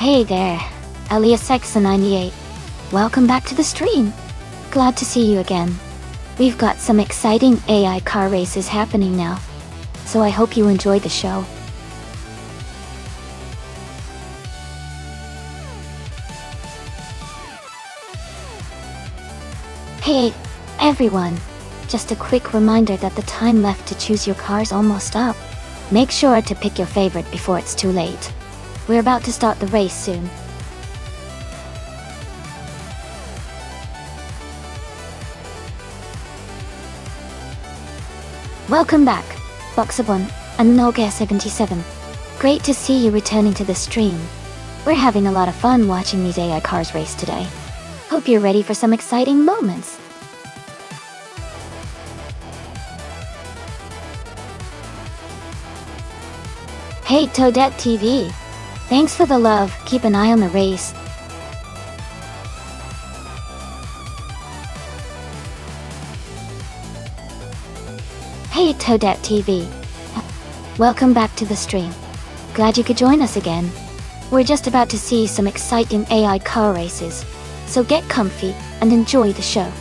Hey there, alias Sexa98. Welcome back to the stream. Glad to see you again. We've got some exciting AI car races happening now, so I hope you enjoy the show. Hey, everyone. Just a quick reminder that the time left to choose your car's almost up. Make sure to pick your favorite before it's too late. We're about to start the race soon. Welcome back, Boxabon and Noga77. Great to see you returning to the stream. We're having a lot of fun watching these AI cars race today. Hope you're ready for some exciting moments. Hey Toadette TV. Thanks for the love, keep an eye on the race. Hey Toadette TV. Welcome back to the stream. Glad you could join us again. We're just about to see some exciting AI car races, so get comfy and enjoy the show.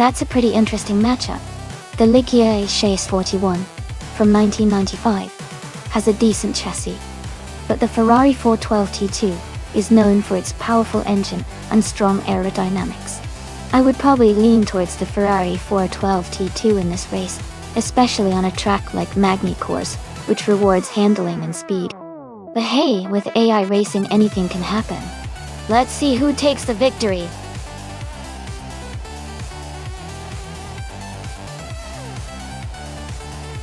That's a pretty interesting matchup. The Ligier Chase 41 from 1995 has a decent chassis, but the Ferrari 412 T2 is known for its powerful engine and strong aerodynamics. I would probably lean towards the Ferrari 412 T2 in this race, especially on a track like Magny Course, which rewards handling and speed. But hey, with AI racing anything can happen. Let's see who takes the victory.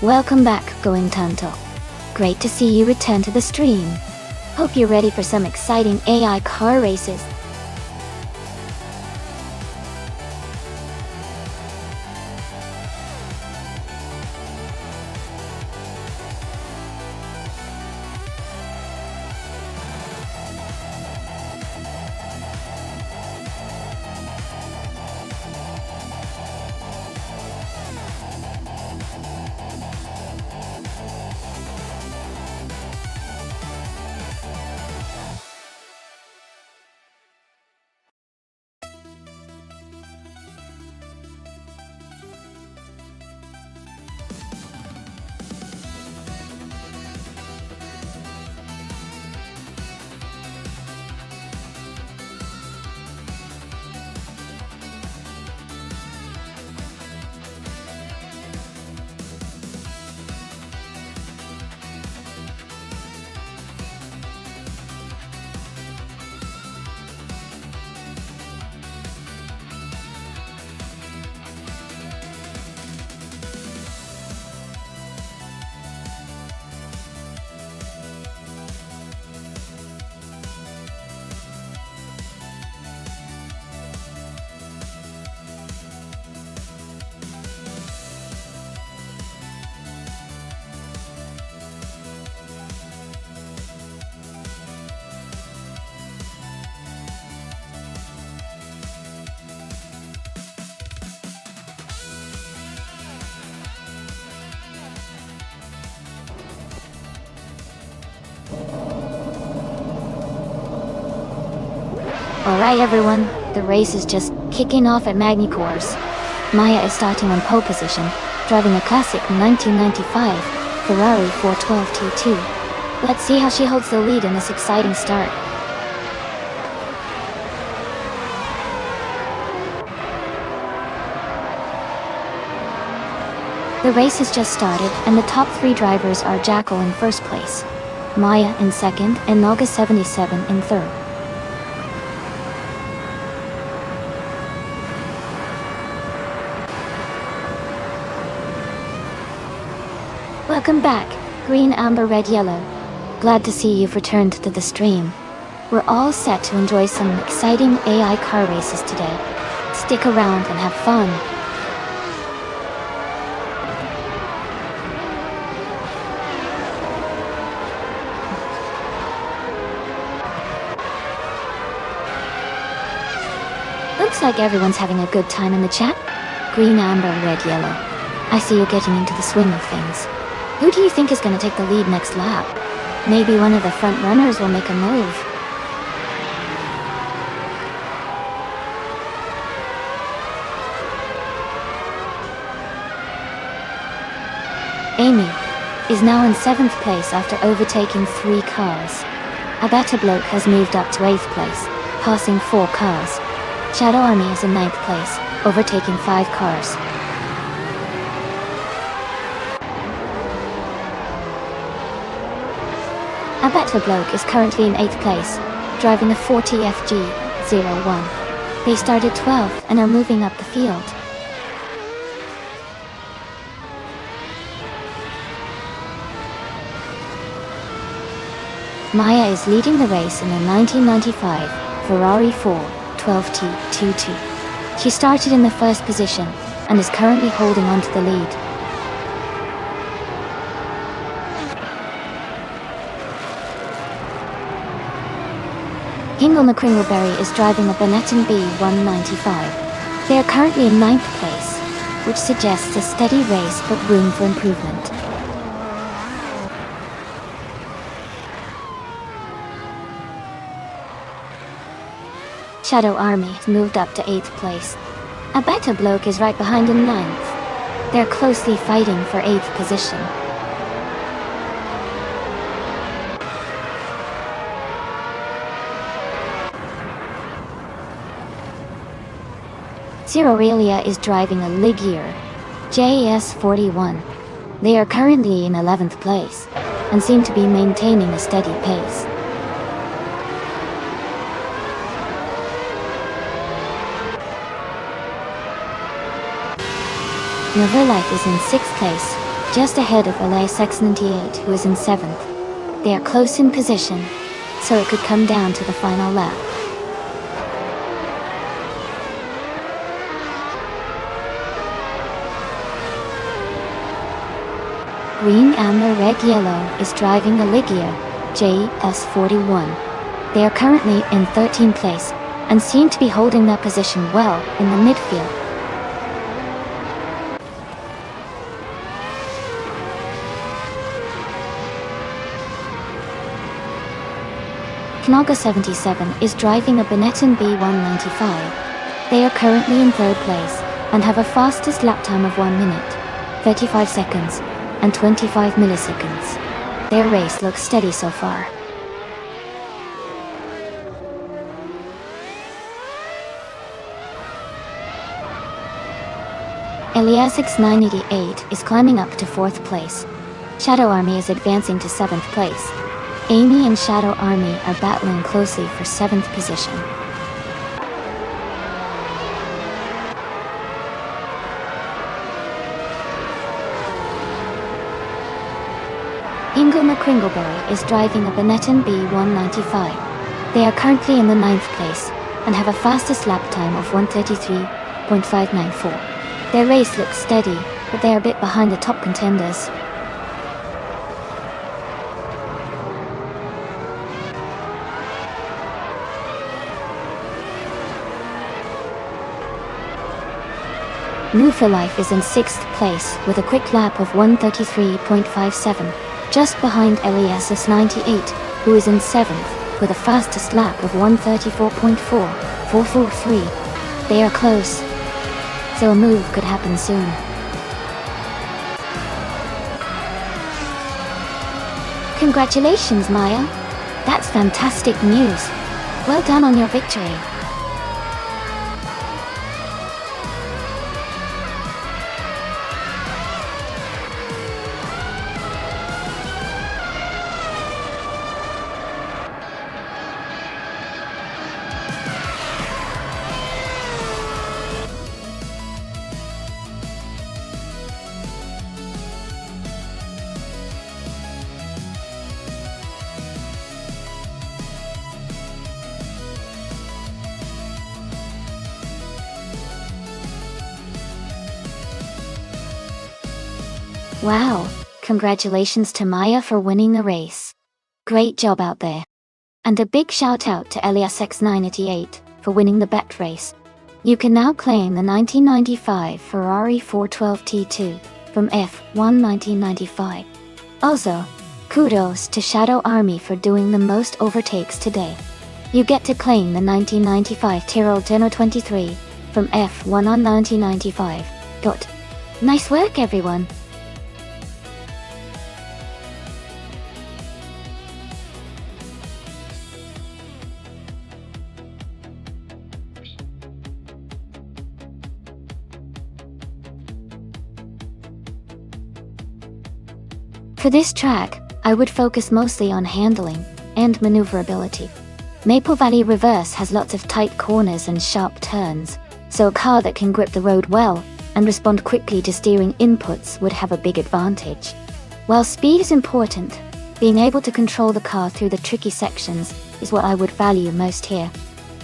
Welcome back, Going Tanto. Great to see you return to the stream. Hope you're ready for some exciting AI car races. Alright everyone, the race is just kicking off at Magny Course. Maya is starting on pole position, driving a classic 1995 Ferrari 412 T2. Let's see how she holds the lead in this exciting start. The race has just started, and the top three drivers are Jackal in first place, Maya in second, and Noga77 in third. Welcome back, Green, Amber, Red, Yellow. Glad to see you've returned to the stream. We're all set to enjoy some exciting AI car races today. Stick around and have fun. Looks like everyone's having a good time in the chat. Green, amber, red, yellow. I see you're getting into the swing of things. Who do you think is going to take the lead next lap? Maybe one of the front runners will make a move. Amy is now in 7th place after overtaking 3 cars. A better bloke has moved up to 8th place, passing 4 cars. Shadow Army is in 9th place, overtaking 5 cars. A better bloke is currently in 8th place, driving a 40 FG01. They started 12th and are moving up the field. Maya is leading the race in a 1995 Ferrari 412T22. She started in the first position and is currently holding on to the lead. Hingle McCringleberry is driving a Benetton B195. They are currently in 9th place, which suggests a steady race but room for improvement. Shadow Army has moved up to 8th place. A better bloke is right behind in 9th. They're closely fighting for 8th position. Zero Aurelia is driving a Ligier JS41. They are currently in 11th place and seem to be maintaining a steady pace. Noverlife is in 6th place, just ahead of LASX98 who is in 7th. They are close in position, so it could come down to the final lap. Green, amber, red, yellow is driving the Ligier JS41. They are currently in 13th place and seem to be holding their position well in the midfield. Knoga 77 is driving a Benetton B195. They are currently in 3rd place and have a fastest lap time of 1 minute, 35 seconds, and 25 milliseconds. Their race looks steady so far. Eliasix 988 is climbing up to 4th place. Shadow Army is advancing to 7th place. Amy and Shadow Army are battling closely for 7th position. Ingo McCringleberry is driving a Benetton B195. They are currently in the 9th place and have a fastest lap time of 1:33.594. Their race looks steady, but they are a bit behind the top contenders. New for Life is in 6th place with a quick lap of 1:33.57, just behind LESS 98, who is in 7th with a fastest lap of 1:34.4443. They are close, so a move could happen soon. Congratulations, Maya! That's fantastic news. Well done on your victory. Wow, congratulations to Maya for winning the race. Great job out there. And a big shout out to EliasX988 for winning the bet race. You can now claim the 1995 Ferrari 412 T2 from F1 1995. Also, kudos to Shadow Army for doing the most overtakes today. You get to claim the 1995 Tyrrell Deno 23 from F1 on 1995. Nice work, everyone! For this track, I would focus mostly on handling and maneuverability. Maple Valley Reverse has lots of tight corners and sharp turns, so a car that can grip the road well and respond quickly to steering inputs would have a big advantage. While speed is important, being able to control the car through the tricky sections is what I would value most here.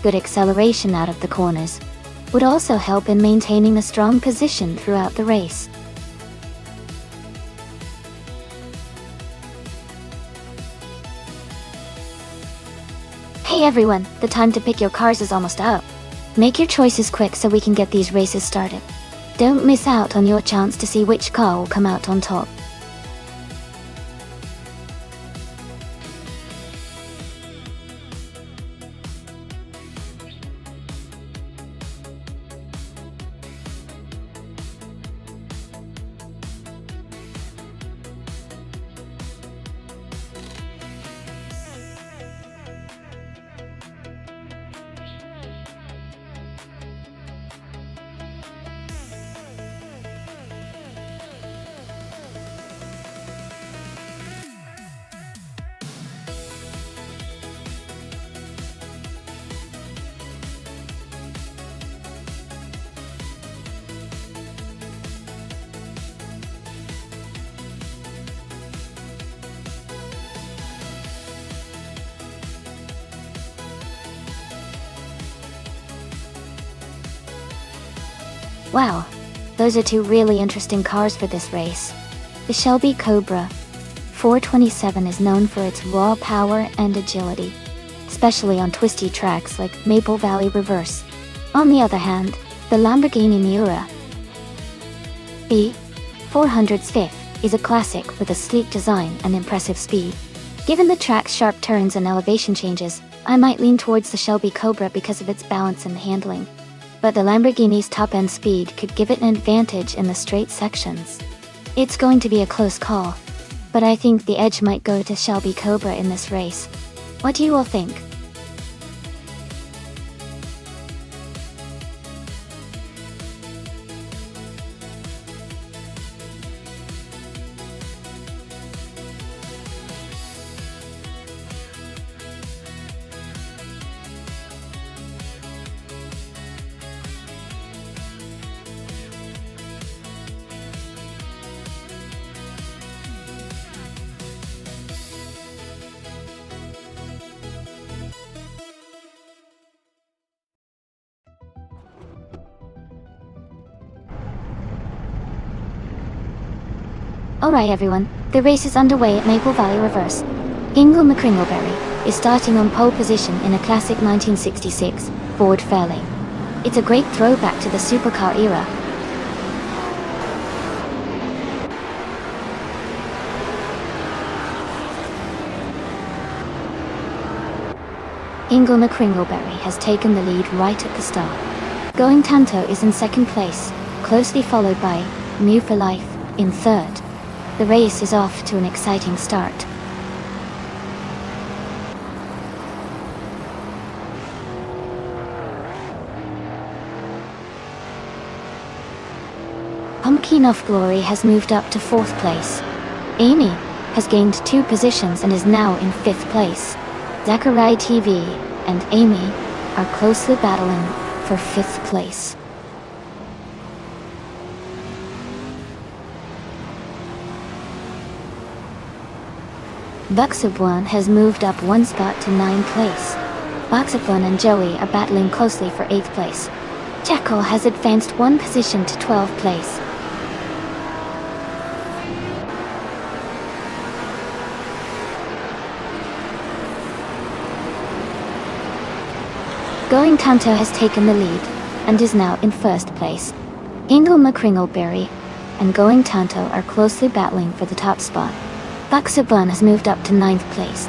Good acceleration out of the corners would also help in maintaining a strong position throughout the race. Hey everyone, the time to pick your cars is almost up. Make your choices quick so we can get these races started. Don't miss out on your chance to see which car will come out on top. Wow, those are two really interesting cars for this race. The Shelby Cobra 427 is known for its raw power and agility, especially on twisty tracks like Maple Valley Reverse. On the other hand, the Lamborghini Miura B400's fifth is a classic with a sleek design and impressive speed. Given the track's sharp turns and elevation changes, I might lean towards the Shelby Cobra because of its balance and handling. But the Lamborghini's top-end speed could give it an advantage in the straight sections. It's going to be a close call, but I think the edge might go to Shelby Cobra in this race. What do you all think? Alright everyone, the race is underway at Maple Valley Reverse. Ingle McCringleberry is starting on pole position in a classic 1966 Ford Fairlane. It's a great throwback to the supercar era. Ingle McCringleberry has taken the lead right at the start. Going Tanto is in second place, closely followed by Mew for Life in third. The race is off to an exciting start. Pumpkin of Glory has moved up to fourth place. Amy has gained 2 positions and is now in fifth place. Zachariah TV and Amy are closely battling for fifth place. Buxabwan has moved up 1 spot to 9th place. Buxabwan and Joey are battling closely for 8th place. Jekyll has advanced 1 position to 12th place. Going Tanto has taken the lead. and is now in first place. Ingle McCringleberry and Going Tanto are closely battling for the top spot. Buxabun has moved up to 9th place.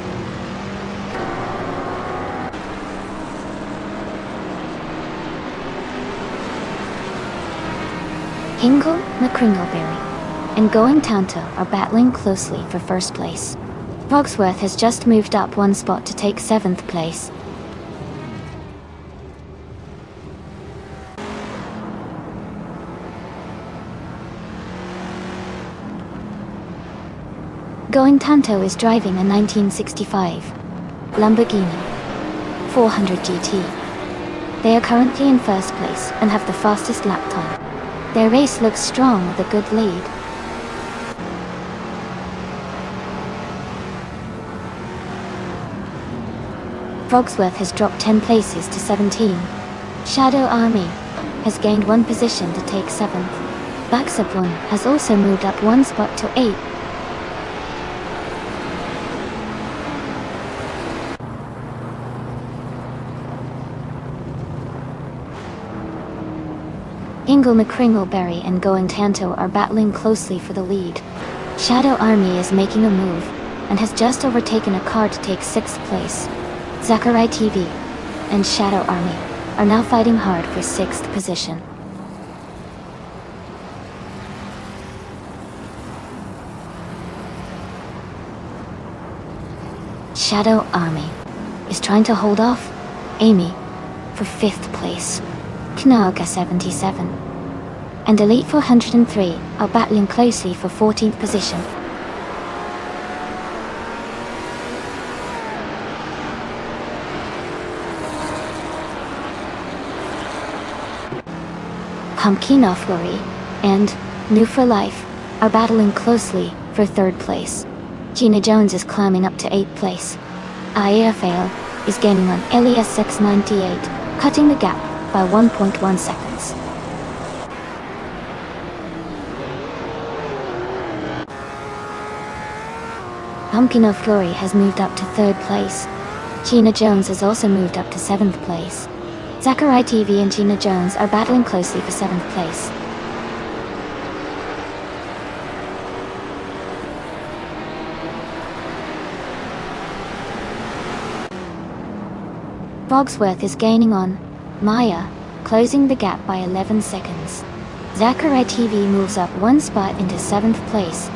Ingle McCringleberry and Going Tanto are battling closely for first place. Bogsworth has just moved up 1 spot to take 7th place. Going Tanto is driving a 1965 Lamborghini 400 GT. They are currently in first place and have the fastest lap time. Their race looks strong with a good lead. Bogsworth has dropped 10 places to 17. Shadow Army has gained 1 position to take 7th. Buxabun has also moved up 1 spot to 8th. Ingle McCringleberry and Going Tanto are battling closely for the lead. Shadow Army is making a move and has just overtaken a car to take 6th place. Zachary TV and Shadow Army are now fighting hard for 6th position. Shadow Army is trying to hold off Amy for 5th place. Knaga 77 and Elite 403 are battling closely for 14th position. Pumpkin Offlory and New for Life are battling closely for 3rd place. Gina Jones is climbing up to 8th place. IAFL is gaining on Elias 698, cutting the gap by 1.1 seconds. Pumpkin of Glory has moved up to 3rd place. Gina Jones has also moved up to 7th place. Zachary TV and Gina Jones are battling closely for 7th place. Bogsworth is gaining on Maya, closing the gap by 11 seconds. Zachary TV moves up 1 spot into 7th place.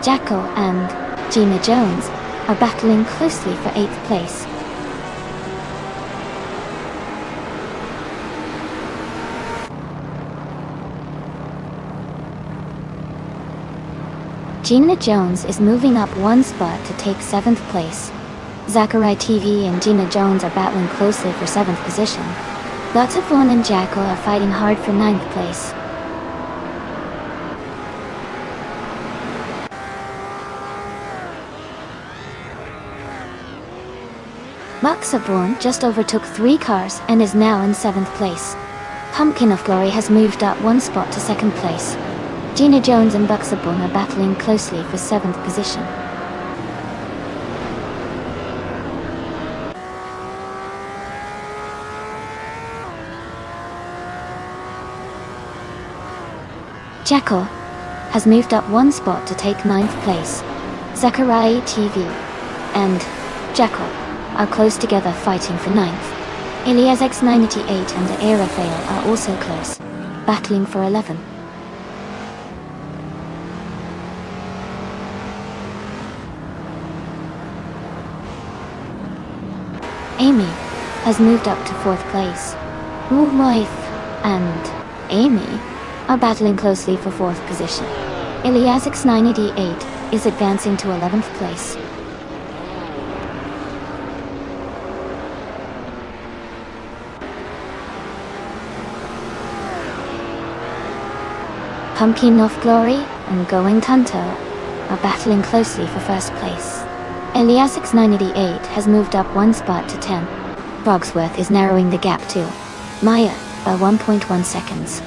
Jacko and Gina Jones are battling closely for 8th place. Gina Jones is moving up 1 spot to take 7th place. Zachary TV and Gina Jones are battling closely for 7th position. Buxabun and Jacko are fighting hard for 9th place. Buxabun just overtook 3 cars and is now in 7th place. Pumpkin of Glory has moved up 1 spot to 2nd place. Gina Jones and Buxabun are battling closely for 7th position. Jacko has moved up 1 spot to take 9th place. Zachary TV and Jacko are close together fighting for 9th. Elias X988 and Aerofail are also close, battling for 11th. Amy has moved up to 4th place. Wife and Amy are battling closely for 4th position. Elias X988 is advancing to 11th place. Pumpkin of Glory and Going Tanto are battling closely for 1st place. Elias X988 has moved up 1 spot to 10. Bogsworth is narrowing the gap to Maya by 1.1 seconds.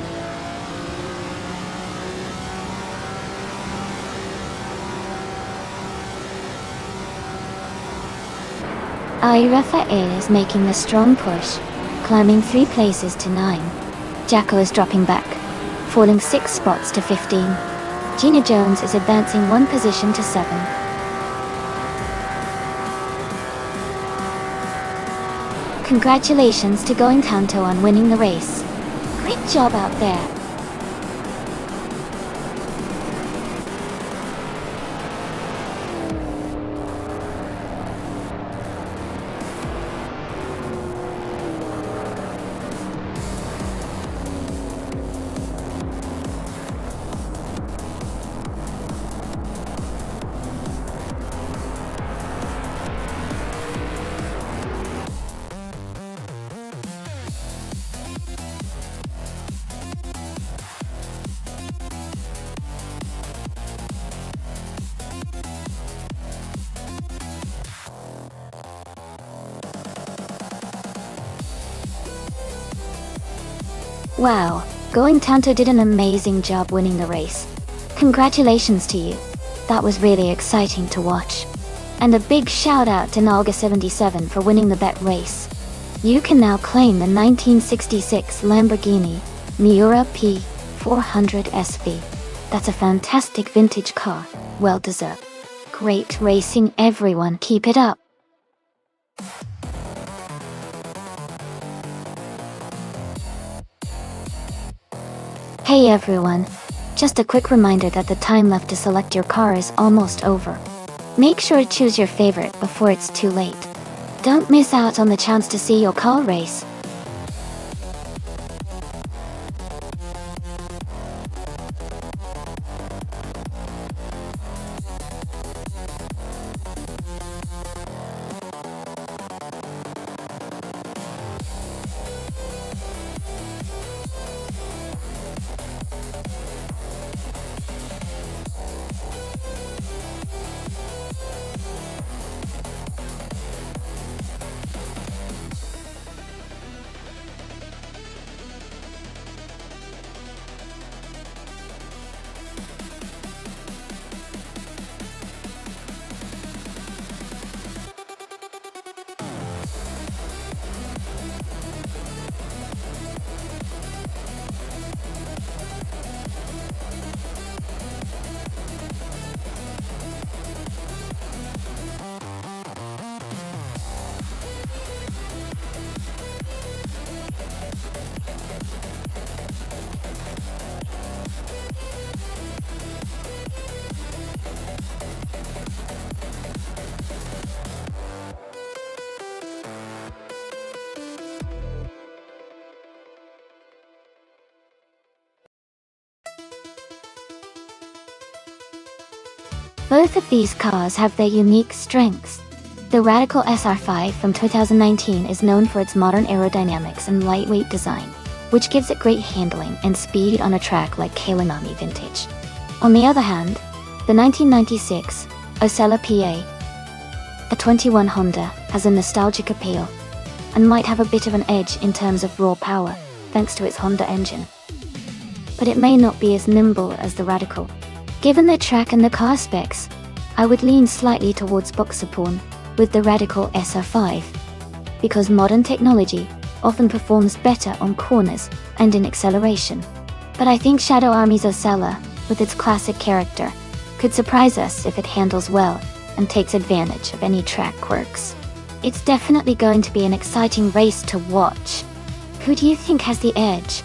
Rafael is making a strong push, climbing 3 places to 9. Jacko is dropping back, falling 6 spots to 15. Gina Jones is advancing 1 position to 7. Congratulations to Going Tanto on winning the race. Great job out there. Wow, Going Tanto did an amazing job winning the race. Congratulations to you. That was really exciting to watch. And a big shout out to Nalga77 for winning the bet race. You can now claim the 1966 Lamborghini Miura P400 SV. That's a fantastic vintage car, well deserved. Great racing everyone, keep it up. Hey everyone, just a quick reminder that the time left to select your car is almost over. Make sure to choose your favorite before it's too late. Don't miss out on the chance to see your car race. Both of these cars have their unique strengths. The Radical SR5 from 2019 is known for its modern aerodynamics and lightweight design, which gives it great handling and speed on a track like Kalanami Vintage. On the other hand, the 1996 Osella PA, a 21 Honda, has a nostalgic appeal, and might have a bit of an edge in terms of raw power, thanks to its Honda engine. But it may not be as nimble as the Radical. Given the track and the car specs, I would lean slightly towards Boxerporn with the Radical SR5, because modern technology often performs better on corners and in acceleration. But I think Shadow Army's Osella, with its classic character, could surprise us if it handles well and takes advantage of any track quirks. It's definitely going to be an exciting race to watch. Who do you think has the edge?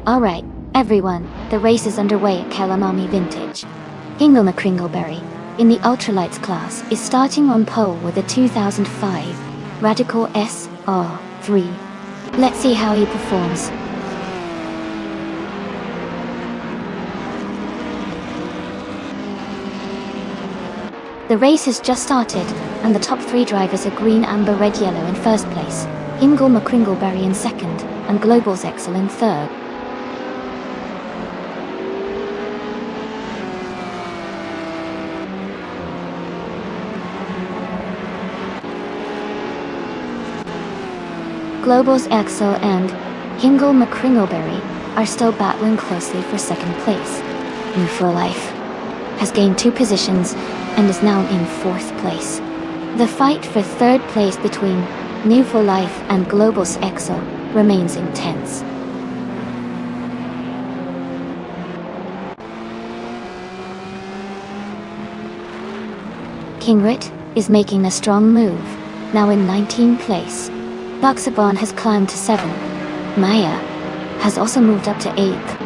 Alright, everyone, the race is underway at Kalamami Vintage. Ingle McCringleberry, in the Ultralights class, is starting on pole with a 2005 Radical SR3. Let's see how he performs. The race has just started, and the top 3 drivers are green, amber, red, yellow in first place, Ingle McCringleberry in second, and Global's Excel in third. Global's Axel and Hingle McCringleberry are still battling closely for second place. New for Life has gained 2 positions and is now in 4th place. The fight for 3rd place between New for Life and Global's Axel remains intense. Kingrit is making a strong move, now in 19th place. Buxabon has climbed to 7. Maya has also moved up to 8th.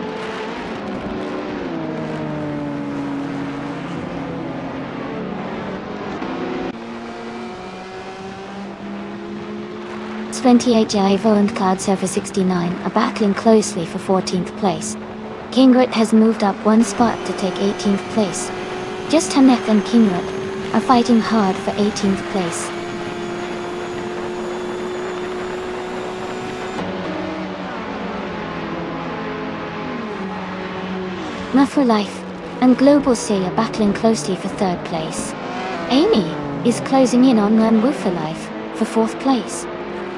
'28 Jaivo and Cloudsurfer 69 are battling closely for 14th place. Kingrit has moved up 1 spot to take 18th place. Just Hanek and Kingrit are fighting hard for 18th place. Now for Life and Global Sea are battling closely for 3rd place. Amy is closing in on Wu for Life for 4th place.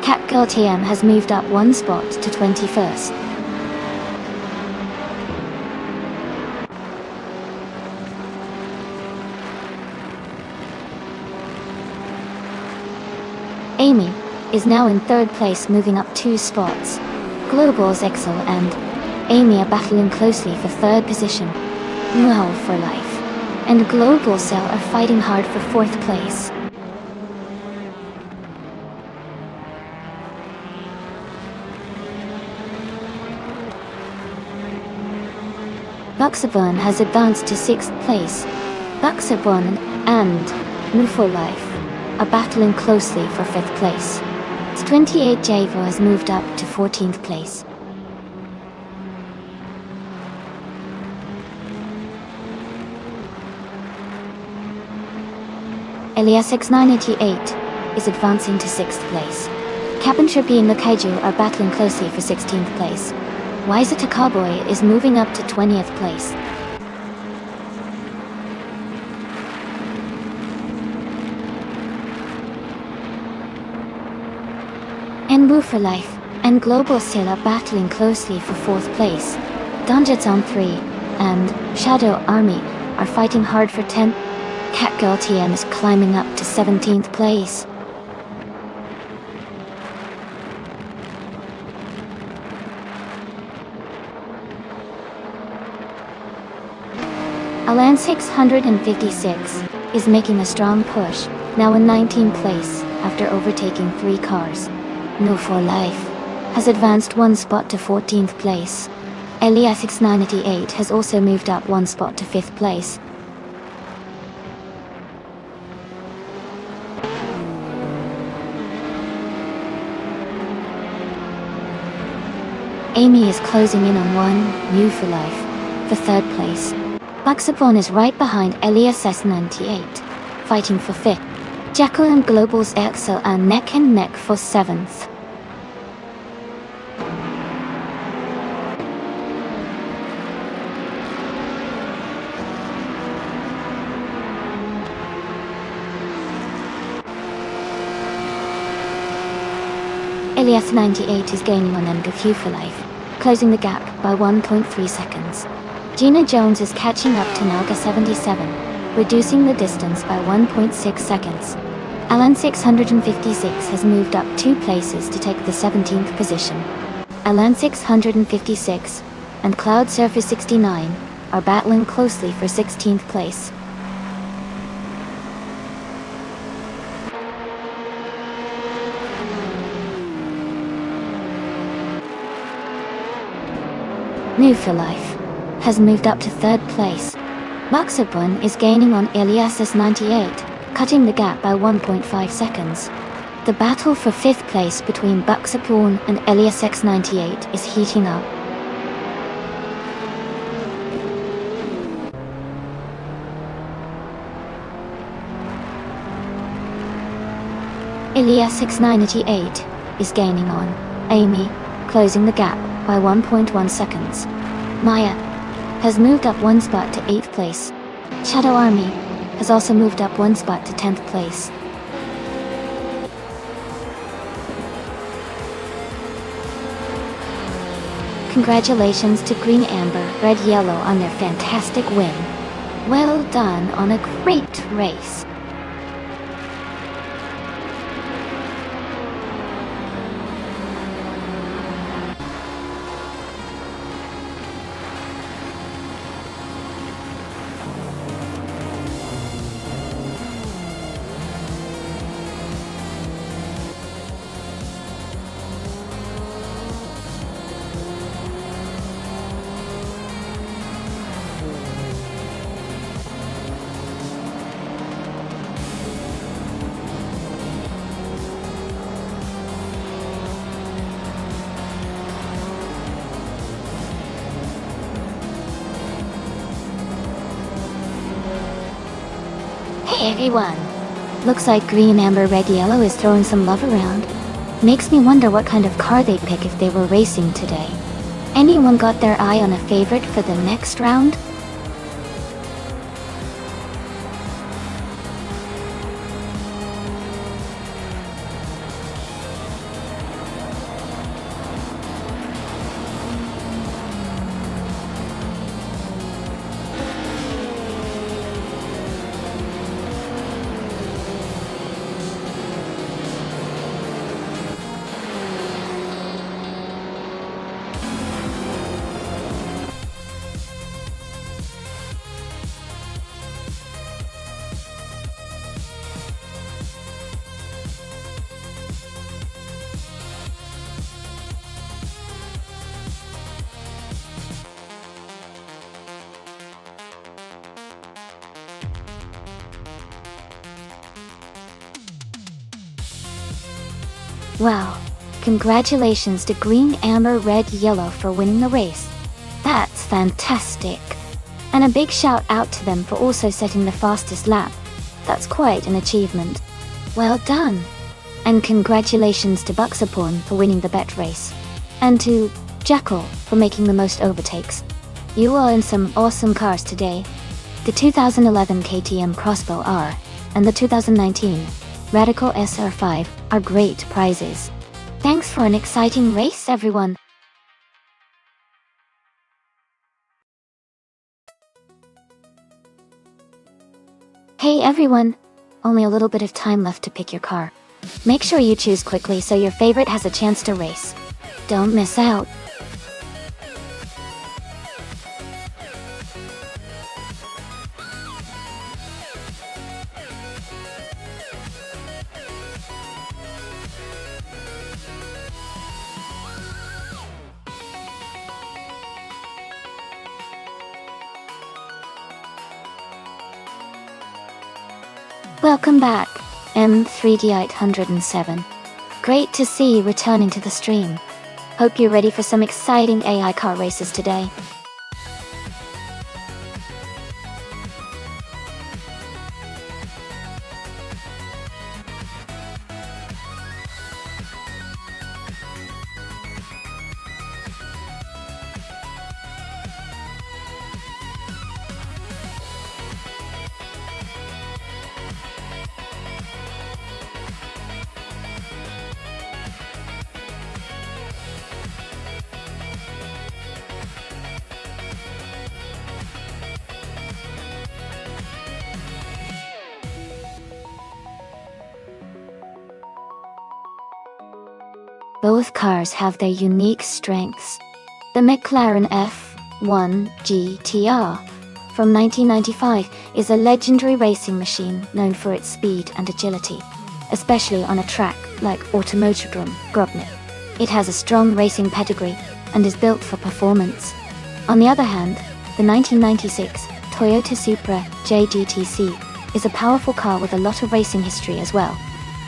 Catgirl TM has moved up 1 spot to 21st. Amy is now in 3rd place, moving up 2 spots. Global's Excel and Amy are battling closely for 3rd position. Wow for Life and Global Cell are fighting hard for 4th place. Buxabon has advanced to 6th place. Buxabon and Move for Life are battling closely for 5th place. 28 Javo has moved up to 14th place. Elias X988 is advancing to 6th place. Captain Trippy and the Kaiju are battling closely for 16th place. Wiser to Cowboy is moving up to 20th place. And Woo for Life and Global Sail are battling closely for 4th place. Donjets on 3 and Shadow Army are fighting hard for 10th. Catgirl TM is climbing up to 17th place. Alan 656 is making a strong push, now in 19th place after overtaking 3 cars. No for Life has advanced 1 spot to 14th place. Elias 698 has also moved up 1 spot to 5th place. Amy is closing in on 1 New for Life for 3rd place. Buxabon is right behind Elias S98, fighting for 5th. Jackal and Global's Excel are neck and neck for 7th. Elias 98 is gaining on MGQ for Life, closing the gap by 1.3 seconds. Gina Jones is catching up to Naga 77, reducing the distance by 1.6 seconds. Alan 656 has moved up 2 places to take the 17th position. Alan 656 and Cloudsurfer 69 are battling closely for 16th place. New for Life has moved up to 3rd place. Buxabon is gaining on Elias S98, cutting the gap by 1.5 seconds. The battle for 5th place between Buxabon and Elias X98 is heating up. Elias X988 is gaining on Amy, closing the gap by 1.1 seconds. Maya has moved up 1 spot to 8th place. Shadow Army has also moved up 1 spot to 10th place. Congratulations to Green, Amber, Red, Yellow on their fantastic win. Well done on a great race. Hey everyone! Looks like Green, Amber, Red, Yellow is throwing some love around. Makes me wonder what kind of car they'd pick if they were racing today. Anyone got their eye on a favorite for the next round? Wow, congratulations to Green, Amber, Red, Yellow for winning the race. That's fantastic. And a big shout out to them for also setting the fastest lap. That's quite an achievement. Well done. And congratulations to Buxaporn for winning the bet race. And to Jackal for making the most overtakes. You are in some awesome cars today. The 2011 KTM Crossbow R and the 2019 Radical SR5 are great prizes. Thanks for an exciting race, everyone. Hey everyone! Only a little bit of time left to pick your car. Make sure you choose quickly so your favorite has a chance to race. Don't miss out. Welcome back, M3D807. Great to see you returning to the stream. Hope you're ready for some exciting AI car races today. Both cars have their unique strengths. The McLaren F1 GTR from 1995 is a legendary racing machine known for its speed and agility, especially on a track like Automotodrome Grobny. It has a strong racing pedigree and is built for performance. On the other hand, the 1996 Toyota Supra JGTC is a powerful car with a lot of racing history as well,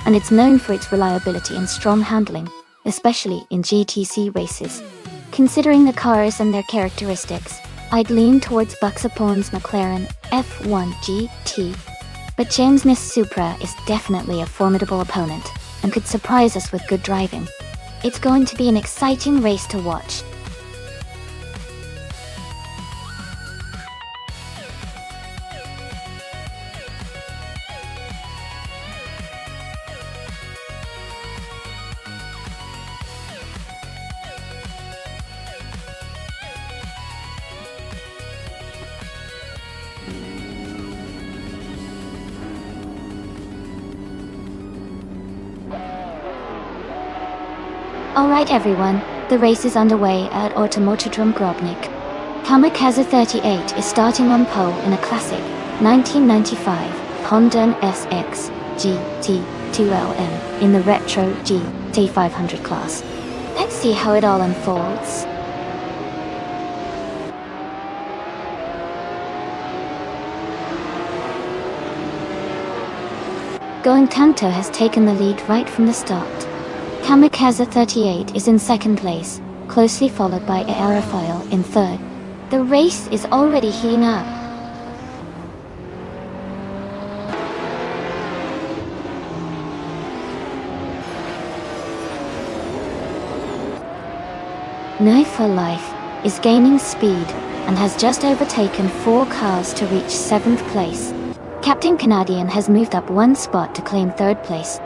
and it's known for its reliability and strong handling, especially in GTC races. Considering the cars and their characteristics, I'd lean towards Buxaporn's McLaren F1 GT. But James Smith's Supra is definitely a formidable opponent and could surprise us with good driving. It's going to be an exciting race to watch. Alright everyone, the race is underway at Automotodrom Grobnik. Kamikaze 38 is starting on pole in a classic 1995 Honda SX GT2LM in the Retro GT500 class. Let's see how it all unfolds. Going Tanto has taken the lead right from the start. Kamikaze 38 is in second place, closely followed by Aerofoil in third. The race is already heating up. Knife for Life is gaining speed and has just overtaken 4 cars to reach 7th place. Captain Canadian has moved up 1 spot to claim 3rd place.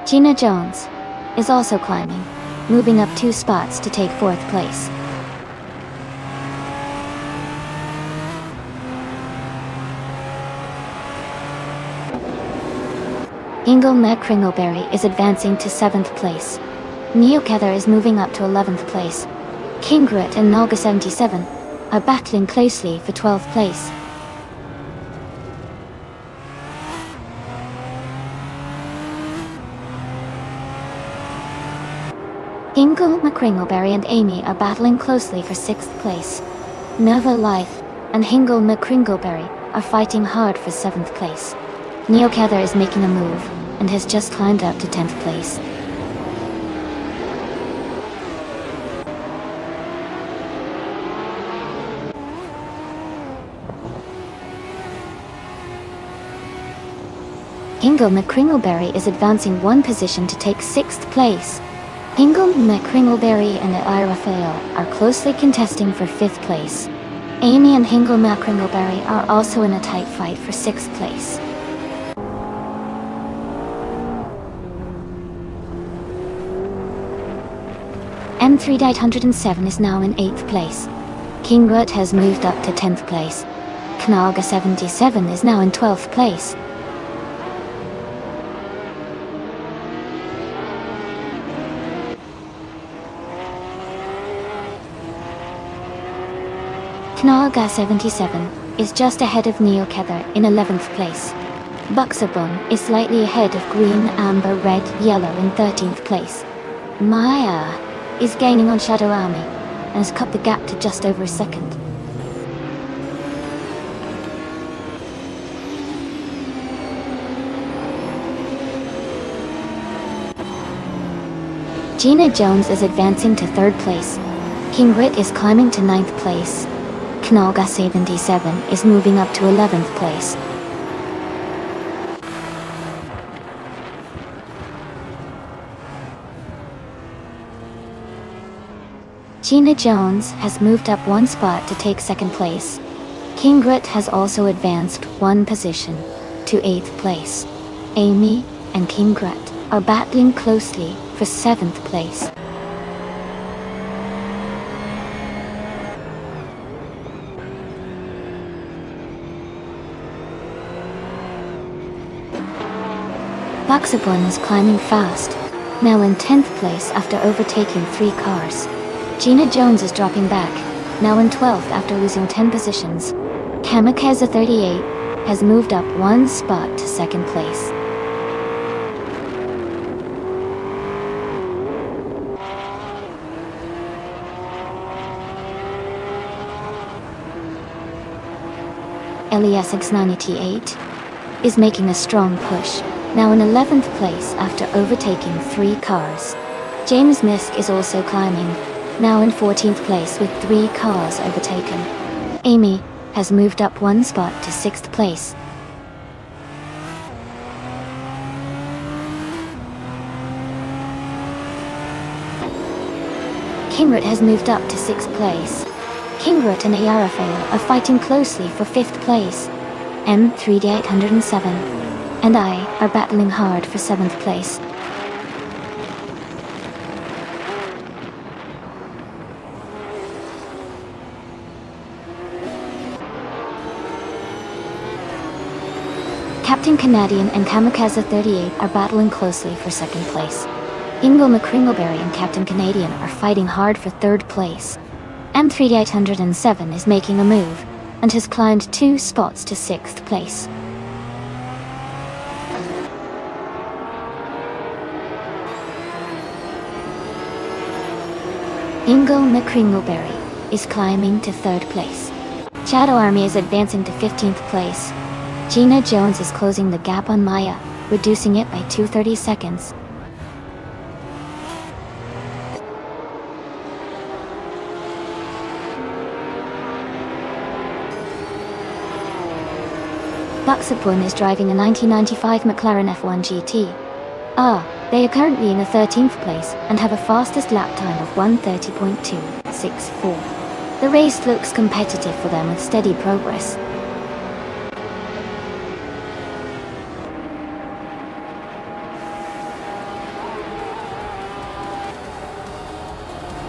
Gina Jones is also climbing, moving up 2 spots to take 4th place. Ingle Kringleberry is advancing to 7th place. Neokether is moving up to 11th place. Kingrit and Nalga 77 are battling closely for 12th place. Ingle McCringleberry and Amy are battling closely for 6th place. Nova Life and Hingle McCringleberry are fighting hard for 7th place. Neokether is making a move and has just climbed up to 10th place. Hingle McCringleberry is advancing 1 position to take 6th place. Hingle McCringleberry and Aerofoil are closely contesting for 5th place. Amy and Hingle McCringleberry are also in a tight fight for 6th place. M3-107 is now in 8th place. Kingwood has moved up to 10th place. Knalga 77 is now in 12th place. Knalga 77 is just ahead of Neokether in 11th place. Buxabon is slightly ahead of Green, Amber, Red, Yellow in 13th place. Maya is gaining on Shadow Army and has cut the gap to just over a second. Gina Jones is advancing to 3rd place. Kingrit is climbing to 9th place. Knalga 77 is moving up to 11th place. Gina Jones has moved up 1 spot to take 2nd place. Kingrit has also advanced 1 position to 8th place. Amy and Kingrit are battling closely for 7th place. Buxabon is climbing fast, now in 10th place after overtaking 3 cars. Gina Jones is dropping back, now in 12th after losing 10 positions. Kamikaze 38 has moved up 1 spot to 2nd place. Elias 98 is making a strong push, now in 11th place after overtaking 3 cars. James Misk is also climbing, now in 14th place with 3 cars overtaken. Amy has moved up 1 spot to 6th place. Kingrit has moved up to 6th place. Kingrit and Aerofoil are fighting closely for 5th place. M3D807 and I are battling hard for 7th place. Captain Canadian and Kamikaze 38 are battling closely for 2nd place. Ingo McCringleberry and Captain Canadian are fighting hard for third place. M3807 is making a move and has climbed 2 spots to 6th place. Ingo McCringleberry is climbing to 3rd place. Shadow Army is advancing to 15th place. Gina Jones is closing the gap on Maya, reducing it by 230 seconds. Buxabun is driving a 1995 McLaren F1 GT. They are currently in the 13th place and have a fastest lap time of 1:30.264. The race looks competitive for them with steady progress.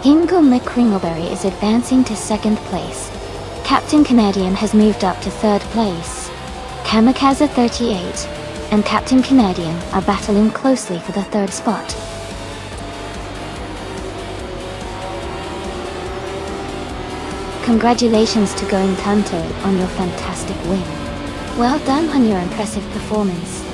Ingo McCringleberry is advancing to 2nd place. Captain Canadian has moved up to 3rd place. Kamikaze 38 and Captain Canadian are battling closely for the 3rd spot. Congratulations to Going Tanto on your fantastic win. Well done on your impressive performance.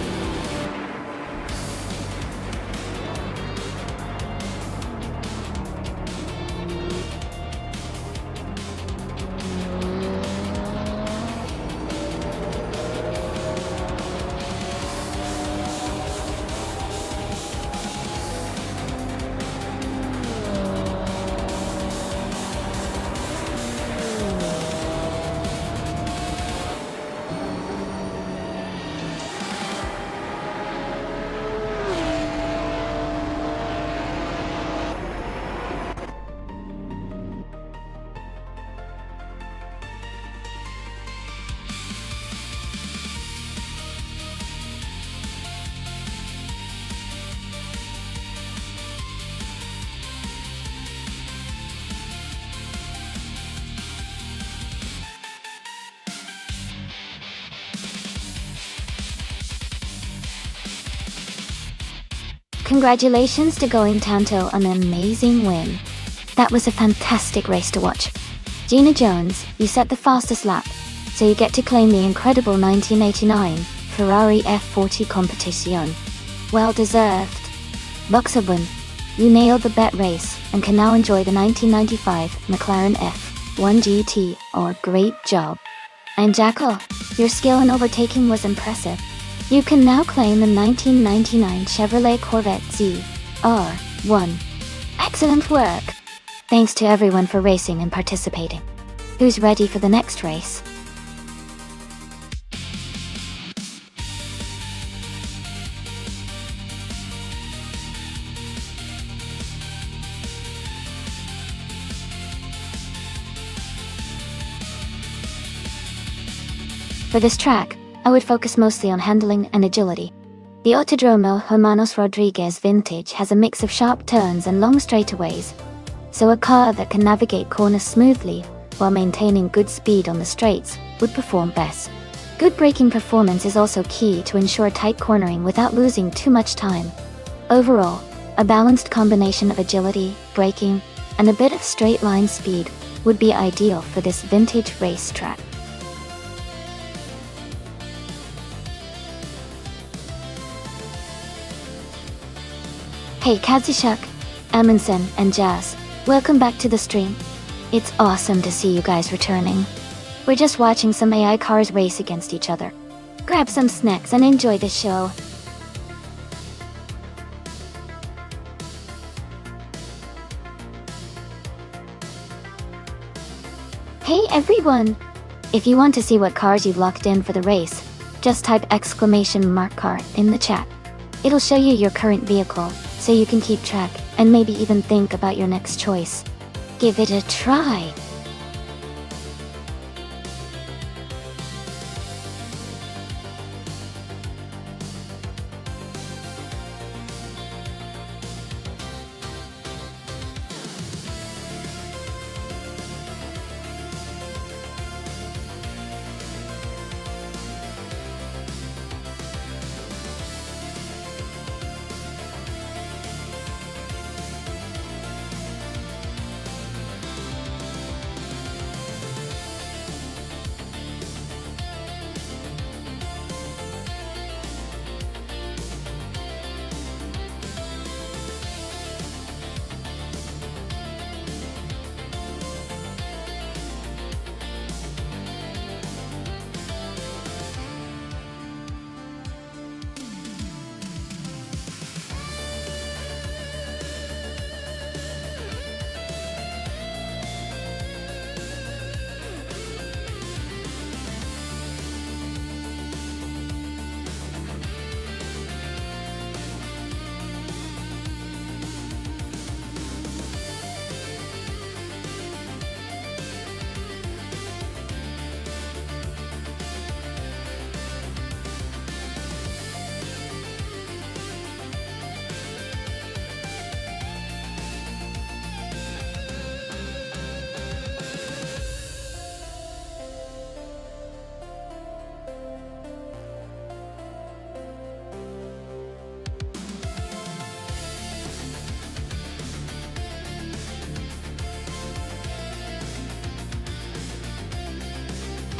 Congratulations to Going Tanto on an amazing win. That was a fantastic race to watch. Gina Jones, you set the fastest lap, so you get to claim the incredible 1989 Ferrari F40 Competition. Well deserved. Buxabun, you nailed the bet race and can now enjoy the 1995 McLaren F1 GT. Great job. And Jackal, your skill in overtaking was impressive. You can now claim the 1999 Chevrolet Corvette ZR1. Excellent work! Thanks to everyone for racing and participating. Who's ready for the next race? For this track, I would focus mostly on handling and agility. The Autodromo Hermanos Rodriguez Vintage has a mix of sharp turns and long straightaways, so a car that can navigate corners smoothly while maintaining good speed on the straights would perform best. Good braking performance is also key to ensure tight cornering without losing too much time. Overall, a balanced combination of agility, braking, and a bit of straight line speed would be ideal for this vintage racetrack. Hey Kazushuk, Amundsen, and Jazz, welcome back to the stream. It's awesome to see you guys returning. We're just watching some AI cars race against each other. Grab some snacks and enjoy the show. Hey everyone! If you want to see what cars you've locked in for the race, just type !car in the chat. It'll show you your current vehicle, so you can keep track and maybe even think about your next choice. Give it a try!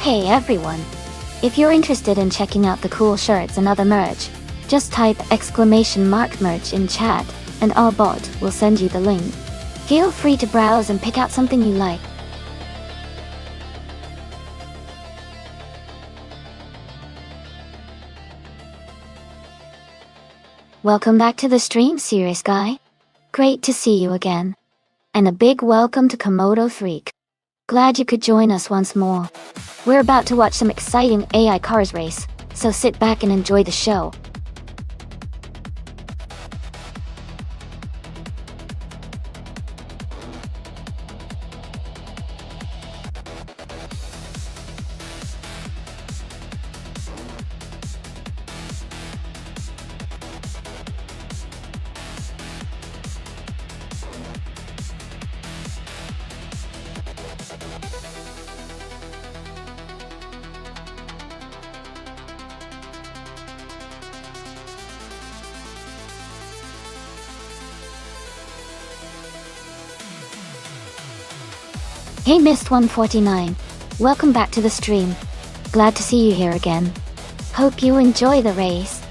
Hey everyone! If you're interested in checking out the cool shirts and other merch, just type !merch in chat, and our bot will send you the link. Feel free to browse and pick out something you like. Welcome back to the stream, serious guy. Great to see you again. And a big welcome to Komodo Freak. Glad you could join us once more. We're about to watch some exciting AI cars race, so sit back and enjoy the show. Hey Mist 149, welcome back to the stream. Glad to see you here again. Hope you enjoy the race.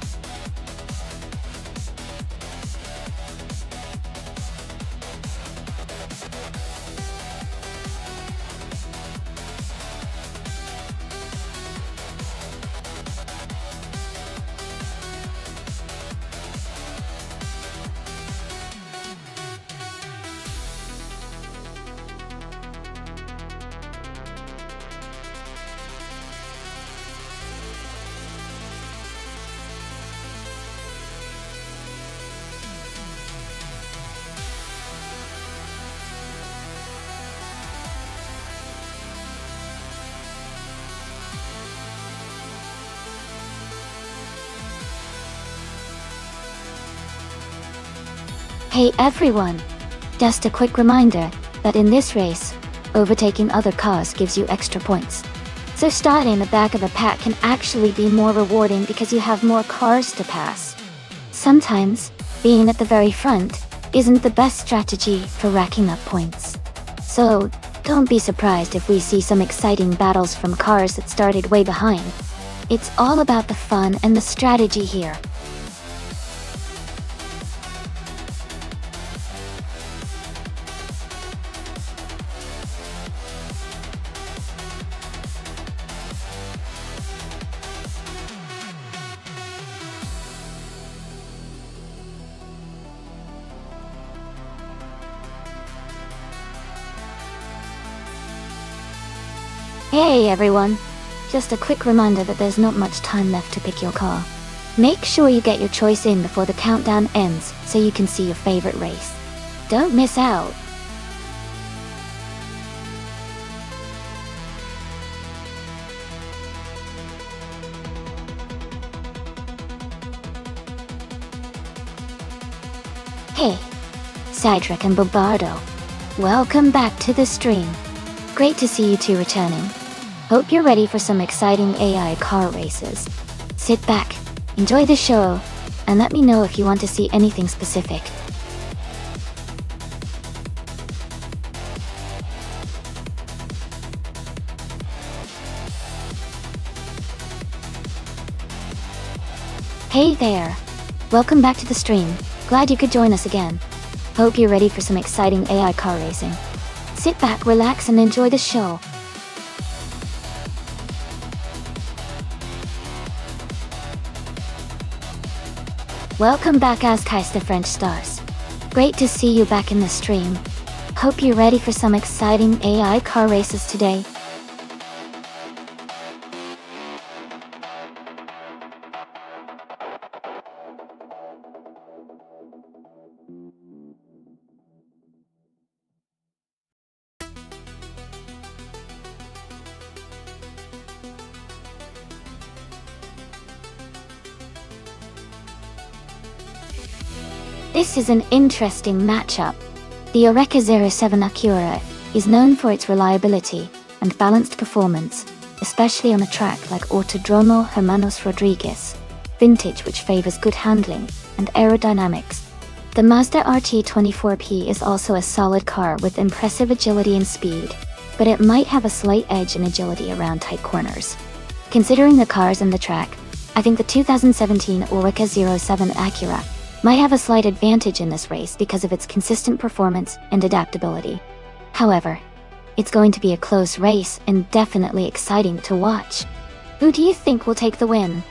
Hey everyone! Just a quick reminder that in this race, overtaking other cars gives you extra points. So starting in the back of the pack can actually be more rewarding because you have more cars to pass. Sometimes, being at the very front isn't the best strategy for racking up points. So, don't be surprised if we see some exciting battles from cars that started way behind. It's all about the fun and the strategy here. Hey everyone! Just a quick reminder that there's not much time left to pick your car. Make sure you get your choice in before the countdown ends so you can see your favorite race. Don't miss out! Hey, Cydric and Bobardo. Welcome back to the stream. Great to see you two returning. Hope you're ready for some exciting AI car races. Sit back, enjoy the show, and let me know if you want to see anything specific. Hey there! Welcome back to the stream. Glad you could join us again. Hope you're ready for some exciting AI car racing. Sit back, relax, and enjoy the show. Welcome back as the French Stars. Great to see you back in the stream. Hope you're ready for some exciting AI car races today. This is an interesting matchup. The Oreca 07 Acura is known for its reliability and balanced performance, especially on a track like Autodromo Hermanos Rodriguez, vintage which favors good handling and aerodynamics. The Mazda RT24P is also a solid car with impressive agility and speed, but it might have a slight edge in agility around tight corners. Considering the cars and the track, I think the 2017 Oreca 07 Acura might have a slight advantage in this race because of its consistent performance and adaptability. However, it's going to be a close race and definitely exciting to watch. Who do you think will take the win?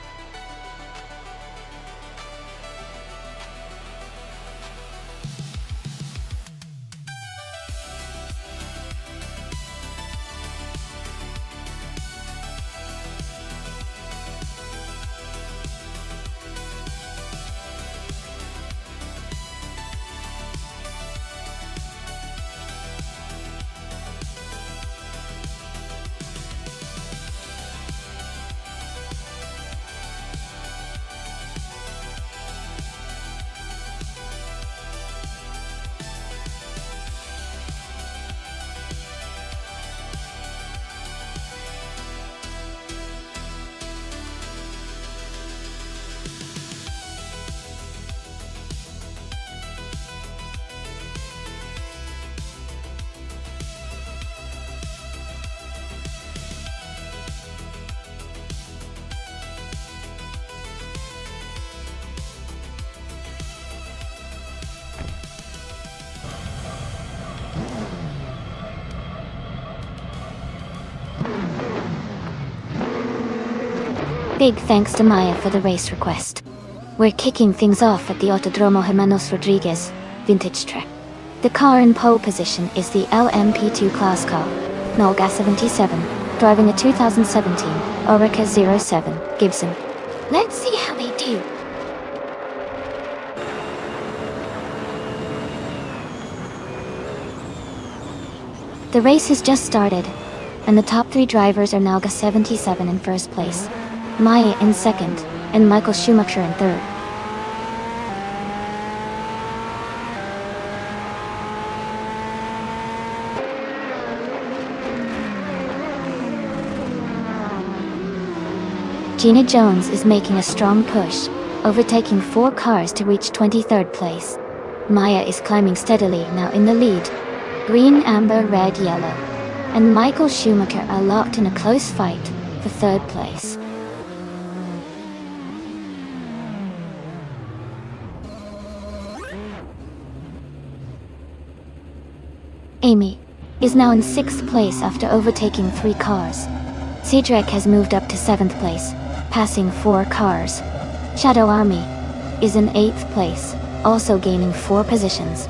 Big thanks to Maya for the race request. We're kicking things off at the Autodromo Hermanos Rodriguez vintage track. The car in pole position is the LMP2 class car, Nolga 77, driving a 2017 Oreca 07 Gibson. Let's see how they do. The race has just started, and the top 3 drivers are Nolga 77 in first place, Maya in second, and Michael Schumacher in third. Gina Jones is making a strong push, overtaking 4 cars to reach 23rd place. Maya is climbing steadily now in the lead. Green, amber, red, yellow, and Michael Schumacher are locked in a close fight for 3rd place. Amy is now in 6th place after overtaking 3 cars. Cedric has moved up to 7th place, passing 4 cars. Shadow Army is in 8th place, also gaining 4 positions.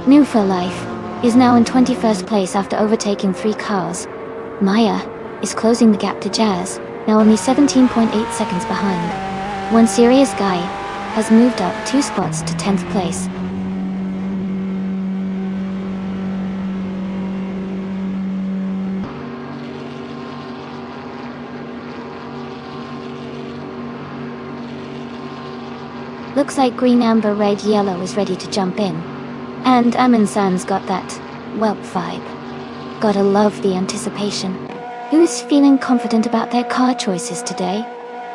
New for Life is now in 21st place after overtaking 3 cars. Maya is closing the gap to Jazz, now only 17.8 seconds behind. One Serious Guy has moved up 2 spots to 10th place. Looks like Green, Amber, Red, Yellow is ready to jump in. And Amin San's got that whelp vibe. Gotta love the anticipation. Who's feeling confident about their car choices today?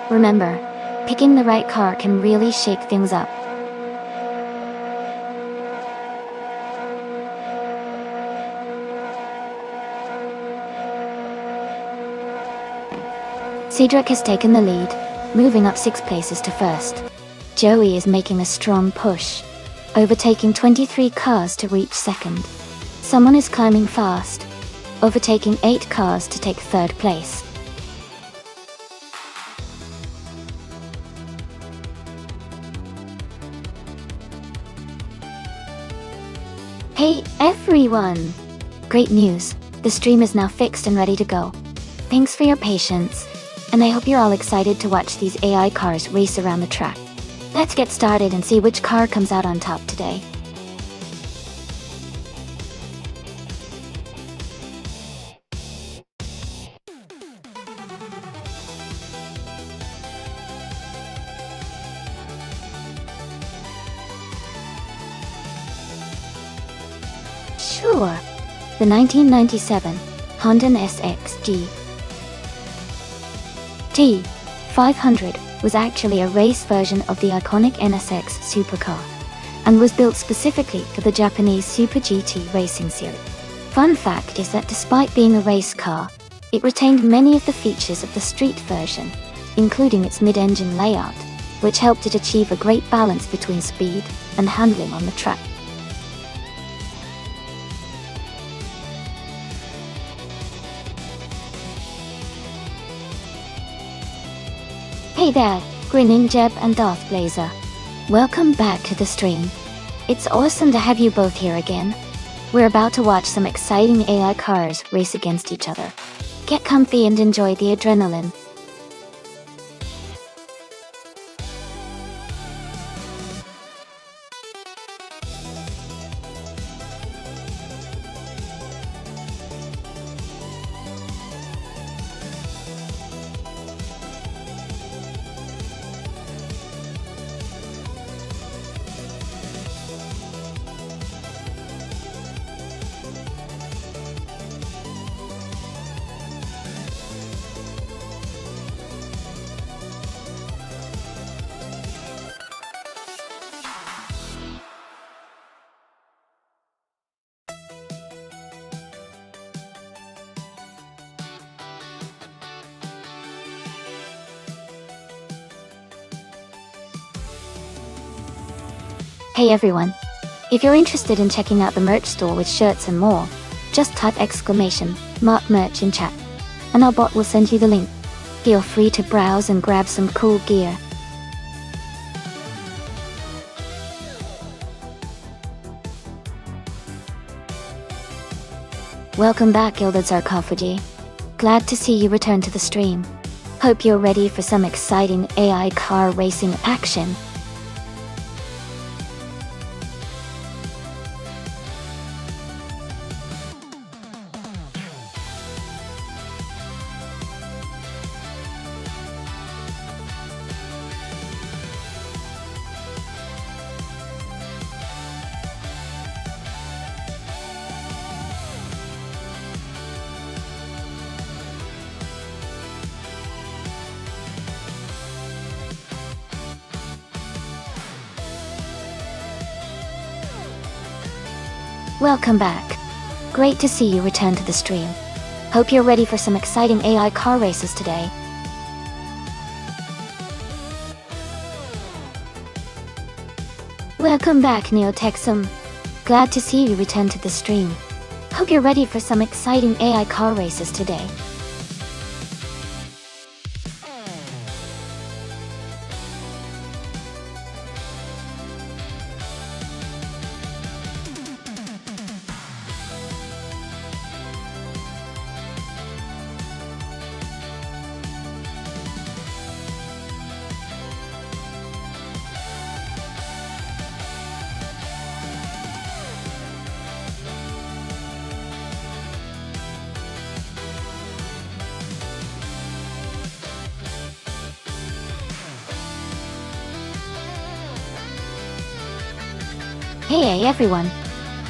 Remember, picking the right car can really shake things up. Cedric has taken the lead, moving up 6 places to 1st. Joey is making a strong push, overtaking 23 cars to reach 2nd. Someone is climbing fast, overtaking 8 cars to take 3rd place. Hey everyone! Great news, the stream is now fixed and ready to go. Thanks for your patience, and I hope you're all excited to watch these AI cars race around the track. Let's get started and see which car comes out on top today. Sure, the 1997 Honda SX GT 500 was actually a race version of the iconic NSX supercar, and was built specifically for the Japanese Super GT racing series. Fun fact is that despite being a race car, it retained many of the features of the street version, including its mid-engine layout, which helped it achieve a great balance between speed and handling on the track. Hey there, Grinning Jeb and Darth Blazer. Welcome back to the stream. It's awesome to have you both here again. We're about to watch some exciting AI cars race against each other. Get comfy and enjoy the adrenaline. Hey everyone! If you're interested in checking out the merch store with shirts and more, just type !merch in chat, and our bot will send you the link. Feel free to browse and grab some cool gear. Welcome back, Gilded Sarcophagi. Glad to see you return to the stream. Hope you're ready for some exciting AI car racing action. Welcome back. Great to see you return to the stream. Hope you're ready for some exciting AI car races today. Welcome back, Neotexum. Glad to see you return to the stream. Hope you're ready for some exciting AI car races today. Hey everyone!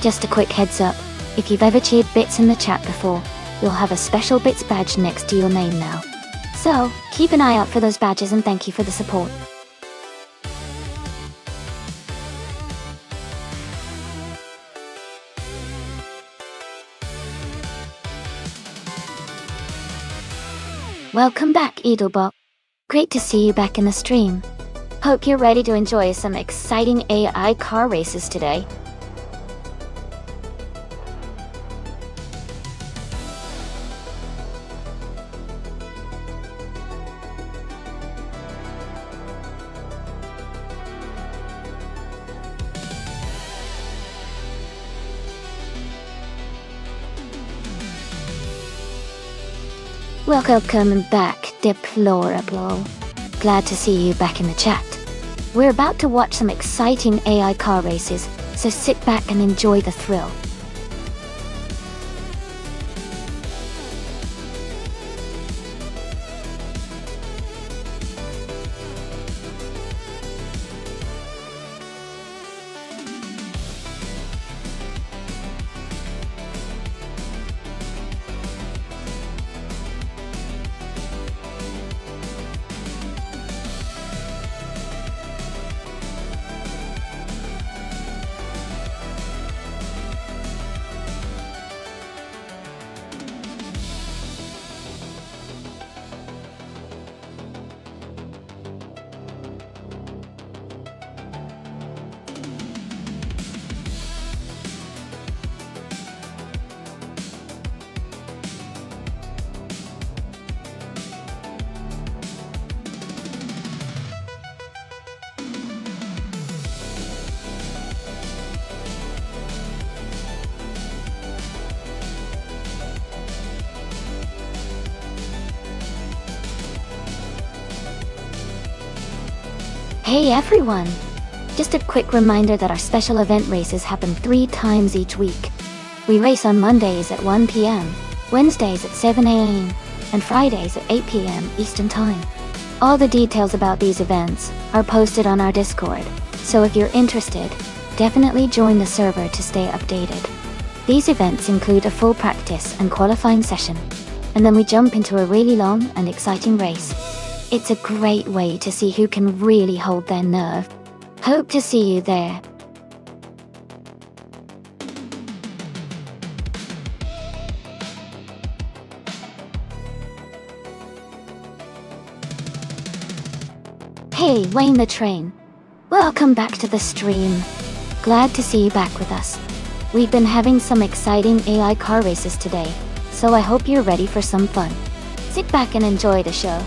Just a quick heads up, if you've ever cheered bits in the chat before, you'll have a special bits badge next to your name now. So, keep an eye out for those badges and thank you for the support. Welcome back, Edelbot. Great to see you back in the stream. Hope you're ready to enjoy some exciting AI car races today. Welcome back, Deplorable. Glad to see you back in the chat. We're about to watch some exciting AI car races, so sit back and enjoy the thrill. Hey everyone! Just a quick reminder that our special event races happen 3 times each week. We race on Mondays at 1 p.m., Wednesdays at 7 a.m., and Fridays at 8 p.m. Eastern Time. All the details about these events are posted on our Discord, so if you're interested, definitely join the server to stay updated. These events include a full practice and qualifying session, and then we jump into a really long and exciting race. It's a great way to see who can really hold their nerve. Hope to see you there. Hey, Wayne the Train. Welcome back to the stream. Glad to see you back with us. We've been having some exciting AI car races today, so I hope you're ready for some fun. Sit back and enjoy the show.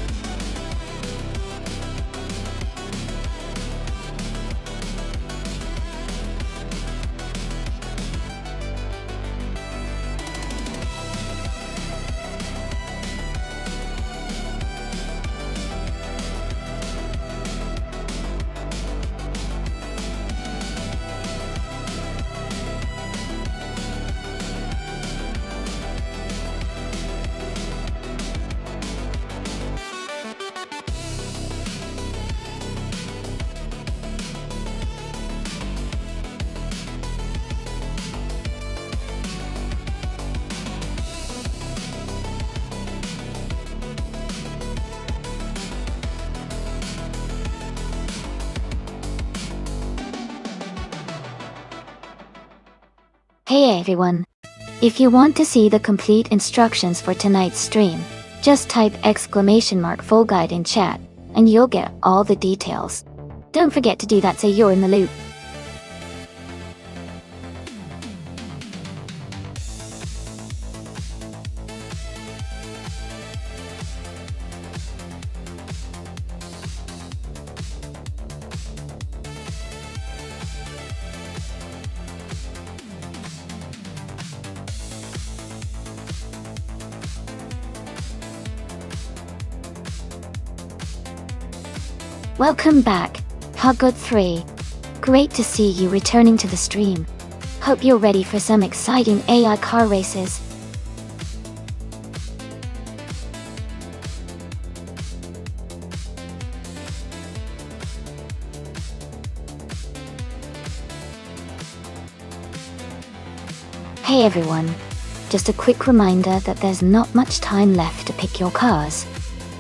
Hey everyone! If you want to see the complete instructions for tonight's stream, just type !full guide in chat, and you'll get all the details. Don't forget to do that so you're in the loop. Welcome back, Hoggood3. Great to see you returning to the stream. Hope you're ready for some exciting AI car races. Hey everyone, just a quick reminder that there's not much time left to pick your cars.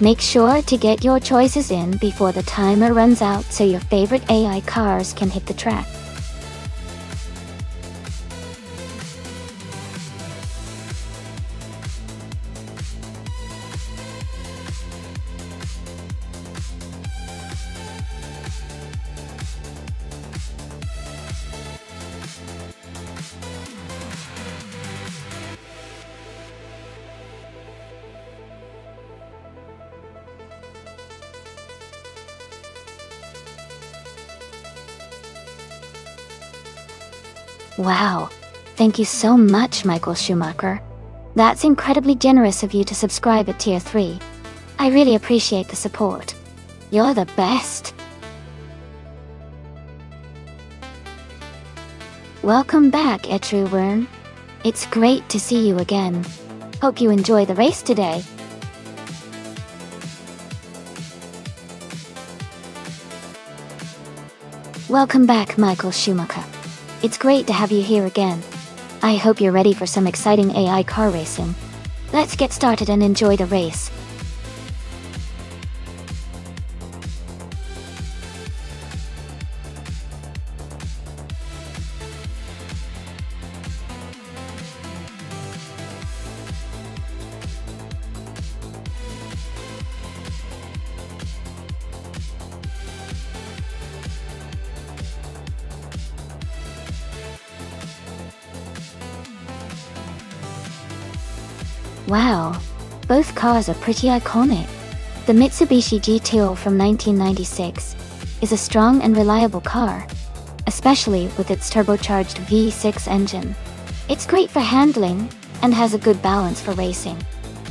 Make sure to get your choices in before the timer runs out so your favorite AI cars can hit the track. Wow, thank you so much, Michael Schumacher. That's incredibly generous of you to subscribe at Tier 3. I really appreciate the support. You're the best. Welcome back, Etruwern. It's great to see you again. Hope you enjoy the race today. Welcome back, Michael Schumacher. It's great to have you here again. I hope you're ready for some exciting AI car racing. Let's get started and enjoy the race. Wow, both cars are pretty iconic. The Mitsubishi GTO from 1996 is a strong and reliable car, especially with its turbocharged V6 engine. It's great for handling and has a good balance for racing.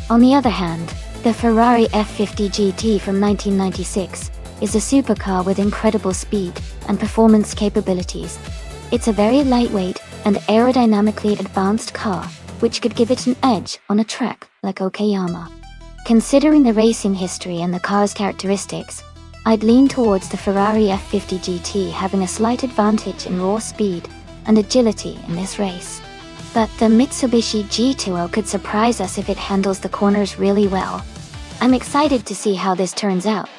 On the other hand, the Ferrari F50 GT from 1996 is a supercar with incredible speed and performance capabilities. It's a very lightweight and aerodynamically advanced car, which could give it an edge on a track like Okayama. Considering the racing history and the car's characteristics, I'd lean towards the Ferrari F50 GT having a slight advantage in raw speed and agility in this race. But the Mitsubishi G2O could surprise us if it handles the corners really well. I'm excited to see how this turns out.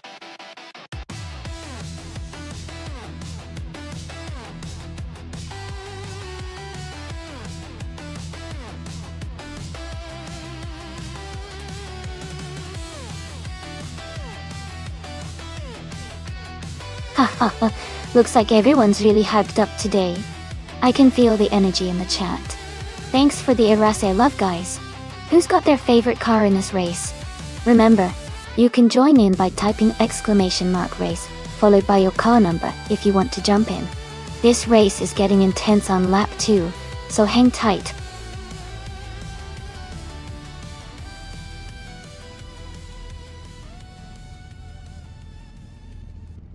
Haha, looks like everyone's really hyped up today. I can feel the energy in the chat. Thanks for the Irase love, guys. Who's got their favorite car in this race? Remember, you can join in by typing !race, followed by your car number if you want to jump in. This race is getting intense on lap 2, so hang tight.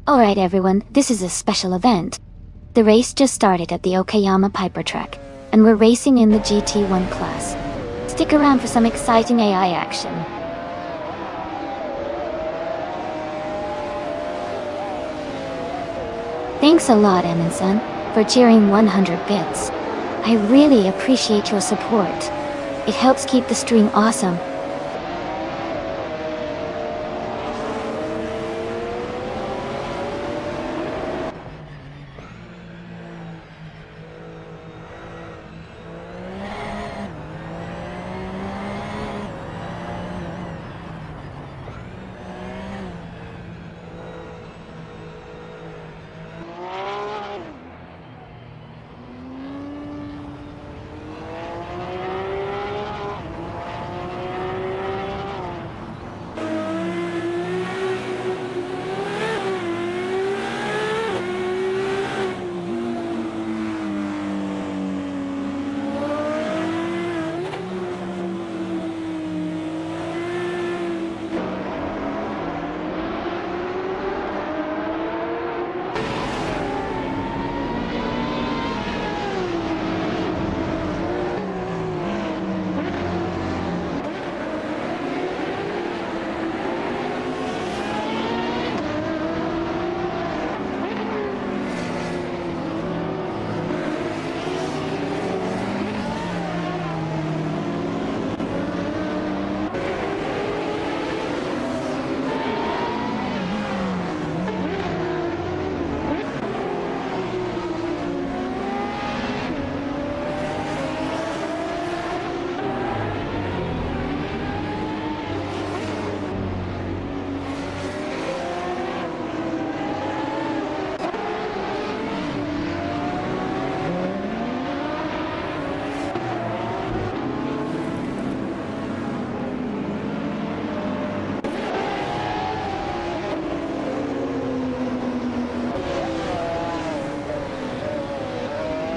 Alright everyone, this is a special event. The race just started at the Okayama Piper track, and we're racing in the GT1 class. Stick around for some exciting AI action. Thanks a lot, Emin-san, for cheering 100 bits. I really appreciate your support. It helps keep the stream awesome.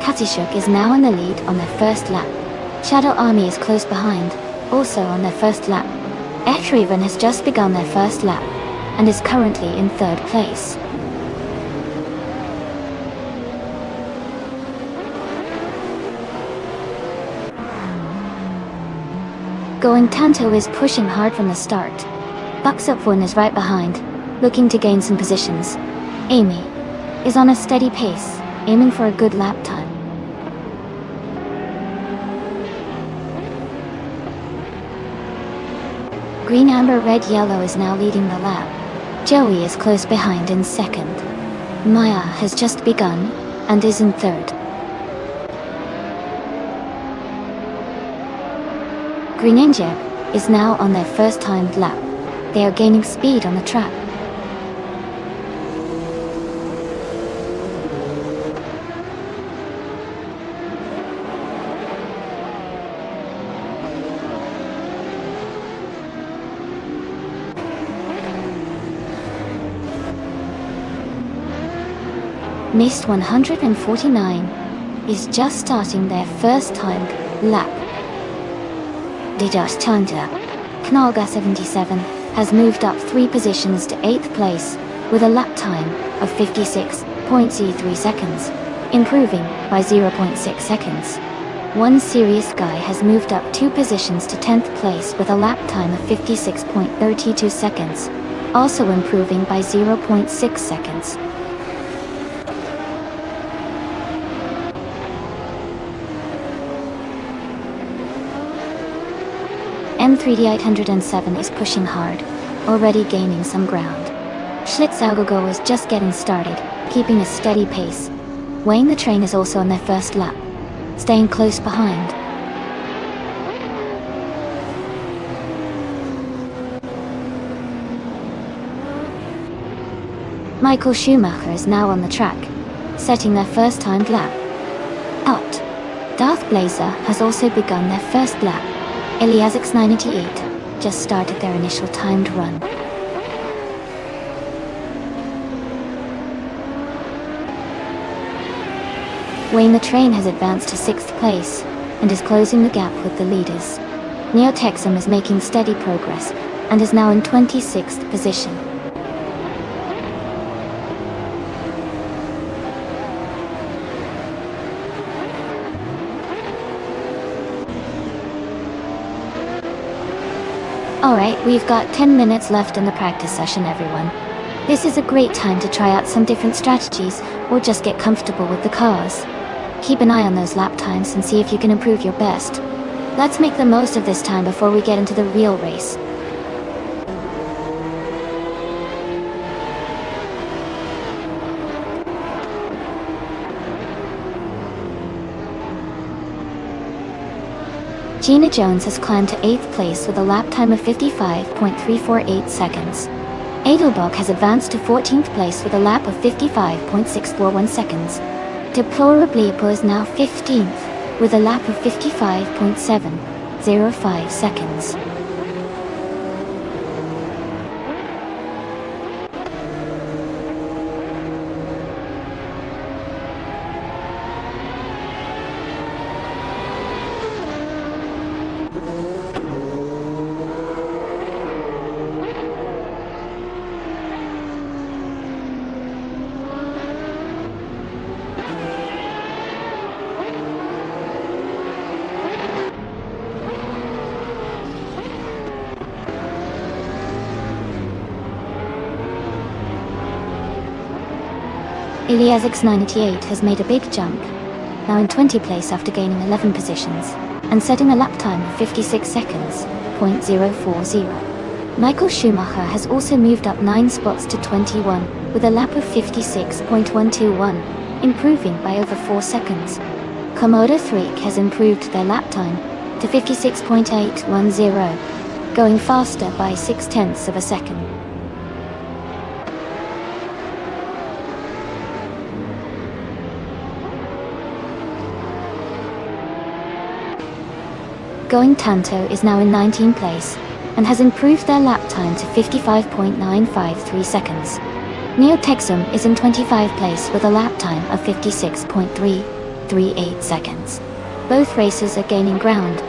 Katishuk is now in the lead on their first lap. Shadow Army is close behind, also on their first lap. Etriven has just begun their first lap, and is currently in third place. Going Tanto is pushing hard from the start. Buxupfun is right behind, looking to gain some positions. Amy is on a steady pace, aiming for a good lap time. Green, Amber, Red, Yellow is now leading the lap. Joey is close behind in second. Maya has just begun, and is in third. Green Injib is now on their first timed lap. They are gaining speed on the track. Mist 149 is just starting their first timed lap. Didas Chanda, Knalga 77, has moved up 3 positions to 8th place, with a lap time of 56.03 seconds, improving by 0.6 seconds. One serious guy has moved up 2 positions to 10th place with a lap time of 56.32 seconds, also improving by 0.6 seconds. M3D807 is pushing hard, already gaining some ground. Schlitzaugogo is just getting started, keeping a steady pace. Wayne the Train is also on their first lap, staying close behind. Michael Schumacher is now on the track, setting their first timed lap. Out. Darth Blazer has also begun their first lap. Iliazix 988 just started their initial timed run. Wayne the Train has advanced to 6th place and is closing the gap with the leaders. Neo-Texum is making steady progress and is now in 26th position. Alright, we've got 10 minutes left in the practice session, everyone. This is a great time to try out some different strategies or just get comfortable with the cars. Keep an eye on those lap times and see if you can improve your best. Let's make the most of this time before we get into the real race. Gina Jones has climbed to 8th place with a lap time of 55.348 seconds. Edelbach has advanced to 14th place with a lap of 55.641 seconds. Deplorably is now 15th with a lap of 55.705 seconds. Iliazix 988 has made a big jump, now in 20th place after gaining 11 positions, and setting a lap time of 56 seconds, .040. Michael Schumacher has also moved up 9 spots to 21, with a lap of 56.121, improving by over 4 seconds. Komodo 3 has improved their lap time to 56.810, going faster by 0.6 of a second. Going Tanto is now in 19th place, and has improved their lap time to 55.953 seconds. Neo-Texum is in 25th place with a lap time of 56.338 seconds. Both races are gaining ground.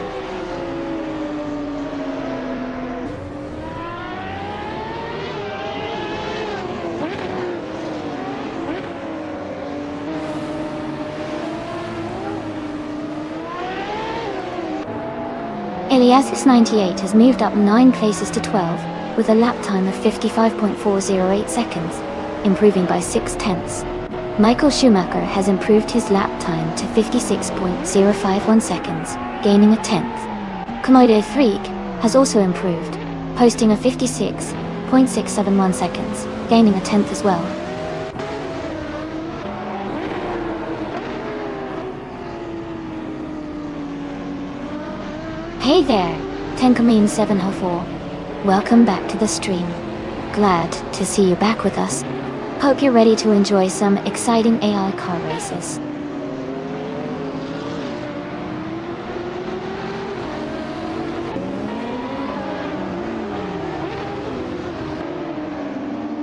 Iliazix 98 has moved up 9 places to 12, with a lap time of 55.408 seconds, improving by 0.6. Michael Schumacher has improved his lap time to 56.051 seconds, gaining a 10th. Komodo 3 has also improved, posting a 56.671 seconds, gaining a 10th as well. Hey there, Tenkamin 704. Welcome back to the stream. Glad to see you back with us. Hope you're ready to enjoy some exciting AI car races.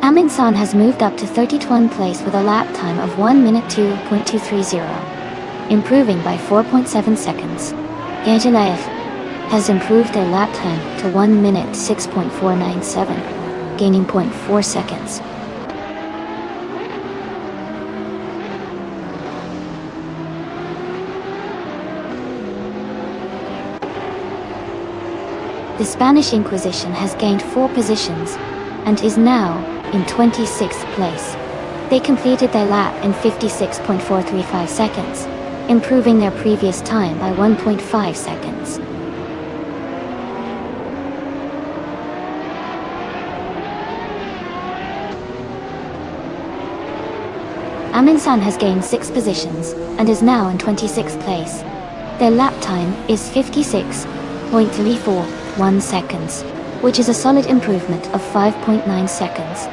Amin-san has moved up to 31st place with a lap time of 1 minute 2.230, improving by 4.7 seconds. Gajalaev has improved their lap time to 1 minute 6.497, gaining 0.4 seconds. The Spanish Inquisition has gained 4 positions and is now in 26th place. They completed their lap in 56.435 seconds, improving their previous time by 1.5 seconds. Amundsen has gained 6 positions and is now in 26th place. Their lap time is 56.341 seconds, which is a solid improvement of 5.9 seconds.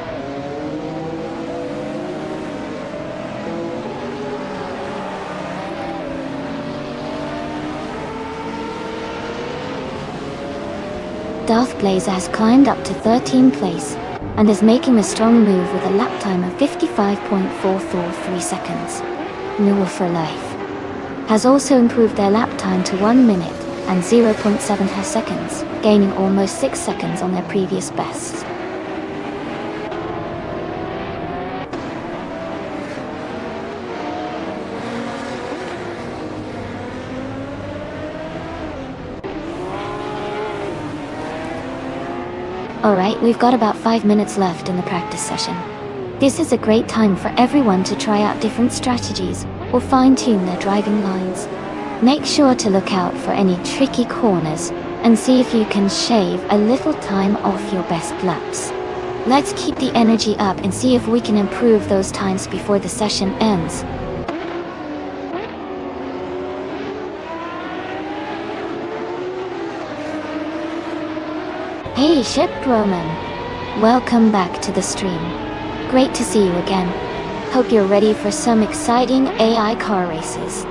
Darth Blazer has climbed up to 13th place and is making a strong move with a lap time of 55.443 seconds. Noah for Life has also improved their lap time to 1 minute and 0.7 seconds, gaining almost 6 seconds on their previous bests. Alright, we've got about 5 minutes left in the practice session. This is a great time for everyone to try out different strategies or fine-tune their driving lines. Make sure to look out for any tricky corners and see if you can shave a little time off your best laps. Let's keep the energy up and see if we can improve those times before the session ends. Hey Ship Roman! Welcome back to the stream. Great to see you again. Hope you're ready for some exciting AI car races.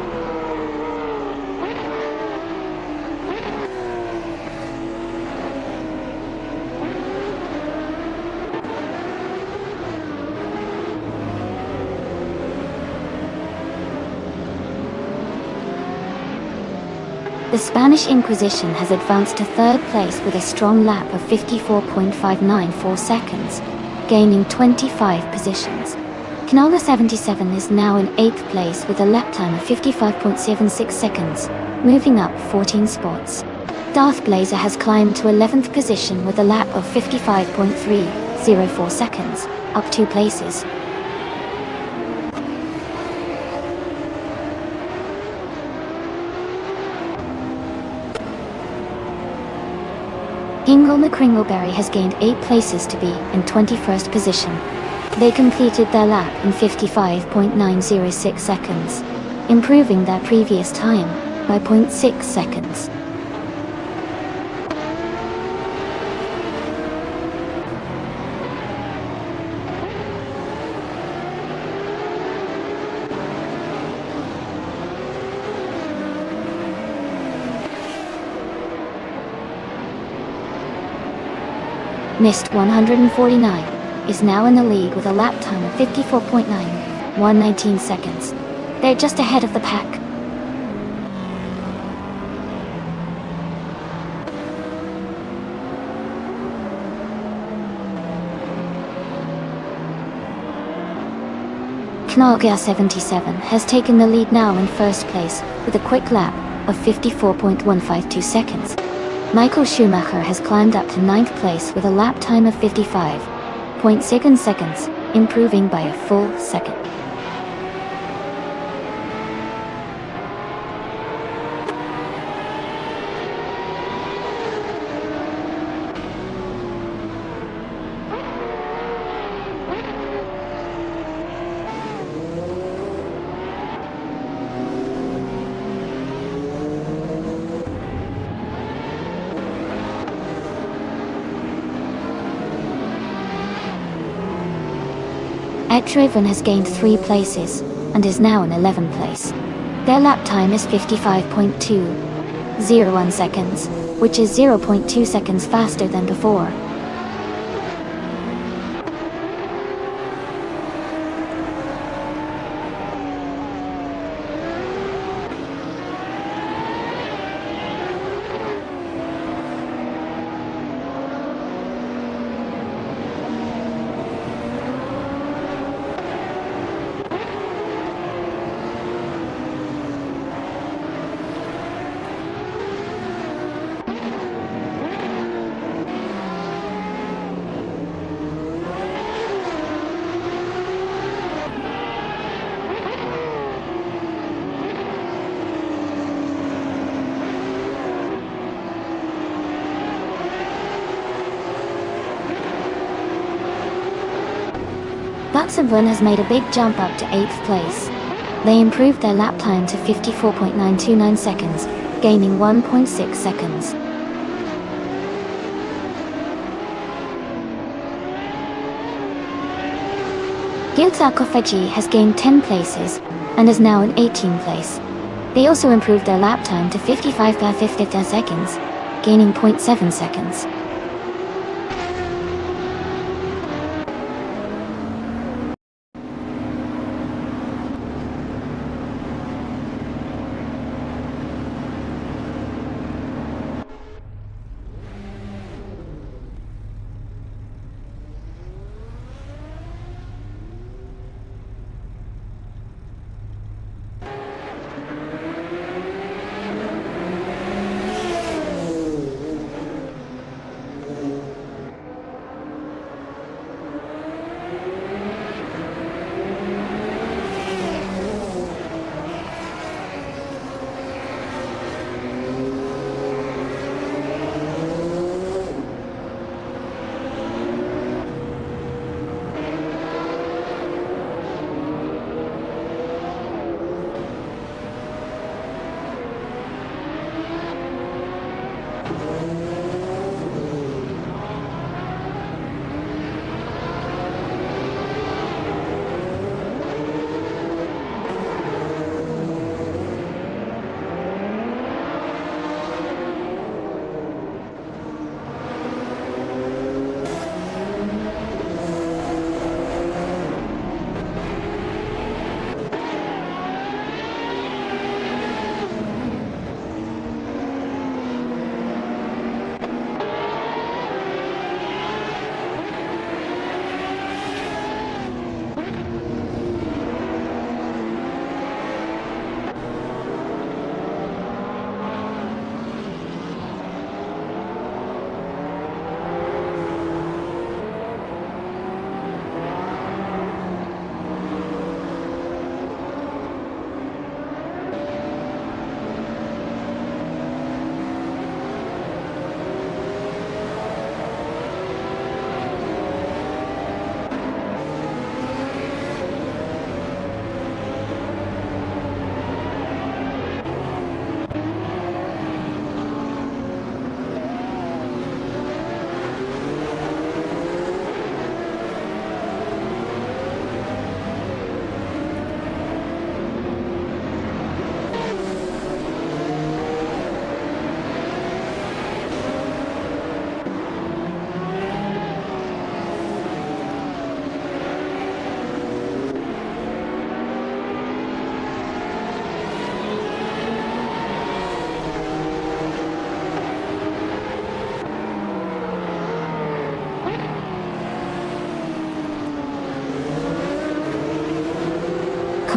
The Spanish Inquisition has advanced to 3rd place with a strong lap of 54.594 seconds, gaining 25 positions. Canola 77 is now in 8th place with a lap time of 55.76 seconds, moving up 14 spots. Darth Blazer has climbed to 11th position with a lap of 55.304 seconds, up 2 places. Ingle McCringleberry has gained 8 places to be in 21st position. They completed their lap in 55.906 seconds, improving their previous time by 0.6 seconds. Mist 149 is now in the lead with a lap time of 54.9119 seconds. They're just ahead of the pack. Knogger 77 has taken the lead now in 1st place with a quick lap of 54.152 seconds. Michael Schumacher has climbed up to 9th place with a lap time of 55.6 seconds, improving by a full second. Driven has gained 3 places and is now in 11th place. Their lap time is 55.201 seconds, which is 0.2 seconds faster than before. Luxembourg has made a big jump up to 8th place. They improved their lap time to 54.929 seconds, gaining 1.6 seconds. Gilles has gained 10 places, and is now in 18th place. They also improved their lap time to 55.50 seconds, gaining 0.7 seconds.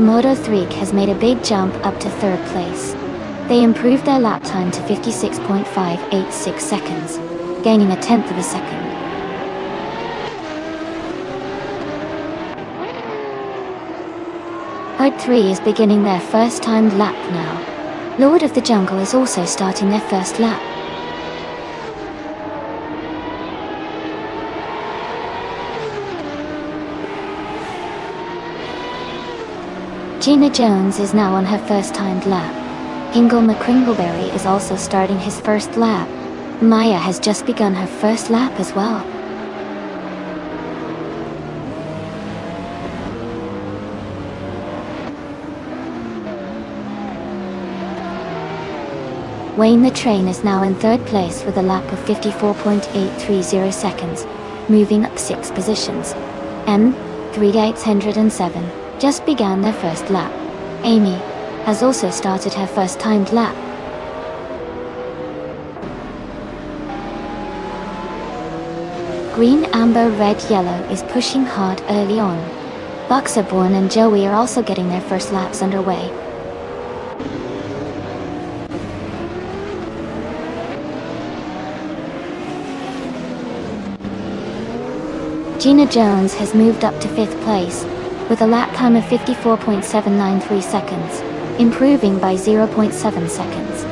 Komodo 3 has made a big jump up to 3rd place. They improved their lap time to 56.586 seconds, gaining a tenth of a second. Herd 3 is beginning their first timed lap now. Lord of the Jungle is also starting their first lap. Gina Jones is now on her first timed lap. Hingle McCringleberry is also starting his first lap. Maya has just begun her first lap as well. Wayne the Train is now in 3rd place with a lap of 54.830 seconds, moving up 6 positions. M3807 just began their first lap. Amy has also started her first timed lap. Green, amber, red, yellow is pushing hard early on. Buxaborn and Joey are also getting their first laps underway. Gina Jones has moved up to 5th place, with a lap time of 54.793 seconds, improving by 0.7 seconds.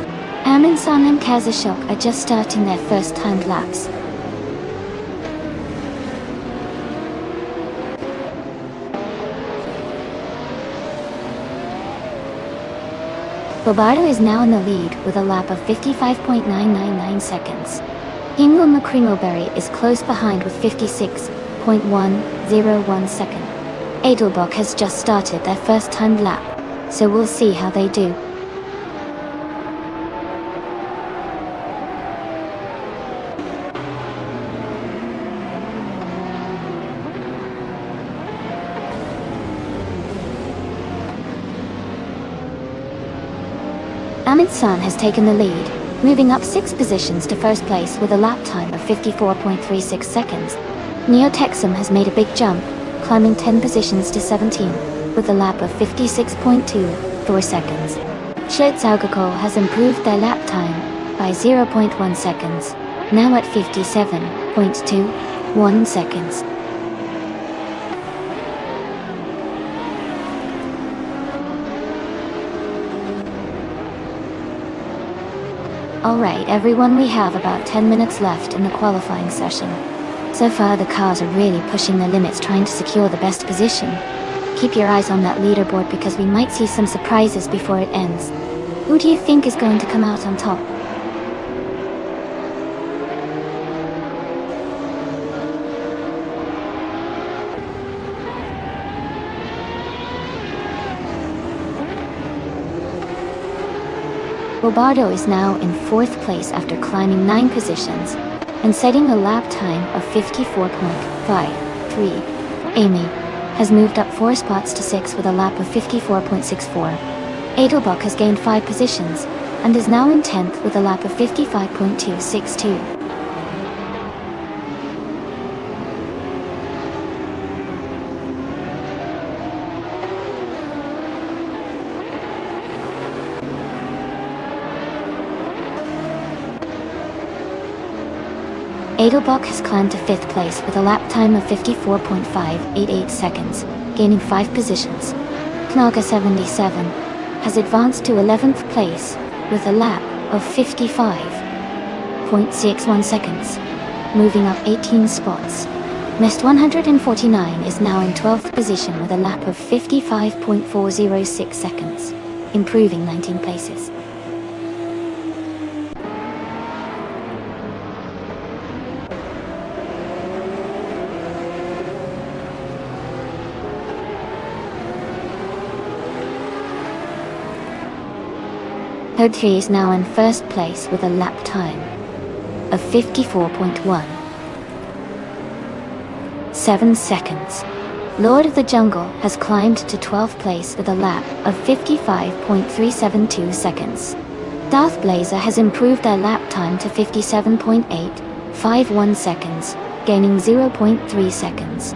Aminsan and Kazashok are just starting their first timed laps. Roberto is now in the lead with a lap of 55.999 seconds. Ingo McCringleberry is close behind with 56.101 seconds. Edelbach has just started their first timed lap, so we'll see how they do. Amit San has taken the lead, moving up 6 positions to first place with a lap time of 54.36 seconds. Neo Texum has made a big jump, climbing 10 positions to 17, with a lap of 56.24 seconds. Schlitzaugerkohl has improved their lap time by 0.1 seconds, now at 57.21 seconds. Alright everyone, we have about 10 minutes left in the qualifying session. So far the cars are really pushing the limits trying to secure the best position. Keep your eyes on that leaderboard because we might see some surprises before it ends. Who do you think is going to come out on top? Roberto is now in 4th place after climbing 9 positions and setting a lap time of 54.53. Amy has moved up 4 spots to 6 with a lap of 54.64. Edelbach has gained 5 positions and is now in 10th with a lap of 55.262. Edelbach has climbed to 5th place with a lap time of 54.588 seconds, gaining 5 positions. Knaga 77 has advanced to 11th place with a lap of 55.61 seconds, moving up 18 spots. Mist 149 is now in 12th position with a lap of 55.406 seconds, improving 19 places. Herd 3 is now in 1st place with a lap time of 54.17 seconds. Lord of the Jungle has climbed to 12th place with a lap of 55.372 seconds. Darth Blazer has improved their lap time to 57.851 seconds, gaining 0.3 seconds.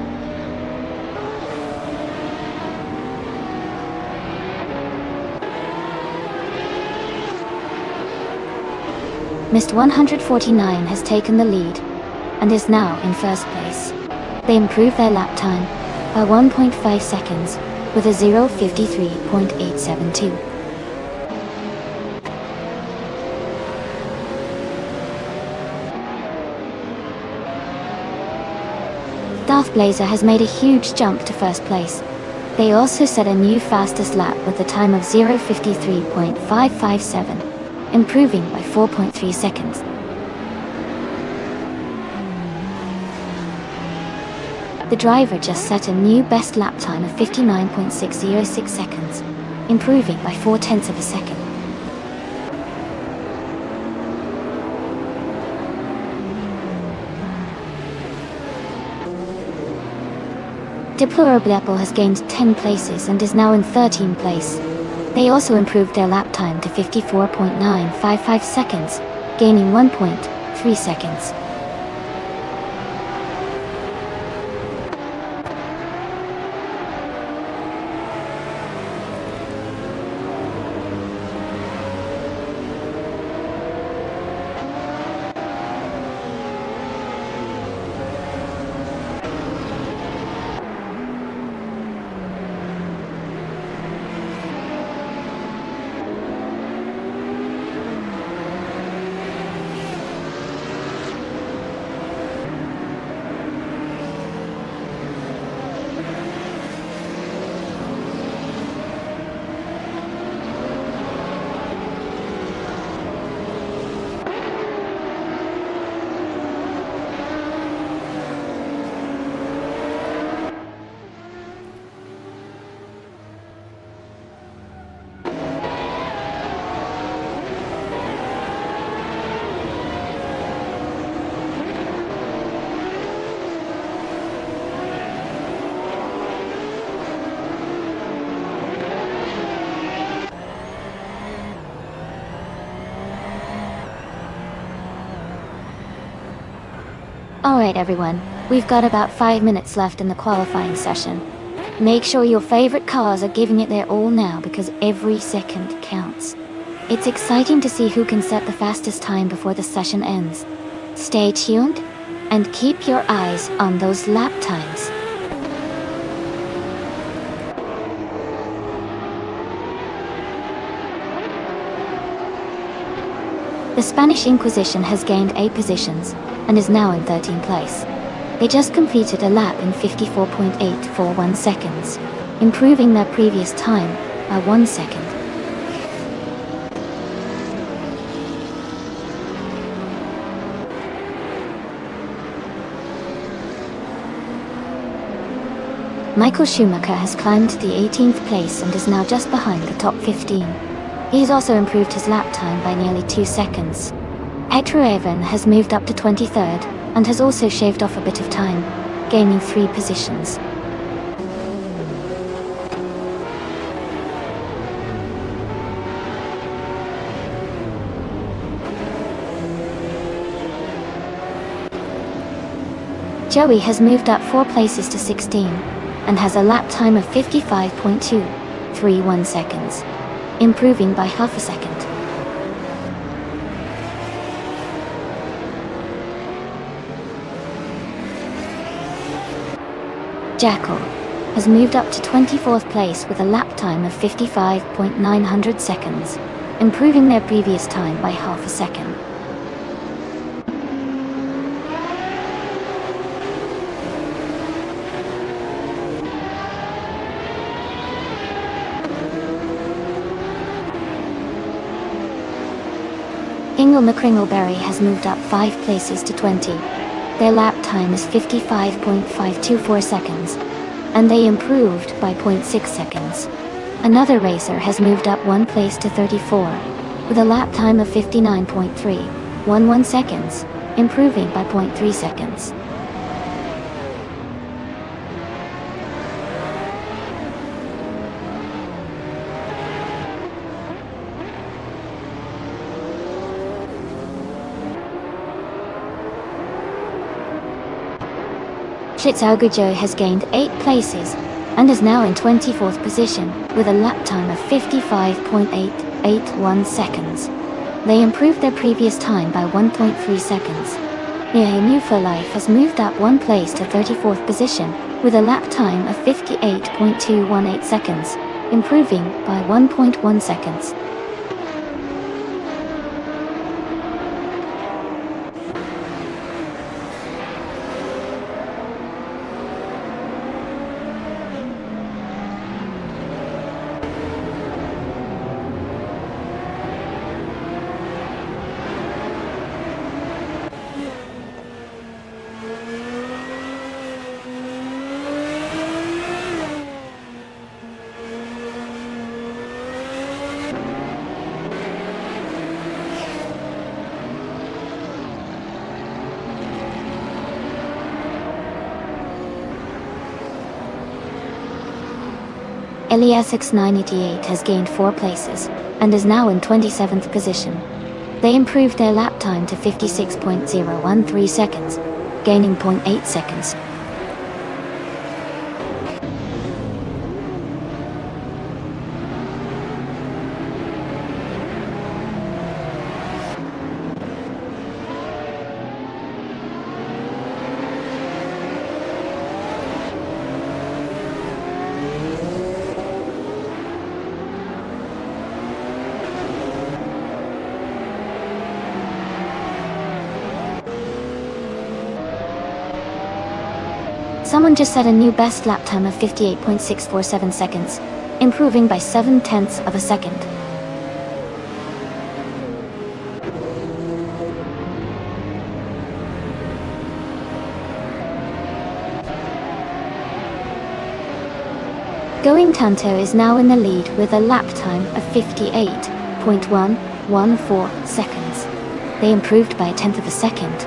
Mist 149 has taken the lead and is now in 1st place. They improved their lap time by 1.5 seconds with a 0:53.872. Darth Blazer has made a huge jump to 1st place. They also set a new fastest lap with a time of 0:53.557. improving by 4.3 seconds. The driver just set a new best lap time of 59.606 seconds, improving by 0.4 of a second. Deplorable has gained 10 places and is now in 13th place. They also improved their lap time to 54.955 seconds, gaining 1.3 seconds. Alright everyone, we've got about 5 minutes left in the qualifying session. Make sure your favorite cars are giving it their all now because every second counts. It's exciting to see who can set the fastest time before the session ends. Stay tuned and keep your eyes on those lap times. The Spanish Inquisition has gained 8 positions and is now in 13th place. They just completed a lap in 54.841 seconds, improving their previous time by 1 second. Michael Schumacher has climbed to the 18th place and is now just behind the top 15. He has also improved his lap time by nearly 2 seconds. Evan has moved up to 23rd and has also shaved off a bit of time, gaining 3 positions. Joey has moved up 4 places to 16 and has a lap time of 55.231 seconds, improving by half a second. Jackal has moved up to 24th place with a lap time of 55.900 seconds, improving their previous time by half a second. Ingle McCringleberry has moved up 5 places to 20. Their lap time is 55.524 seconds, and they improved by 0.6 seconds. Another racer has moved up 1 place to 34, with a lap time of 59.311 seconds, improving by 0.3 seconds. Joe has gained 8 places and is now in 24th position with a lap time of 55.881 seconds. They improved their previous time by 1.3 seconds. New for Life has moved up 1 place to 34th position with a lap time of 58.218 seconds, improving by 1.1 seconds. Elias6988 has gained 4 places and is now in 27th position. They improved their lap time to 56.013 seconds, gaining 0.8 seconds. Someone just set a new best lap time of 58.647 seconds, improving by 0.7 of a second. Going Tanto is now in the lead with a lap time of 58.114 seconds. They improved by 0.1 of a second.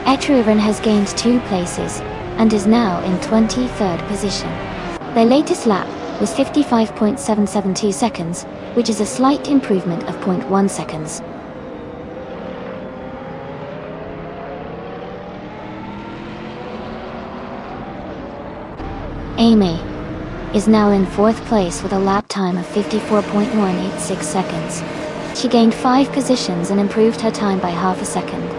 Etrurin has gained 2 places and is now in 23rd position. Their latest lap was 55.772 seconds, which is a slight improvement of 0.1 seconds. Amy is now in 4th place with a lap time of 54.186 seconds. She gained 5 positions and improved her time by half a second.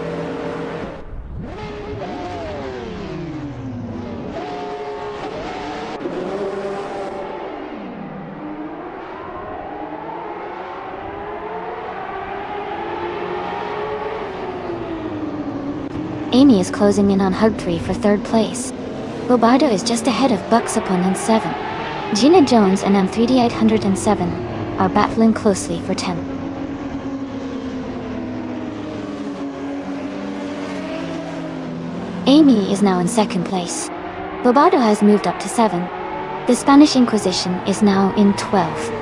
Amy is closing in on Hugtree for 3rd place. Robardo is just ahead of Buxapon in 7th. Gina Jones and M3D807 are battling closely for 10th. Amy is now in 2nd place. Robardo has moved up to 7th. The Spanish Inquisition is now in 12th.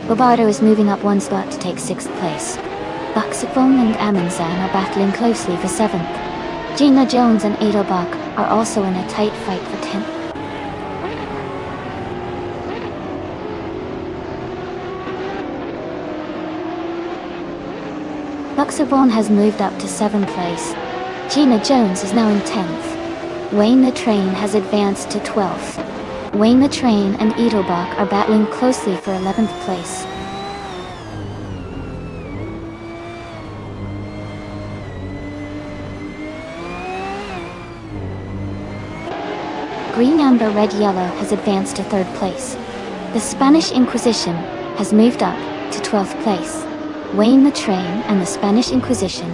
Robardo is moving up 1 spot to take 6th place. Buxapon and Amundsen are battling closely for 7th. Gina Jones and Edelbach are also in a tight fight for 10th. Buxapon has moved up to 7th place. Gina Jones is now in 10th. Wayne the Train has advanced to 12th. Wayne the Train and Edelbach are battling closely for 11th place. Green Amber Red Yellow has advanced to 3rd place. The Spanish Inquisition has moved up to 12th place. Wayne the Train and the Spanish Inquisition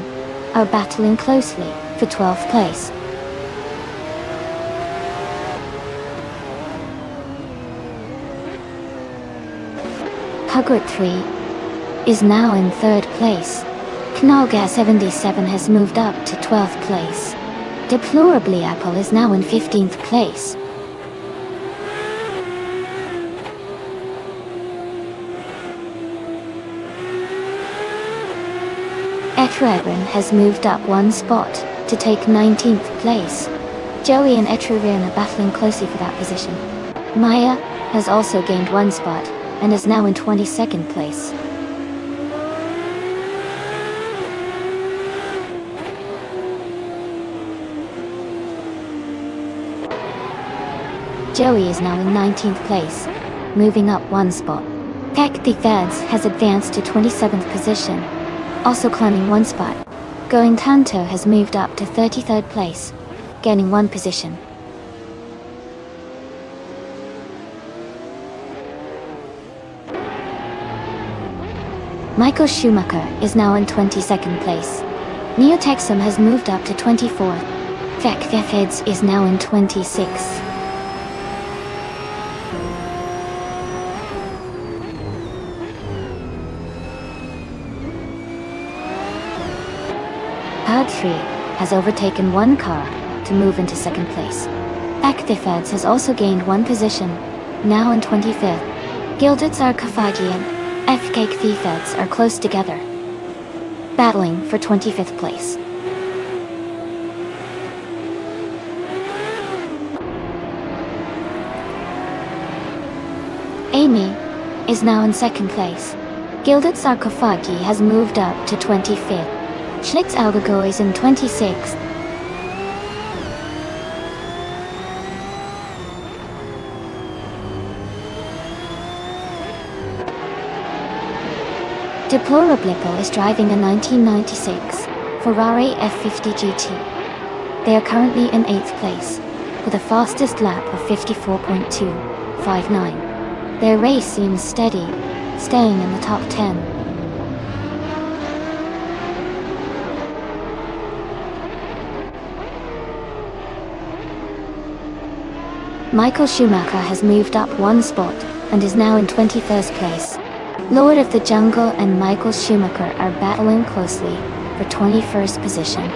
are battling closely for 12th place. Hugtree is now in 3rd place. Knallgas 77 has moved up to 12th place. Deplorably Apple is now in 15th place. Etrurin has moved up 1 spot to take 19th place. Joey and Etrurin are battling closely for that position. Maya has also gained 1 spot and is now in 22nd place. Joey is now in 19th place, moving up 1 spot. Tech the Feds has advanced to 27th position, also climbing 1 spot. Going Tanto has moved up to 33rd place, gaining 1 position. Michael Schumacher is now in 22nd place. Neotexum has moved up to 24th. Tech the Feds is now in 26th. Hugtree has overtaken 1 car to move into 2nd place. Actifeds has also gained 1 position, now in 25th. Gilded Sarcophagi and FK Thefeds are close together, battling for 25th place. Amy is now in 2nd place. Gilded Sarcophagi has moved up to 25th. Schlitz Algogo is in 26th. Deplorablipple is driving a 1996 Ferrari F50 GT. They are currently in 8th place, with a fastest lap of 54.259. Their race seems steady, staying in the top 10. Michael Schumacher has moved up 1 spot and is now in 21st place. Lord of the Jungle and Michael Schumacher are battling closely for 21st position.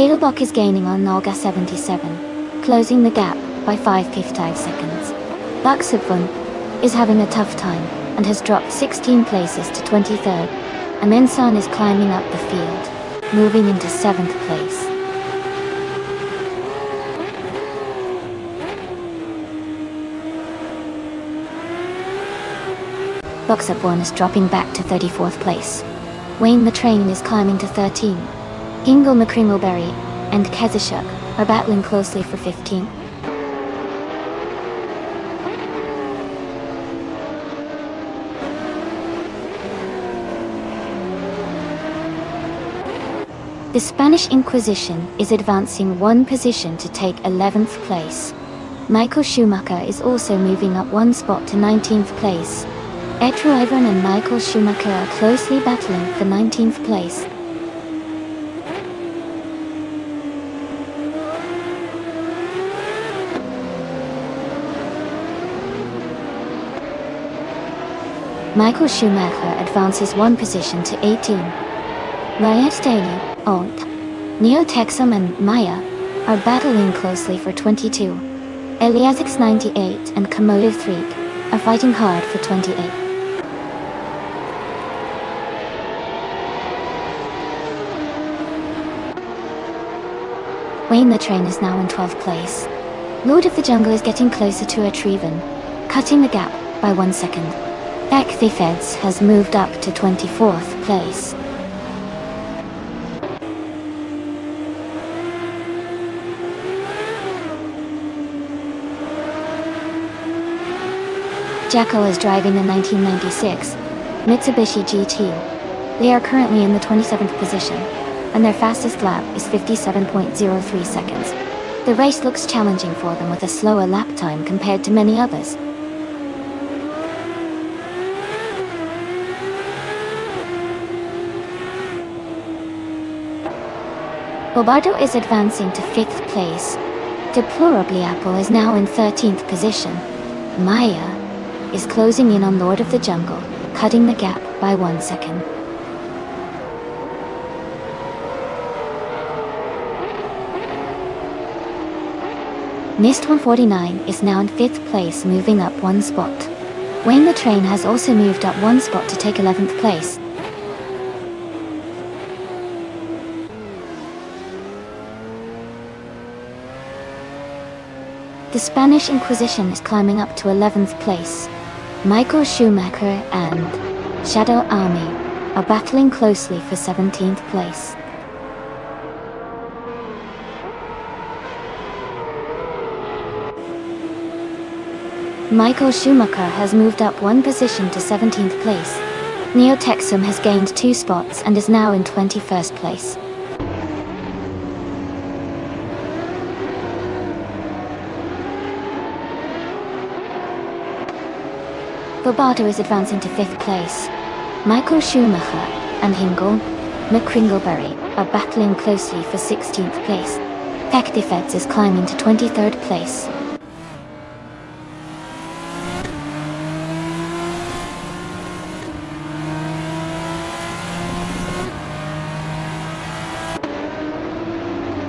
Edelbach is gaining on Nolga 77, closing the gap by 5.55 seconds. Buxabun is having a tough time and has dropped 16 places to 23rd, and Ensan is climbing up the field, moving into 7th place. Buxabun is dropping back to 34th place. Wayne the Train is climbing to 13. Ingle McCringleberry and Kezishuk are battling closely for 15. The Spanish Inquisition is advancing one position to take 11th place. Michael Schumacher is also moving up one spot to 19th place. Etru Ivern and Michael Schumacher are closely battling for 19th place. Michael Schumacher advances one position to 18. Riot Daly, Alt, Neo Texum and Maya are battling closely for 22. Eliasix 98 and Komodo Threek are fighting hard for 28. Wayne the Train is now in 12th place. Lord of the Jungle is getting closer to Retrieven, cutting the gap by 1 second. Back the Feds has moved up to 24th place. Jacko is driving the 1996 Mitsubishi GT. They are currently in the 27th position, and their fastest lap is 57.03 seconds. The race looks challenging for them with a slower lap time compared to many others. Bobardo is advancing to 5th place. Deplorably Apple is now in 13th position. Maya is closing in on Lord of the Jungle, cutting the gap by 1 second. Nist 149 is now in 5th place, moving up one spot. Wayne the Train has also moved up one spot to take 11th place. The Spanish Inquisition is climbing up to 11th place. Michael Schumacher and Shadow Army are battling closely for 17th place. Michael Schumacher has moved up one position to 17th place. Neo Texum has gained 2 spots and is now in 21st place. Bobardo is advancing to 5th place. Michael Schumacher and Hingle McCringleberry are battling closely for 16th place. Feds is climbing to 23rd place.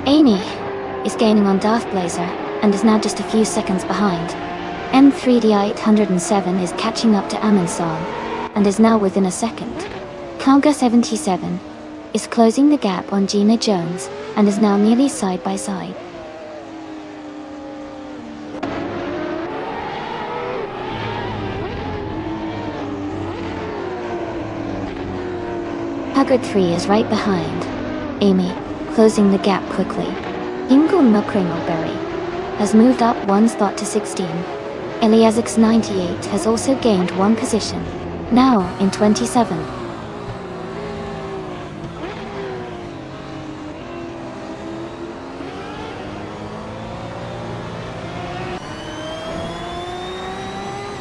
Amy is gaining on Darth Blazer and is now just a few seconds behind. M3D 807 is catching up to Amundsen and is now within a second. Kalga 77 is closing the gap on Gina Jones and is now nearly side by side. Huggard 3 is right behind Amy, closing the gap quickly. Ingle McCringleberry has moved up one spot to 16. Eliasix 98 has also gained one position, now in 27.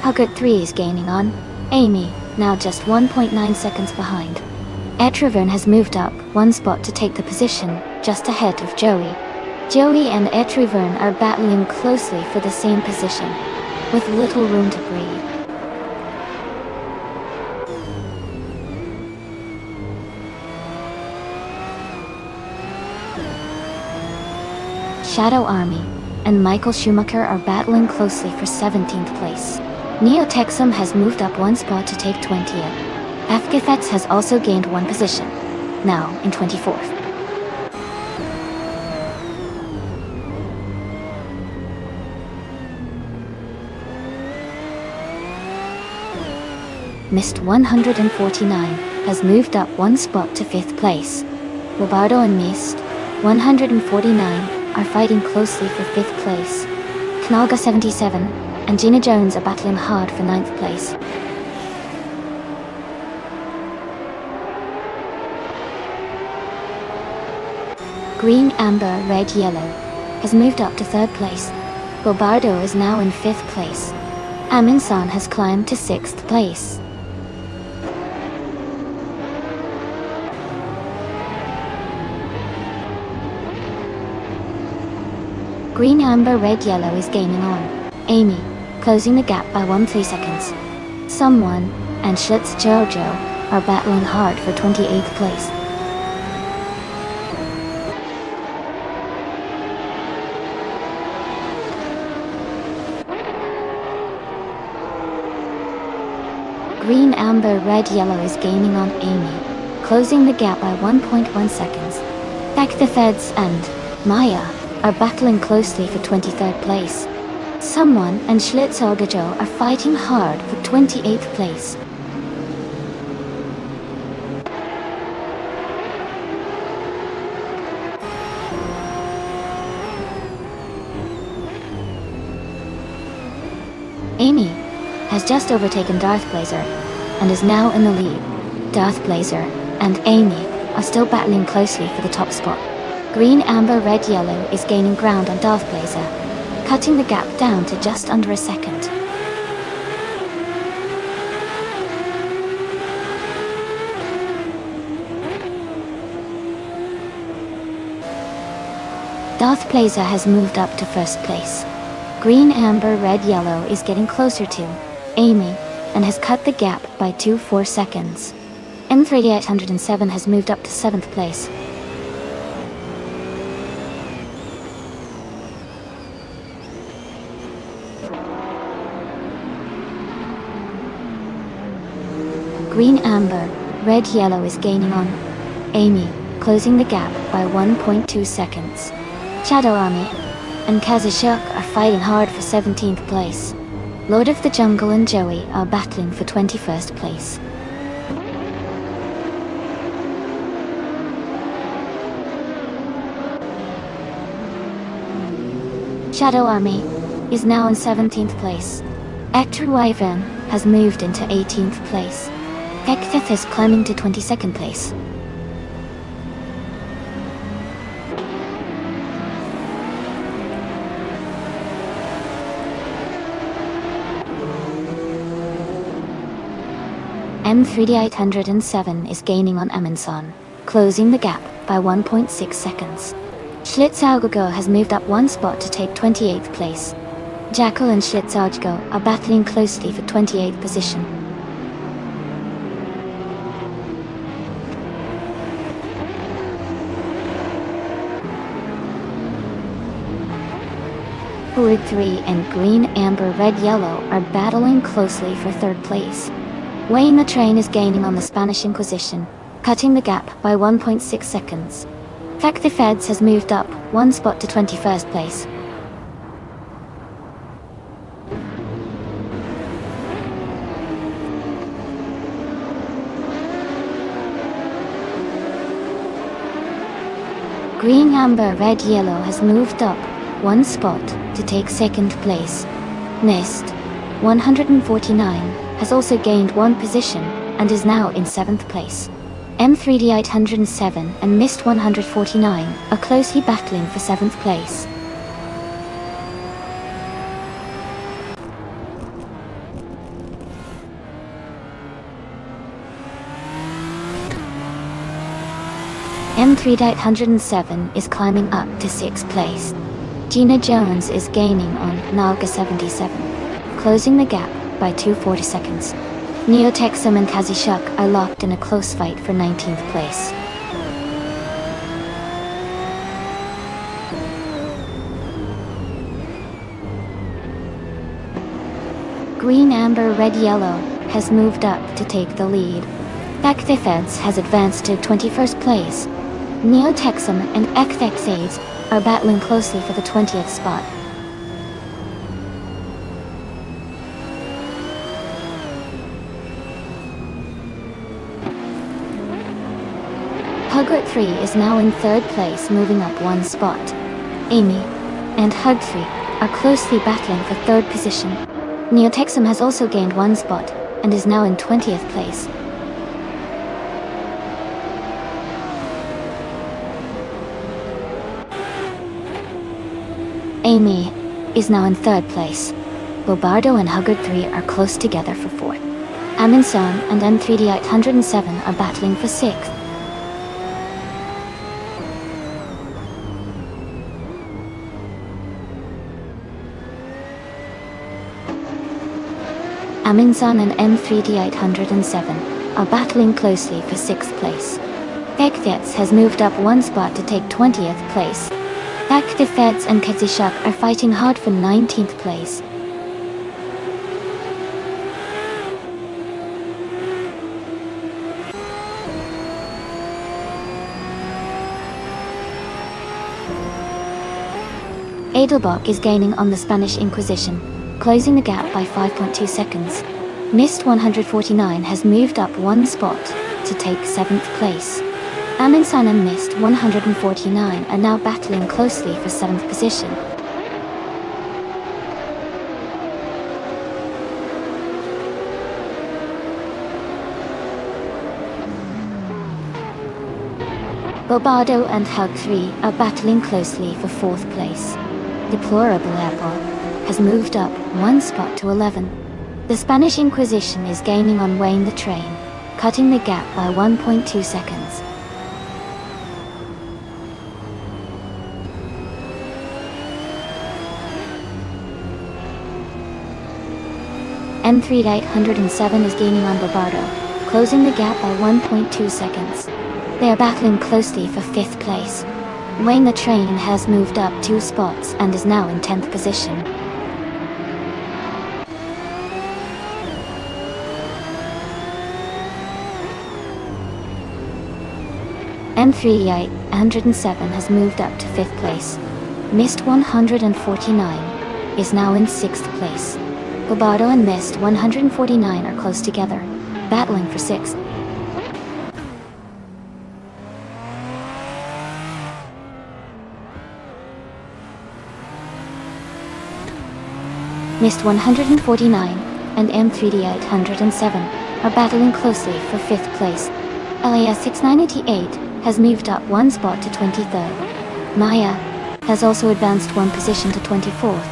Huggard 3 is gaining on Amy, now just 1.9 seconds behind. Etravern has moved up one spot to take the position, just ahead of Joey. Joey and Etravern are battling closely for the same position, with little room to breathe. Shadow Army, and Michael Schumacher are battling closely for 17th place. Neo Texum has moved up one spot to take 20th. Afgifets has also gained one position, now in 24th. Mist 149 has moved up one spot to 5th place. Robardo and Mist 149 are fighting closely for 5th place. Knalga 77 and Gina Jones are battling hard for 9th place. Green, Amber, Red, Yellow has moved up to 3rd place. Robardo is now in 5th place. Aminsan has climbed to 6th place. Green, Amber, Red, Yellow is gaining on Amy, closing the gap by 1-3 seconds. Someone and Schlitz Jojo are battling hard for 28th place. Green, Amber, Red, Yellow is gaining on Amy, closing the gap by 1.1 seconds. Back the Feds and Maya are battling closely for 23rd place. Someone and Schlitz Jojo are fighting hard for 28th place. Amy has just overtaken Darth Blazer and is now in the lead. Darth Blazer and Amy are still battling closely for the top spot. Green, Amber, Red, Yellow is gaining ground on Darth Blazer, cutting the gap down to just under a second. Darth Blazer has moved up to 1st place. Green, Amber, Red, Yellow is getting closer to Amy and has cut the gap by 2-4 seconds. M3807 has moved up to 7th place. Green, Amber, Red, Yellow is gaining on Amy, closing the gap by 1.2 seconds. Shadow Army and Kazashuk are fighting hard for 17th place. Lord of the Jungle and Joey are battling for 21st place. Shadow Army is now in 17th place. Actor Wyvern has moved into 18th place. Hecteth is climbing to 22nd place. M3807 is gaining on Aminsan, closing the gap by 1.6 seconds. Schlitzaugogo has moved up one spot to take 28th place. Jackal and Schlitzaugogo are battling closely for 28th position. Urug 3 and Green, Amber, Red, Yellow are battling closely for 3rd place. Wayne the Train is gaining on the Spanish Inquisition, cutting the gap by 1.6 seconds. Fact the Feds has moved up one spot to 21st place. Green, Amber, Red, Yellow has moved up one spot to take 2nd place. Nist 149 has also gained one position and is now in 7th place. M3807 and Mist 149 are closely battling for 7th place. M3807 is climbing up to 6th place. Gina Jones is gaining on Naga 77, closing the gap by 240 seconds. Neo Texum and Kazishuk are locked in a close fight for 19th place. Green Amber Red Yellow has moved up to take the lead. Ecthefeds has advanced to 21st place. Neotexum and Ecthexades are battling closely for the 20th spot. Hugert 3 is now in 3rd place, moving up 1 spot. Amy and Hug 3 are closely battling for 3rd position. Neotexum has also gained 1 spot and is now in 20th place. Amy is now in 3rd place. Bobardo and Hugert 3 are close together for 4th. Aminson and M3D807 are battling for 6th. Aminson and M3D807 are battling closely for 6th place. Ekthets has moved up 1 spot to take 20th place. Ekthefeds and Ketsishak are fighting hard for 19th place. Edelbach is gaining on the Spanish Inquisition, closing the gap by 5.2 seconds. Mist 149 has moved up 1 spot to take 7th place. Aminson and Mist 149 are now battling closely for 7th position. Bobardo and Hug 3 are battling closely for 4th place. Deplorable Apple has moved up 1 spot to 11. The Spanish Inquisition is gaining on Wayne the Train, cutting the gap by 1.2 seconds. M3D807 is gaining on Bobardo, closing the gap by 1.2 seconds. They are battling closely for 5th place. Wayne the Train has moved up 2 spots and is now in 10th position. M3D807 has moved up to 5th place. Mist 149 is now in 6th place. Bobardo and Mist 149 are close together, battling for 6th. Mist 149 and M3D807 are battling closely for 5th place. LAS 698 has moved up 1 spot to 23rd. Maya has also advanced 1 position to 24th.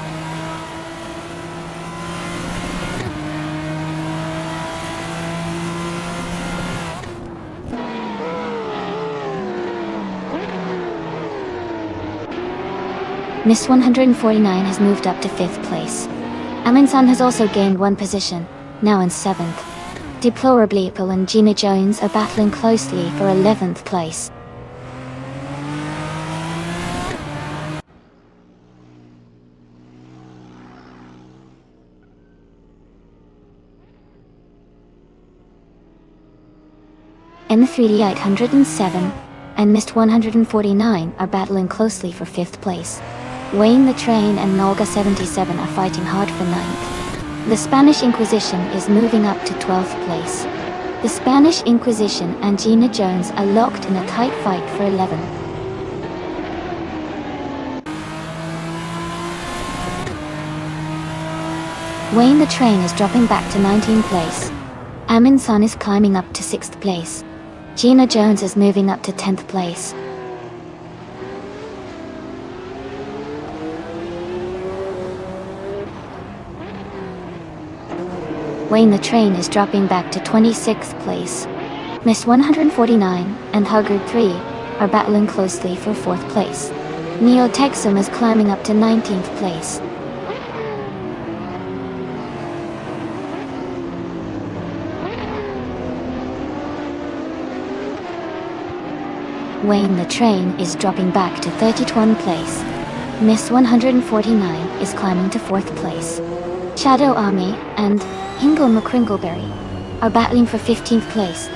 Mist 149 has moved up to 5th place. Aminson has also gained 1 position, now in 7th. Deplorably Apple and Gina Jones are battling closely for 11th place. M3D807 and Mist 149 are battling closely for 5th place. Wayne the Train and Nolga 77 are fighting hard for 9th. The Spanish Inquisition is moving up to 12th place. The Spanish Inquisition and Gina Jones are locked in a tight fight for 11. Wayne the Train is dropping back to 19th place. Aminson is climbing up to 6th place. Gina Jones is moving up to 10th place. Wayne the Train is dropping back to 26th place. Mist 149 and Hugger 3 are battling closely for 4th place. Neotexum is climbing up to 19th place. Wayne the Train is dropping back to 31st place. Mist 149 is climbing to 4th place. Shadow Army and Hingle McCringleberry are battling for 15th place.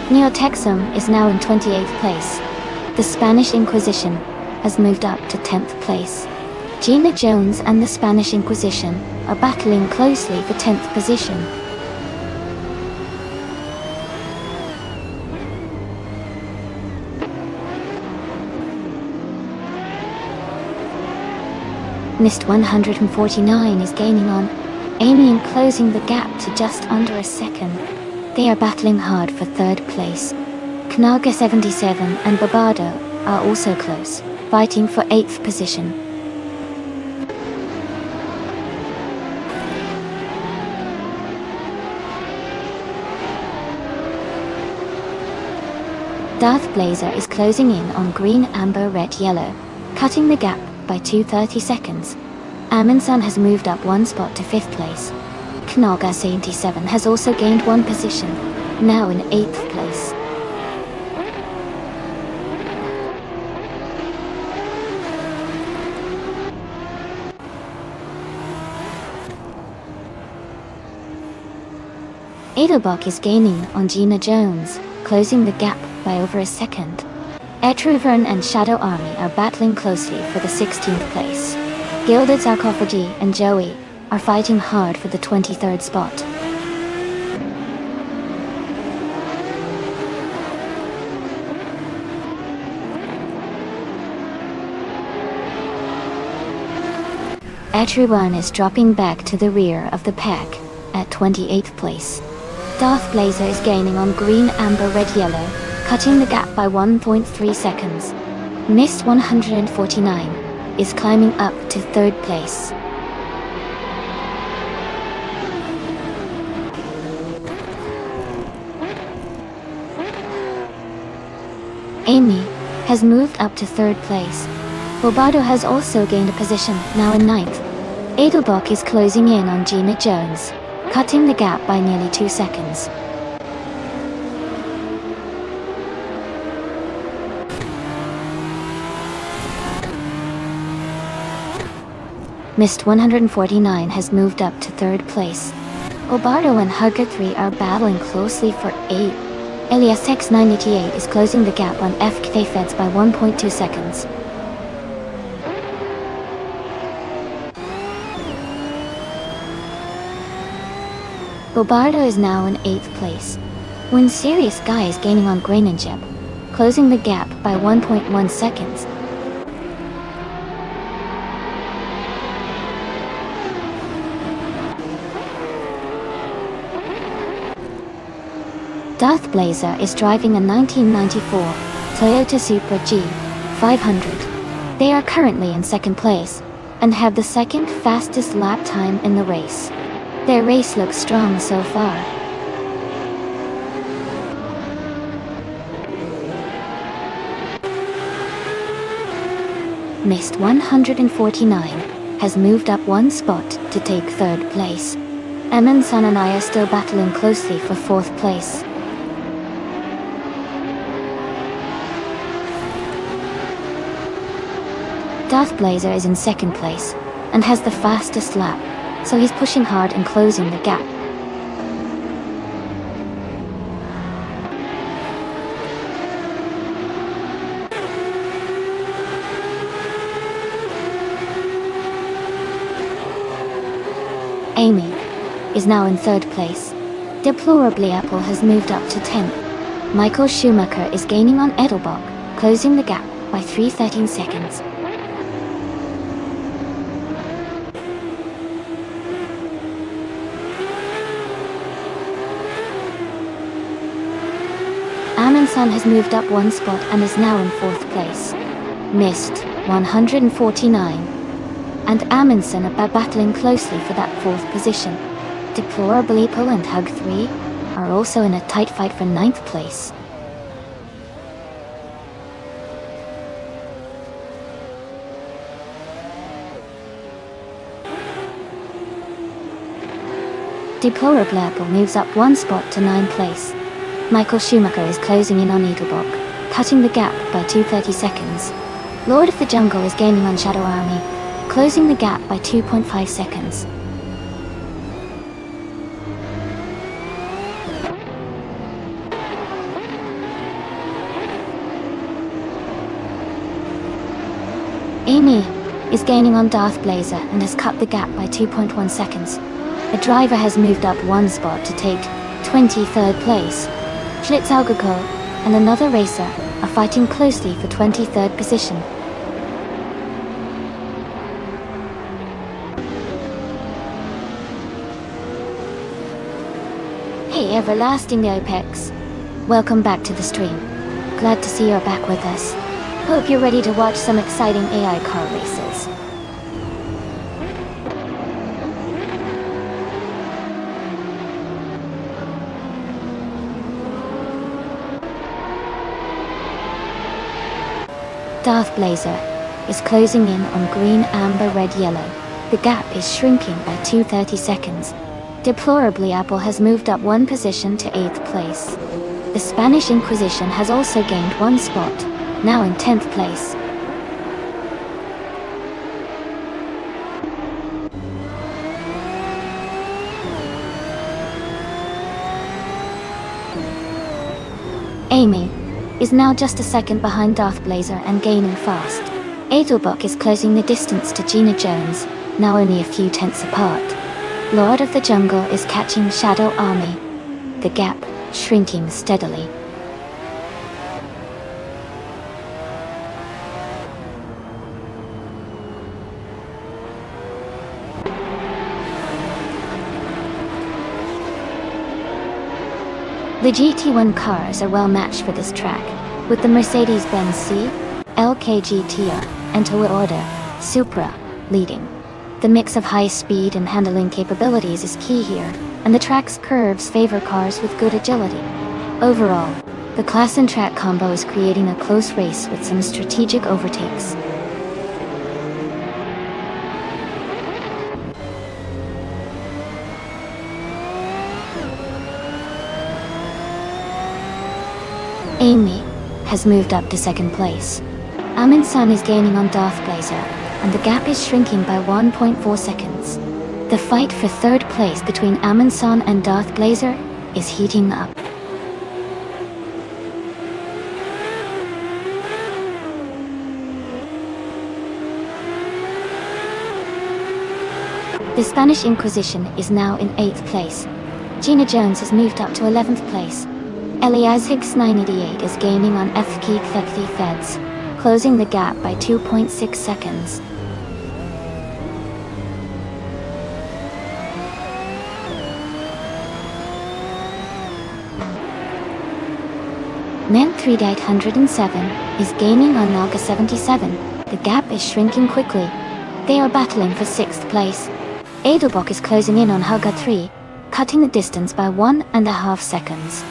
Neotexum is now in 28th place. The Spanish Inquisition has moved up to 10th place. Gina Jones and the Spanish Inquisition are battling closely for 10th position. Mist 149 is gaining on Amy and closing the gap to just under a second. They are battling hard for 3rd place. Knaga 77 and Barbado are also close, fighting for 8th position. Darth Blazer is closing in on green, amber, red, yellow, cutting the gap by 2:30 seconds. Amundsen has moved up 1 spot to 5th place. Knaga 77 has also gained 1 position, now in 8th place. Edelbach is gaining on Gina Jones, closing the gap by over a second. Etruvern and Shadow Army are battling closely for the 16th place. Gilded Sarcophagi and Joey are fighting hard for the 23rd spot. Etruvern is dropping back to the rear of the pack at 28th place. Darth Blazer is gaining on green, amber, red, yellow, cutting the gap by 1.3 seconds. Mist 149 is climbing up to 3rd place. Amy has moved up to 3rd place. Barbado has also gained a position, now in 9th. Edelbach is closing in on Gina Jones, cutting the gap by nearly 2 seconds. Mist 149 has moved up to 3rd place. Obardo and Hugger 3 are battling closely for 8. Elias X988 is closing the gap on FK Feds by 1.2 seconds. Bobardo is now in 8th place. When Serious Guy is gaining on Graninjeb, closing the gap by 1.1 seconds. Darth Blazer is driving a 1994 Toyota Supra G500. They are currently in 2nd place and have the 2nd fastest lap time in the race. Their race looks strong so far. Mist 149 has moved up 1 spot to take 3rd place. Amundsen and I are still battling closely for 4th place. Darth Blazer is in 2nd place and has the fastest lap, so he's pushing hard and closing the gap. Amy is now in 3rd place. Deplorably Apple has moved up to 10th. Michael Schumacher is gaining on Edelbach, closing the gap by 3:13 seconds. Amundsen has moved up 1 spot and is now in 4th place. Mist 149 and Amundsen are battling closely for that 4th position. Deplorable Apple and Hug 3 are also in a tight fight for 9th place. Deplorable Apple moves up 1 spot to 9th place. Michael Schumacher is closing in on Edelbach, cutting the gap by 2:30 seconds. Lord of the Jungle is gaining on Shadow Army, closing the gap by 2.5 seconds. Amy is gaining on Darth Blazer and has cut the gap by 2.1 seconds. A driver has moved up one spot to take 23rd place. Schlitz Algoko and another racer are fighting closely for 23rd position. Hey everlasting Apex, welcome back to the stream. Glad to see you're back with us. Hope you're ready to watch some exciting AI car races. Darth Blazer is closing in on green, amber, red, yellow. The gap is shrinking by 2:30 seconds. Deplorably, Apple has moved up one position to 8th place. The Spanish Inquisition has also gained one spot, now in 10th place. Amy is now just a second behind Darth Blazer and gaining fast. Edelbach is closing the distance to Gina Jones, now only a few tenths apart. Lord of the Jungle is catching Shadow Army, the gap shrinking steadily. The GT1 cars are well matched for this track, with the Mercedes-Benz C, LK GTR, and Toyota Supra leading. The mix of high speed and handling capabilities is key here, and the track's curves favor cars with good agility. Overall, the class and track combo is creating a close race with some strategic overtakes. Amy has moved up to second place. Amin San is gaining on Darth Blazer, and the gap is shrinking by 1.4 seconds. The fight for third place between Amin San and Darth Blazer is heating up. The Spanish Inquisition is now in 8th place. Gina Jones has moved up to 11th place. Elias Higgs 988 is gaining on FK Thekthi Feds, closing the gap by 2.6 seconds. Nen 3807 is gaining on Naga 77. The gap is shrinking quickly. They are battling for 6th place. Edelbach is closing in on Haga 3, cutting the distance by 1.5 seconds.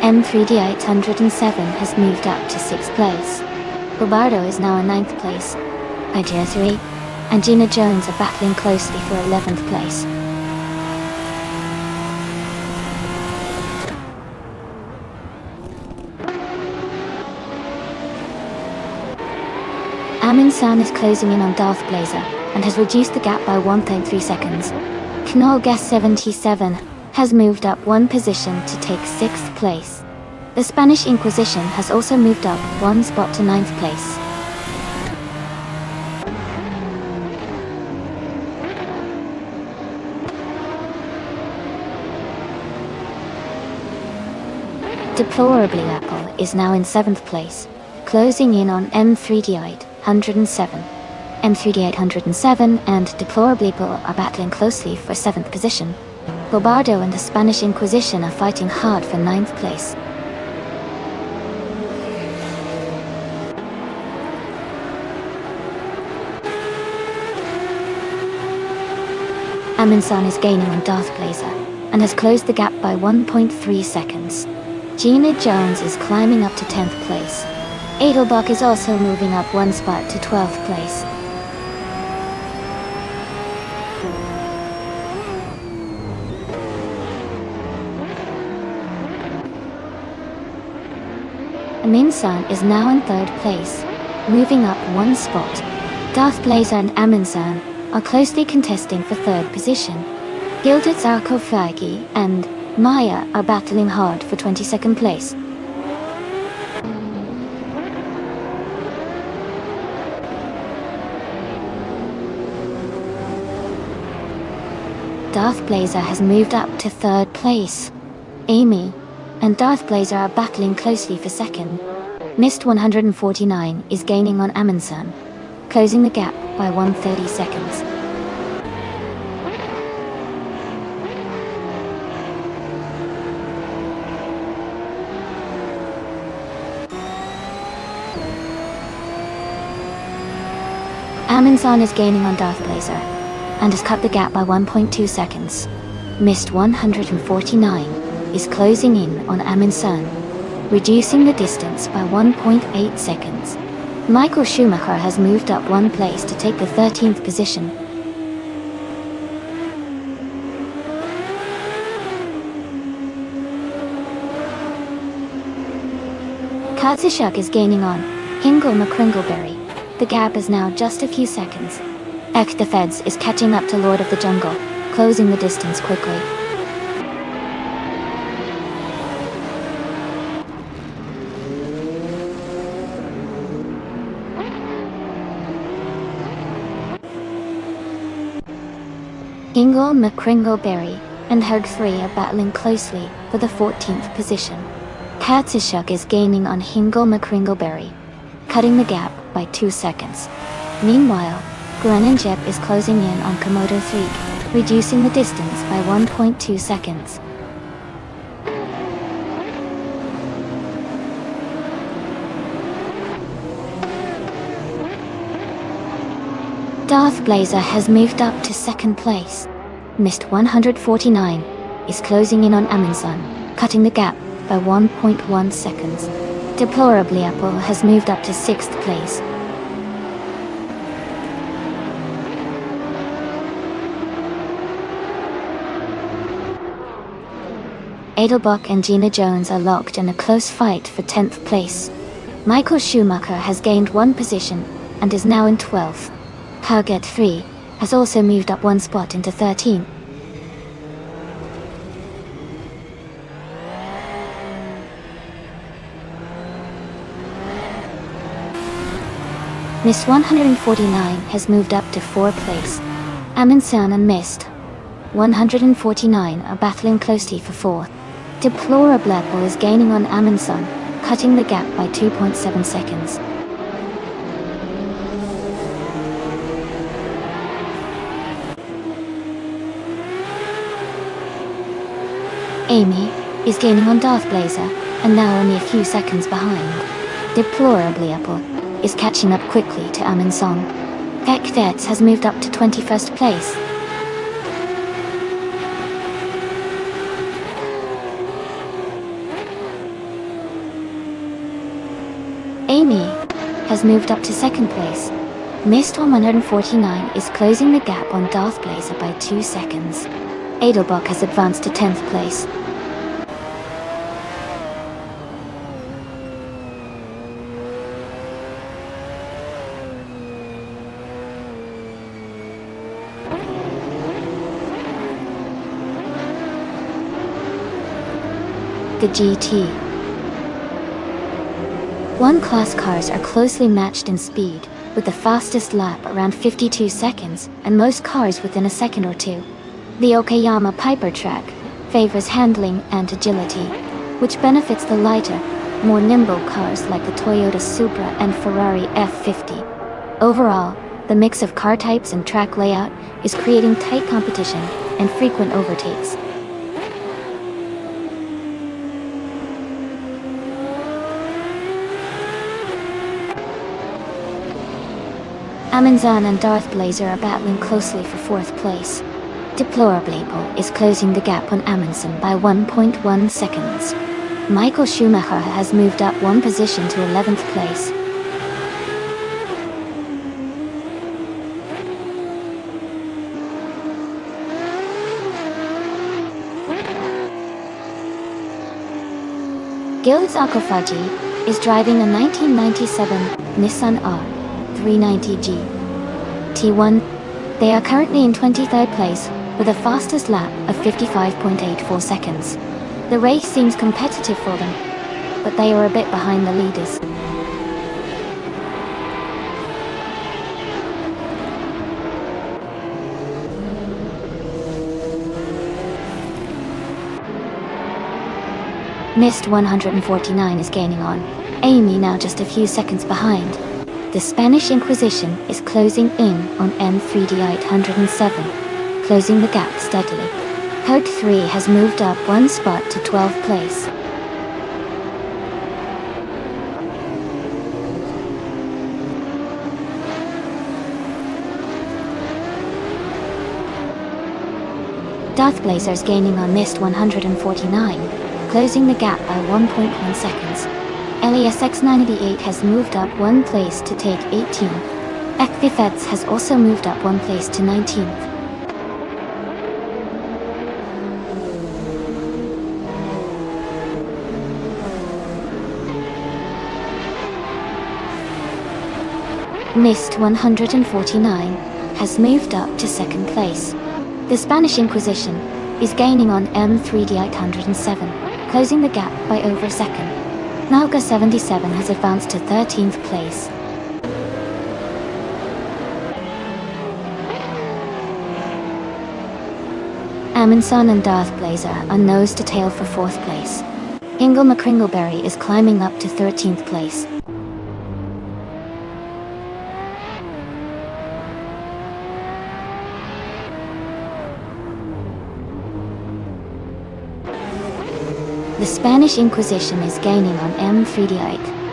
M3D807 has moved up to 6th place. Bobardo is now in 9th place. Idea 3 and Gina Jones are battling closely for 11th place. Amin San is closing in on Darth Blazer and has reduced the gap by 1.3 seconds. Knoll Guest 77 has moved up one position to take 6th place. The Spanish Inquisition has also moved up one spot to 9th place. Deplorably, Apple is now in 7th place, closing in on M3D807. M3D807 and Deplorably Apple are battling closely for 7th position. Bobardo and the Spanish Inquisition are fighting hard for 9th place. Amin San is gaining on Darth Blazer and has closed the gap by 1.3 seconds. Gina Jones is climbing up to 10th place. Edelbach is also moving up one spot to 12th place. Amundsen is now in 3rd place, moving up 1 spot. Darth Blazer and Amundsen are closely contesting for 3rd position. Gilded Sarkophagi and Maya are battling hard for 22nd place. Darth Blazer has moved up to 3rd place. Amy and Darth Blazer are battling closely for 2nd. Mist 149 is gaining on Amundsen, closing the gap by 130 seconds. Amundsen is gaining on Darth Blazer and has cut the gap by 1.2 seconds. Mist 149 is closing in on Amundsen, reducing the distance by 1.8 seconds. Michael Schumacher has moved up 1 place to take the 13th position. Katsishuk is gaining on Hingle McCringleberry. The gap is now just a few seconds. Ek the Feds is catching up to Lord of the Jungle, closing the distance quickly. Hingle McCringleberry and Hug 3 are battling closely for the 14th position. Katsishuk is gaining on Hingle McCringleberry, cutting the gap by 2 seconds. Meanwhile, Grenenjep is closing in on Komodo 3, reducing the distance by 1.2 seconds. Darth Blazer has moved up to 2nd place. Mist 149 is closing in on Amundsen, cutting the gap by 1.1 seconds. Deplorably Apple has moved up to 6th place. Edelbach and Gina Jones are locked in a close fight for 10th place. Michael Schumacher has gained 1 position and is now in 12th. Target 3 has also moved up 1 spot into 13. Mist 149 has moved up to 4th place. Amundsen and Mist 149 are battling closely for 4th. Deplorable Apple is gaining on Amundsen, cutting the gap by 2.7 seconds. Amy is gaining on Darth Blazer and now only a few seconds behind. Deplorably Apple is catching up quickly to Amundsen. Ekdets has moved up to 21st place. Amy has moved up to 2nd place. Mist 149 is closing the gap on Darth Blazer by 2 seconds. Edelbach has advanced to 10th place. The GT 1 class cars are closely matched in speed, with the fastest lap around 52 seconds and most cars within a second or two. The Okayama Piper track favors handling and agility, which benefits the lighter, more nimble cars like the Toyota Supra and Ferrari F50. Overall, the mix of car types and track layout is creating tight competition and frequent overtakes. Amundsen and Darth Blazer are battling closely for 4th place. Deplorably is closing the gap on Amundsen by 1.1 seconds. Michael Schumacher has moved up 1 position to 11th place. Gilles Akofagi is driving a 1997 Nissan R390G T1. They are currently in 23rd place with a fastest lap of 55.84 seconds. The race seems competitive for them, but they are a bit behind the leaders. Mist 149 is gaining on Amy, now just a few seconds behind. The Spanish Inquisition is closing in on M3D 807, closing the gap steadily. Code 3 has moved up one spot to 12th place. Darth Blazer is gaining on Mist 149, closing the gap by 1.1 seconds. LESX98 has moved up one place to take 18th. Ekvifeds has also moved up one place to 19th. Mist 149 has moved up to 2nd place. The Spanish Inquisition is gaining on M3D 807, closing the gap by over a second. Nalga 77 has advanced to 13th place. Amundsen and Darth Blazer are nose to tail for 4th place. Ingle McCringleberry is climbing up to 13th place. The Spanish Inquisition is gaining on M3D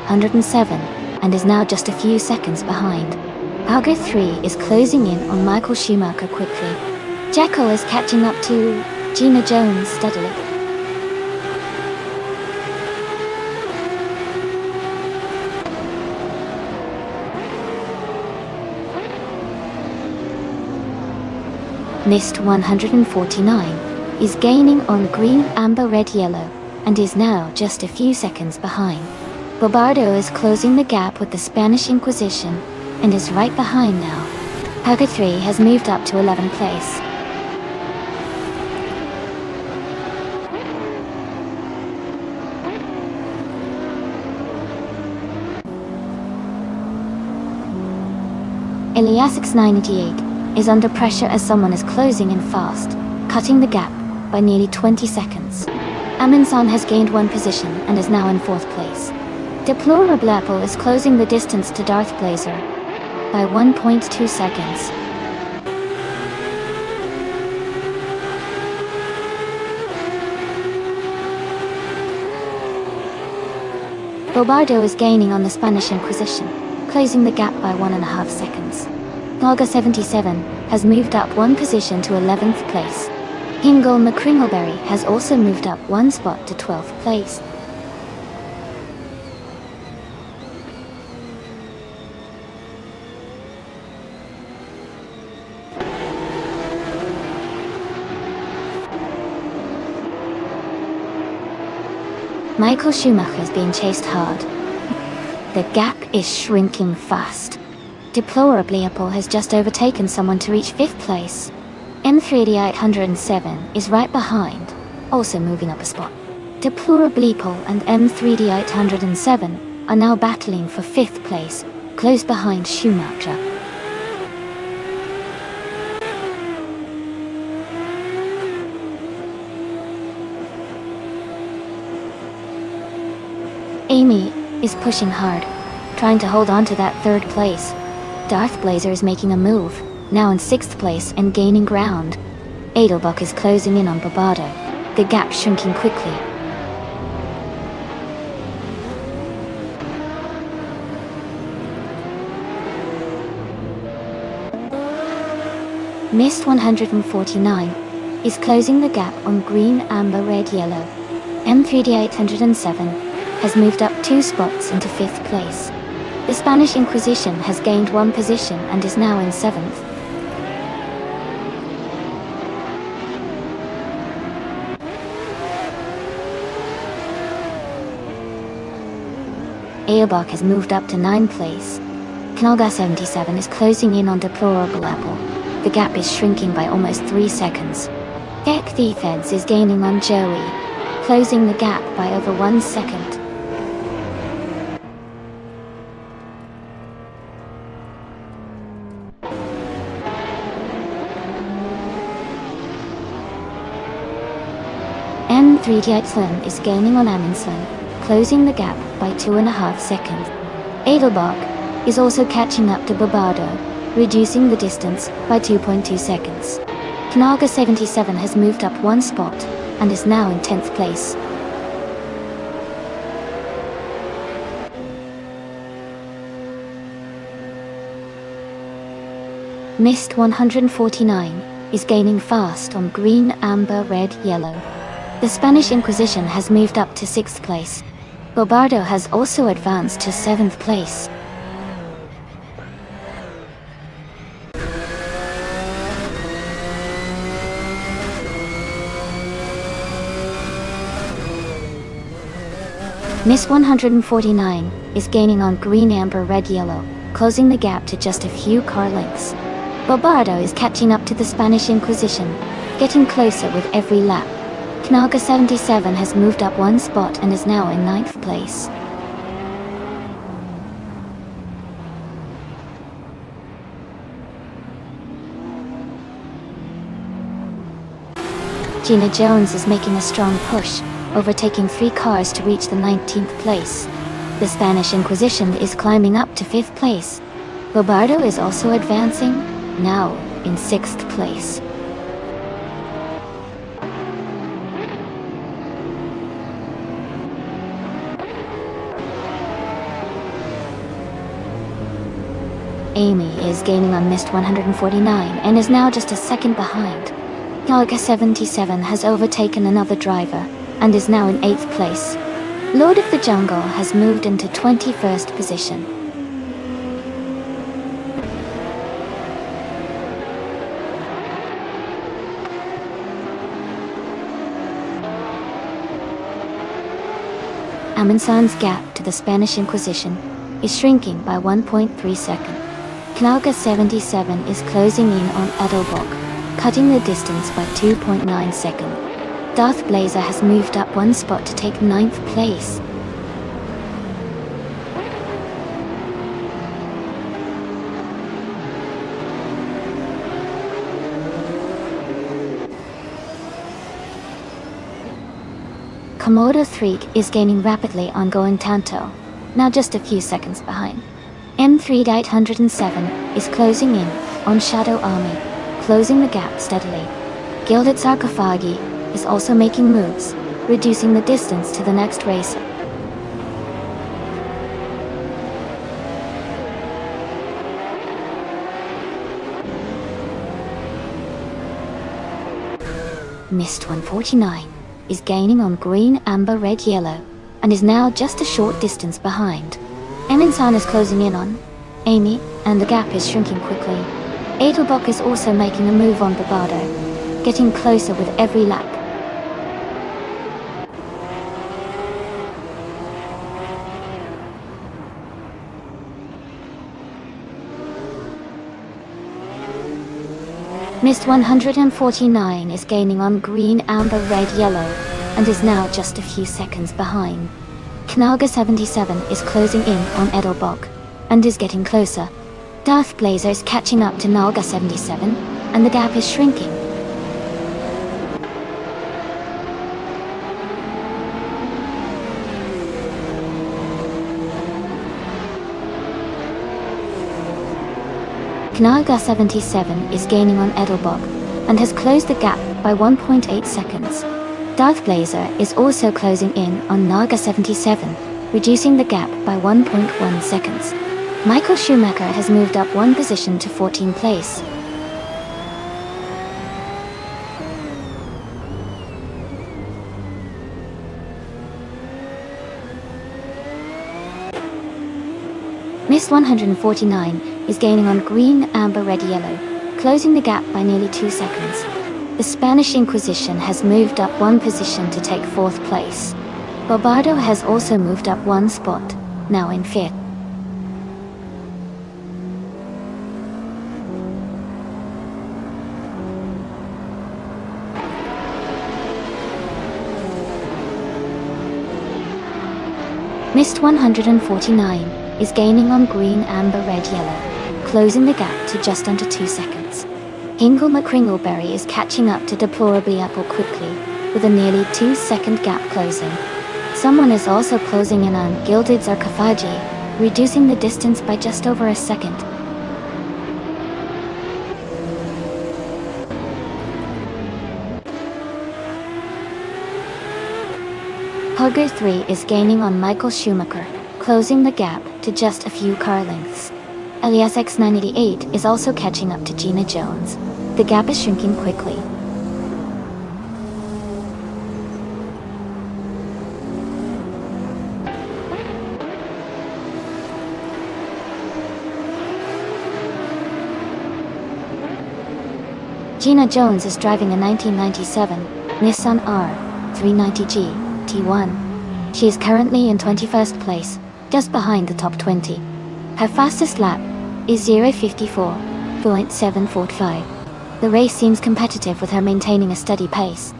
807 and is now just a few seconds behind. Auger 3 is closing in on Michael Schumacher quickly. Jekyll is catching up to Gina Jones steadily. Mist 149 is gaining on Green, Amber, Red, Yellow, and is now just a few seconds behind. Bobardo is closing the gap with the Spanish Inquisition and is right behind now. Auger 3 has moved up to 11th place. Eliasix98 is under pressure as someone is closing in fast, cutting the gap by nearly 20 seconds. Amundsen has gained one position and is now in 4th place. Deplorable Apple is closing the distance to Darth Blazer by 1.2 seconds. Bobardo is gaining on the Spanish Inquisition, closing the gap by 1.5 seconds. Nalga 77 has moved up one position to 11th place. Ingle McCringleberry has also moved up one spot to 12th place. Michael Schumacher is being chased hard. The gap is shrinking fast. Deplorably Apple has just overtaken someone to reach 5th place. M3D 807 is right behind, also moving up a spot. Deplorably Apple and M3D 807 are now battling for 5th place, close behind Schumacher. Amy is pushing hard, trying to hold on to that 3rd place. Darth Blazer is making a move, now in 6th place and gaining ground. Edelbach is closing in on Bobardo, the gap shrinking quickly. Mist 149 is closing the gap on Green, Amber, Red, Yellow. M3D 807 has moved up 2 spots into 5th place. The Spanish Inquisition has gained one position and is now in 7th. Aobok has moved up to 9th place. Knaga 77 is closing in on Deplorable Apple. The gap is shrinking by almost 3 seconds. Ek Thefeds is gaining on Joey, closing the gap by over 1 second. N3 is gaining on Amundsen, closing the gap by 2.5 seconds. Adelbach is also catching up to Barbardo, reducing the distance by 2.2 seconds. Knaga 77 has moved up 1 spot and is now in 10th place. Mist 149 is gaining fast on green, amber, red, yellow. The Spanish Inquisition has moved up to 6th place. Barbardo has also advanced to 7th place. Miss 149 is gaining on green, amber, red, yellow, closing the gap to just a few car lengths. Barbardo is catching up to the Spanish Inquisition, getting closer with every lap. Knaga 77 has moved up 1 spot and is now in 9th place. Gina Jones is making a strong push, overtaking 3 cars to reach the 19th place. The Spanish Inquisition is climbing up to 5th place. Barbardo is also advancing, now in 6th place. Amy is gaining on Mist 149 and is now just a second behind. Knaga 77 has overtaken another driver and is now in 8th place. Lord of the Jungle has moved into 21st position. Amundsen's gap to the Spanish Inquisition is shrinking by 1.3 seconds. Knaga 77 is closing in on Adelbach, cutting the distance by 2.9 seconds. Darth Blazer has moved up 1 spot to take 9th place. Komodo 3 is gaining rapidly on Going Tanto, now just a few seconds behind. M3-807 is closing in on Shadow Army, closing the gap steadily. Gilded Sarcophagi is also making moves, reducing the distance to the next racer. Mist 149 is gaining on green, amber, red, yellow, and is now just a short distance behind. Amundsen is closing in on Amy, and the gap is shrinking quickly. Adelbach is also making a move on Barbardo, getting closer with every lap. Mist 149 is gaining on green, amber, red, yellow, and is now just a few seconds behind. Knaga 77 is closing in on Edelbach, and is getting closer. Darth Blazer is catching up to Knaga 77, and the gap is shrinking. Knaga 77 is gaining on Edelbach, and has closed the gap by 1.8 seconds. Darth Blazer is also closing in on Knaga 77, reducing the gap by 1.1 seconds. Michael Schumacher has moved up 1 position to 14th place. Mist 149 is gaining on green, amber, red, yellow, closing the gap by nearly 2 seconds. The Spanish Inquisition has moved up 1 position to take 4th place. Barbardo has also moved up 1 spot. now in 5th. Mist 149 is gaining on green, amber, red, yellow, closing the gap to just under 2 seconds. Hingle McCringleberry is catching up to Deplorably Apple quickly, with a nearly 2-second gap closing. Someone is also closing in on Gilded Sarcophagi, reducing the distance by just over a second. Hugger 3 is gaining on Michael Schumacher, closing the gap to just a few car lengths. Elias X988 is also catching up to Gina Jones. The gap is shrinking quickly. Gina Jones is driving a 1997 Nissan R390G T1. She is currently in 21st place, just behind the top 20. Her fastest lap is 0:54.745. The race seems competitive with her maintaining a steady pace.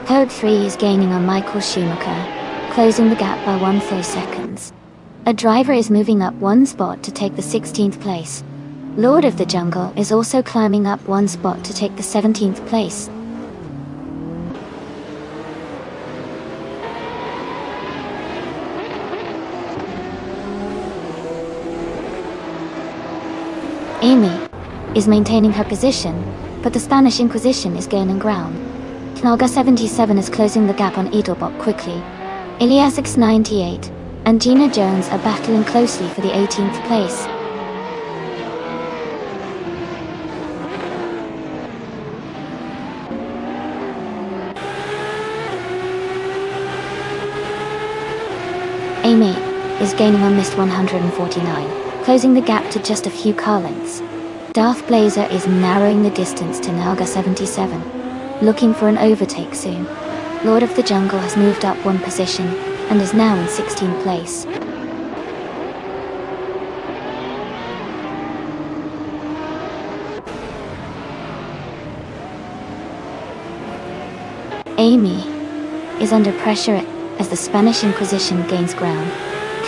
Code 3 is gaining on Michael Schumacher, closing the gap by 1/3 seconds. A driver is moving up one spot to take the 16th place. Lord of the Jungle is also climbing up one spot to take the 17th place. Amy is maintaining her position, but the Spanish Inquisition is gaining ground. Knalga 77 is closing the gap on Edelbot quickly. Elias X98 and Gina Jones are battling closely for the 18th place. Amy is gaining on Mist 149, closing the gap to just a few car lengths. Darth Blazer is narrowing the distance to Nalga 77, looking for an overtake soon. Lord of the Jungle has moved up one position and is now in 16th place. Amy is under pressure as the Spanish Inquisition gains ground.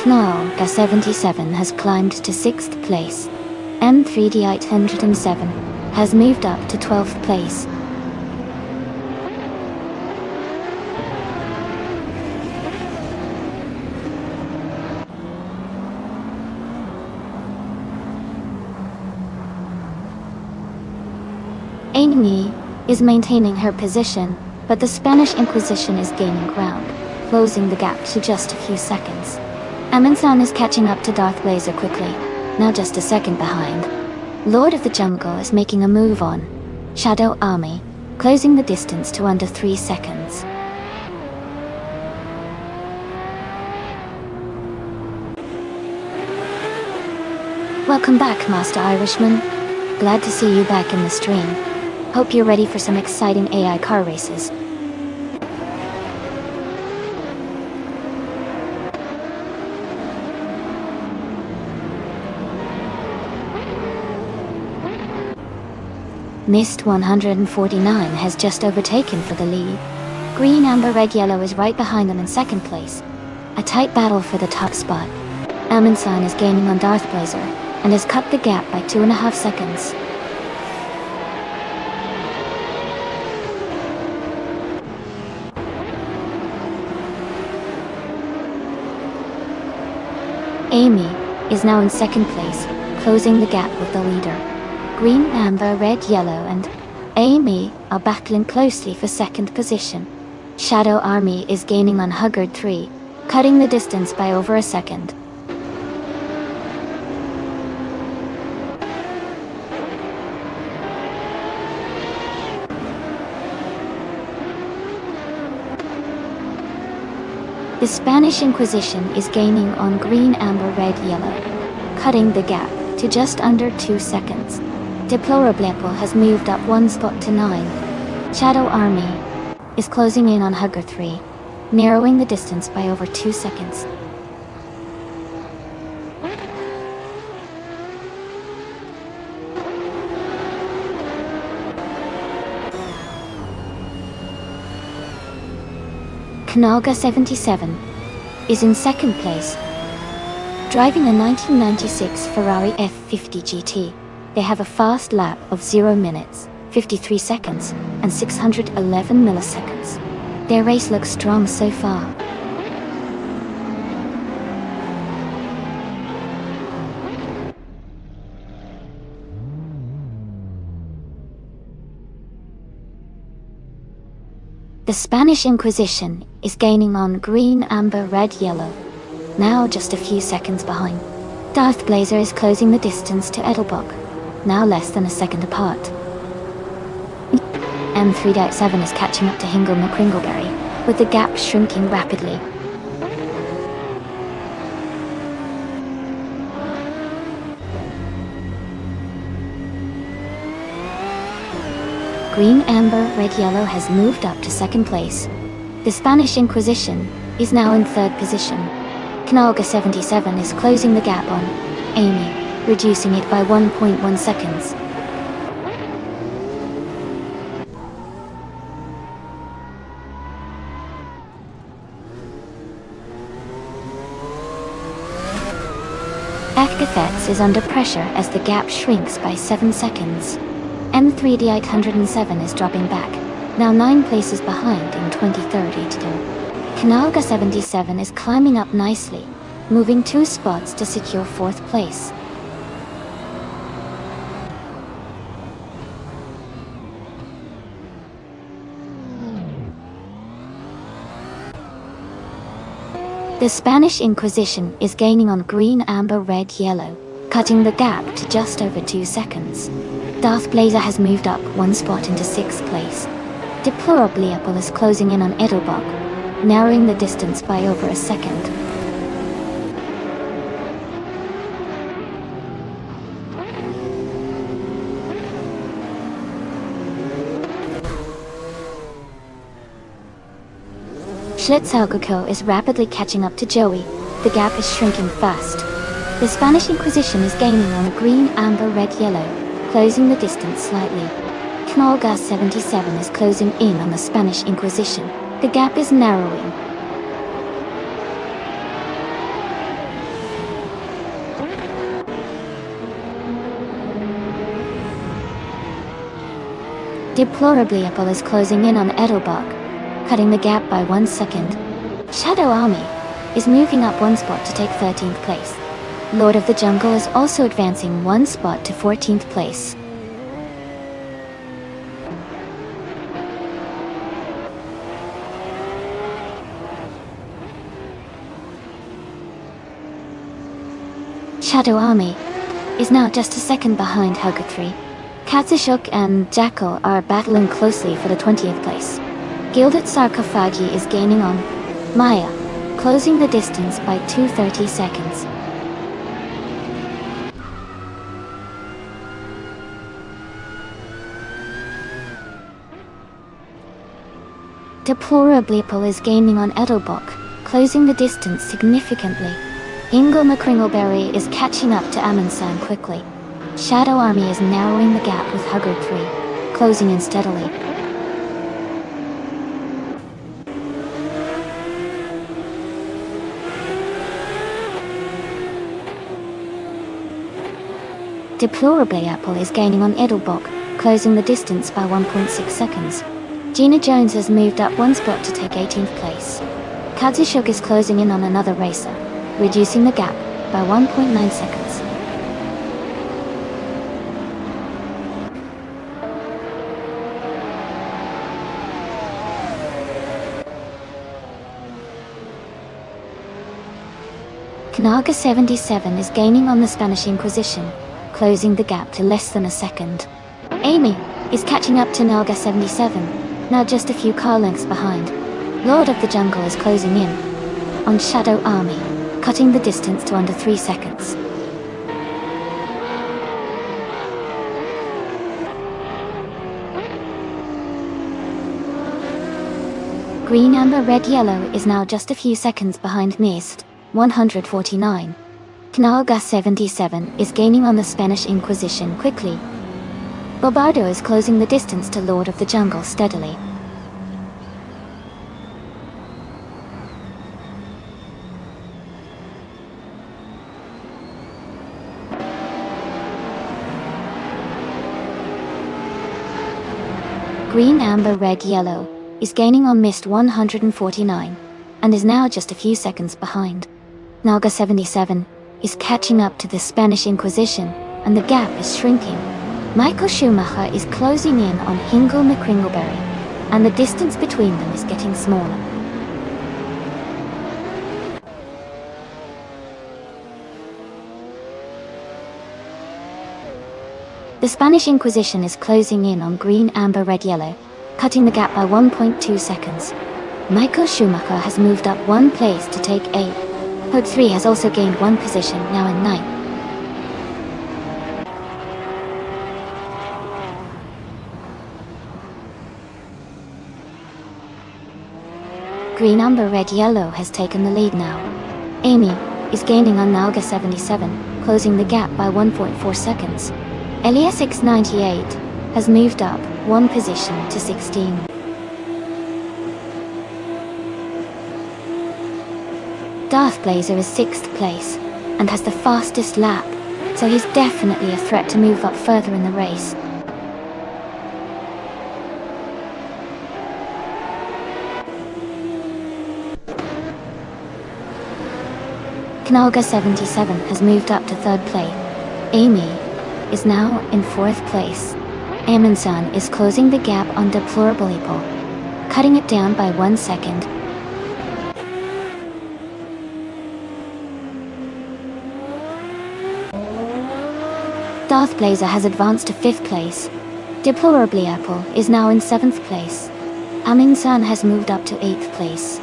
Knalga 77 has climbed to 6th place. M3D 807 has moved up to 12th place. Amy is maintaining her position, but the Spanish Inquisition is gaining ground, closing the gap to just a few seconds. Amundsen is catching up to Darth Blazer quickly, now just a second behind. Lord of the Jungle is making a move on Shadow Army, closing the distance to under 3 seconds. Welcome back, Master Irishman. Glad to see you back in the stream. Hope you're ready for some exciting AI car races. Mist 149 has just overtaken for the lead. Green, amber, red, yellow is right behind them in second place. A tight battle for the top spot. Amundsen is gaining on Darth Blazer and has cut the gap by 2.5 seconds. Amy is now in second place, closing the gap with the leader. Green, amber, red, yellow and Amy are battling closely for second position. Shadow Army is gaining on Huggard 3, cutting the distance by over a second. The Spanish Inquisition is gaining on green, amber, red, yellow, cutting the gap to just under 2 seconds. Deplorably has moved up one spot to 9. Shadow Army is closing in on Hugger 3, narrowing the distance by over 2 seconds. Kanaga 77 is in second place, driving a 1996 Ferrari F50 GT. They have a fast lap of 0 minutes, 53 seconds, and 611 milliseconds. Their race looks strong so far. The Spanish Inquisition is gaining on green, amber, red, yellow, now just a few seconds behind. Darth Blazer is closing the distance to Edelbach, now less than a second apart. M3.7 is catching up to Hingle McCringleberry, with the gap shrinking rapidly. Green, amber, red, yellow has moved up to second place. The Spanish Inquisition is now in third position. Kanaga 77 is closing the gap on Amy, reducing it by 1.1 seconds. Afgafets is under pressure as the gap shrinks by 7 seconds. M3D807 is dropping back, now 9 places behind in 2032. Kanaga 77 is climbing up nicely, moving 2 spots to secure 4th place. The Spanish Inquisition is gaining on green, amber, red, yellow, cutting the gap to just over 2 seconds. Darth Blazer has moved up 1 spot into 6th place. Deplorably is closing in on Edelbach, narrowing the distance by over a second. Schlitzauguco is rapidly catching up to Joey. The gap is shrinking fast. The Spanish Inquisition is gaining on green, amber, red, yellow, closing the distance slightly. Kanaga 77 is closing in on the Spanish Inquisition. The gap is narrowing. Deplorably is closing in on Edelbach, cutting the gap by 1 second. Shadow Army is moving up 1 spot to take 13th place. Lord of the Jungle is also advancing 1 spot to 14th place. Shadow Army is now just a second behind Hugger 3. Katsushuk and Jackal are battling closely for the 20th place. Gilded Sarcophagi is gaining on Maya, closing the distance by 2:30 seconds. Deplorably is gaining on Edelbach, closing the distance significantly. Ingle McCringleberry is catching up to Amundsen quickly. Shadow Army is narrowing the gap with Hugger 3, closing in steadily. Deplorably is gaining on Edelbach, closing the distance by 1.6 seconds. Gina Jones has moved up 1 spot to take 18th place. Katsushuk is closing in on another racer, reducing the gap by 1.9 seconds. Kanaga 77 is gaining on the Spanish Inquisition, closing the gap to less than a second. Amy is catching up to Naga 77, now just a few car lengths behind. Lord of the Jungle is closing in on Shadow Army, cutting the distance to under 3 seconds. Green, Amber, Red, Yellow is now just a few seconds behind Mist 149. Knalga 77 is gaining on the Spanish Inquisition quickly. Bobardo is closing the distance to Lord of the Jungle steadily. Green, Amber, Red, Yellow is gaining on Mist 149 and is now just a few seconds behind. Nalga 77 is catching up to the Spanish Inquisition and the gap is shrinking. Michael Schumacher is closing in on Hingle McCringleberry and the distance between them is getting smaller. The Spanish Inquisition is closing in on Green, Amber, Red, Yellow, cutting the gap by 1.2 seconds. Michael Schumacher has moved up one place to take 8. Hood 3 has also gained one position, now in 9th. Green, Amber, Red, Yellow has taken the lead now. Amy is gaining on Nalga 77, closing the gap by 1.4 seconds. Elias 698 has moved up one position to 16. Darth Blazer is 6th place and has the fastest lap, so he's definitely a threat to move up further in the race. Knalga 77 has moved up to 3rd place. Amy is now in 4th place. Amundsen is closing the gap on Deplorable Evil, cutting it down by 1 second. Darth Blazer has advanced to 5th place. Deplorably Apple is now in 7th place. Amundsen has moved up to 8th place.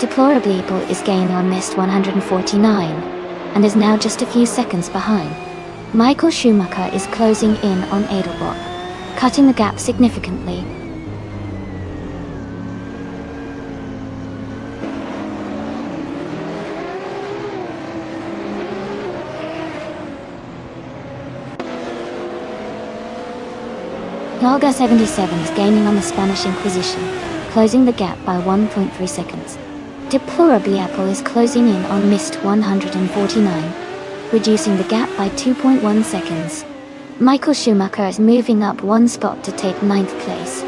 Deplorably Evil is gaining on Mist 149 and is now just a few seconds behind. Michael Schumacher is closing in on Edelbrock, cutting the gap significantly. Nalga 77 is gaining on the Spanish Inquisition, closing the gap by 1.3 seconds. Deplorably Apple is closing in on Mist 149, reducing the gap by 2.1 seconds. Michael Schumacher is moving up one spot to take 9th place.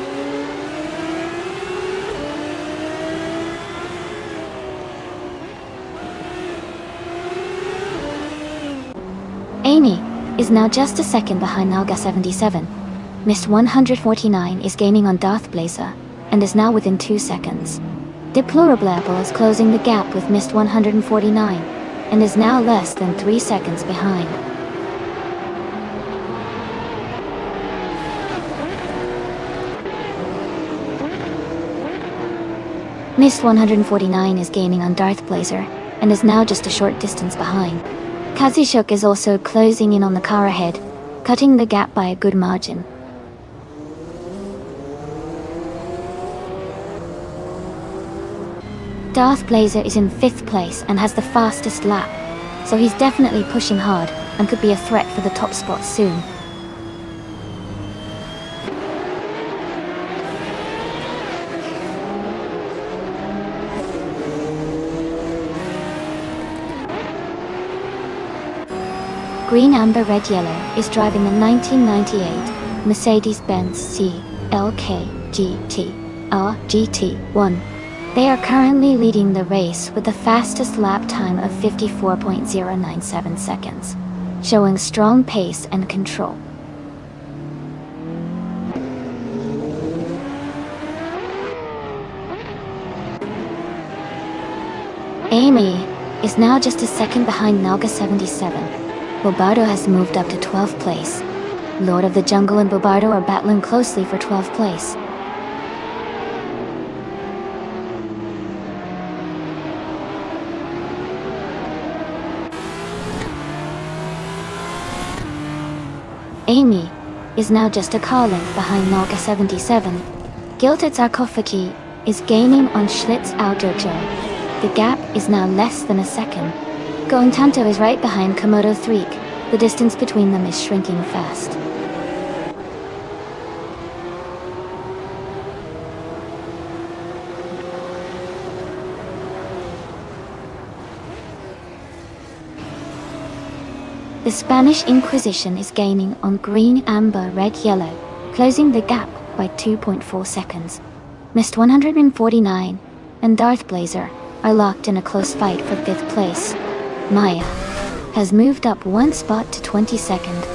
Amy is now just a second behind Nalga 77. Mist 149 is gaining on Darth Blazer and is now within 2 seconds. Deplorable Apple is closing the gap with Mist 149 and is now less than 3 seconds behind. Mist 149 is gaining on Darth Blazer and is now just a short distance behind. Kazishuk is also closing in on the car ahead, cutting the gap by a good margin. Darth Blazer is in 5th place and has the fastest lap, so he's definitely pushing hard and could be a threat for the top spot soon. Green, Amber, Red, Yellow is driving the 1998 Mercedes-Benz CLK GT RGT1. They are currently leading the race with the fastest lap time of 54.097 seconds, showing strong pace and control. Amy is now just a second behind Nalga 77. Bobardo has moved up to 12th place. Lord of the Jungle and Bobardo are battling closely for 12th place. Amy is now just a car length behind Naga 77. Gilded Sarcophagi is gaining on Schlitz Aldojo. The gap is now less than a second. Going Tanto is right behind Komodo 3. The distance between them is shrinking fast. The Spanish Inquisition is gaining on green, amber, red, yellow, closing the gap by 2.4 seconds. Mist 149 and Darth Blazer are locked in a close fight for 5th place. Maya has moved up one spot to 22nd.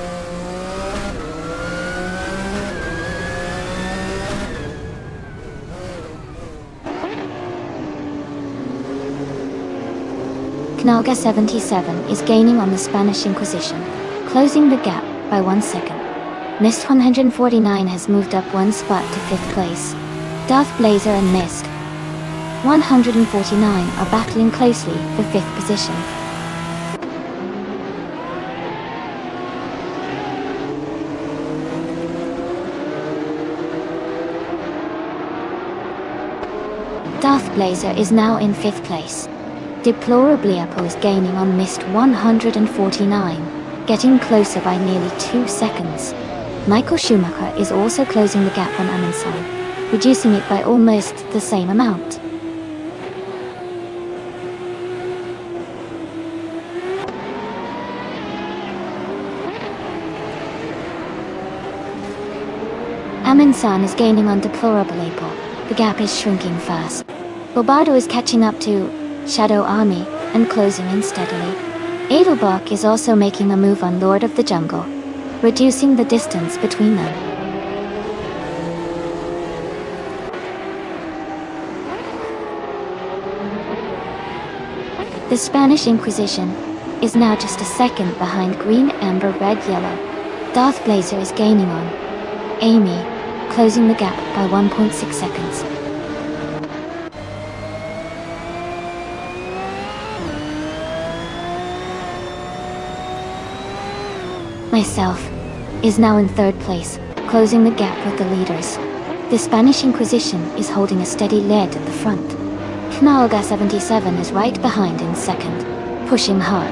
Knalga 77 is gaining on the Spanish Inquisition, closing the gap by 1 second. Mist 149 has moved up one spot to 5th place. Darth Blazer and Mist 149 are battling closely for 5th position. Darth Blazer is now in 5th place. Deplorabliapo is gaining on Mist 149, getting closer by nearly 2 seconds. Michael Schumacher is also closing the gap on Amundsen, reducing it by almost the same amount. Amundsen is gaining on Deplorabliapo. The gap is shrinking fast. Bobardo is catching up to Shadow Army and closing in steadily. Edelbach is also making a move on Lord of the Jungle, reducing the distance between them. The Spanish Inquisition is now just a second behind green, amber, red, yellow. Darth Blazer is gaining on Amy, closing the gap by 1.6 seconds. Myself is now in 3rd place, closing the gap with the leaders. The Spanish Inquisition is holding a steady lead at the front. Knalga 77 is right behind in 2nd, pushing hard.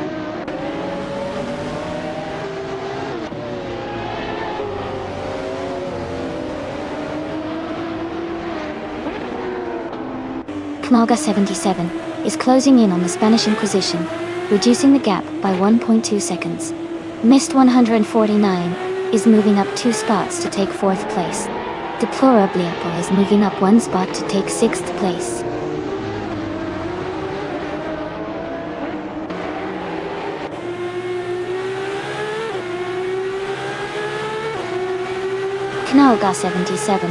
Knalga 77 is closing in on the Spanish Inquisition, reducing the gap by 1.2 seconds. Mist 149 is moving up 2 spots to take 4th place. Deplorabliapo is moving up 1 spot to take 6th place. Knalga 77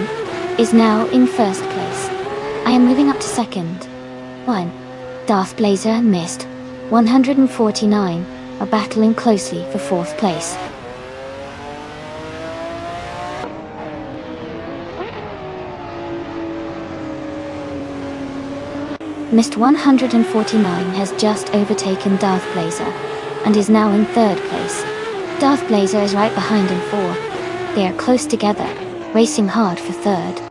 is now in 1st place. I am moving up to 2nd. 1. Darth Blazer and Mist 149 are battling closely for 4th place. Mist 149 has just overtaken Darth Blazer and is now in 3rd place. Darth Blazer is right behind in 4. They are close together, racing hard for 3rd.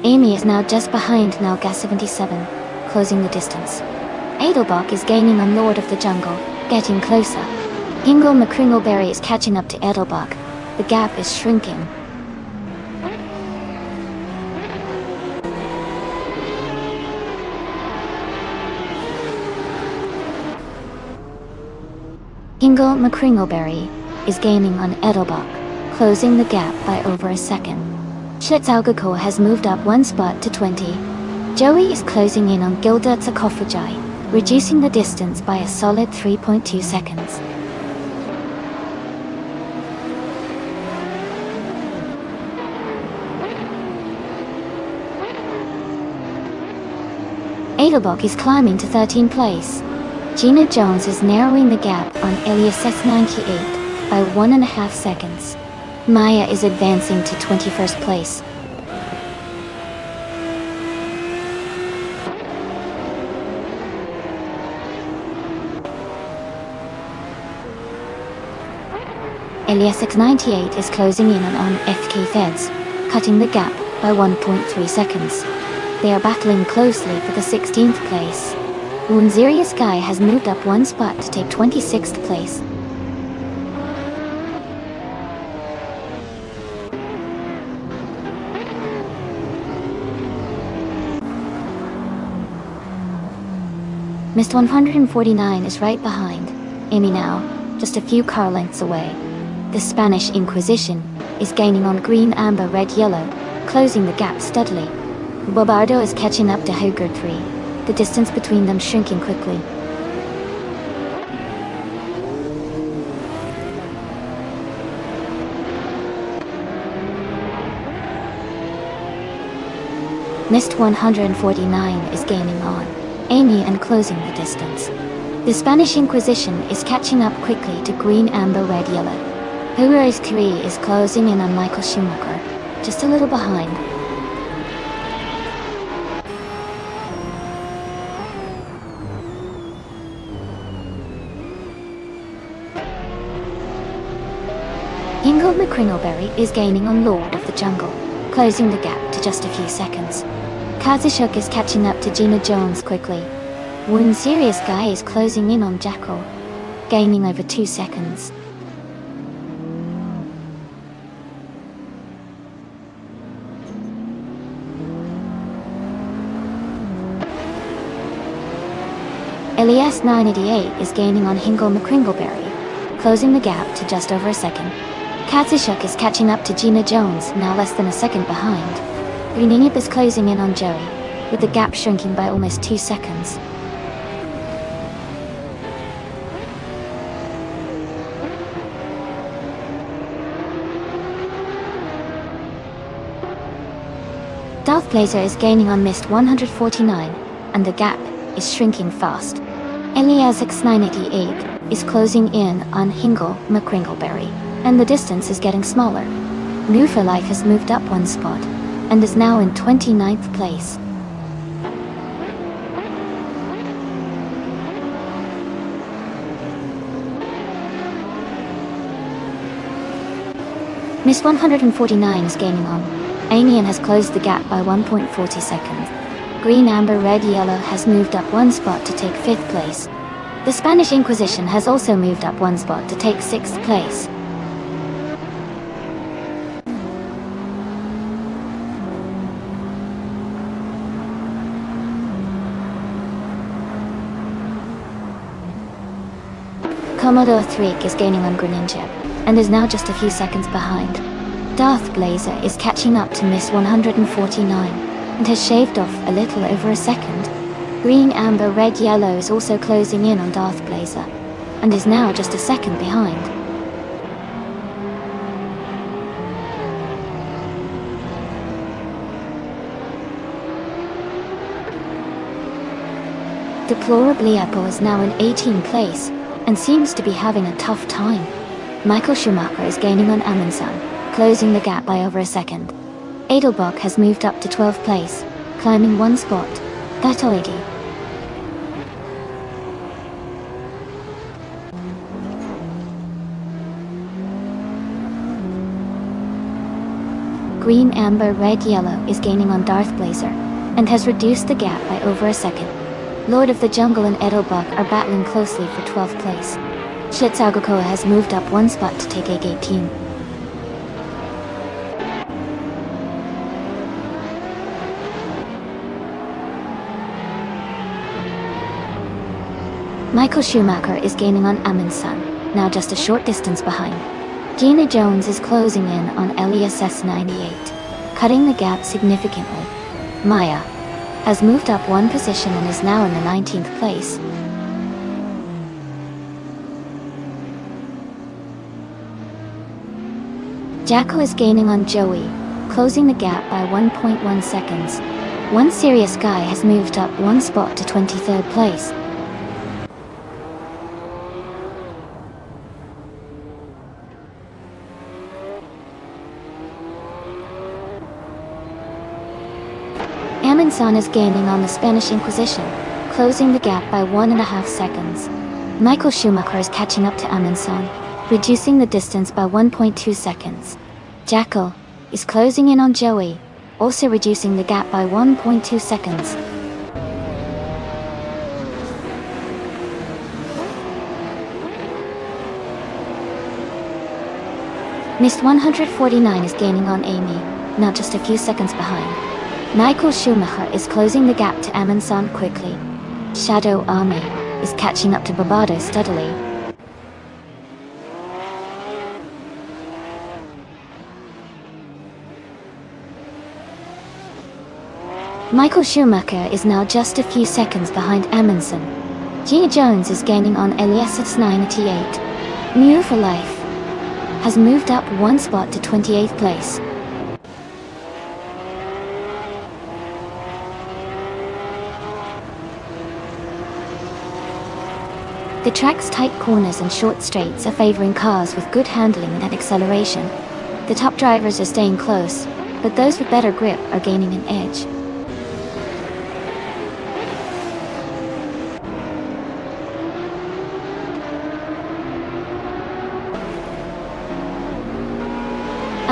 Amy is now just behind Knalga 77, closing the distance. Edelbach is gaining on Lord of the Jungle, getting closer. Hingle McCringleberry is catching up to Edelbach. The gap is shrinking. Hingle McCringleberry is gaining on Edelbach, closing the gap by over a second. Schlitzalgakor has moved up 1 spot to 20. Joey is closing in on Gilda Sarcophagi, reducing the distance by a solid 3.2 seconds. Edelbach is climbing to 13th place. Gina Jones is narrowing the gap on Elias S98 by 1.5 seconds. Maya is advancing to 21st place. Elias X98 is closing in on FK Feds, cutting the gap by 1.3 seconds. They are battling closely for the 16th place. Serious Guy has moved up one spot to take 26th place. Mist 149 is right behind Amy now, just a few car lengths away. The Spanish Inquisition is gaining on green, amber, red, yellow, closing the gap steadily. Bobardo is catching up to Hoger 3, the distance between them shrinking quickly. Mist 149 is gaining on Amy and closing the distance. The Spanish Inquisition is catching up quickly to green, amber, red, yellow. Hoger's 3 is closing in on Michael Schumacher, just a little behind. Ingo McCringleberry is gaining on Lord of the Jungle, closing the gap to just a few seconds. Kazushuk is catching up to Gina Jones quickly. One Serious Guy is closing in on Jackal, gaining over 2 seconds. Elias 988 is gaining on Hingle McCringleberry, closing the gap to just over a second. Kazushuk is catching up to Gina Jones, now less than a second behind. Greeninip is closing in on Joey, with the gap shrinking by almost 2 seconds. Darth Blazer is gaining on Mist 149, and the gap is shrinking fast. Elias X988 is closing in on Hingle McCringleberry, and the distance is getting smaller. New for Life has moved up one spot, and is now in 29th place. Mist 149 is gaining on Amy and has closed the gap by 1.40 seconds. Green, amber, red, yellow has moved up one spot to take 5th place. The Spanish Inquisition has also moved up one spot to take 6th place. Commodore Threek is gaining on Greninja, and is now just a few seconds behind. Darth Blazer is catching up to Mist 149, and has shaved off a little over a second. Green, amber, red, yellow is also closing in on Darth Blazer, and is now just a second behind. Deplorably Apple is now in 18th place, and seems to be having a tough time. Michael Schumacher is gaining on Amundsen, closing the gap by over a second. Edelbach has moved up to 12th place, climbing one spot. That's already. Green, amber, red, yellow is gaining on Darth Blazer, and has reduced the gap by over a second. Lord of the Jungle and Edelbach are battling closely for 12th place. Schlitzagokoa has moved up one spot to take Egg 18. Michael Schumacher is gaining on Amundsen, now just a short distance behind. Gina Jones is closing in on Elias S98, cutting the gap significantly. Maya has moved up one position and is now in the 19th place. Jackal is gaining on Joey, closing the gap by 1.1 seconds. One Serious Guy has moved up one spot to 23rd place. Amundsen is gaining on the Spanish Inquisition, closing the gap by 1.5 seconds. Michael Schumacher is catching up to Amundsen. reducing the distance by 1.2 seconds. Jackal is closing in on Joey, also reducing the gap by 1.2 seconds. Mist 149 is gaining on Amy, now just a few seconds behind. Michael Schumacher is closing the gap to Amundsen quickly. Shadow Army is catching up to Bravado steadily. Michael Schumacher is now just a few seconds behind Amundsen. Gia Jones is gaining on Elias 98. New for Life has moved up one spot to 28th place. The track's tight corners and short straights are favoring cars with good handling and acceleration. The top drivers are staying close, but those with better grip are gaining an edge.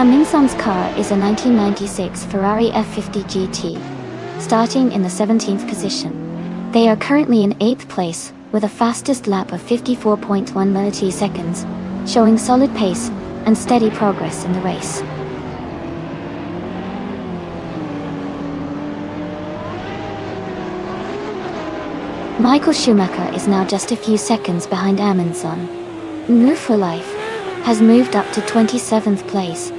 Amundsen's car is a 1996 Ferrari F50 GT, starting in the 17th position. They are currently in 8th place, with a fastest lap of 54.1 milliseconds, showing solid pace and steady progress in the race. Michael Schumacher is now just a few seconds behind Amundsen. New for Life has moved up to 27th place.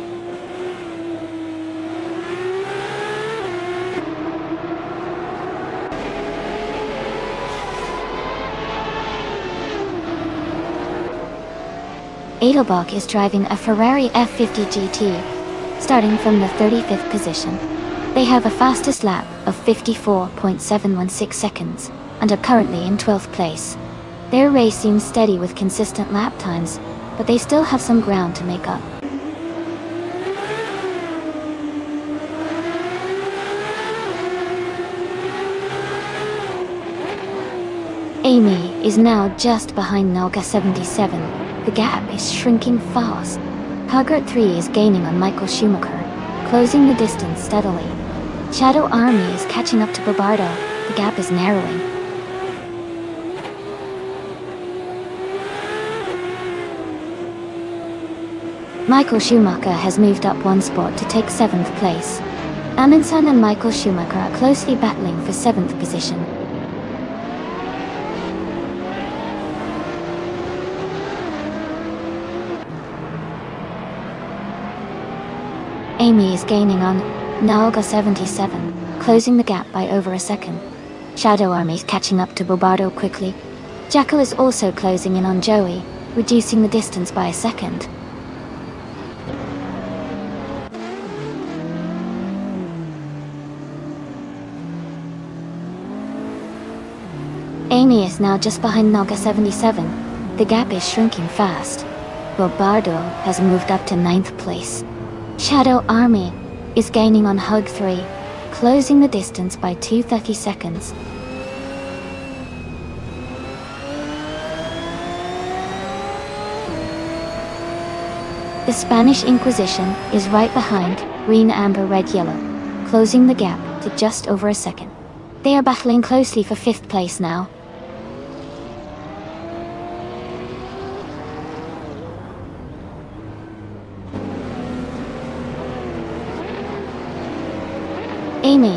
Edelbach is driving a Ferrari F50 GT, starting from the 35th position. They have a fastest lap of 54.716 seconds, and are currently in 12th place. Their race seems steady with consistent lap times, but they still have some ground to make up. Amy is now just behind Nolga 77. The gap is shrinking fast. Hugert 3 is gaining on Michael Schumacher, closing the distance steadily. Shadow Army is catching up to Barbardo. The gap is narrowing. Michael Schumacher has moved up one spot to take 7th place. Amundsen and Michael Schumacher are closely battling for 7th position. Amy is gaining on Nalga 77, closing the gap by over a second. Shadow Army is catching up to Bobardo quickly. Jackal is also closing in on Joey, reducing the distance by a second. Amy is now just behind Nalga 77. The gap is shrinking fast. Bobardo has moved up to 9th place. Shadow Army is gaining on Hug 3, closing the distance by 230 seconds. The Spanish Inquisition is right behind Green, Amber, Red, Yellow, closing the gap to just over a second. They are battling closely for 5th place now. Amy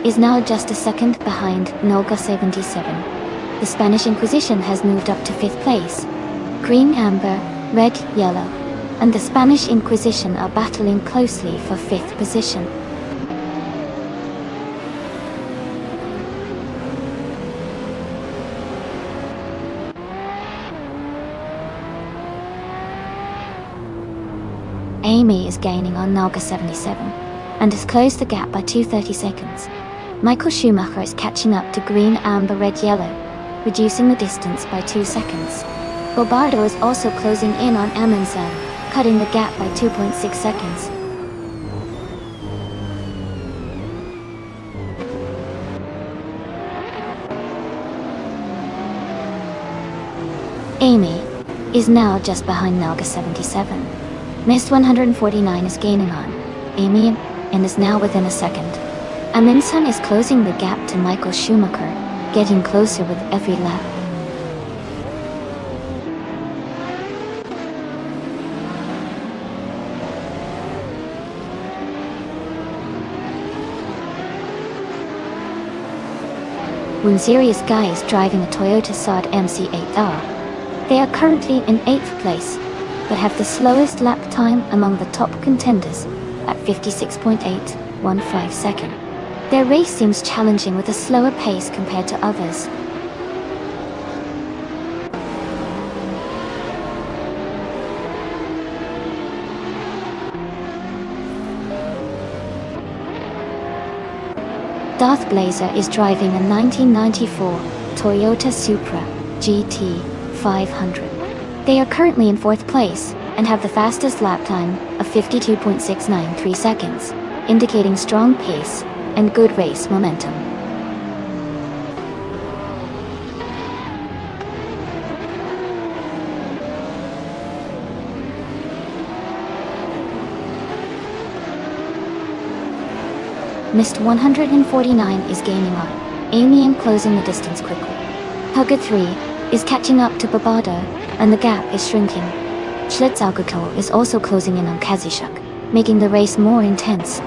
is now just a second behind Nolga 77. The Spanish Inquisition has moved up to 5th place. Green, Amber, Red, Yellow, and the Spanish Inquisition are battling closely for 5th position. Amy is gaining on Nolga 77. And has closed the gap by 230 seconds. Michael Schumacher is catching up to Green, Amber, Red, Yellow, reducing the distance by 2 seconds. Bobardo is also closing in on Amundsen, cutting the gap by 2.6 seconds. Amy is now just behind Naga 77. Mist 149 is gaining on Amy and is now within a second. Amundsen is closing the gap to Michael Schumacher, getting closer with every lap. Serious Guy is driving a Toyota SOD MC8R. They are currently in 8th place, but have the slowest lap time among the top contenders at 56.815 seconds. Their race seems challenging with a slower pace compared to others. Darth Blazer is driving a 1994 Toyota Supra GT 500. They are currently in 4th place and have the fastest lap time of 52.693 seconds, indicating strong pace and good race momentum. Mist 149 is gaining on Amy and closing the distance quickly. Hugger 3 is catching up to Babardo, and the gap is shrinking. Schlitzaugekel is also closing in on Kazishuk, making the race more intense.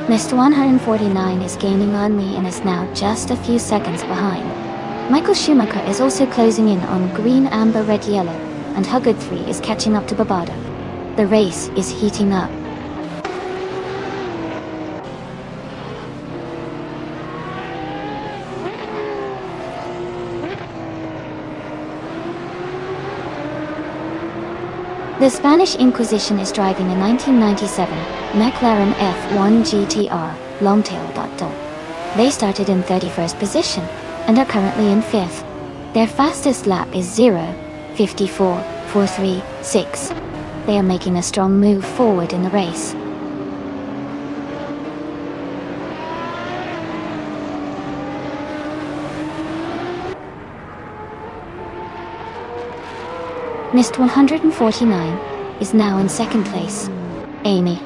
Mist 149 is gaining on me and is now just a few seconds behind. Michael Schumacher is also closing in on green, amber, red, yellow, and Huggard 3 is catching up to Babardo. The race is heating up. The Spanish Inquisition is driving a 1997 McLaren F1 GTR Longtail. They started in 31st position and are currently in 5th. Their fastest lap is 0:54.436. They are making a strong move forward in the race. Mist 149 is now in 2nd place. Amy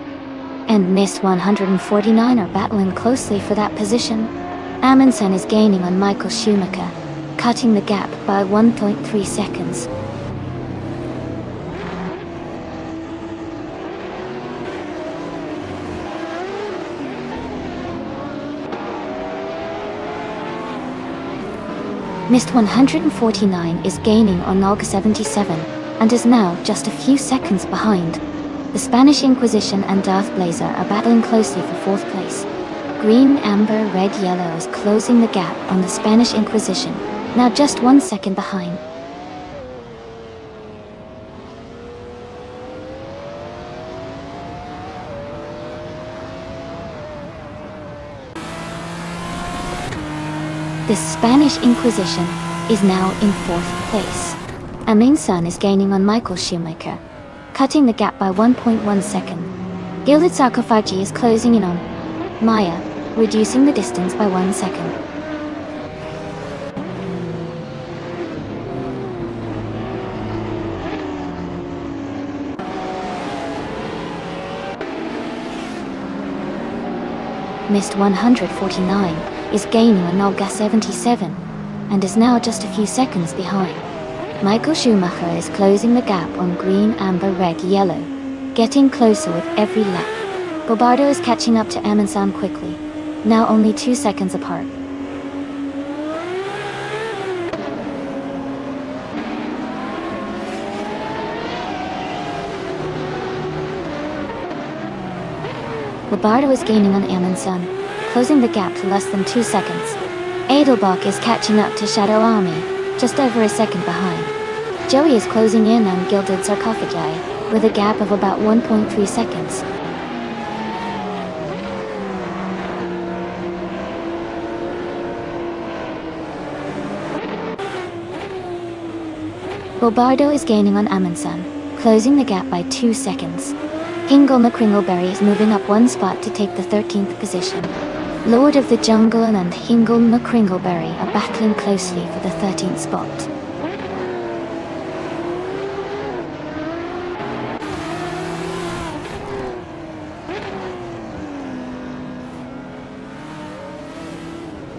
and Mist 149 are battling closely for that position. Amundsen is gaining on Michael Schumacher, cutting the gap by 1.3 seconds. Mist 149 is gaining on Nolga 77 and is now just a few seconds behind. The Spanish Inquisition and Darth Blazer are battling closely for 4th place. Green, amber, red, yellow is closing the gap on the Spanish Inquisition, now just 1 second behind. The Spanish Inquisition is now in 4th place. Amundsen is gaining on Michael Schumacher, cutting the gap by 1.1 second. Gilded Sarcophagi is closing in on Maya, reducing the distance by 1 second. Mist 149 is gaining on Nolga 77 and is now just a few seconds behind. Michael Schumacher is closing the gap on green, amber, red, yellow, getting closer with every lap. Babardo is catching up to Amundsen quickly, now only 2 seconds apart. Babardo is gaining on Amundsen, closing the gap to less than 2 seconds. Edelbach is catching up to Shadow Army, just over a second behind. Joey is closing in on Gilded Sarcophagi, with a gap of about 1.3 seconds. Babardo is gaining on Amundsen, closing the gap by 2 seconds. Hingle McCringleberry is moving up one spot to take the 13th position. Lord of the Jungle and Hingle McCringleberry are battling closely for the 13th spot.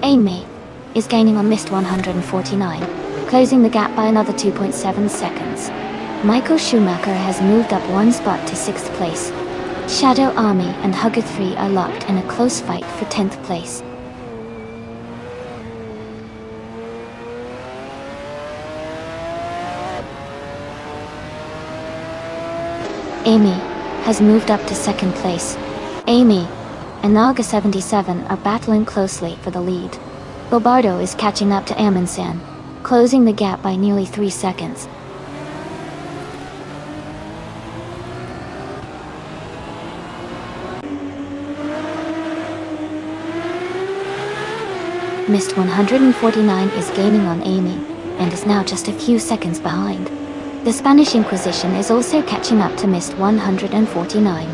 Amy is gaining on Mist 149, closing the gap by another 2.7 seconds. Michael Schumacher has moved up one spot to 6th place. Shadow Army and Hugger 3 are locked in a close fight for 10th place. Amy has moved up to 2nd place. Amy and Naga 77 are battling closely for the lead. Bobardo is catching up to Amundsen, closing the gap by nearly 3 seconds. Mist 149 is gaining on Amy, and is now just a few seconds behind. The Spanish Inquisition is also catching up to Mist 149.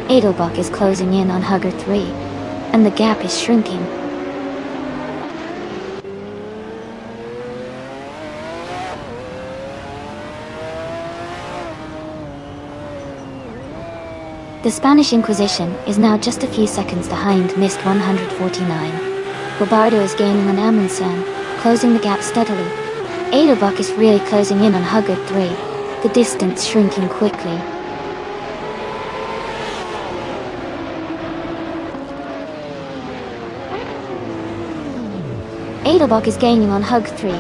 Edelbach is closing in on Hugger 3, and the gap is shrinking. The Spanish Inquisition is now just a few seconds behind Mist 149. Bobardo is gaining on Amundsen, closing the gap steadily. Edelbach is really closing in on Hugger 3, the distance shrinking quickly. Edelbach is gaining on Hug 3,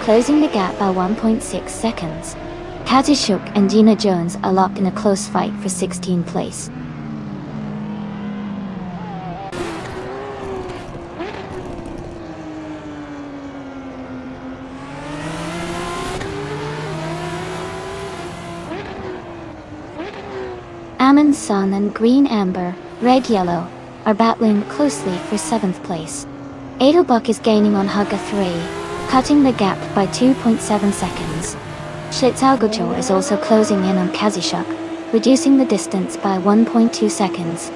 closing the gap by 1.6 seconds. Kazushuk and Gina Jones are locked in a close fight for 16th place. Amundsen and Green Amber, Red Yellow, are battling closely for 7th place. Edelbach is gaining on Hugger 3, cutting the gap by 2.7 seconds. Schlitzalgocho is also closing in on Kazushuk, reducing the distance by 1.2 seconds.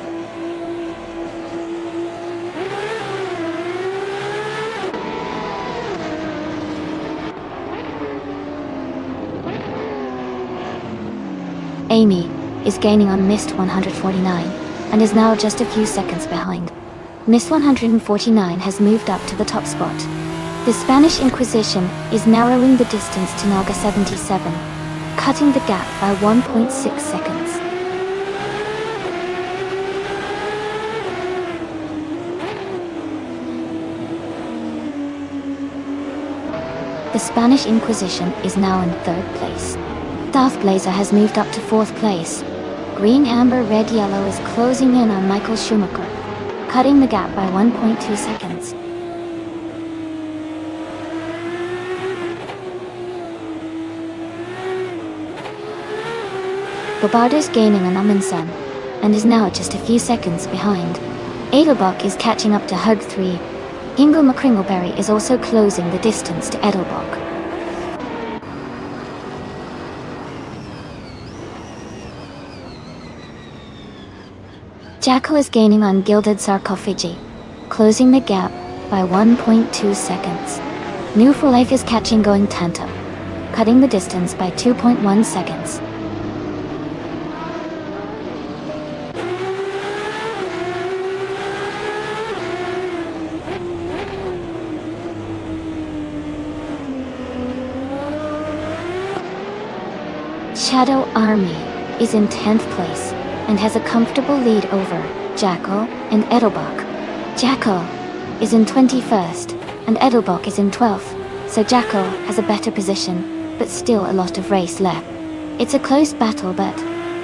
Amy is gaining on Mist 149, and is now just a few seconds behind. Mist 149 has moved up to the top spot. The Spanish Inquisition is narrowing the distance to Naga 77, cutting the gap by 1.6 seconds. The Spanish Inquisition is now in 3rd place. Darth Blazer has moved up to 4th place. Green Amber Red Yellow is closing in on Michael Schumacher, cutting the gap by 1.2 seconds. Bobardo's gaining on Amundsen, and is now just a few seconds behind. Edelbach is catching up to Hug 3. Hingle McCringleberry is also closing the distance to Edelbach. Jacko is gaining on Gilded Sarcophagi, closing the gap by 1.2 seconds. New for Life is catching Going Tanto, cutting the distance by 2.1 seconds. Shadow Army is in 10th place and has a comfortable lead over Jacko and Edelbach. Jacko is in 21st and Edelbach is in 12th, so Jacko has a better position, but still a lot of race left. It's a close battle, but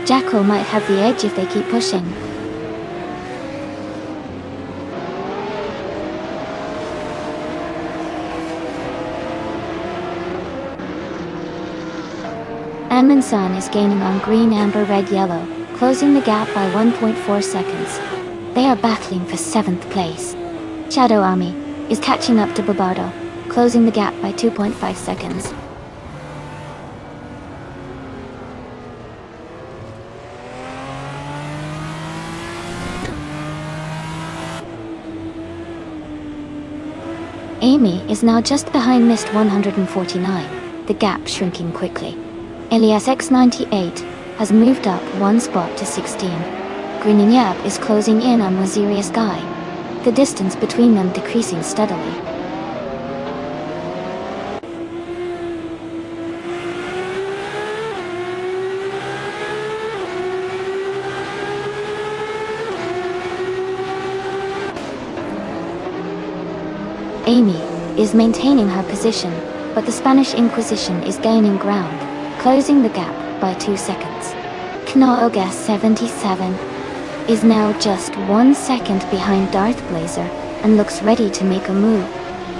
Jacko might have the edge if they keep pushing. Amundsen is gaining on Green Amber Red Yellow, closing the gap by 1.4 seconds. They are battling for 7th place. Shadow Army is catching up to Bobardo, closing the gap by 2.5 seconds. Amy is now just behind Mist 149, the gap shrinking quickly. Elias X98 has moved up one spot to 16. Green is closing in on Wazirius Guy, the distance between them decreasing steadily. Amy is maintaining her position, but the Spanish Inquisition is gaining ground, closing the gap by 2 seconds. Knoga 77 is now just 1 second behind Darth Blazer and looks ready to make a move.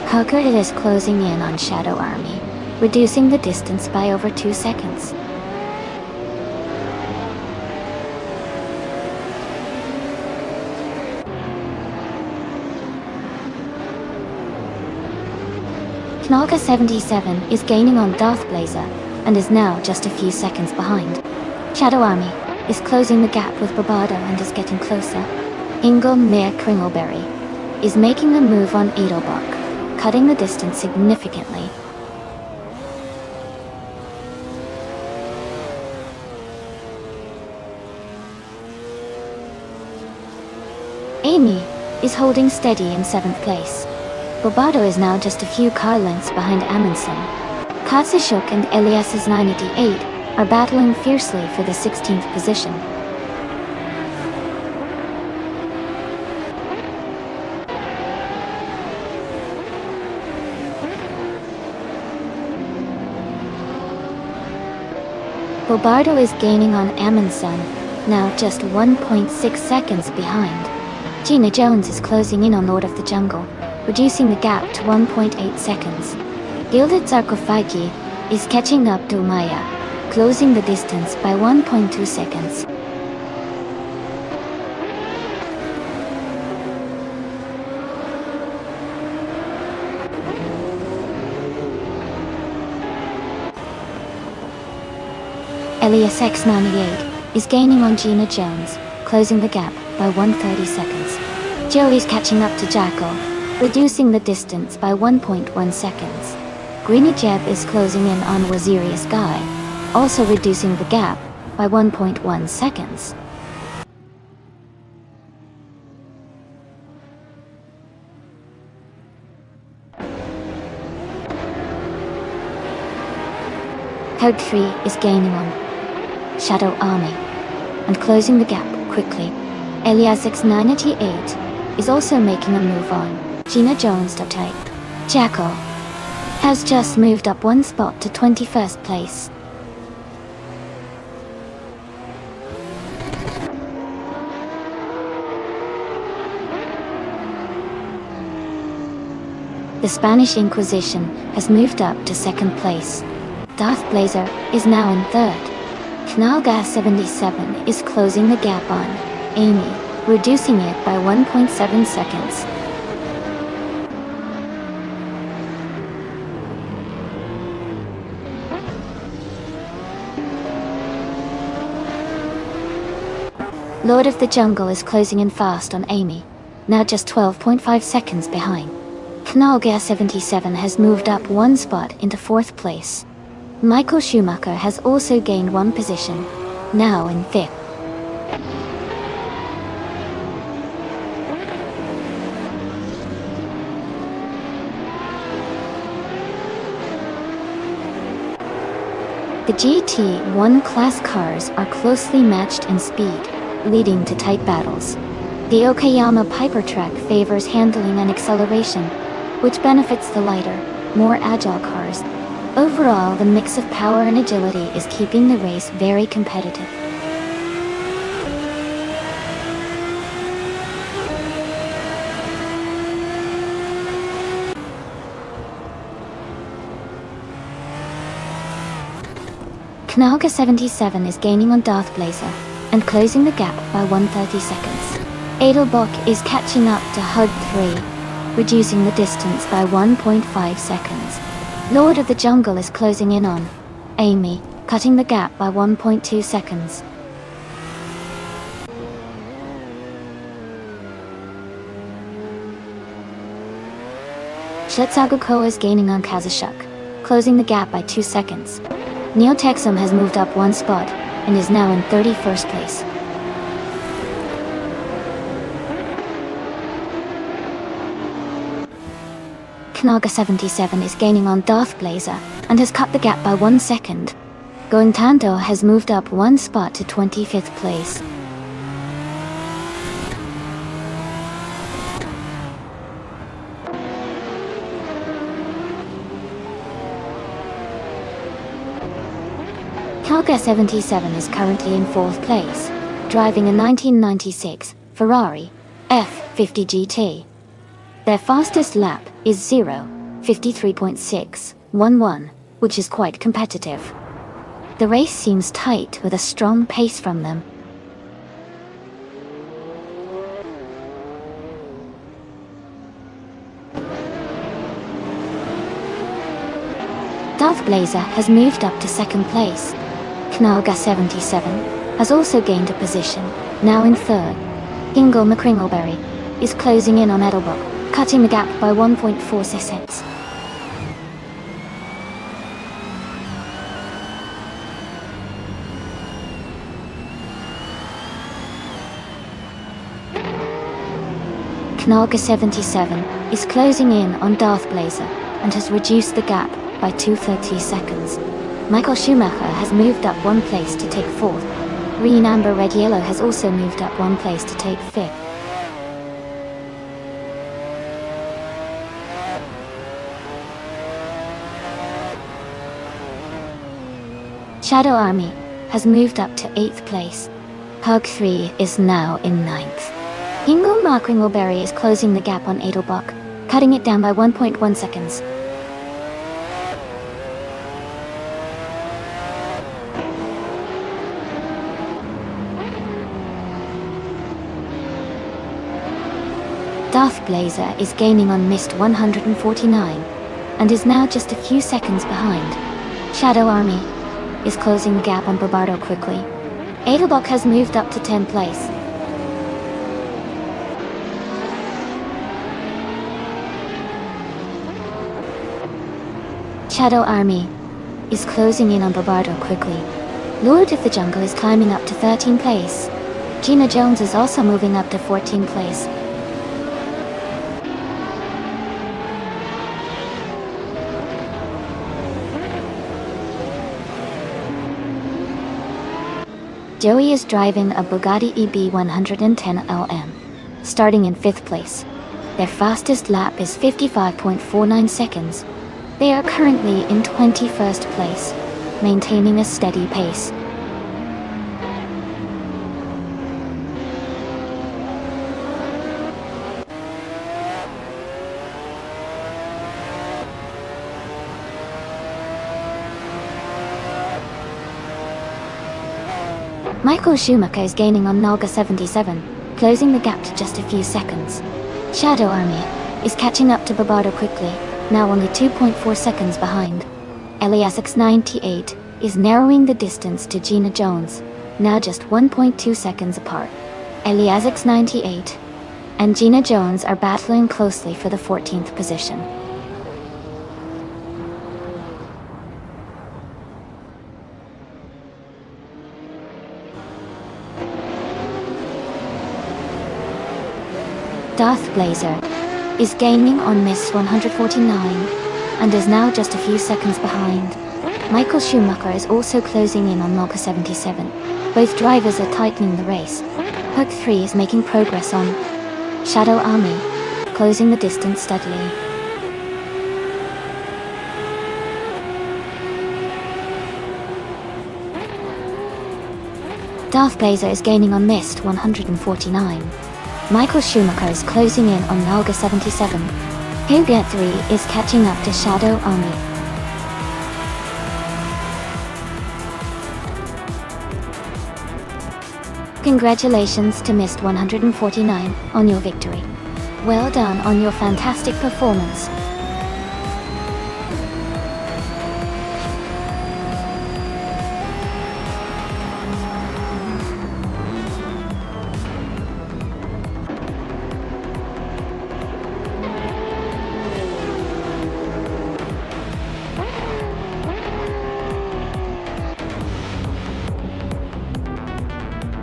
Hooker is closing in on Shadow Army, reducing the distance by over 2 seconds. Knoga 77 is gaining on Darth Blazer and is now just a few seconds behind. Shadow Army is closing the gap with Bravado and is getting closer. Ingle Mare Kringleberry is making a move on Edelbach, cutting the distance significantly. Amy is holding steady in 7th place. Bravado is now just a few car lengths behind Amundsen. Katsishuk and Elias's 98 are battling fiercely for the 16th position. Bobardo is gaining on Amundsen, now just 1.6 seconds behind. Gina Jones is closing in on Lord of the Jungle, reducing the gap to 1.8 seconds. Gilded Sarcophagi is catching up to Maya, closing the distance by 1.2 seconds. Elias X98 is gaining on Gina Jones, closing the gap by 130 seconds. Joey's catching up to Jackal, reducing the distance by 1.1 seconds. Greeny Jeb is closing in on Wazirius Guy, also reducing the gap by 1.1 seconds. Code 3 is gaining on Shadow Army and closing the gap quickly. Elias X98 is also making a move on Gina Jones. Type Jackal has just moved up one spot to 21st place. The Spanish Inquisition has moved up to 2nd place. Darth Blazer is now in 3rd. Knalgas 77 is closing the gap on Amy, reducing it by 1.7 seconds. Lord of the Jungle is closing in fast on Amy, now just 12.5 seconds behind. Knalgas 77 has moved up one spot into 4th place. Michael Schumacher has also gained one position, now in 5th. The GT1 class cars are closely matched in speed, leading to tight battles. The Okayama Piper track favors handling and acceleration, which benefits the lighter, more agile cars. Overall, the mix of power and agility is keeping the race very competitive. Knalga 77 is gaining on Darth Blazer and closing the gap by 130 seconds. Edelbach is catching up to HUD 3, reducing the distance by 1.5 seconds. Lord of the Jungle is closing in on Amy, cutting the gap by 1.2 seconds. Shetsaguko is gaining on Kazushuk, closing the gap by 2 seconds. Neotexum has moved up 1 spot and is now in 31st place. Knaga 77 is gaining on Darth Blazer and has cut the gap by 1 second. Going Tanto has moved up 1 spot to 25th place. Knaga 77 is currently in 4th place, driving a 1996 Ferrari F50 GT. Their fastest lap is 0:53.611, which is quite competitive. The race seems tight with a strong pace from them. Darth Blazer has moved up to 2nd place. Knaga 77 has also gained a position, now in 3rd. Hingle McCringleberry is closing in on Edelbrook, cutting the gap by 1.4 seconds. Knaga 77 is closing in on Darth Blazer and has reduced the gap by 2.30 seconds. Michael Schumacher has moved up 1 place to take 4th. Green Amber Red Yellow has also moved up 1 place to take 5th. Shadow Army has moved up to 8th place. Pug 3 is now in 9th. Hingle McCringleberry is closing the gap on Edelbrock, cutting it down by 1.1 seconds. Darth Blazer is gaining on Mist 149, and is now just a few seconds behind. Shadow Army is closing the gap on Barbardo quickly. Edelbrock has moved up to 10th place. Shadow Army is closing in on Barbardo quickly. Lord of the Jungle is climbing up to 13th place. Gina Jones is also moving up to 14th place. Joey is driving a Bugatti EB110 LM, starting in 5th place. Their fastest lap is 55.49 seconds. They are currently in 21st place, maintaining a steady pace. Michael Schumacher is gaining on Knaga 77, closing the gap to just a few seconds. Shadow Army is catching up to Barbardo quickly, now only 2.4 seconds behind. Eliasix 98 is narrowing the distance to Gina Jones, now just 1.2 seconds apart. Eliasix 98 and Gina Jones are battling closely for the 14th position. Darth Blazer is gaining on Miss 149 and is now just a few seconds behind. Michael Schumacher is also closing in on Knaga 77. Both drivers are tightening the race. Hook 3 is making progress on Shadow Army, closing the distance steadily. Darth Blazer is gaining on Mist 149. Michael Schumacher is closing in on Knaga 77. Huget 3 is catching up to Shadow Army. Congratulations to Mist 149 on your victory. Well done on your fantastic performance.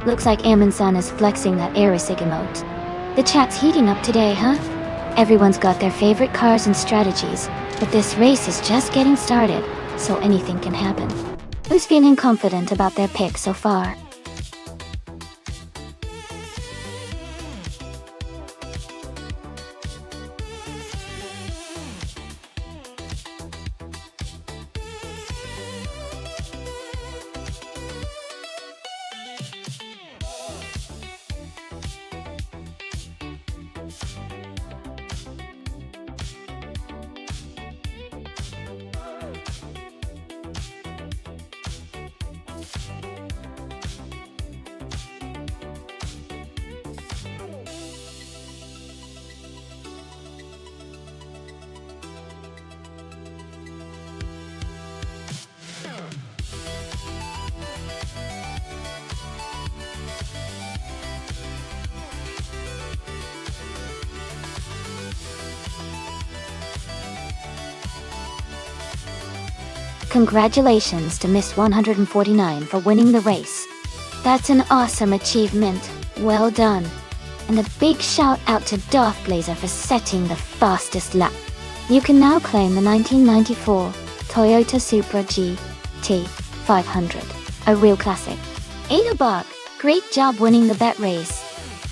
Looks like Amundsen is flexing that Aerosig emote. The chat's heating up today, huh? Everyone's got their favorite cars and strategies, but this race is just getting started, so anything can happen. Who's feeling confident about their pick so far? Congratulations to Miss 149 for winning the race. That's an awesome achievement. Well done. And a big shout out to Darth Blazer for setting the fastest lap. You can now claim the 1994 Toyota Supra GT 500, a real classic. Ain't a bug. Great job winning the bet race.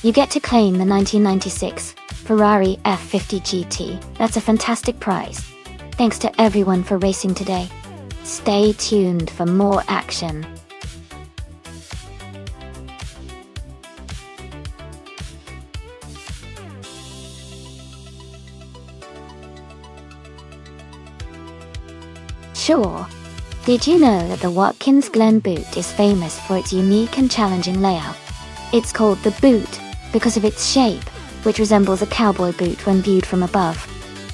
You get to claim the 1996 Ferrari F50 GT. That's a fantastic prize. Thanks to everyone for racing today. Stay tuned for more action. Sure. Did you know that the Watkins Glen boot is famous for its unique and challenging layout? It's called the boot because of its shape, which resembles a cowboy boot when viewed from above.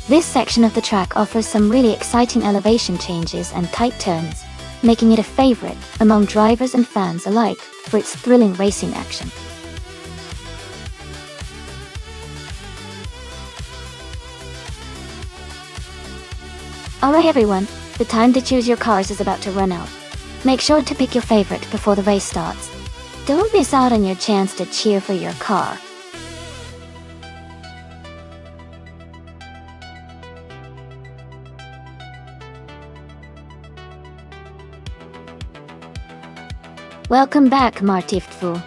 This section of the track offers some really exciting elevation changes and tight turns, making it a favorite among drivers and fans alike for its thrilling racing action. Alright everyone, the time to choose your cars is about to run out. Make sure to pick your favorite before the race starts. Don't miss out on your chance to cheer for your car. Welcome back, Martiffu.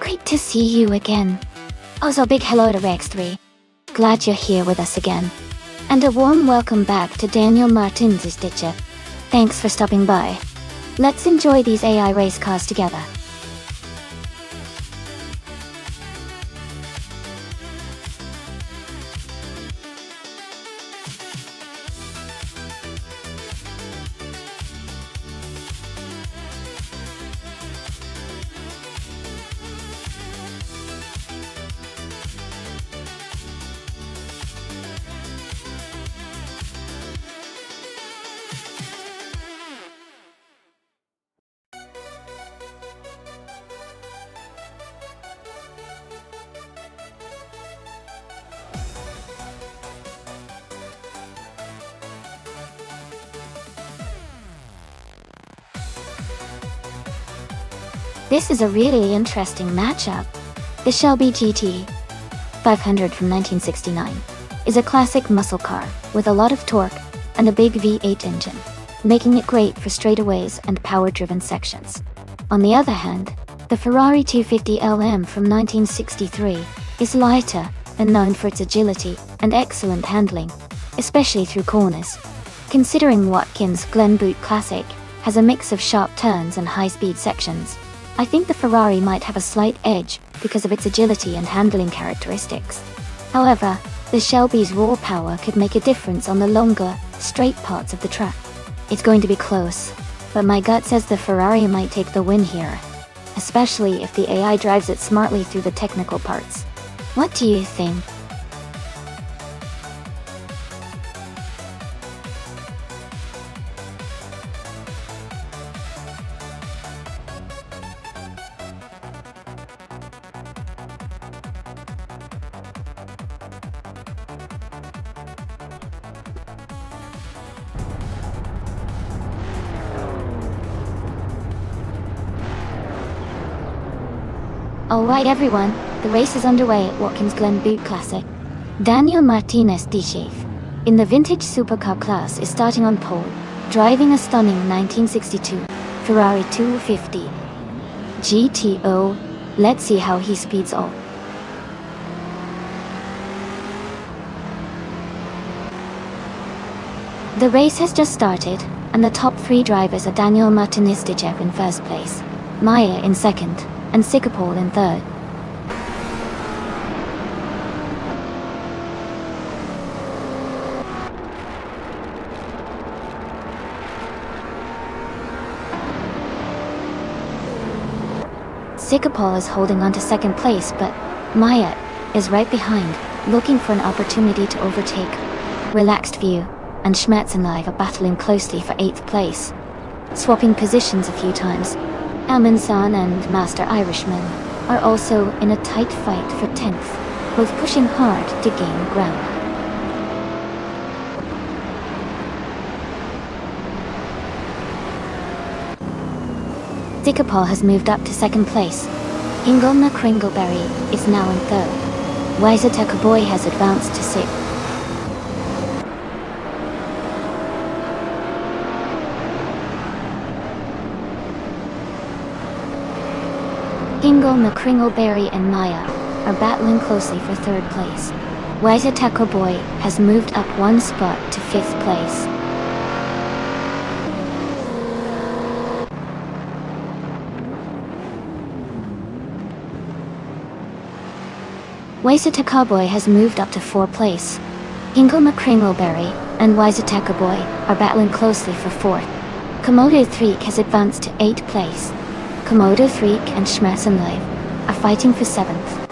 Great to see you again. Also big hello to Rex3. Glad you're here with us again. And a warm welcome back to Daniel Martins Stitcher. Thanks for stopping by. Let's enjoy these AI race cars together. This is a really interesting matchup. The Shelby GT 500 from 1969 is a classic muscle car with a lot of torque and a big V8 engine, making it great for straightaways and power-driven sections. On the other hand, the Ferrari 250 LM from 1963 is lighter and known for its agility and excellent handling, especially through corners. Considering Watkins Glen Boot Classic has a mix of sharp turns and high-speed sections, I think the Ferrari might have a slight edge because of its agility and handling characteristics. However, the Shelby's raw power could make a difference on the longer, straight parts of the track. It's going to be close, but my gut says the Ferrari might take the win here, especially if the AI drives it smartly through the technical parts. What do you think? Alright everyone, the race is underway at Watkins Glen Butte Classic. Daniel Martinez D'Chef, in the vintage supercar class, is starting on pole, driving a stunning 1962 Ferrari 250 GTO. Let's see how he speeds up. The race has just started, and the top three drivers are Daniel Martinez D'Chef in first place, Maya in second, and Sikapol in third. Sikapol is holding on to second place, but Maya is right behind, looking for an opportunity to overtake. Relaxed View and Schmerz and Live are battling closely for 8th place, swapping positions a few times. Almanzan and Master Irishman are also in a tight fight for 10th, both pushing hard to gain ground. Sikapol has moved up to second place. Ingolna Kringleberry is now in third. Waiseteka Boy has advanced to sixth. Ingolna Kringleberry and Maya are battling closely for third place. Waiseteka Boy has moved up one spot to 5th place. Waiseteka Boy has moved up to 4th place. Ingolna Kringleberry and Waiseteka Boy are battling closely for 4th. Komodo Threek has advanced to 8th place. Komodo Threek and Schmerz and Live are fighting for 7th.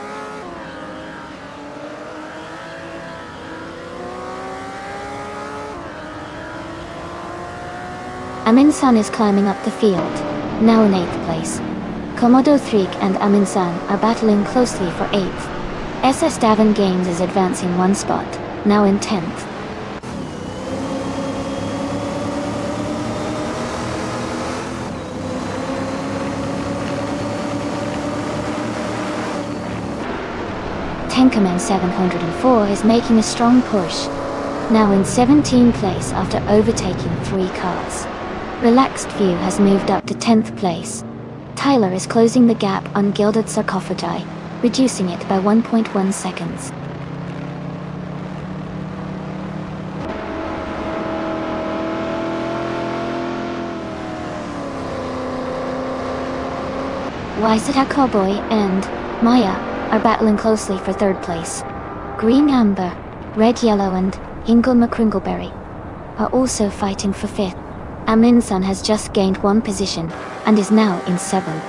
Aminsan is climbing up the field, now in 8th place. Komodo Threek and Aminsan are battling closely for 8th. SS Davin Gaines is advancing one spot, now in 10th. Tenkaman 704 is making a strong push, now in 17th place after overtaking 3 cars. Relaxed View has moved up to 10th place. Tyler is closing the gap on Gilded Sarcophagi, reducing it by 1.1 seconds. Waiseteka Boy and Maya are battling closely for 3rd place. Green Amber, Red Yellow and Ingolna Kringleberry are also fighting for 5th. Aminsan has just gained 1 position and is now in 7th.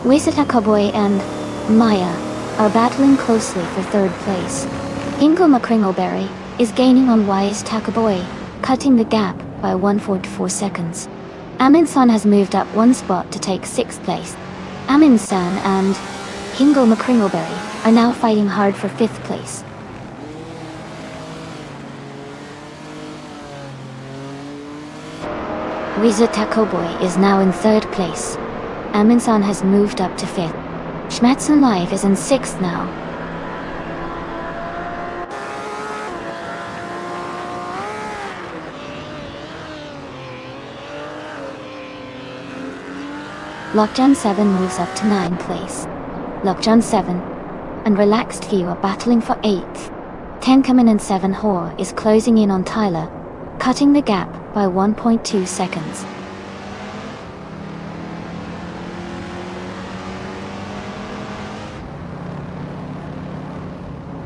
Waiseteka Boy and Maya are battling closely for 3rd place. Ingolna Kringleberry is gaining on Waiseteka Boy, cutting the gap by 1.4 seconds. Aminsan has moved up 1 spot to take 6th place. Aminsan and Ingolna Kringleberry are now fighting hard for 5th place. Waiseteka Boy is now in 3rd place. Aminsan has moved up to 5th. Schmerz and Live is in 6th now. Lockdown 7 moves up to 9th place. Lockdown 7 and Relaxed View are battling for 8th. Tenkaman and 7 Hor is closing in on Tyler, cutting the gap by 1.2 seconds.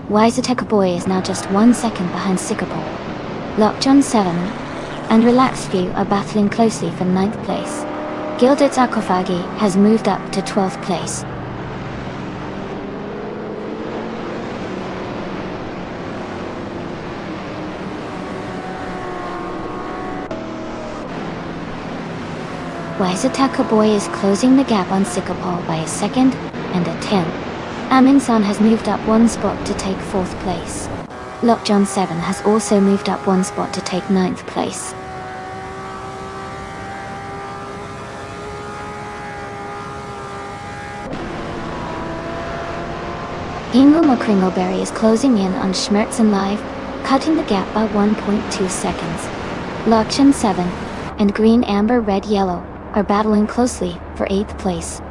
Waiseteka Boy is now just 1 second behind Sikapol. Lockdown 7 and Relaxed View are battling closely for 9th place. Gilded Sarcophagi has moved up to 12th place. Waiseteka Boy is closing the gap on Sikapol by a second and a tenth. Amin-san has moved up one spot to take 4th place. Lockjohn 7 has also moved up one spot to take 9th place. Ingoma Kringleberry is closing in on Schmerzen Live, cutting the gap by 1.2 seconds. Lockjohn 7 and Green Amber Red Yellow are battling closely for 8th place.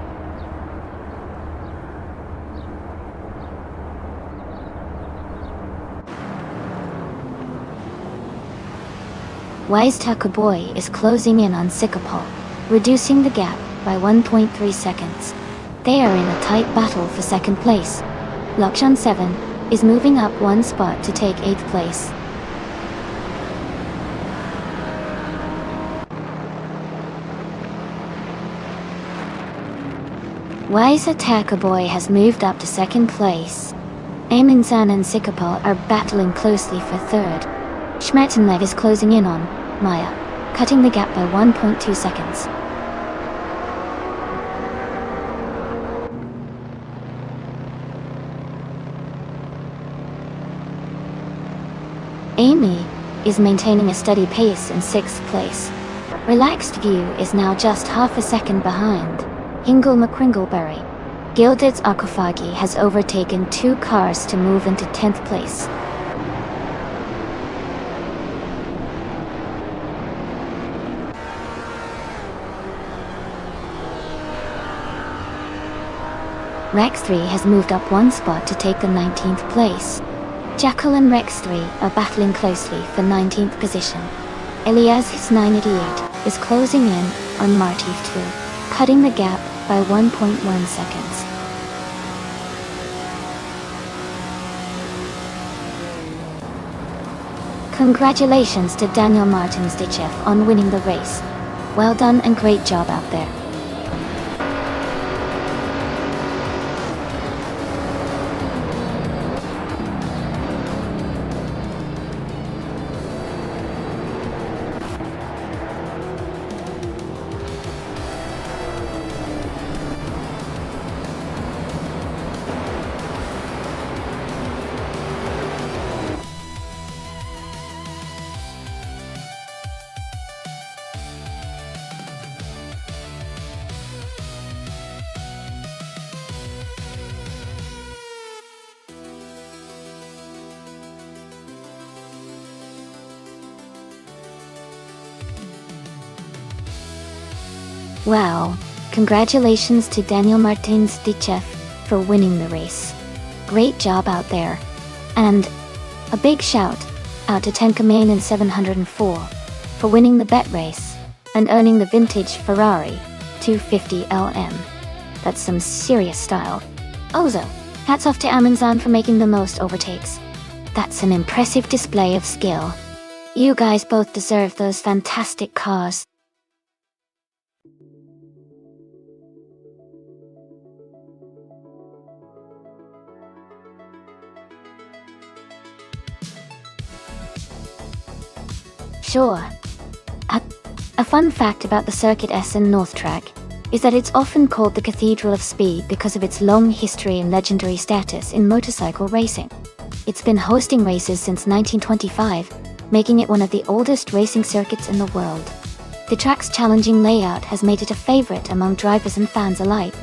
Wise Taco Boy is closing in on Sikapol, reducing the gap by 1.3 seconds. They are in a tight battle for 2nd place. Lockjohn 7 is moving up one spot to take 8th place. Wise Taco Boy has moved up to 2nd place. Amin-san and Sikapol are battling closely for 3rd. Schmerzenlev is closing in on Maya, cutting the gap by 1.2 seconds. Amy is maintaining a steady pace in 6th place. Relaxed View is now just half a second behind. Hingle McCringleberry. Gilded's Akofagi has overtaken 2 cars to move into 10th place. Rex 3 has moved up one spot to take the 19th place. Jackal and Rex 3 are battling closely for 19th position. Elias 988 is closing in on Marty 2, cutting the gap by 1.1 seconds. Congratulations to Daniel Martins-Ditchev on winning the race. Well done and great job out there. Wow, congratulations to Daniel Martins-Ditchev for winning the race. Great job out there. And a big shout out to Tenka Main in 704 for winning the bet race and earning the vintage Ferrari 250 LM. That's some serious style. Also, hats off to Amin-san for making the most overtakes. That's an impressive display of skill. You guys both deserve those fantastic cars. Sure. A fun fact about the Circuit Essen North Track is that it's often called the Cathedral of Speed because of its long history and legendary status in motorcycle racing. It's been hosting races since 1925, making it one of the oldest racing circuits in the world. The track's challenging layout has made it a favorite among drivers and fans alike.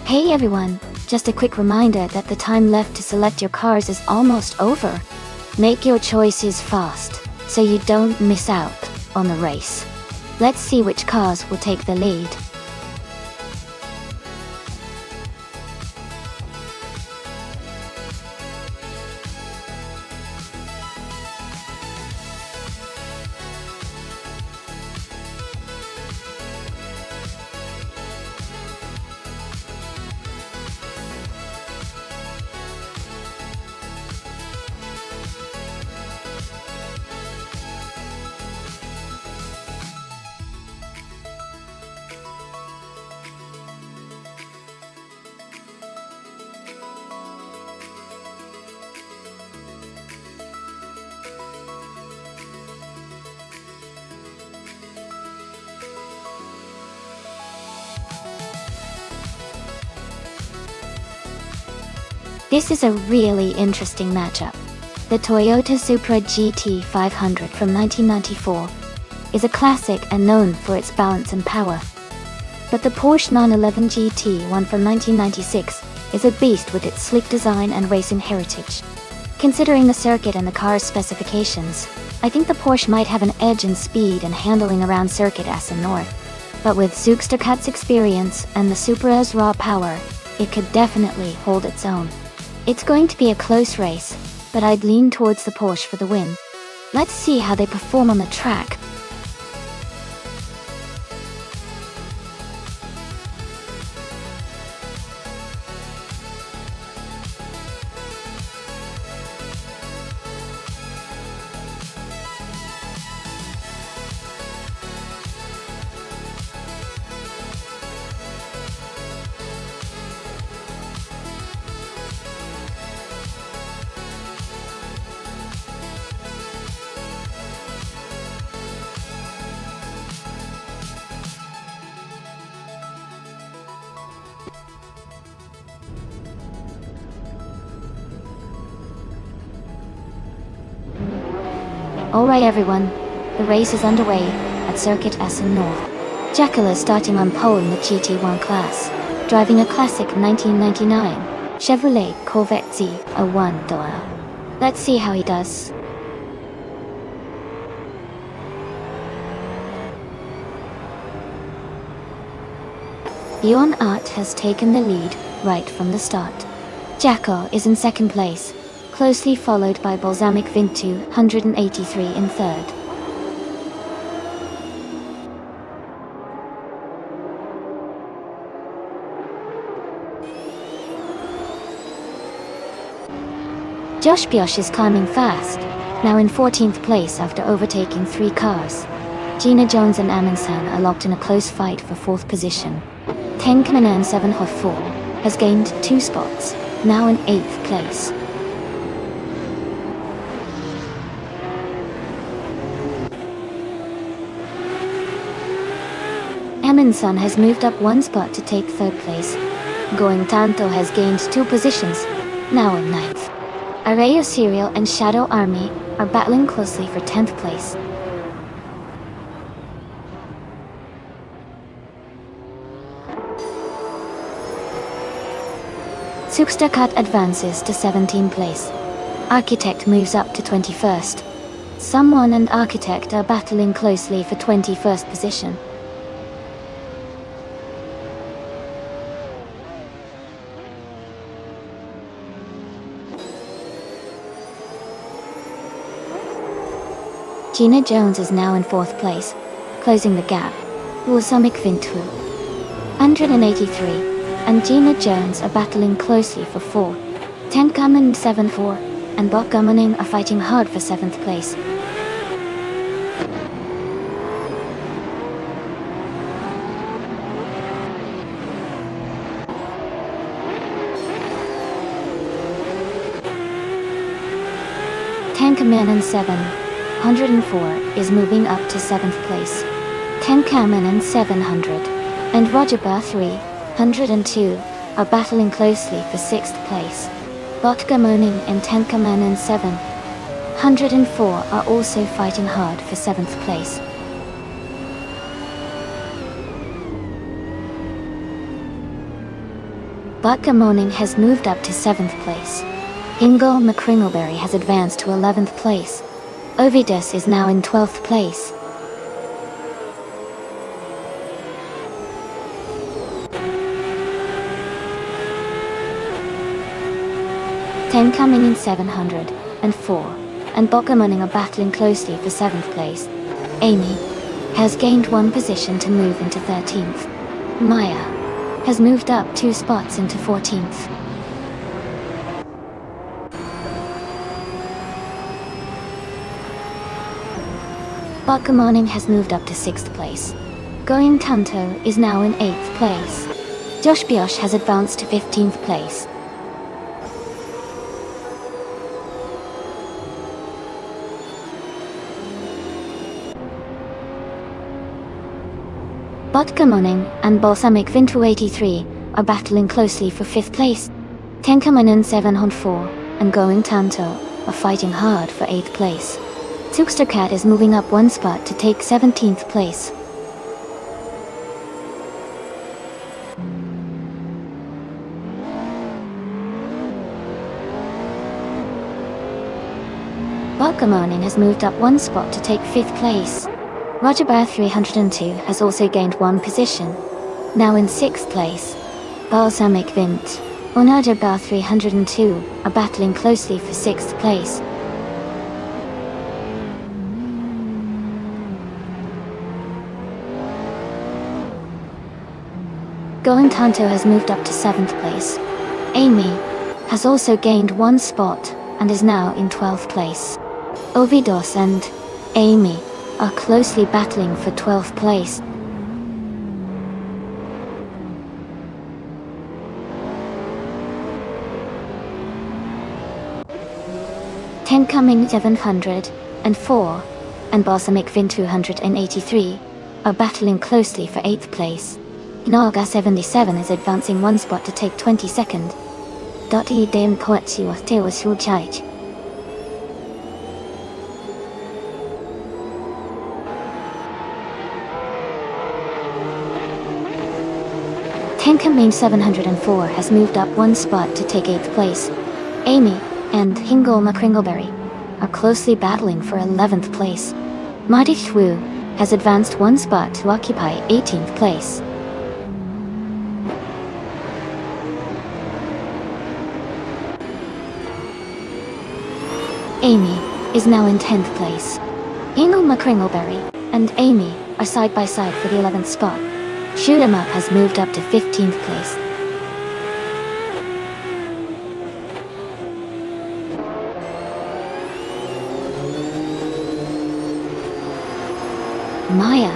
Hey everyone, just a quick reminder that the time left to select your cars is almost over. Make your choices fast, so you don't miss out on the race. Let's see which cars will take the lead. This is a really interesting matchup. The Toyota Supra GT 500 from 1994 is a classic and known for its balance and power. But the Porsche 911 GT1 from 1996 is a beast with its sleek design and racing heritage. Considering the circuit and the car's specifications, I think the Porsche might have an edge in speed and handling around Circuit Essen North. But with Zugsterkat's experience and the Supra's raw power, it could definitely hold its own. It's going to be a close race, but I'd lean towards the Porsche for the win. Let's see how they perform on the track. Alright everyone, the race is underway at Circuit Essen North. Jekyll is starting on pole in the GT1 class, driving a classic 1999 Chevrolet Corvette Z01. Let's see how he does. Bjorn Art has taken the lead right from the start. Jacko is in second place, closely followed by Balsamic Vintu 183 in third. Josh Biosh is climbing fast, now in 14th place after overtaking 3 cars. Gina Jones and Amundsen are locked in a close fight for 4th position. Tenkanen 704 has gained 2 spots, now in 8th place. Amundsen has moved up 1 spot to take 3rd place. Going Tanto has gained 2 positions, now in 9th. Arrayo Serial and Shadow Army are battling closely for 10th place. Zugsterkat advances to 17th place. Architect moves up to 21st. Someone and Architect are battling closely for 21st position. Gina Jones is now in 4th place, closing the gap. Balsamic Vintu 183 and Gina Jones are battling closely for 4. Tenkamen 74 and Bok Gummoning are fighting hard for 7th place. Tenkamen 704 is moving up to 7th place. Tenkamen 700 and Roger Bar 302 are battling closely for 6th place. Botgamoning and Tenkamen 704 are also fighting hard for 7th place. Botgamoning has moved up to 7th place. Ingo McCringleberry has advanced to 11th place. Ovidus is now in 12th place. Tenkamen in 704 and Botgamoning are battling closely for 7th place. Amy has gained 1 position to move into 13th. Maya has moved up 2 spots into 14th. Botgamoning has moved up to 6th place. Going Tanto is now in 8th place. Josh Biosh has advanced to 15th place. Botgamoning and Balsamic Vintu 83 are battling closely for 5th place. Tenkamanun 704 and Going Tanto are fighting hard for 8th place. Cat is moving up one spot to take 17th place. Balkamonin has moved up one spot to take 5th place. Rogerbar 302 has also gained one position, now in 6th place. Balsamic Vint, Onajabar 302 are battling closely for 6th place. Going Tanto has moved up to 7th place. Amy has also gained one spot and is now in 12th place. Ovidos and Amy are closely battling for 12th place. Tencoming 704 and Balsamic Vin 283 are battling closely for 8th place. Naga 77 is advancing one spot to take 22nd. Dem Koetsu with Tewas Hujaj. Tenkamain 704 has moved up one spot to take 8th place. Amy and Hingle McCringleberry are closely battling for 11th place. Madi Shwu has advanced one spot to occupy 18th place. Amy is now in 10th place. Hingle McCringleberry and Amy are side by side for the 11th spot. Shoot 'em Up has moved up to 15th place. Maya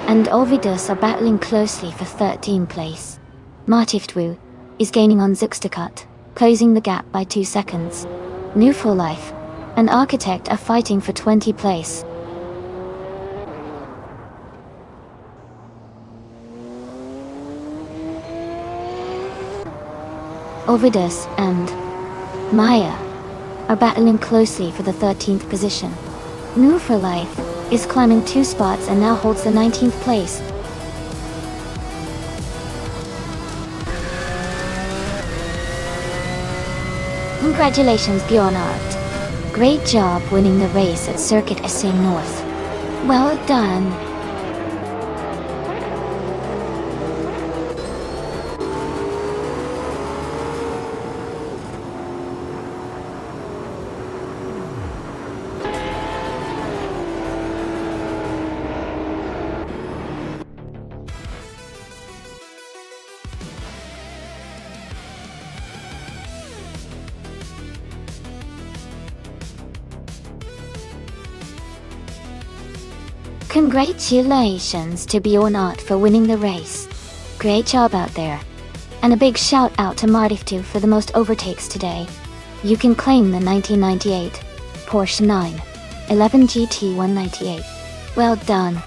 and Ovidus are battling closely for 13th place. Martiftwu is gaining on Zuxtacut, closing the gap by 2 seconds. New for Life and Architect are fighting for 20th place. Ovidus and Maya are battling closely for the 13th position. New for Life is climbing 2 spots and now holds the 19th place. Congratulations, Bjornart. Great job winning the race at Circuit Essing North. Well done. Congratulations to Bjornart for winning the race. Great job out there. And a big shout out to Martiftu for the most overtakes today. You can claim the 1998 Porsche 911 GT 198. Well done.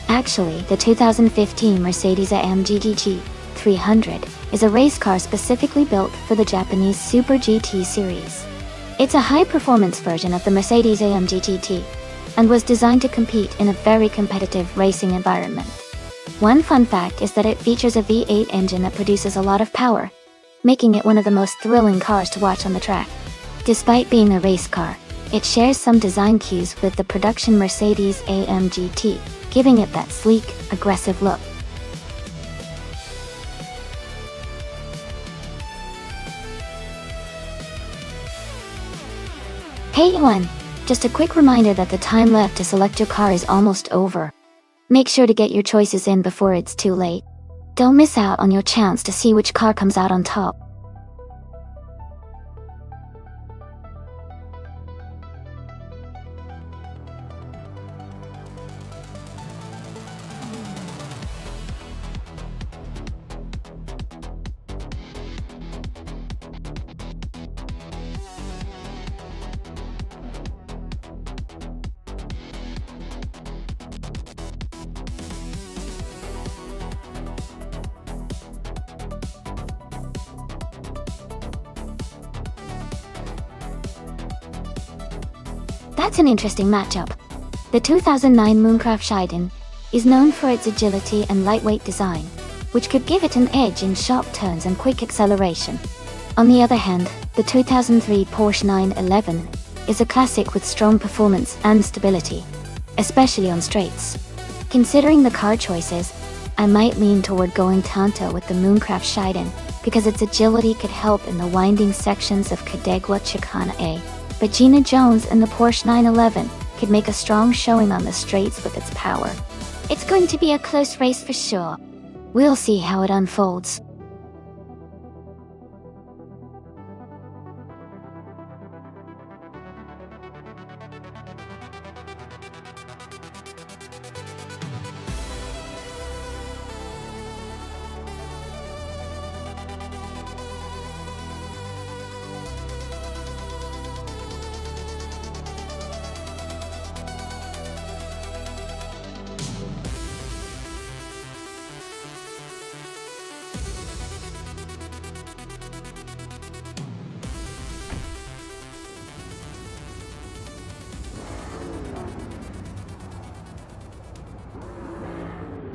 Actually, the 2015 Mercedes-AMG GT 300 is a race car specifically built for the Japanese Super GT series. It's a high-performance version of the Mercedes-AMG GT and was designed to compete in a very competitive racing environment. One fun fact is that it features a V8 engine that produces a lot of power, making it one of the most thrilling cars to watch on the track. Despite being a race car, it shares some design cues with the production Mercedes-AMG GT, giving it that sleek, aggressive look. Hey everyone! Just a quick reminder that the time left to select your car is almost over. Make sure to get your choices in before it's too late. Don't miss out on your chance to see which car comes out on top. That's an interesting matchup. The 2009 Mooncraft Shiden is known for its agility and lightweight design, which could give it an edge in sharp turns and quick acceleration. On the other hand, the 2003 Porsche 911 is a classic with strong performance and stability, especially on straights. Considering the car choices, I might lean toward going Tanto with the Mooncraft Shiden because its agility could help in the winding sections of Cadegua Chicana A, but Gina Jones and the Porsche 911 could make a strong showing on the straights with its power. It's going to be a close race for sure. We'll see how it unfolds.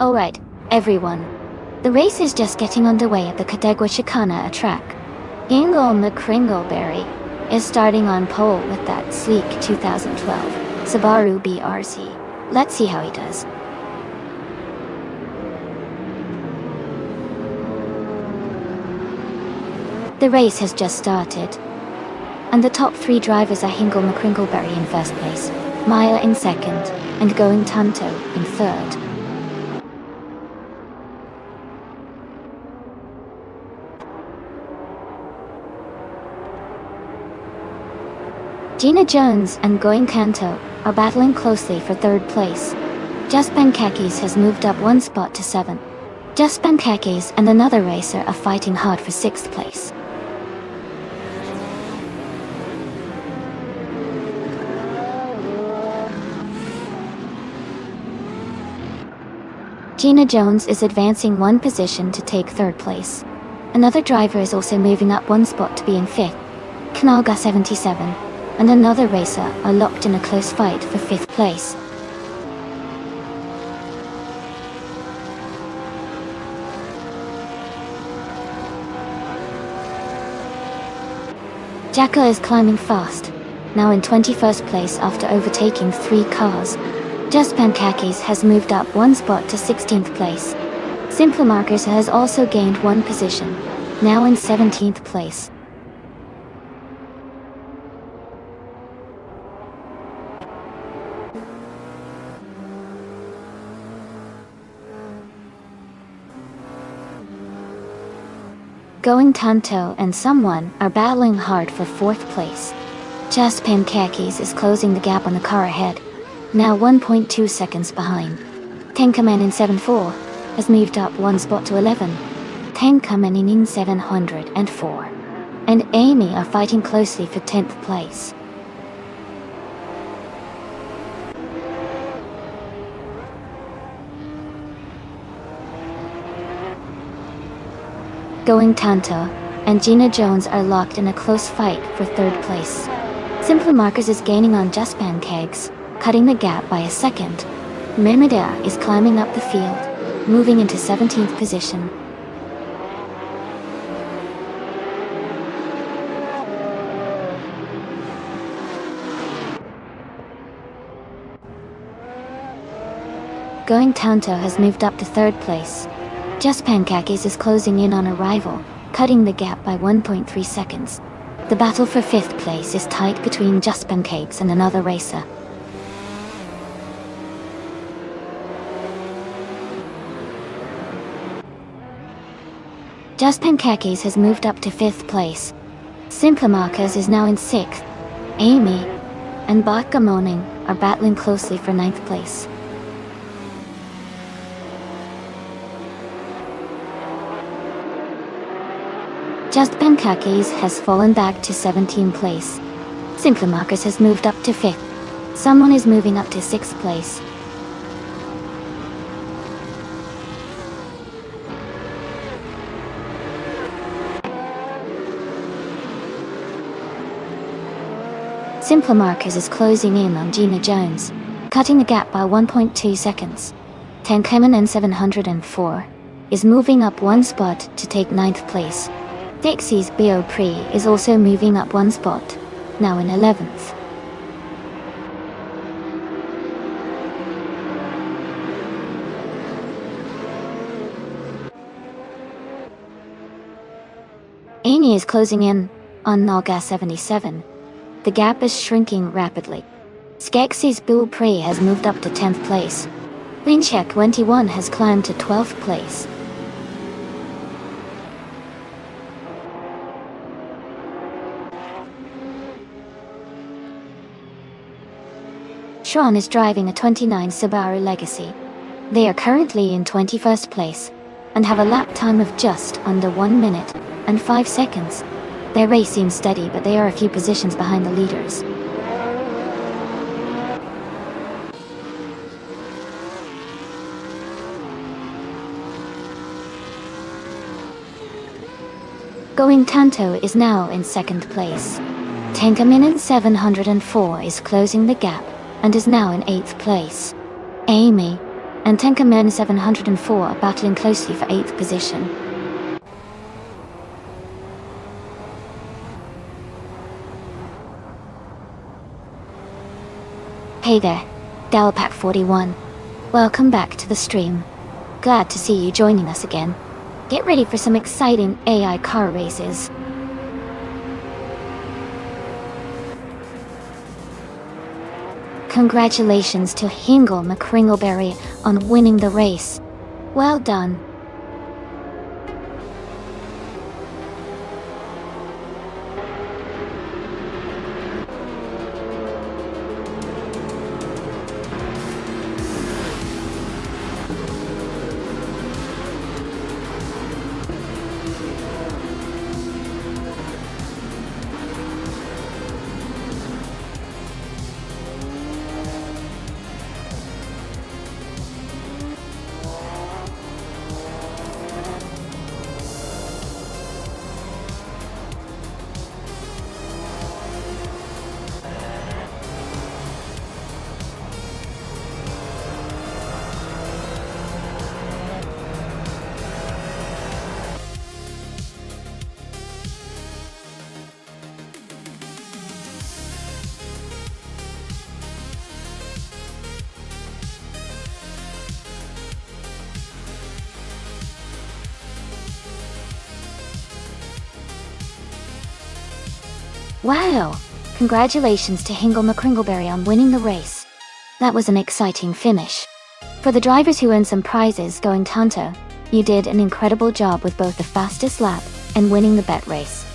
Alright, everyone. The race is just getting underway at the Cadegua Chicana track. Ingle McCringleberry is starting on pole with that sleek 2012 Subaru BRZ. Let's see how he does. The race has just started, and the top three drivers are Hingle McCringleberry in first place, Maya in second, and Going Tanto in third. Gina Jones and Going Tanto are battling closely for third place. Just Pankakis has moved up one spot to 7. Just Pankakis and another racer are fighting hard for 6th place. Gina Jones is advancing one position to take 3rd place. Another driver is also moving up one spot to be in 5th. Kanaga 77 and another racer are locked in a close fight for 5th place. Jacka is climbing fast, now in 21st place after overtaking 3 cars. Just Pankakis has moved up one spot to 16th place. Simple Markers has also gained one position, now in 17th place. Going Tanto and someone are battling hard for 4th place. Just Pankakis is closing the gap on the car ahead, now 1.2 seconds behind. Tenkamen in 7.4 has moved up one spot to 11. Tenkamen in 704 and Amy are fighting closely for 10th place. Going Tanto and Gina Jones are locked in a close fight for 3rd place. Simple Markers is gaining on Just Pancakes, cutting the gap by a second. Memeda is climbing up the field, moving into 17th position. Going Tanto has moved up to 3rd place. Just Pankakis is closing in on a rival, cutting the gap by 1.3 seconds. The battle for 5th place is tight between Just Pancakes and another racer. Just Pankakis has moved up to 5th place. Simple Markers is now in 6th. Amy and Baka Moaning are battling closely for 9th place. Just Pankakis has fallen back to 17th place. Simple Markers has moved up to 5th. Someone is moving up to 6th place. simpler markers is closing in on Gina Jones, cutting the gap by 1.2 seconds. Tenkemen N704 is moving up one spot to take 9th place. Dixie's Bo Pre is also moving up one spot, now in 11th. Amy is closing in on Naga 77. The gap is shrinking rapidly. Skeksis Bo Pre has moved up to 10th place. Winchek 21 has climbed to 12th place. Sean is driving a 29 Subaru Legacy. They are currently in 21st place, and have a lap time of just under 1 minute and 5 seconds. Their race seems steady, but they are a few positions behind the leaders. Going Tanto is now in 2nd place. Tenkemen 704 is closing the gap, and is now in 8th place. Amy and Tenkemen 704 are battling closely for 8th position. Hey there, Dalpack 41. Welcome back to the stream. Glad to see you joining us again. Get ready for some exciting AI car races. Congratulations to Hingle McCringleberry on winning the race. Well done. Wow! Congratulations to Hingle McCringleberry on winning the race. That was an exciting finish. For the drivers who earned some prizes going Tanto, you did an incredible job with both the fastest lap and winning the bet race.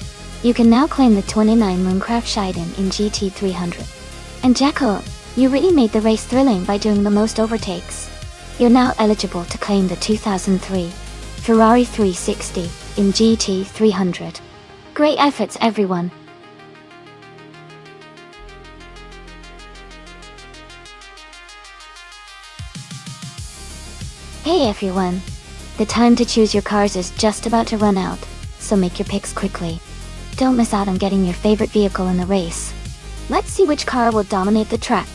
You can now claim the 29 Mooncraft Scheiden in GT300. And Jacko, you really made the race thrilling by doing the most overtakes. You're now eligible to claim the 2003 Ferrari 360 in GT300. Great efforts, everyone. Hey everyone! The time to choose your cars is just about to run out, so make your picks quickly. Don't miss out on getting your favorite vehicle in the race. Let's see which car will dominate the track.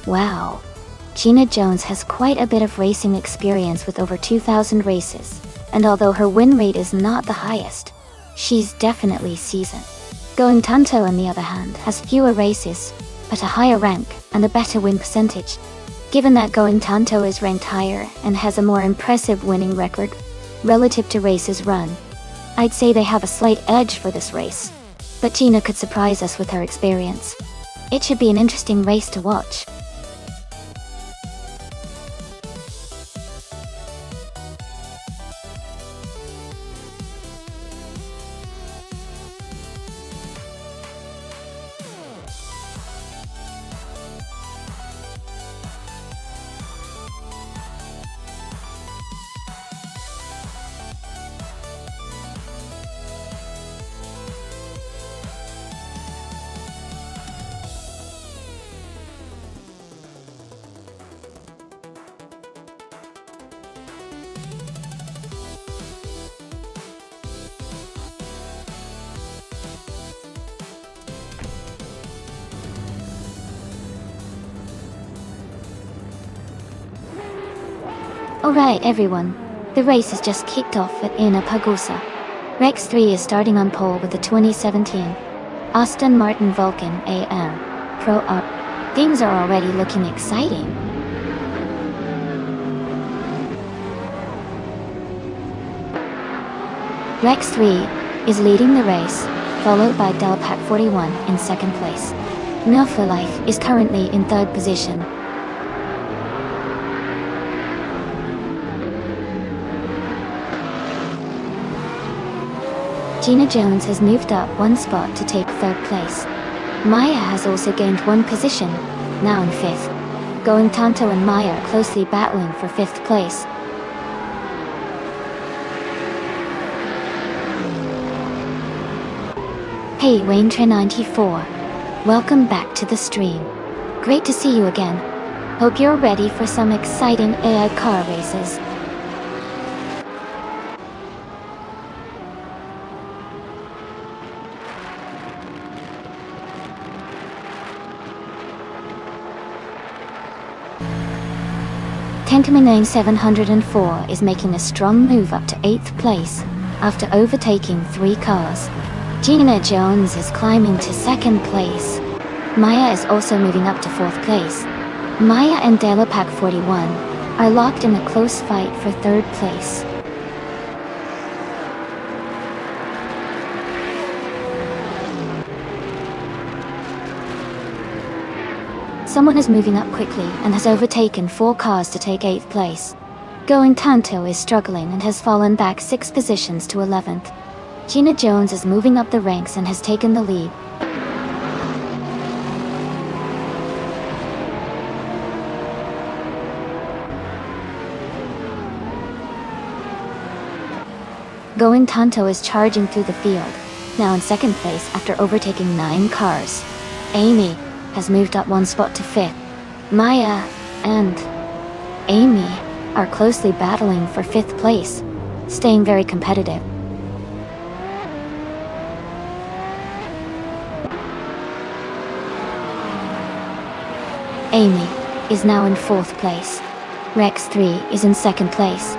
Wow! Gina Jones has quite a bit of racing experience with over 2,000 races, and although her win rate is not the highest, She's definitely seasoned. Going Tanto, on the other hand, has fewer races, but a higher rank and a better win percentage. Given that Going Tanto is ranked higher and has a more impressive winning record relative to races run, I'd say they have a slight edge for this race. But Gina could surprise us with her experience. It should be an interesting race to watch. Alright everyone, the race has just kicked off at Pagusa. Rex 3 is starting on pole with the 2017 Aston Martin Vulcan AM Pro R. Things are already looking exciting. Rex 3 is leading the race, followed by Delpac 41 in second place. Milfa Life is currently in third position. Gina Jones has moved up one spot to take third place. Maya has also gained one position, now in fifth. Going Tanto and Maya are closely battling for fifth place. Hey Wayne94, welcome back to the stream. Great to see you again. Hope you're ready for some exciting AI car races. Tenkamine 704 is making a strong move up to 8th place after overtaking 3 cars. Gina Jones is climbing to 2nd place. Maya is also moving up to 4th place. Maya and Delpac 41 are locked in a close fight for 3rd place. Someone is moving up quickly and has overtaken 4 cars to take 8th place. Going Tanto is struggling and has fallen back 6 positions to 11th. Gina Jones is moving up the ranks and has taken the lead. Going Tanto is charging through the field, now in 2nd place after overtaking 9 cars. Amy has moved up 1 spot to 5th. Maya and Amy are closely battling for 5th place, staying very competitive. Amy is now in 4th place. Rex 3 is in 2nd place.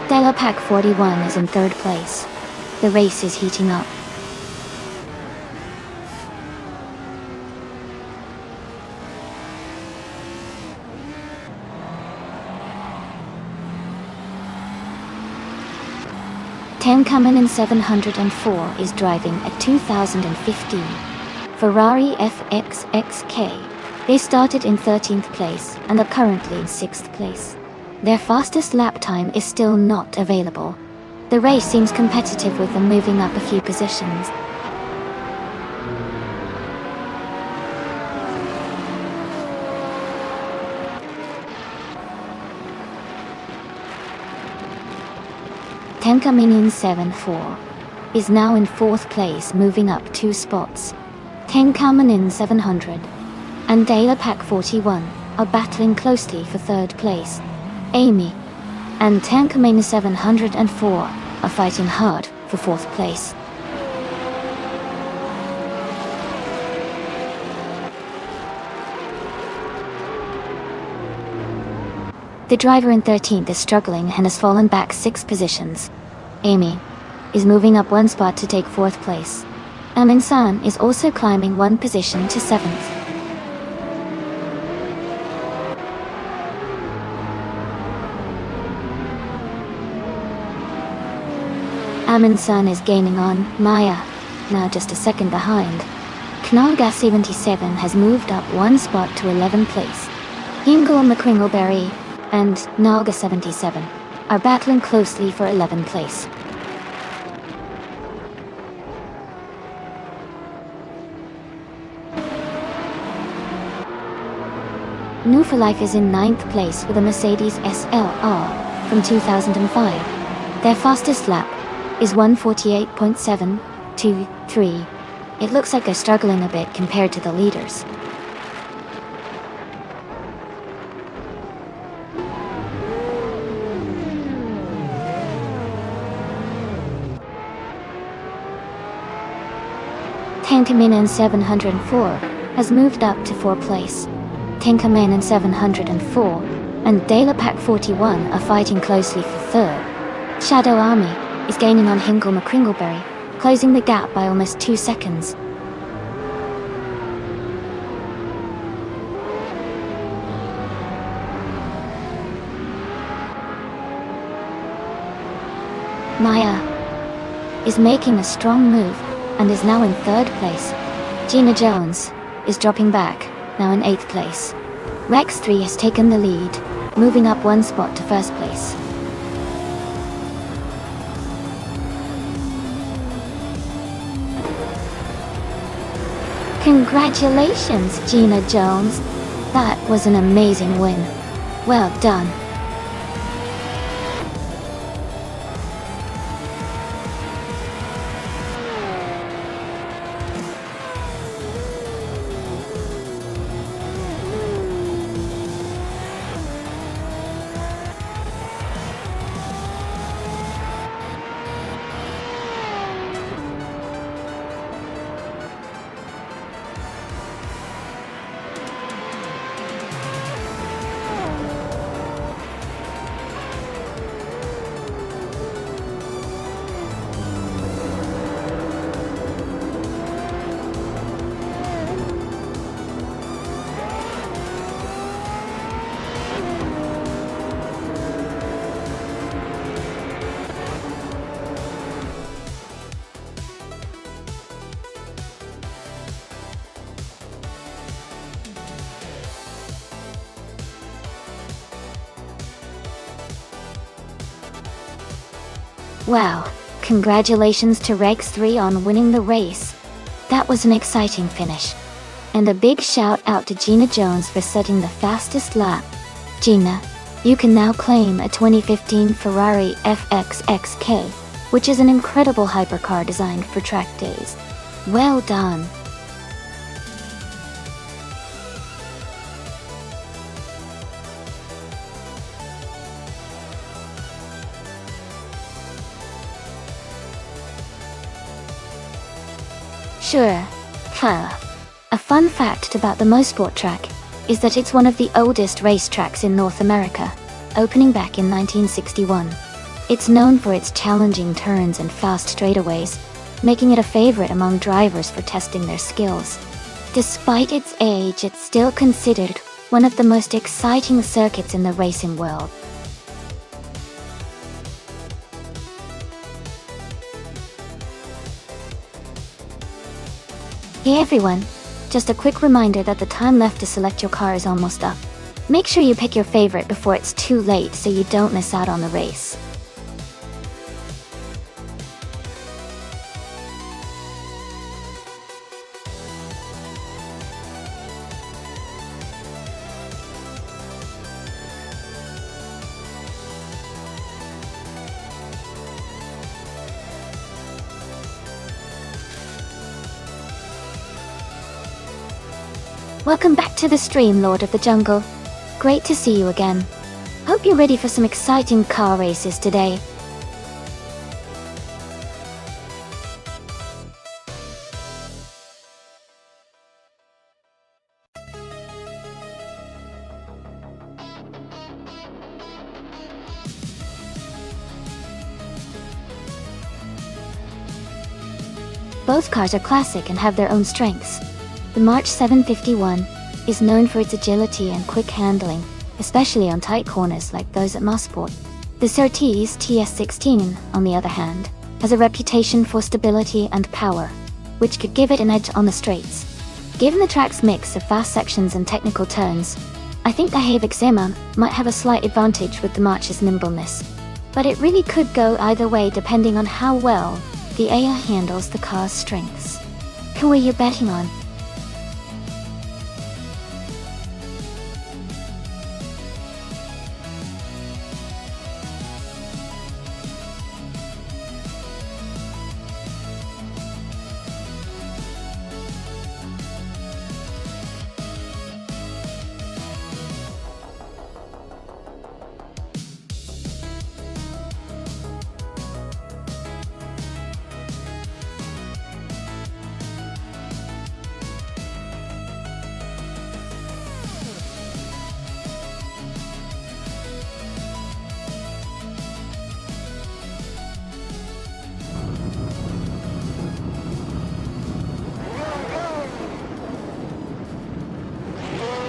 Delpac 41 is in 3rd place. The race is heating up. Tenkaminen 704 is driving a 2015 Ferrari FXXK. They started in 13th place and are currently in 6th place. Their fastest lap time is still not available. The race seems competitive with them moving up a few positions. Tenkaminen 74 is now in 4th place, moving up 2 spots. Tenkaminen 700 and Delpac 41 are battling closely for 3rd place. Amy and Tenkaminen 704 are fighting hard for 4th place. The driver in 13th is struggling and has fallen back 6 positions. Amy is moving up one spot to take 4th place. Amin-san is also climbing one position to 7th. Amin-san is gaining on Maya, now just a second behind. Knaga 77 has moved up one spot to 11th place. Hingle McCringleberry and Naga 77 are battling closely for 11th place. New for Life is in 9th place with a Mercedes SLR from 2005. Their fastest lap is 1:48.723. It looks like they're struggling a bit compared to the leaders. Tankaman 704 has moved up to 4th place. Tankaman 704 and Delapack 41 are fighting closely for 3rd. Shadow Army is gaining on Hingle McCringleberry, closing the gap by almost 2 seconds. Maya is making a strong move and is now in 3rd place. Gina Jones is dropping back, now in 8th place. Rex 3 has taken the lead, moving up one spot to 1st place. Congratulations, Gina Jones. That was an amazing win. Well done. Wow, congratulations to Rex 3 on winning the race. That was an exciting finish. And a big shout out to Gina Jones for setting the fastest lap. Gina, you can now claim a 2015 Ferrari FXXK, which is an incredible hypercar designed for track days. Well done. Sure. A fun fact about the Mosport track is that it's one of the oldest racetracks in North America, opening back in 1961. It's known for its challenging turns and fast straightaways, making it a favorite among drivers for testing their skills. Despite its age, it's still considered one of the most exciting circuits in the racing world. Hey everyone, just a quick reminder that the time left to select your car is almost up. Make sure you pick your favorite before it's too late so you don't miss out on the race. Welcome back to the stream, Lord of the Jungle. Great to see you again. Hope you're ready for some exciting car races today. Both cars are classic and have their own strengths. The March 751 is known for its agility and quick handling, especially on tight corners like those at Mosport. The Surtees TS16, on the other hand, has a reputation for stability and power, which could give it an edge on the straights. Given the track's mix of fast sections and technical turns, I think the Exema might have a slight advantage with the March's nimbleness. But it really could go either way depending on how well the AI handles the car's strengths. Who are you betting on?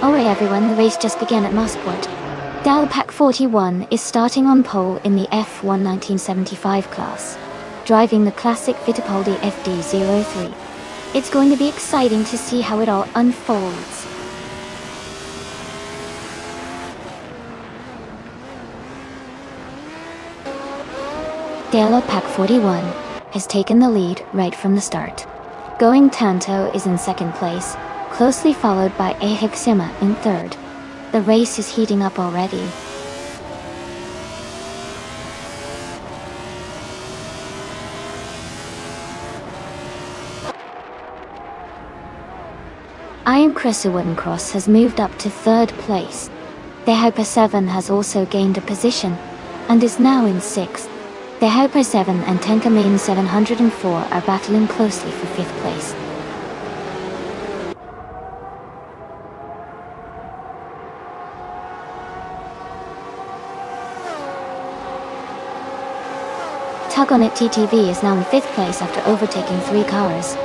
Alright everyone, the race just began at Mosport. Pack 41 is starting on pole in the F1 1975 class, driving the classic Fittipaldi FD03. It's going to be exciting to see how it all unfolds. Pack 41 has taken the lead right from the start. Going Tanto is in second place, closely followed by Exema in third. The race is heating up already. Iron Crystal Wooden Cross has moved up to third place. The Hyper 7 has also gained a position, and is now in sixth. The Hyper 7 and Tenka Main 704 are battling closely for fifth place. Tug on It TTV is now in fifth place after overtaking 3 cars.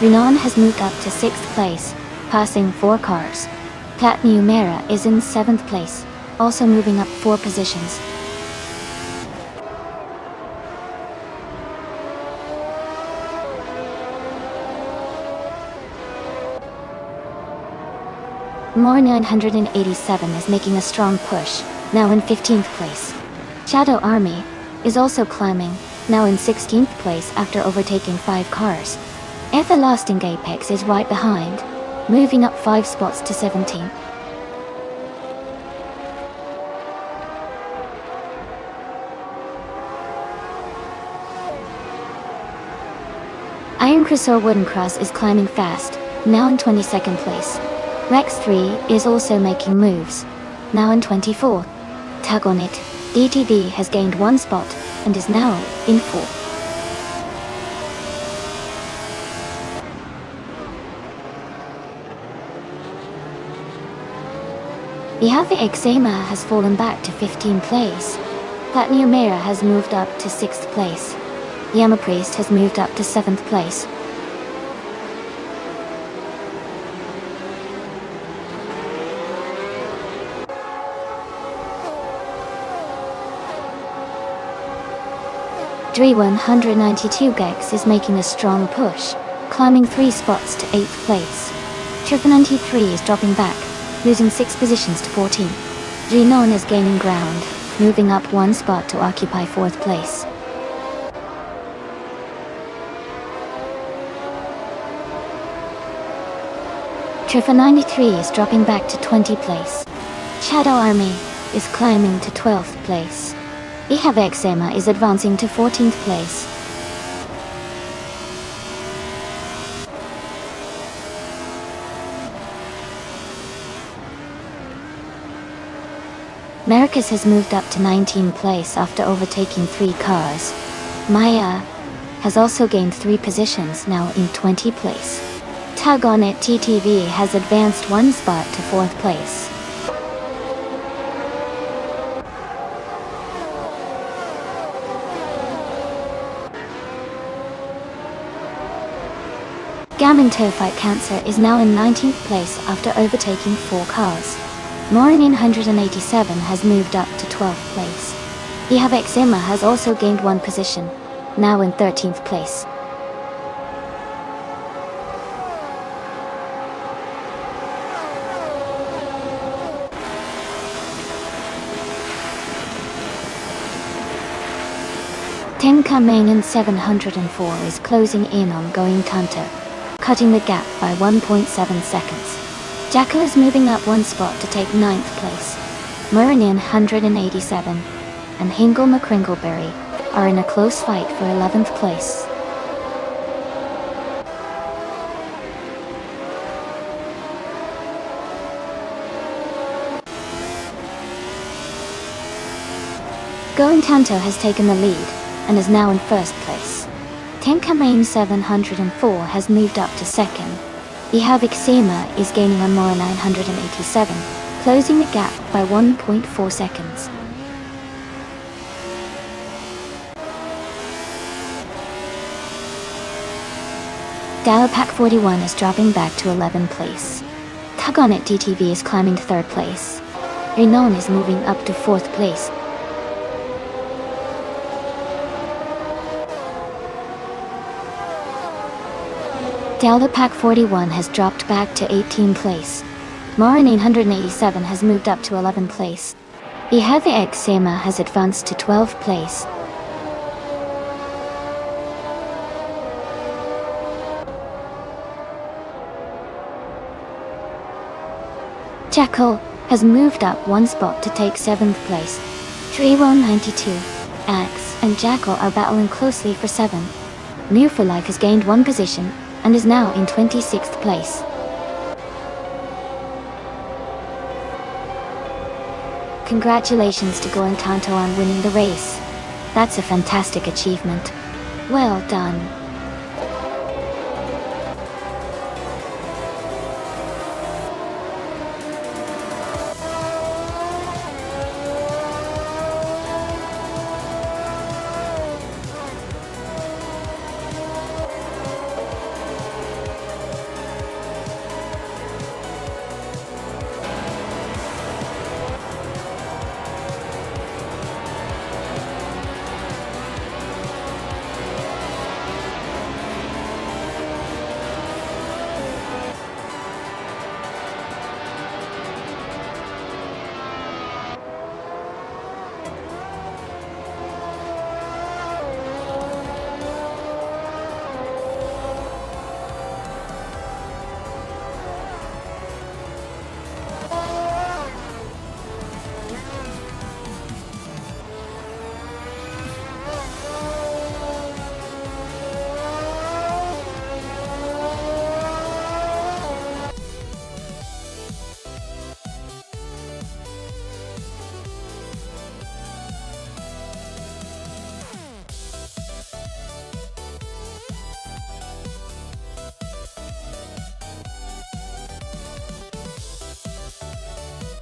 Renan has moved up to sixth place, passing 4 cars. Platinum Mera is in seventh place, also moving up 4 positions. More 987 is making a strong push, now in 15th place. Shadow Army is also climbing, now in 16th place after overtaking 5 cars. Everlasting Apex is right behind, moving up 5 spots to 17th. Iron Crystal Wooden Cross is climbing fast, now in 22nd place. Rex 3 is also making moves, now in 24th. Tug on It DTV has gained 1 spot and is now in 4th. The Exema has fallen back to 15th place. Platinum Mera has moved up to 6th place. Yama Priest has moved up to 7th place. Dre 192 Gex is making a strong push, climbing 3 spots to 8th place. Triple 93 is dropping back, losing 6 positions to 14th. Renan is gaining ground, moving up 1 spot to occupy 4th place. Triple 93 is dropping back to 20th place. Shadow Army is climbing to 12th place. Exema is advancing to 14th place. Marcus has moved up to 19th place after overtaking 3 cars. Maya has also gained 3 positions, now in 20th place. Tug on It TTV has advanced 1 spot to 4th place. Gammon Toe Fight Cancer is now in 19th place after overtaking 4 cars. Morin 187 has moved up to 12th place. Ihave Eczema has also gained 1 position, now in 13th place. Tenka Mainin 704 is closing in on Going Kanto, cutting the gap by 1.7 seconds. Jacko is moving up 1 spot to take 9th place. Murinin 187 and Hingle McCringleberry are in a close fight for 11th place. Going Kanto has taken the lead and is now in 1st place. Tenka Main 704 has moved up to 2nd. Ihave Eczema is gaining on Mora 987, closing the gap by 1.4 seconds. Dalapack 41 is dropping back to 11th place. Tug On It DTV is climbing to 3rd place. Renon is moving up to 4th place. Dalapack 41 has dropped back to 18th place. Morin 887 has moved up to 11th place. Ihave Eczema has advanced to 12th place. Jacko has moved up 1 spot to take 7th place. Triwo 92, Axe, and Jacko are battling closely for 7th. New for Life has gained 1 position and is now in 26th place. Congratulations to Going Kanto on winning the race. That's a fantastic achievement. Well done.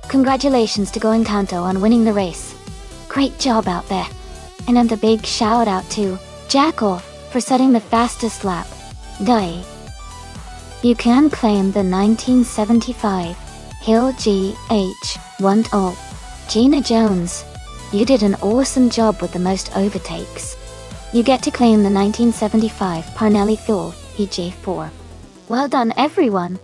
Congratulations to Going Kanto on winning the race. Great job out there. And a big shout out to Jacko for setting the fastest lap. Dai. You can claim the 1975 Hill GH10. Gina Jones, you did an awesome job with the most overtakes. You get to claim the 1975 Parnelli Fuel EJ4. Well done everyone.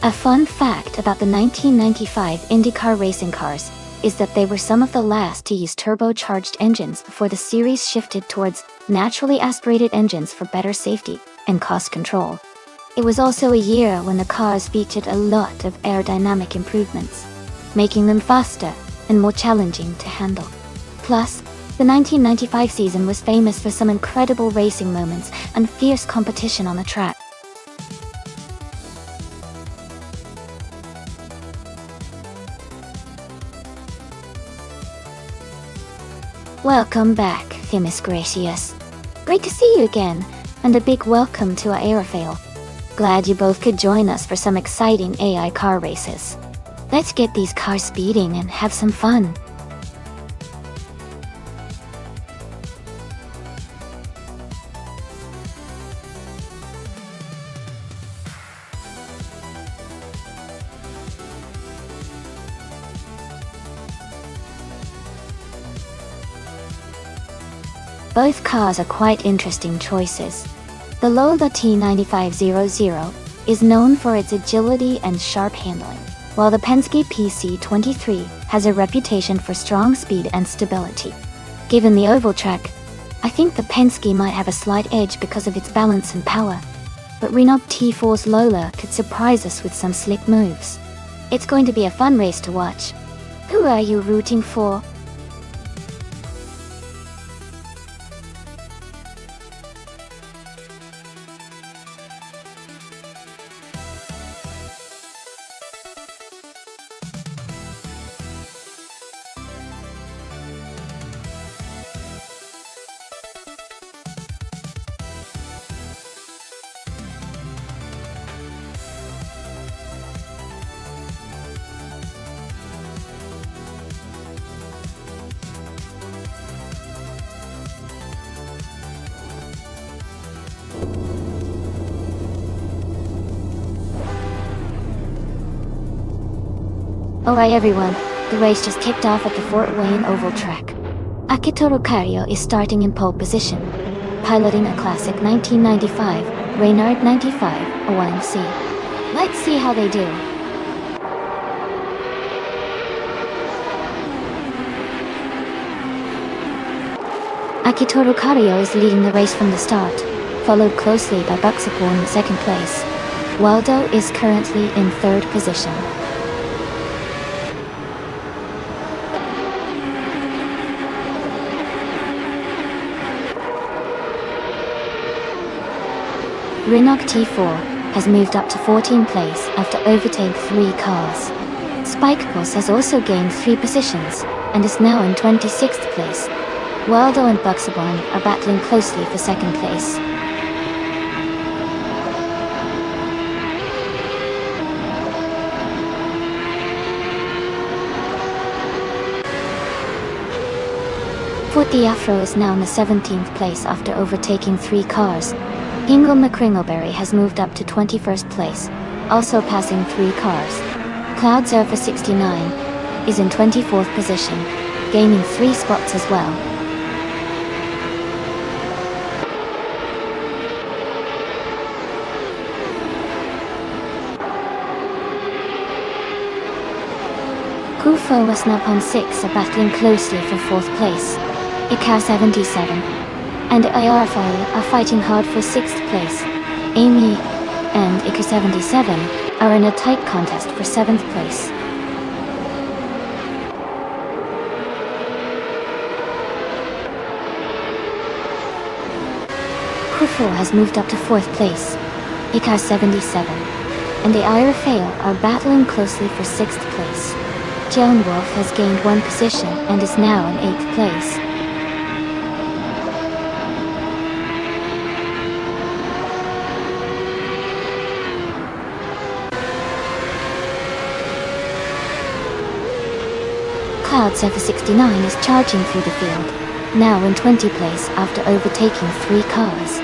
A fun fact about the 1995 IndyCar racing cars is that they were some of the last to use turbocharged engines before the series shifted towards naturally aspirated engines for better safety and cost control. It was also a year when the cars featured a lot of aerodynamic improvements, making them faster and more challenging to handle. Plus, the 1995 season was famous for some incredible racing moments and fierce competition on the track. Welcome back, Themis Gracious. Great to see you again, and a big welcome to our aerofail. Glad you both could join us for some exciting AI car races. Let's get these cars speeding and have some fun. Both cars are quite interesting choices. The Lola T9500 is known for its agility and sharp handling, while the Penske PC23 has a reputation for strong speed and stability. Given the oval track, I think the Penske might have a slight edge because of its balance and power, but Renault T4's Lola could surprise us with some slick moves. It's going to be a fun race to watch. Who are you rooting for? Alright everyone, the race just kicked off at the Fort Wayne Oval track. Akitoru Kario is starting in pole position, piloting a classic 1995 Reynard 95 OMC. Let's see how they do. Akitoru Kario is leading the race from the start, followed closely by Buxapor in second place. Waldo is currently in third position. Renault T4 has moved up to 14th place after overtaking 3 cars. Spikecourse has also gained 3 positions and is now in 26th place. Waldo and Buxaborn are battling closely for second place. Fort Afro is now in the 17th place after overtaking 3 cars. Ingle McCringleberry has moved up to 21st place, also passing 3 cars. Cloud Surfer 69 is in 24th position, gaining 3 spots as well. Kufo and Snap-on 6 are battling closely for 4th place. Ika 77 and IRFI are fighting hard for 6th place. Amy and Ika 77 are in a tight contest for 7th place. Kufo has moved up to 4th place. Ika 77 and the IRFA are battling closely for 6th place. Joan Wolf has gained 1 position and is now in 8th place. Cloud Surfer 69 is charging through the field, now in 20th place after overtaking 3 cars.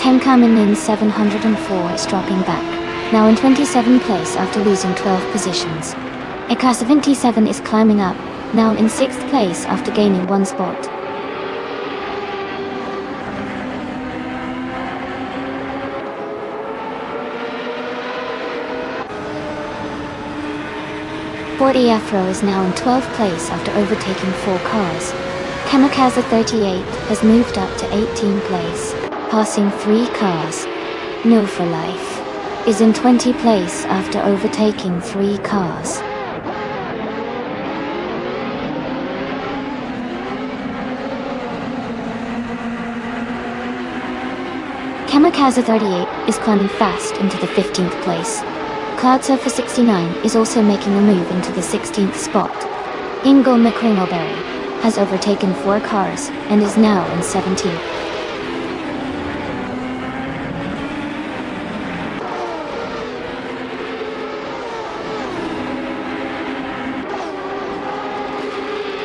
Tenkamin 704 is dropping back, now in 27th place after losing 12 positions. Ika 77 is climbing up, now in 6th place after gaining 1 spot. Fort Afro is now in 12th place after overtaking 4 cars. Kamikaze 38 has moved up to 18th place, passing 3 cars. No for Life is in 20th place after overtaking 3 cars. Kamikaze 38 is climbing fast into the 15th place. Cloud Surfer 69 is also making a move into the 16th spot. Ingle McCringleberry has overtaken 4 cars and is now in 17th.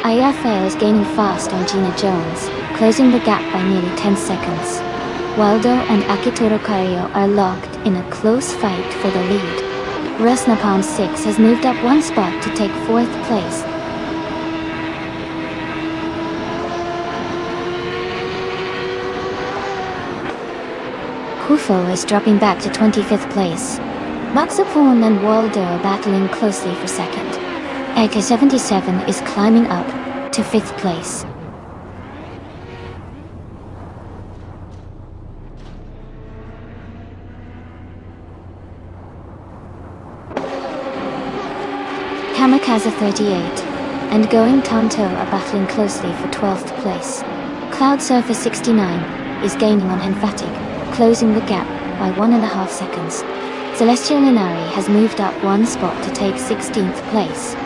IFA is gaining fast on Gina Jones, closing the gap by nearly 10 seconds. Waldo and Akitoro Kario are locked in a close fight for the lead. Rusnapalm 6 has moved up one spot to take 4th place. Kufo is dropping back to 25th place. Maxapon and Waldo are battling closely for 2nd. AK-77 is climbing up to 5th place. Kamikaze 38 and Going Tanto are battling closely for 12th place. Cloud Surfer 69 is gaining on Henfatic, closing the gap by 1.5 seconds. Celestial Inari has moved up one spot to take 16th place.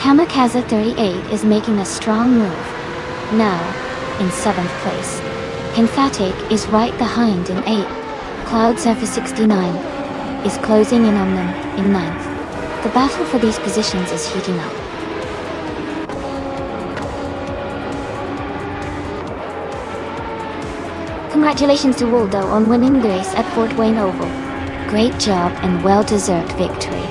Kamikaze 38 is making a strong move, now in 7th place. Emphatic is right behind in 8th. Cloud Surfer 69 is closing in on them in 9th. The battle for these positions is heating up. Congratulations to Waldo on winning the race at Fort Wayne Oval. Great job and well-deserved victory.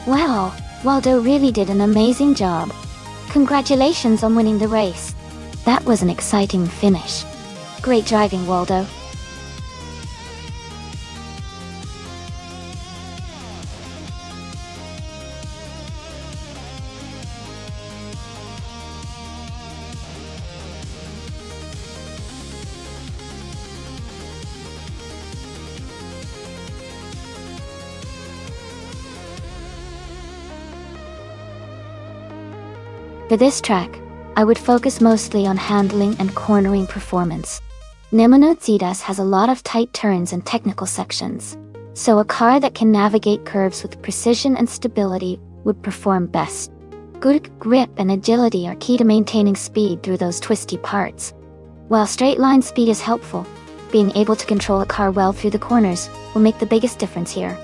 Wow, Waldo really did an amazing job. Congratulations on winning the race. That was an exciting finish. Great driving, Waldo. For this track, I would focus mostly on handling and cornering performance. Nemono Tsidas has a lot of tight turns and technical sections, so a car that can navigate curves with precision and stability would perform best. Good grip and agility are key to maintaining speed through those twisty parts. While straight line speed is helpful, being able to control a car well through the corners will make the biggest difference here.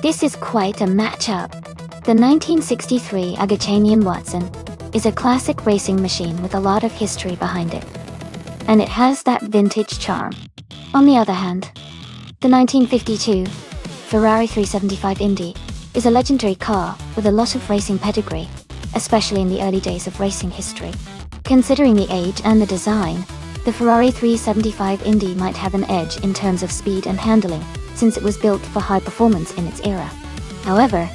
This is quite a matchup. The 1963 Agachanian Watson is a classic racing machine with a lot of history behind it, and it has that vintage charm. On the other hand, the 1952 Ferrari 375 Indy is a legendary car with a lot of racing pedigree, especially in the early days of racing history. Considering the age and the design, the Ferrari 375 Indy might have an edge in terms of speed and handling, since it was built for high performance in its era. However,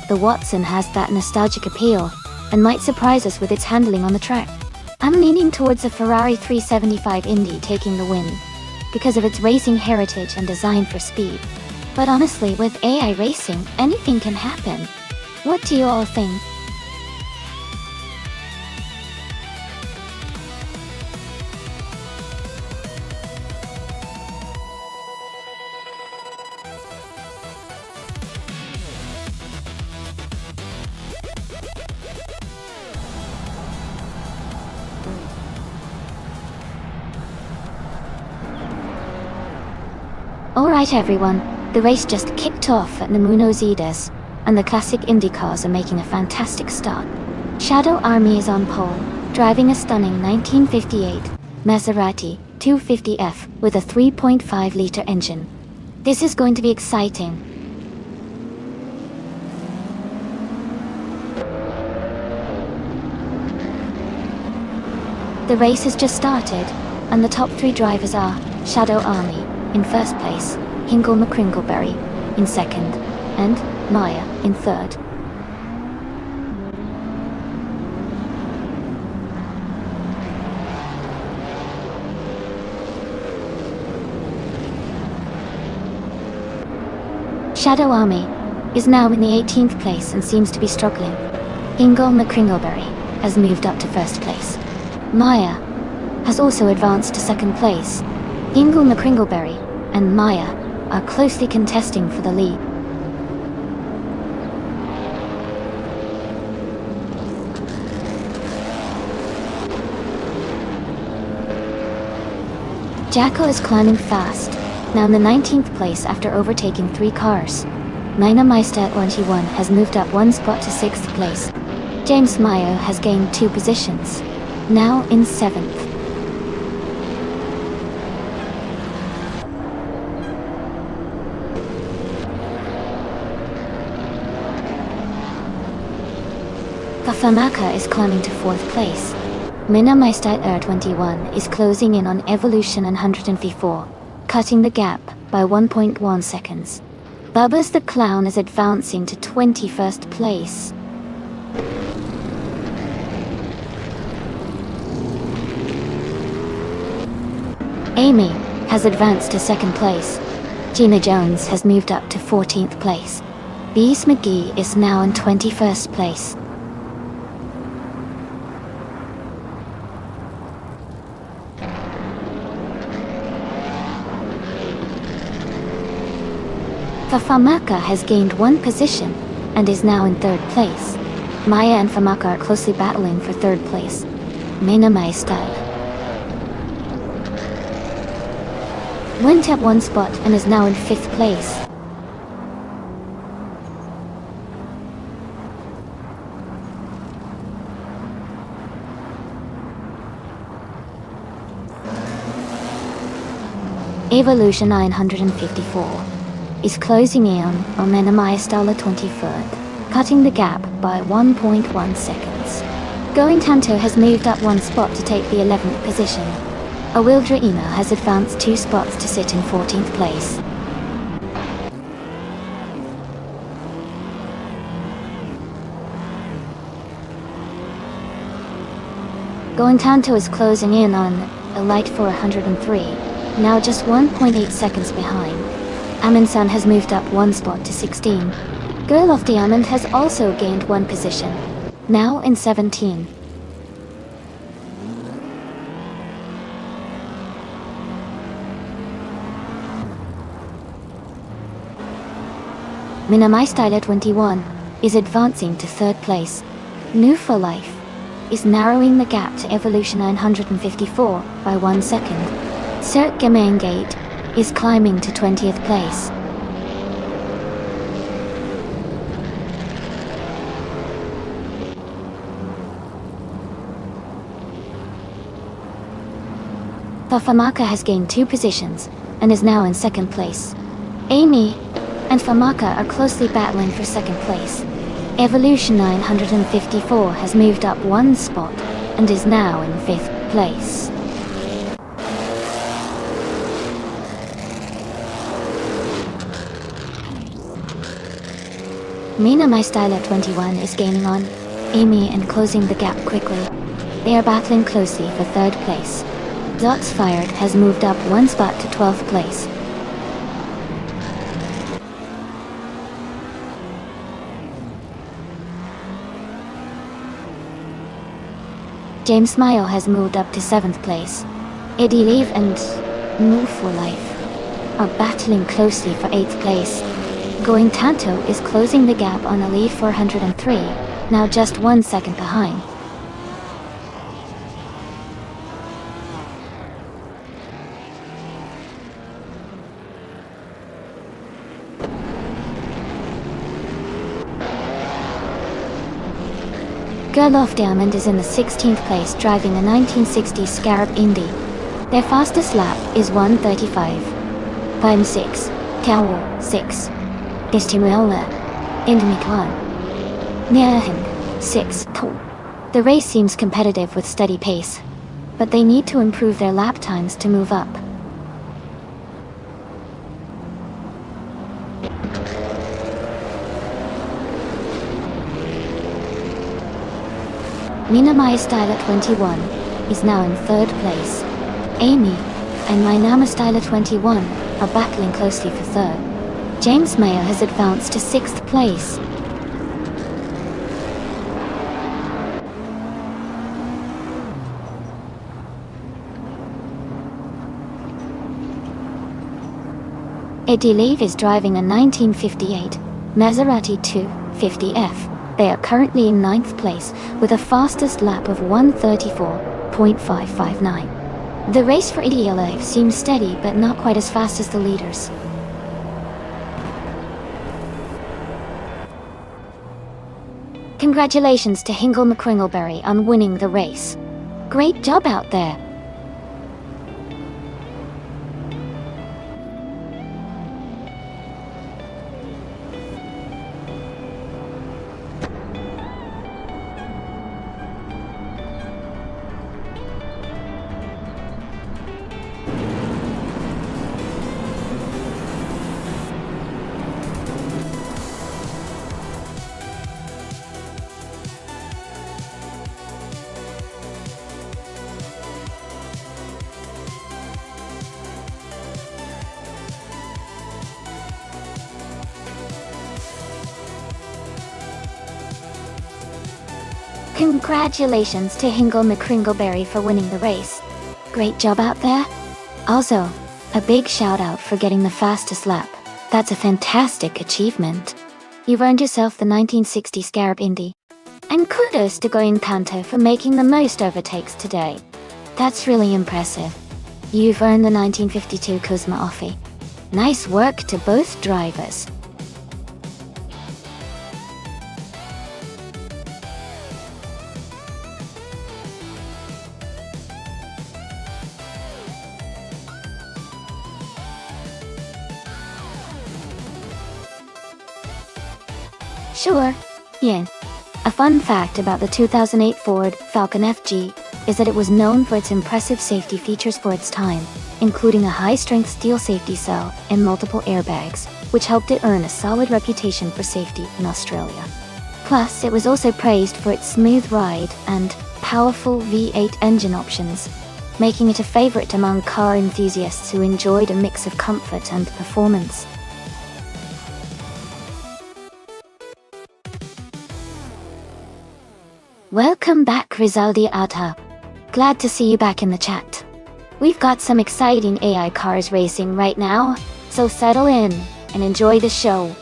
the Watson has that nostalgic appeal, and might surprise us with its handling on the track. I'm leaning towards the Ferrari 375 Indy taking the win, because of its racing heritage and design for speed. But honestly, with AI racing, anything can happen. What do you all think? Alright everyone, the race just kicked off at Buenos Aires, and the classic Indy cars are making a fantastic start. Shadow Army is on pole, driving a stunning 1958 Maserati 250F with a 3.5-liter engine. This is going to be exciting. The race has just started, and the top 3 drivers are Shadow Army in first place, Hingle McCringleberry in second, and Maya in third. Shadow Army is now in the 18th place and seems to be struggling. Hingle McCringleberry has moved up to first place. Maya has also advanced to second place. Hingle McCringleberry and Maya are closely contesting for the lead. Jacko is climbing fast, now in the 19th place after overtaking 3 cars. Nina Meister at 21 has moved up 1 spot to 6th place. James Mayo has gained 2 positions, now in 7th. Fafamaka is climbing to 4th place. Minna Meister at 21 is closing in on Evolution 154, cutting the gap by 1.1 seconds. Bubba's the Clown is advancing to 21st place. Amy has advanced to 2nd place. Gina Jones has moved up to 14th place. Beast McGee is now in 21st place. Fafamaka has gained 1 position and is now in 3rd place. Maya and Famaka are closely battling for 3rd place. Mina Meister went up 1 spot and is now in 5th place. Evolution 954 is closing in on Menamaya Stala 23rd, cutting the gap by 1.1 seconds. Going Tanto has moved up 1 spot to take the 11th position. Awildra Ina has advanced 2 spots to sit in 14th place. Going Tanto is closing in on Elite 403, now just 1.8 seconds behind. Amin-san has moved up 1 spot to 16. Girl of Diamond has also gained 1 position, now in 17. Minamai Style at 21 is advancing to 3rd place. New for Life is narrowing the gap to Evolution 954 by 1 second. Cirque Gate is climbing to 20th place. Fafamaka has gained 2 positions and is now in 2nd place. Amy and Famaka are closely battling for 2nd place. Evolution 954 has moved up 1 spot and is now in 5th place. Mina My Style at 21 is gaining on Amy and closing the gap quickly. They are battling closely for 3rd place. Dots Fired has moved up 1 spot to 12th place. James Smile has moved up to 7th place. Eddie Leave and Move for Life are battling closely for 8th place. Going Tanto is closing the gap on Elite 403, now just 1 second behind. Gerloff Diamond is in the 16th place driving a 1960 Scarab Indy. Their fastest lap is 1:35. Time 6. Tower 6. Istimuela. Endemic 1. Nierhing 6. The race seems competitive with steady pace, but they need to improve their lap times to move up. Nina Maya Styler 21 is now in 3rd place. Amy and Mainama Styler 21 are battling closely for 3rd. James Mayer has advanced to 6th place. Eddie Leave is driving a 1958 Maserati 250F. They are currently in 9th place with a fastest lap of 1:34.559. The race for EDLA seems steady but not quite as fast as the leaders. Congratulations to Hingle McCringleberry on winning the race. Great job out there. Congratulations to Hingle McCringleberry for winning the race. Great job out there. Also, a big shout out for getting the fastest lap. That's a fantastic achievement. You've earned yourself the 1960 Scarab Indy. And kudos to Goin Panto for making the most overtakes today. That's really impressive. You've earned the 1952 Kuzma Offie. Nice work to both drivers. Sure. Yeah. A fun fact about the 2008 Ford Falcon FG is that it was known for its impressive safety features for its time, including a high-strength steel safety cell and multiple airbags, which helped it earn a solid reputation for safety in Australia. Plus, it was also praised for its smooth ride and powerful V8 engine options, making it a favorite among car enthusiasts who enjoyed a mix of comfort and performance. Welcome back, Rizaldi Atta. Glad to see you back in the chat. We've got some exciting AI cars racing right now, so settle in and enjoy the show.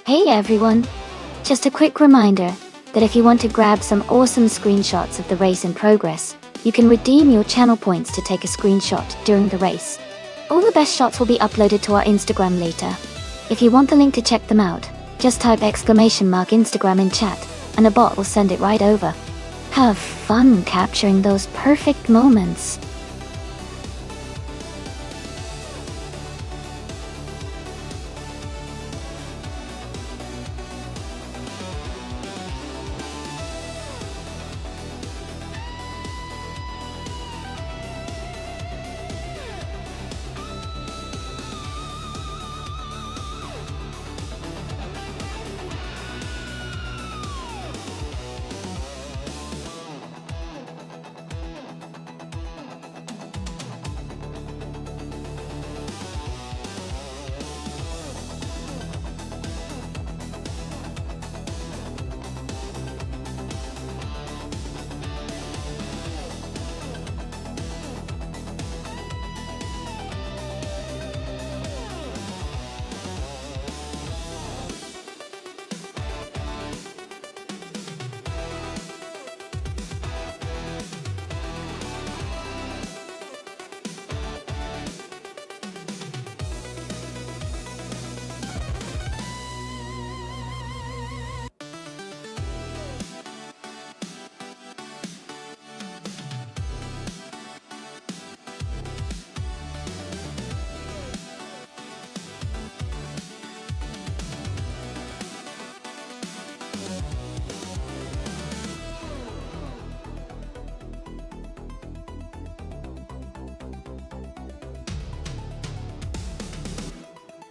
Hey everyone! Just a quick reminder that if you want to grab some awesome screenshots of the race in progress, you can redeem your channel points to take a screenshot during the race. All the best shots will be uploaded to our Instagram later. If you want the link to check them out, just type !Instagram in chat, and a bot will send it right over. Have fun capturing those perfect moments.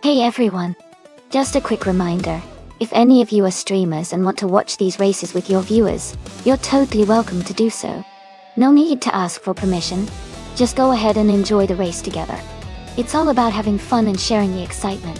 Hey everyone! Just a quick reminder, if any of you are streamers and want to watch these races with your viewers, you're totally welcome to do so. No need to ask for permission, just go ahead and enjoy the race together. It's all about having fun and sharing the excitement.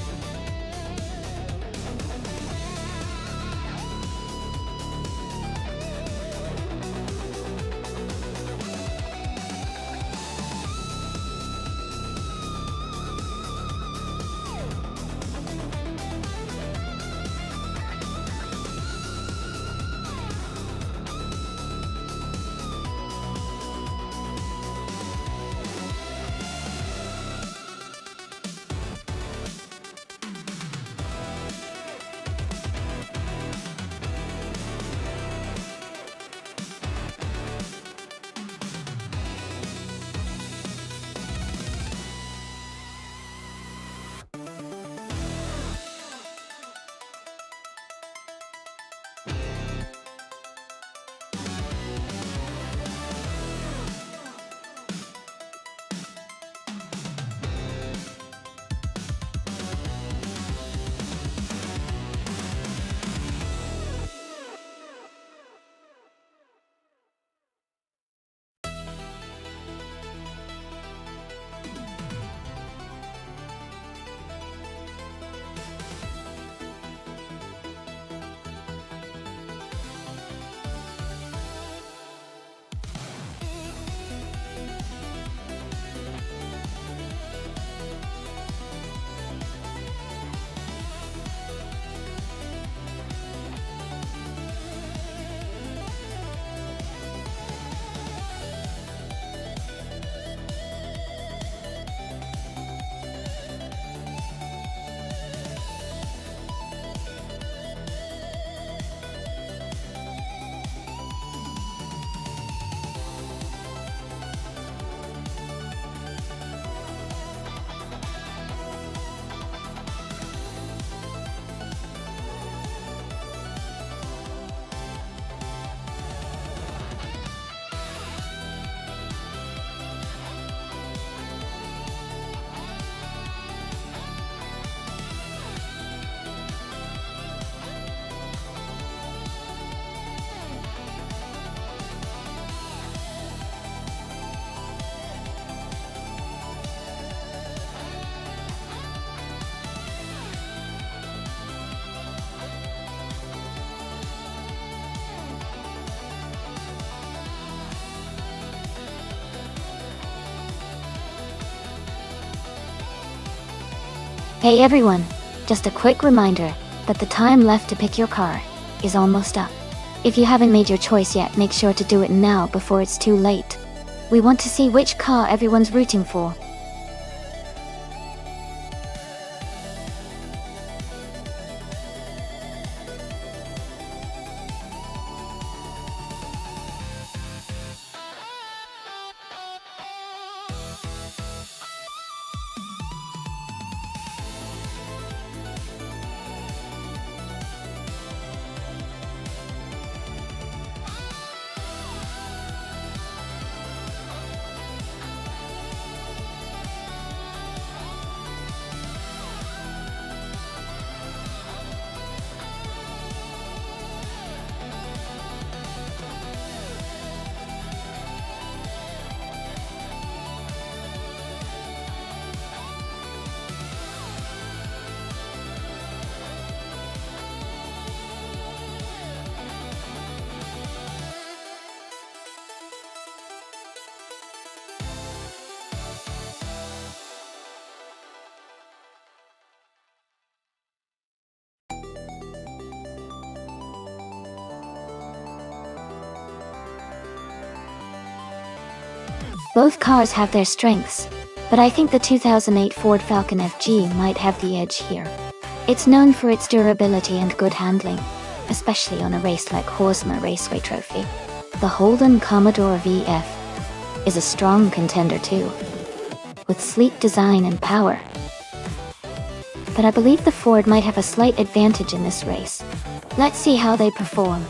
Hey everyone! Just a quick reminder that the time left to pick your car is almost up. If you haven't made your choice yet, make sure to do it now before it's too late. We want to see which car everyone's rooting for. Both cars have their strengths, but I think the 2008 Ford Falcon FG might have the edge here. It's known for its durability and good handling, especially on a race like Horsma Raceway Trophy. The Holden Commodore VF is a strong contender too, with sleek design and power. But I believe the Ford might have a slight advantage in this race. Let's see how they perform.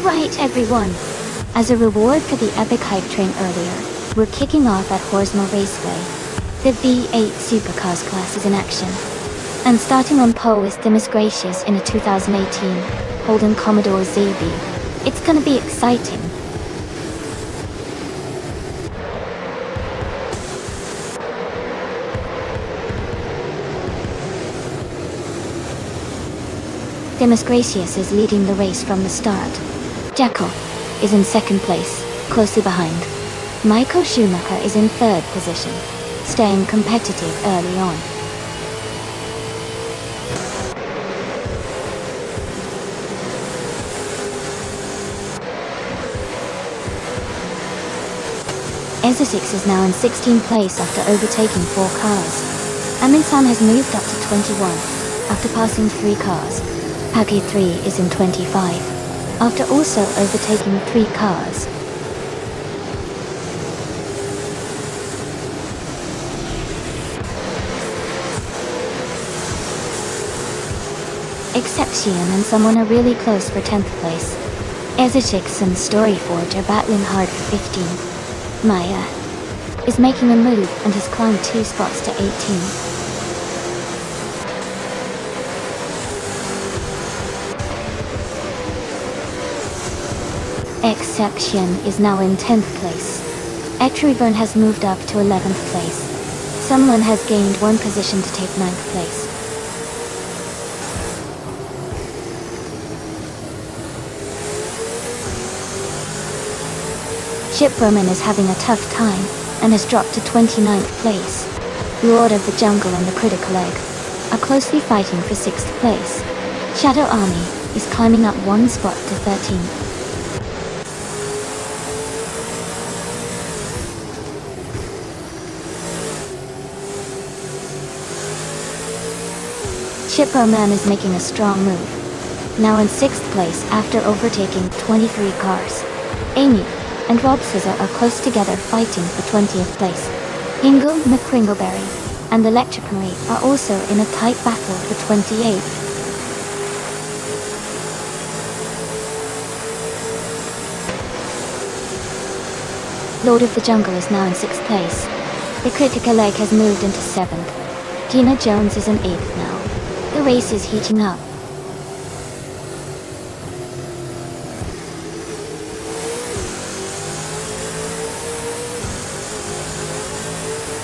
Alright everyone, as a reward for the epic hype train earlier, we're kicking off at Horsmore Raceway. The V8 Supercars class is in action. And starting on pole is the Miss Gracious in a 2018 Holden Commodore ZB. It's gonna be exciting. Miss Gracious is leading the race from the start. Jackal is in second place, closely behind. Michael Schumacher is in third position, staying competitive early on. Ezra6 is now in 16th place after overtaking 4 cars. Amin-san has moved up to 21 after passing 3 cars. Paki 3 is in 25 after also overtaking 3 cars. Exception and someone are really close for 10th place. Ezra6 and Storyforge are battling hard for 15th. Maya is making a move and has climbed 2 spots to 18. Exception is now in 10th place. Etrivern has moved up to 11th place. Someone has gained 1 position to take 9th place. Shipperman is having a tough time and has dropped to 29th place. Lord of the Jungle and the Critical Egg are closely fighting for 6th place. Shadow Army is climbing up 1 spot to 13th. Shipperman is making a strong move, now in 6th place after overtaking 23 cars. Amy and Rob Scissor are close together fighting for 20th place. Ingle McCringleberry and Electric Marie are also in a tight battle for 28th. Lord of the Jungle is now in 6th place. The Critical Egg has moved into 7th. Gina Jones is in 8th now. The race is heating up.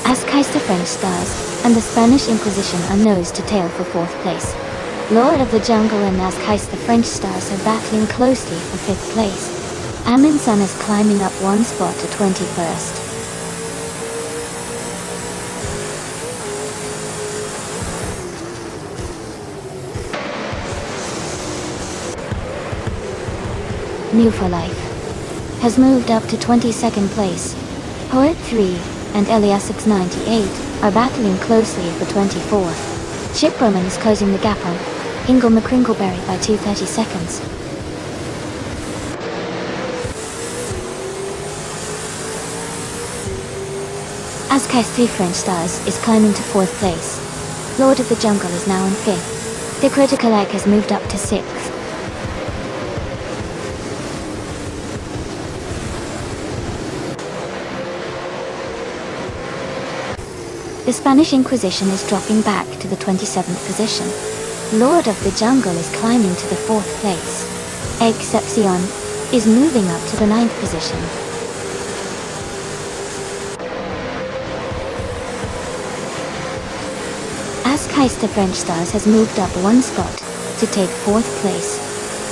Azkai's the French Stars and the Spanish Inquisition are nose to tail for 4th place. Lord of the Jungle and Azkai's the French Stars are battling closely for 5th place. Amin-san is climbing up 1 spot to 21st. New for Life has moved up to 22nd place. Poet 3 and Eliasix 98 are battling closely for 24th. Shipperman is closing the gap on Ingle McCringleberry by 2:30 seconds. Azkai's 3 French Stars is climbing to 4th place. Lord of the Jungle is now in 5th. The Critical Egg has moved up to 6th. The Spanish Inquisition is dropping back to the 27th position. Lord of the Jungle is climbing to the 4th place. Excepcion is moving up to the 9th position. Azkai's the French Stars has moved up 1 spot to take 4th place.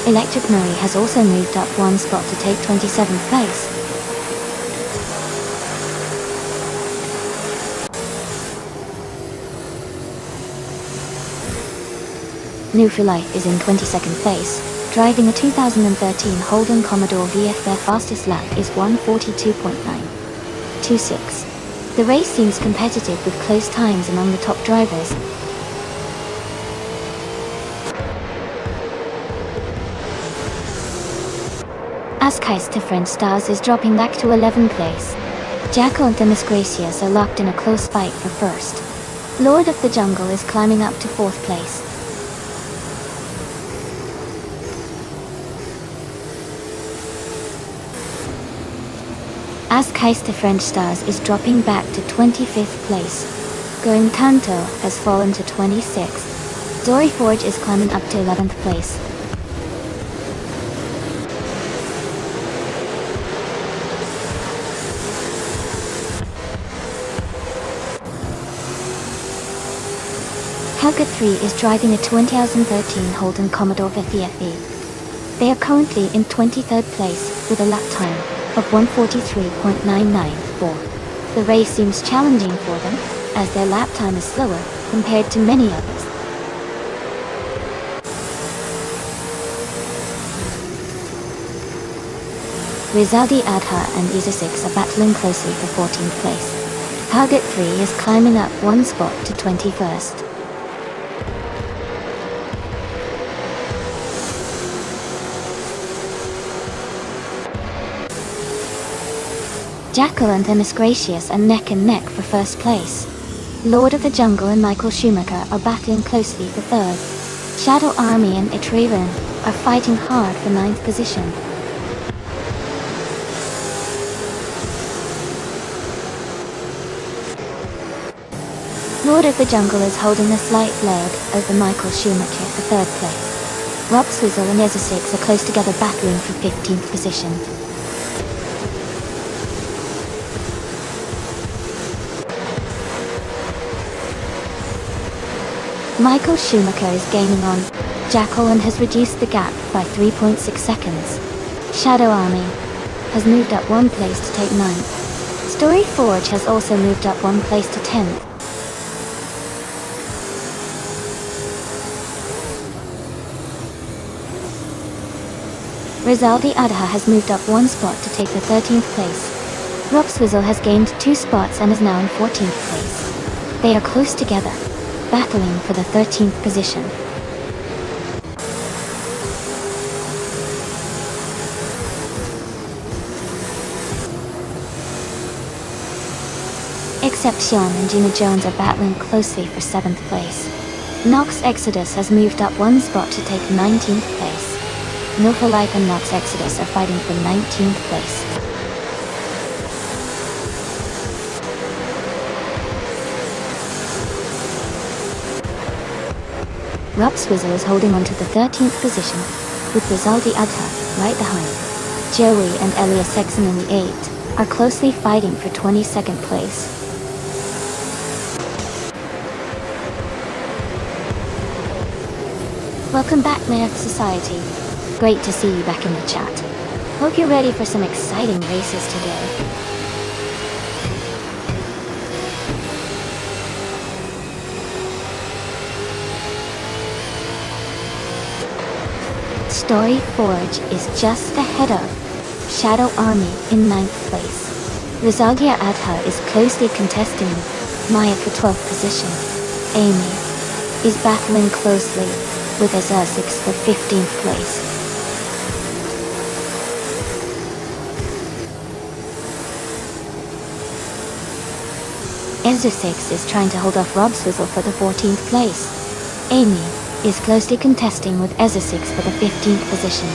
Electric Marie has also moved up 1 spot to take 27th place. New for Life is in 22nd place, driving a 2013 Holden Commodore VF. Their fastest lap is 1:42.926. The race seems competitive with close times among the top drivers. Azkai's to French Stars is dropping back to 11th place. Jackal and the Miss Gracious are locked in a close fight for 1st. Lord of the Jungle is climbing up to 4th place. As Keister French Stars is dropping back to 25th place. Going Tanto has fallen to 26th. Dory Forge is climbing up to 11th place. Helga 3 is driving a 2013 Holden Commodore VFE. They are currently in 23rd place with a lap time of 1:43.994. The race seems challenging for them, as their lap time is slower compared to many others. Rizaldi Adha and Isa 6 are battling closely for 14th place. Target 3 is climbing up one spot to 21st. Jackal and Themis Gracious are neck and neck for first place. Lord of the Jungle and Michael Schumacher are battling closely for third. Shadow Army and Etrivan are fighting hard for 9th position. Lord of the Jungle is holding a slight lead over Michael Schumacher for third place. Rob Swizzle and Ezra 6 are close together battling for 15th position. Michael Schumacher is gaining on Jackal and has reduced the gap by 3.6 seconds. Shadow Army has moved up one place to take 9th. Story Forge has also moved up one place to 10th. Rizaldi Adha has moved up one spot to take the 13th place. Rob Swizzle has gained 2 spots and is now in 14th place. They are close together, battling for the 13th position. Exception and Gina Jones are battling closely for 7th place. Nox Exodus has moved up one spot to take 19th place. Nova Life and Nox Exodus are fighting for 19th place. Rob Swizzle is holding on to the 13th position, with Rizaldi Adha right behind. Joey and Elias Sexton in the 8 are closely fighting for 22nd place. Welcome back, my Earth Society. Great to see you back in the chat. Hope you're ready for some exciting races today. Story Forge is just ahead of Shadow Army in 9th place. Rizaldia Adha is closely contesting Maya for 12th position. Amy is battling closely with Azar 6 for 15th place. Ezra 6 is trying to hold off Rob Swizzle for the 14th place. Amy is closely contesting with Ezra 6 for the 15th position.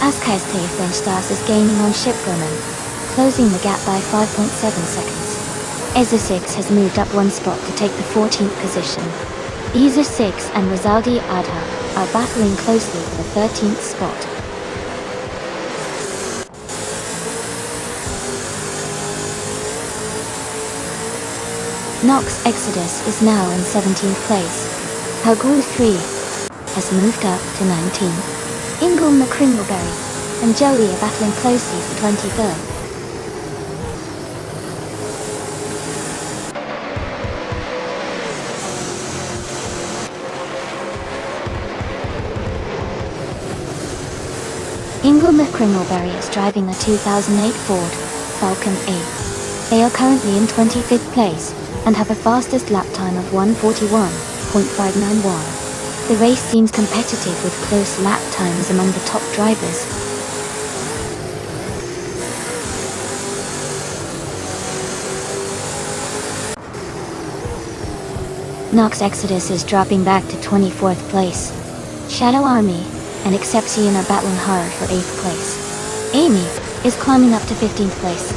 Askazte French Stars is gaining on Shipwoman, closing the gap by 5.7 seconds. Ezra 6 has moved up one spot to take the 14th position. Ezra 6 and Rizaldi Adha are battling closely for the 13th spot. Nox Exodus is now in 17th place. Hagru 3 has moved up to 19th. Ingle McCringleberry and Joey are battling closely for 23rd. Ingle McCringleberry is driving a 2008 Ford Falcon 8. They are currently in 25th place and have a fastest lap time of 1:41.591. The race seems competitive with close lap times among the top drivers. Nox Exodus is dropping back to 24th place. Shadow Army and Exception are battling hard for 8th place. Amy is climbing up to 15th place.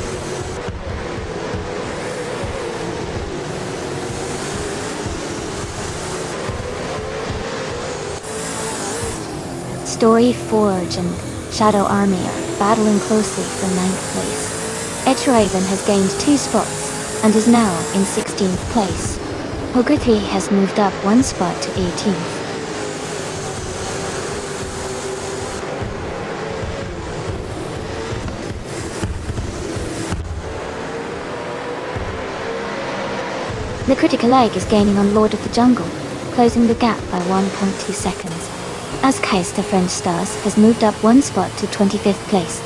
Story Forge and Shadow Army are battling closely for 9th place. Edgeraven has gained 2 spots and is now in 16th place. Poker 3 has moved up 1 spot to 18th. The Critical Egg is gaining on Lord of the Jungle, closing the gap by 1.2 seconds. As the French Stars has moved up 1 spot to 25th place.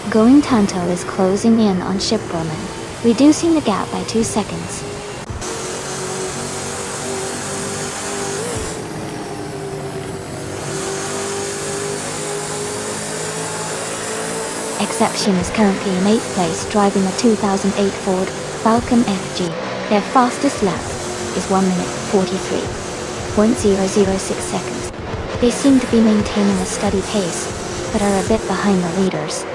Going Tanto is closing in on Shipwoman, reducing the gap by 2 seconds. Exception is currently in 8th place, driving a 2008 Ford Falcon FG. Their fastest lap is 1 minute 43.006 seconds. They seem to be maintaining a steady pace, but are a bit behind the leaders.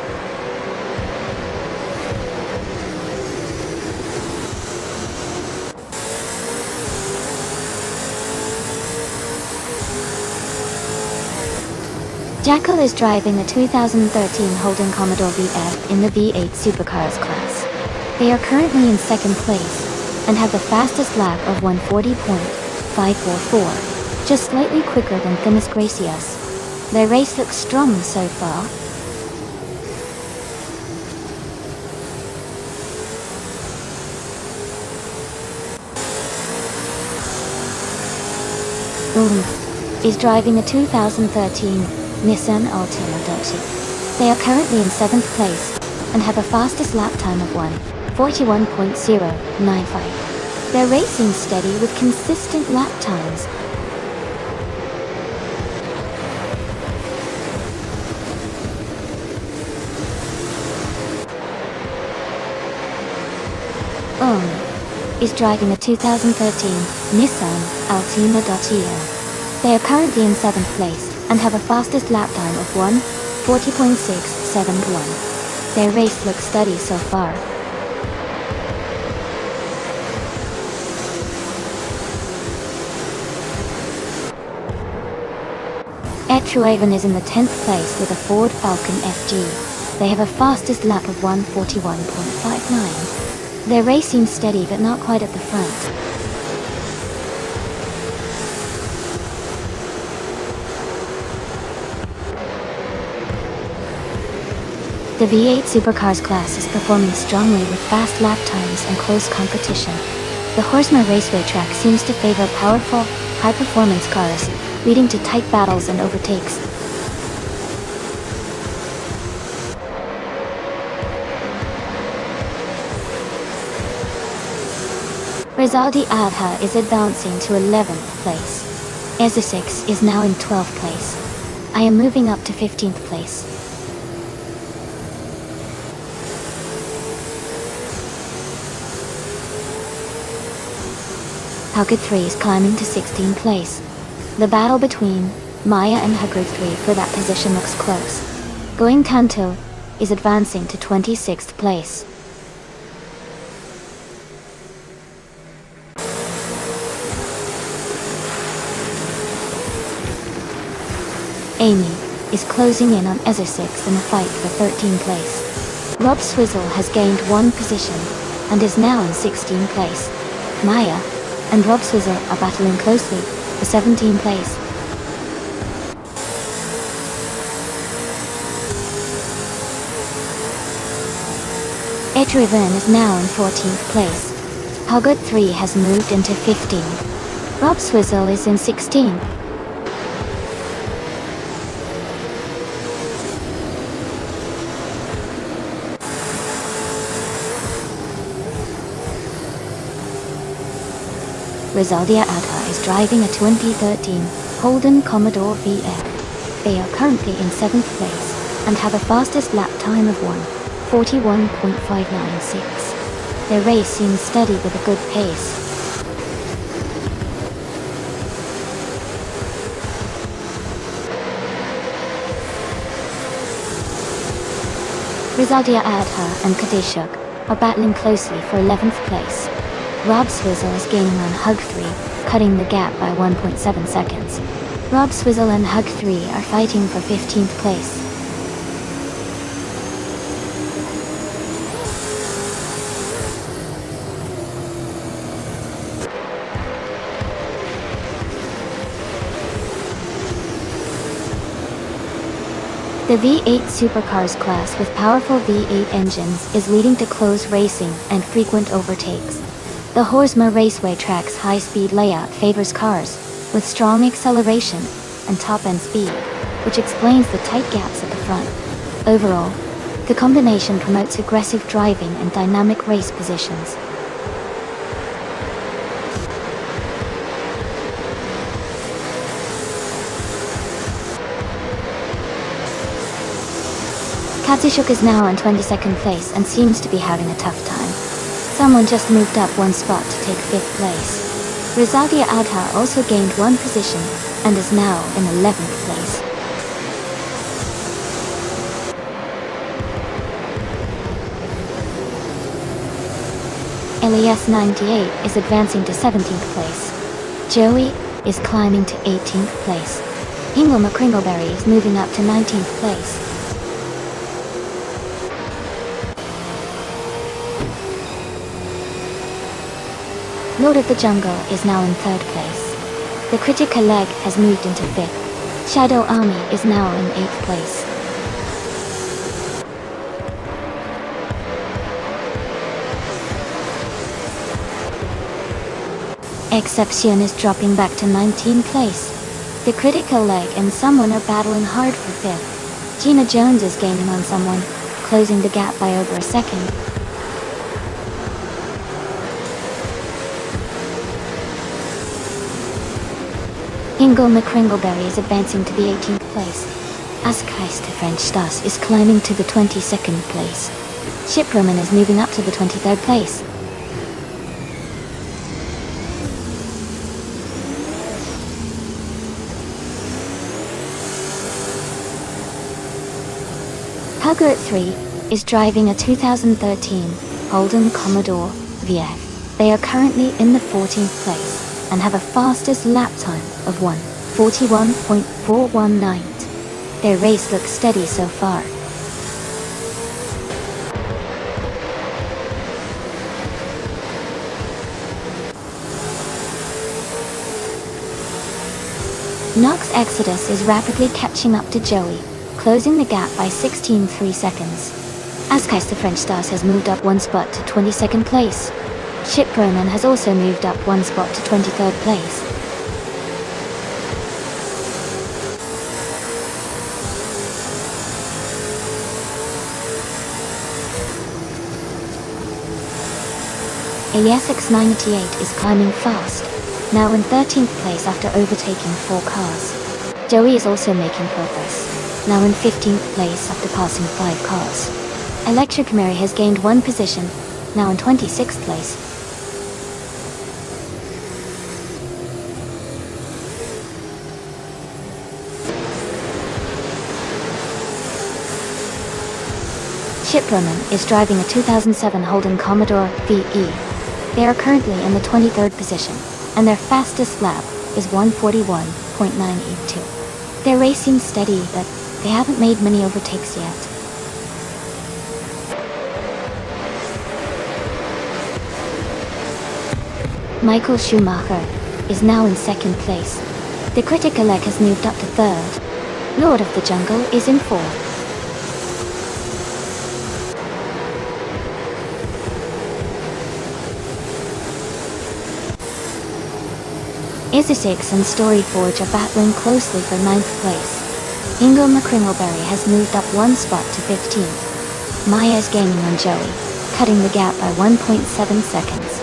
Jackal is driving a 2013 Holden Commodore VF in the V8 Supercars class. They are currently in 2nd place and have the fastest lap of 140.544, just slightly quicker than Themis Gracias. Their race looks strong so far. Is driving a 2013 Nissan Altima Doji. They are currently in 7th place and have a fastest lap time of 1:41.095. They're racing steady with consistent lap times. Is driving a 2013 Nissan Altima Doji. They are currently in 7th place and have a fastest lap time of 1:40.671. Their race looks steady so far. Edgeraven is in the 10th place with a Ford Falcon FG. They have a fastest lap of 1:41.59. Their race seems steady but not quite at the front. The V8 Supercars class is performing strongly with fast lap times and close competition. The Horsmer Raceway track seems to favor powerful, high-performance cars, leading to tight battles and overtakes. Rizaldi Adha is advancing to 11th place. Ezesix is now in 12th place. I am moving up to 15th place. Hugud 3 is climbing to 16th place. The battle between Maya and Hugud 3 for that position looks close. Going Tanto is advancing to 26th place. Amy is closing in on Ezesix in a fight for 13th place. Rob Swizzle has gained 1 position and is now in 16th place. Maya and Rob Swizzle are battling closely for 17th place. Edgeraven is now in 14th place. Hugud 3 has moved into 15th. Rob Swizzle is in 16th. Rizaldia Adha is driving a 2013 Holden Commodore VF. They are currently in 7th place and have a fastest lap time of 1:41.596. Their race seems steady with a good pace. Rizaldia Adha and Kadeshuk are battling closely for 11th place. Rob Swizzle is gaining on Hug 3, cutting the gap by 1.7 seconds. Rob Swizzle and Hug 3 are fighting for 15th place. The V8 Supercars class with powerful V8 engines is leading to close racing and frequent overtakes. The Horsma Raceway track's high-speed layout favors cars with strong acceleration and top-end speed, which explains the tight gaps at the front. Overall, the combination promotes aggressive driving and dynamic race positions. Katsishuk is now in 22nd place and seems to be having a tough time. Someone just moved up one spot to take 5th place. Rizaldia Adha also gained one position and is now in 11th place. Elias 98 is advancing to 17th place. Joey is climbing to 18th place. Ingo McCringleberry is moving up to 19th place. Lord of the Jungle is now in 3rd place. The Critical Leg has moved into 5th. Shadow Army is now in 8th place. Exception is dropping back to 19th place. The Critical Leg and someone are battling hard for 5th. Gina Jones is gaining on someone, closing the gap by over a second. Ingo McCringleberry is advancing to the 18th place. Askheist French Stas is climbing to the 22nd place. Shiproman is moving up to the 23rd place. Hugger at 3 is driving a 2013 Holden Commodore VF. They are currently in the 14th place and have a fastest lap time of 1:41.419. Their race looks steady so far. Nox Exodus is rapidly catching up to Joey, closing the gap by 16.3 seconds. Askheist the French Stars has moved up one spot to 22nd place. Shiproman has also moved up one spot to 23rd place. Eliasix 98 is climbing fast, now in 13th place after overtaking 4 cars. Joey is also making progress, now in 15th place after passing 5 cars. Electric Mary has gained one position, now in 26th place. Shiproman is driving a 2007 Holden Commodore VE. They are currently in the 23rd position, and their fastest lap is 1:41.982. Their race seems steady, but they haven't made many overtakes yet. Michael Schumacher is now in 2nd place. The Critical Leg has moved up to 3rd. Lord of the Jungle is in 4th. Isisix and Storyforge are battling closely for 9th place. Ingo McCringleberry has moved up one spot to 15th. Maya is gaining on Joey, cutting the gap by 1.7 seconds.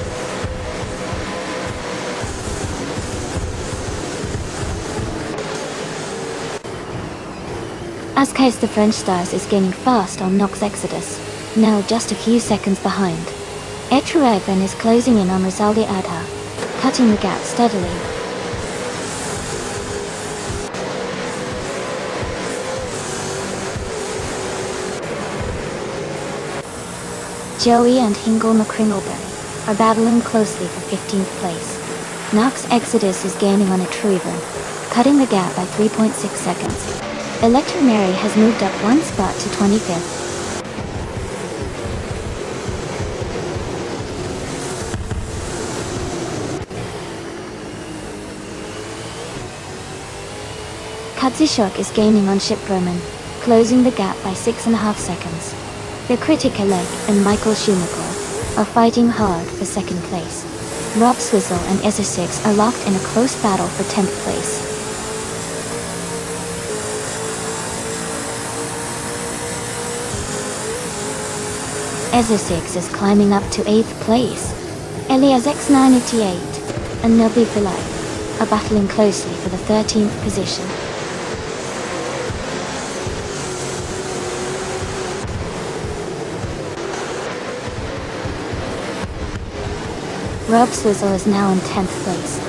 Askheist the French Stars is gaining fast on Nox Exodus, now just a few seconds behind. Etrueven is closing in on Rizaldi Adha, cutting the gap steadily. Joey and Hingle McCringleberry are battling closely for 15th place. Knox Exodus is gaining on Retriever, cutting the gap by 3.6 seconds. Electric Mary has moved up one spot to 25th. Katsishok is gaining on Ship Roman, closing the gap by 6.5 seconds. The Critic Leg and Michael Schumacher are fighting hard for second place. Rob Swizzle and Ezra6 are locked in a close battle for 10th place. Ezra6 is climbing up to 8th place. Elias X988 and Nabi Filai are battling closely for the 13th position. Rob Swizzle is now in 10th place.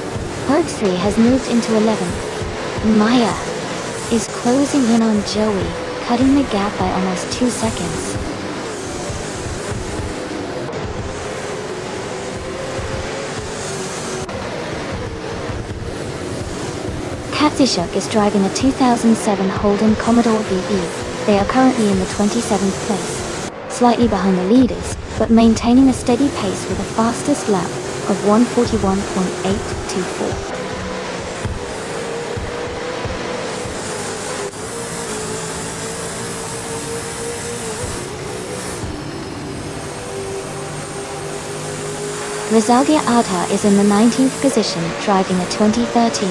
Berg 3 has moved into 11th. Maya is closing in on Joey, cutting the gap by almost 2 seconds. Katsishok is driving a 2007 Holden Commodore VE. They are currently in the 27th place, slightly behind the leaders, but maintaining a steady pace with a fastest lap of 141.824. Rizalgia Adha is in the 19th position, driving a 2013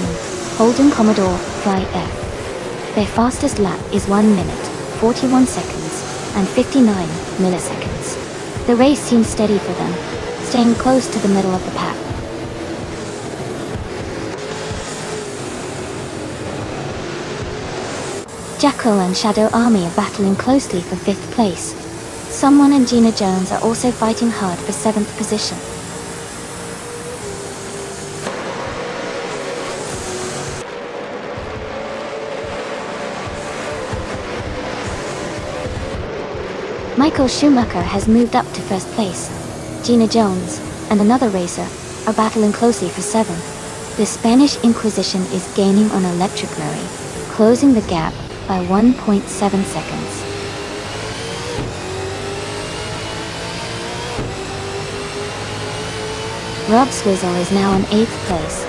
Holden Commodore Fly F. Their fastest lap is 1 minute, 41 seconds, and 59 milliseconds. The race seems steady for them, staying close to the middle of the pack. Jackal and Shadow Army are battling closely for 5th place. Someone and Gina Jones are also fighting hard for 7th position. Michael Schumacher has moved up to 1st place. Gina Jones and another racer are battling closely for 7th. The Spanish Inquisition is gaining on Electric Murray, closing the gap by 1.7 seconds. Rob Swizzle is now in 8th place.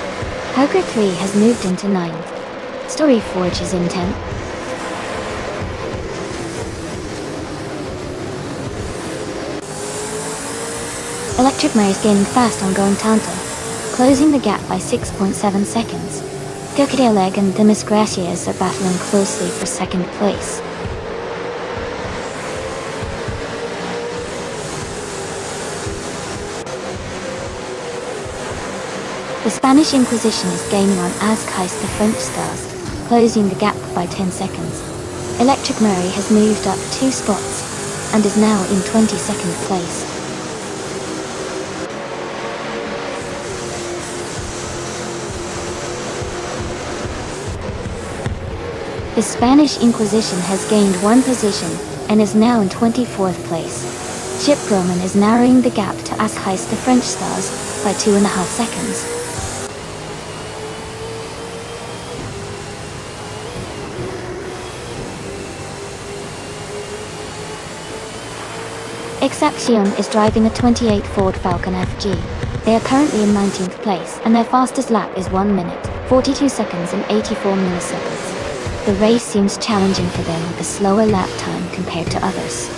Hugger 3 has moved into 9th. Story Forge is in 10th. Electric Murray is gaining fast on Going Tanta, closing the gap by 6.7 seconds. Crocodile Egg and Demis Gracias are battling closely for 2nd place. The Spanish Inquisition is gaining on Azkais the French Stars, closing the gap by 10 seconds. Electric Murray has moved up 2 spots and is now in 22nd place. The Spanish Inquisition has gained 1 position and is now in 24th place. Chip Roman is narrowing the gap to Azkais the French Stars by 2.5 seconds. Exception is driving a 28 Ford Falcon FG. They are currently in 19th place and their fastest lap is 1 minute, 42 seconds and 84 milliseconds. The race seems challenging for them with a slower lap time compared to others.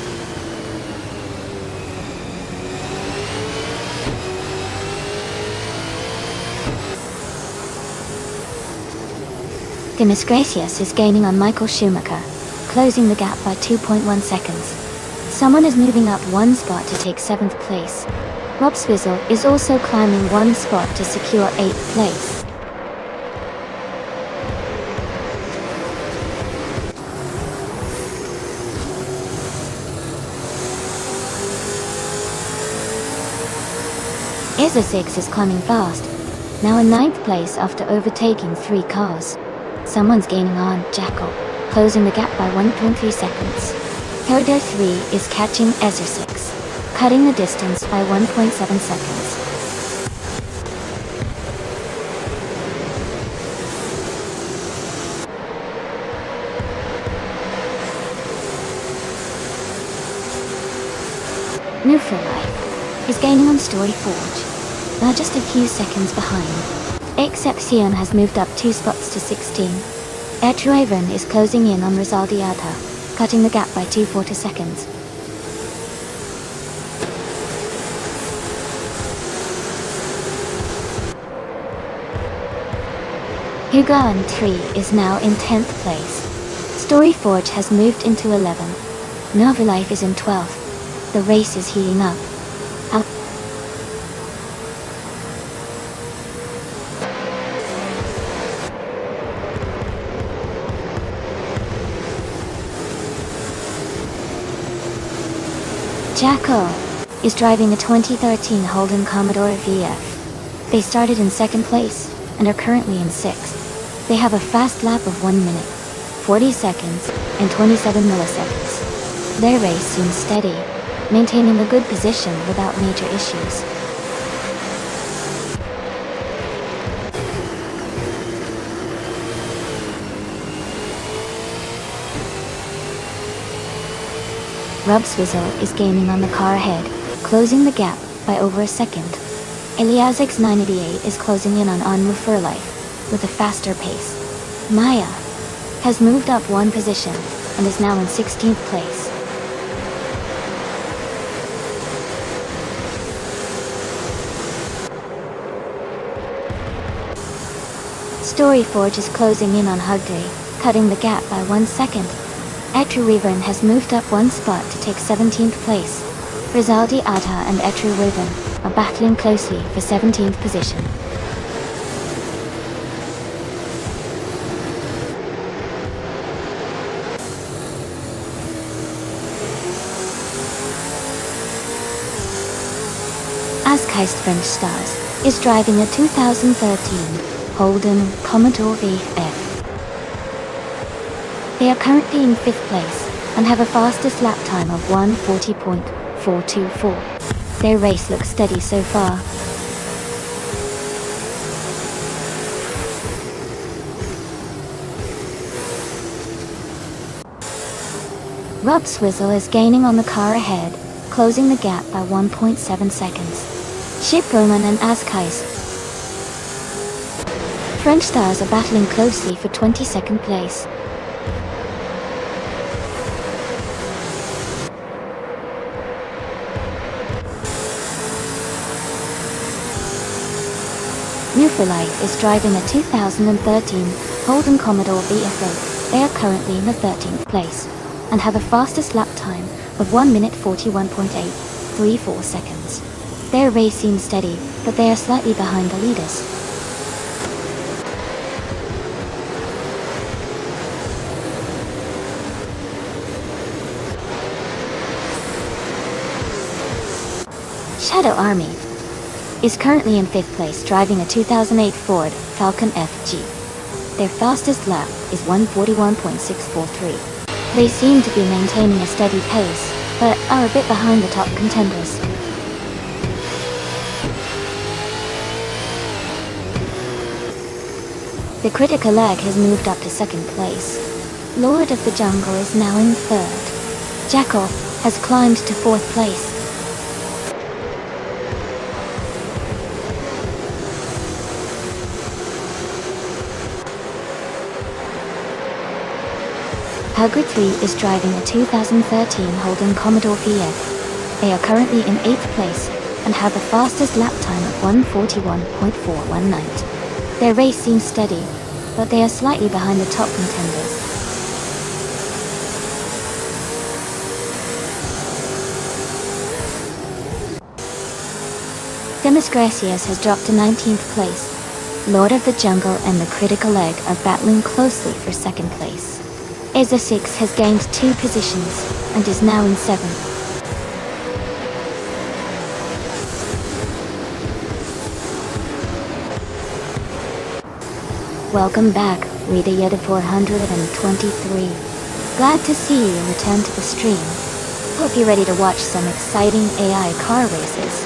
Demis Gracias is gaining on Michael Schumacher, closing the gap by 2.1 seconds. Someone is moving up 1 spot to take 7th place. Rob Swizzle is also climbing 1 spot to secure 8th place. Ezra6 is climbing fast, now in 9th place after overtaking 3 cars. Someone's gaining on Jackal, closing the gap by 1.3 seconds. Herder 3 is catching Ezra6, cutting the distance by 1.7 seconds. New for Life is gaining on Story Forge, now just a few seconds behind. Excepcion has moved up 2 spots to 16. Etruaven is closing in on Resaldiata, cutting the gap by 240 seconds. Hugan 3 is now in 10th place. Story Forge has moved into 11th. Nova Life is in 12th. The race is heating up. Jacko is driving a 2013 Holden Commodore VF. They started in 2nd place and are currently in 6th. They have a fast lap of 1 minute, 40 seconds, and 27 milliseconds. Their race seems steady, maintaining a good position without major issues. Rubswizzle is gaining on the car ahead, closing the gap by over a second. Eliasix 988 is closing in on Onmu Life with a faster pace. Maya has moved up 1 position and is now in 16th place. Story Forge is closing in on Hugday, cutting the gap by 1 second. Etruaven has moved up 1 spot to take 17th place. Rizaldi Ata and Etruaven are battling closely for 17th position. Askeist French Stars is driving a 2013 Holden Commodore VF. They are currently in 5th place and have a fastest lap time of 1:40.424. Their race looks steady so far. Rubswizzle is gaining on the car ahead, closing the gap by 1.7 seconds. Shiproman and Askeist French Stars are battling closely for 22nd place. New for Life is driving a 2013 Holden Commodore VF8. They are currently in the 13th place and have a fastest lap time of 1 minute 41.834 seconds. Their race seems steady, but they are slightly behind the leaders. Shadow Army is currently in 5th place driving a 2008 Ford Falcon FG. Their fastest lap is 1:41.643. They seem to be maintaining a steady pace, but are a bit behind the top contenders. The Critical Egg has moved up to 2nd place. Lord of the Jungle is now in 3rd. Jackal has climbed to 4th place. Hugger 3 is driving a 2013 Holden Commodore VF. They are currently in 8th place and have the fastest lap time of 1:41.419. Their race seems steady, but they are slightly behind the top contenders. Demis Gracias has dropped to 19th place. Lord of the Jungle and the Critical Egg are battling closely for 2nd place. Eza 6 has gained 2 positions and is now in 7th. Welcome back, reader Yeda 423. Glad to see you return to the stream. Hope you're ready to watch some exciting AI car races.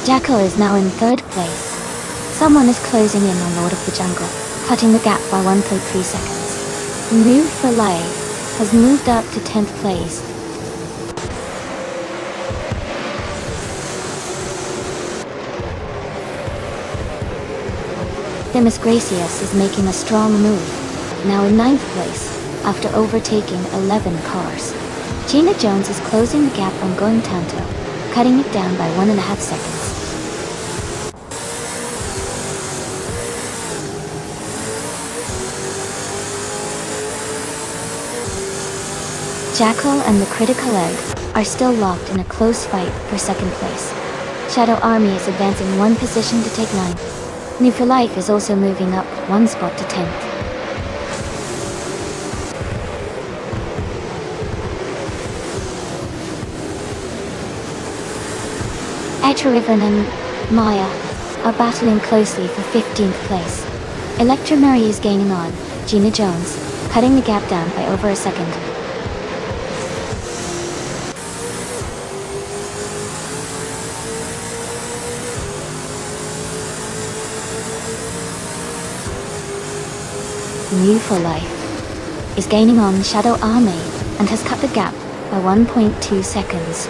Jackal is now in 3rd place. Someone is closing in on Lord of the Jungle, cutting the gap by 1.3 seconds. Move for Life has moved up to 10th place. Demis Gracious is making a strong move, now in 9th place, after overtaking 11 cars. Gina Jones is closing the gap on Going Tanto, cutting it down by 1.5 seconds. Jackal and the Critical Egg are still locked in a close fight for 2nd place. Shadow Army is advancing 1 position to take 9th. New for Life is also moving up 1 spot to 10th. Riven and Maya are battling closely for 15th place. Electra Mary is gaining on Gina Jones, cutting the gap down by over a second. New for Life is gaining on Shadow Army and has cut the gap by 1.2 seconds.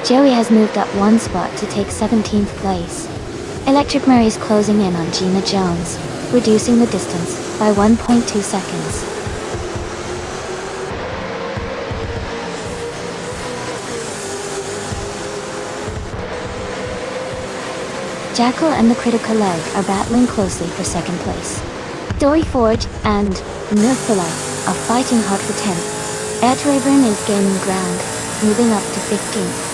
Joey has moved up 1 spot to take 17th place. Electric Mary is closing in on Gina Jones, reducing the distance by 1.2 seconds. Jackal and the Critical Egg are battling closely for 2nd place. Dory Forge and Nerf for Life are fighting hard for 10th. Airtraven is gaining ground, moving up to 15th.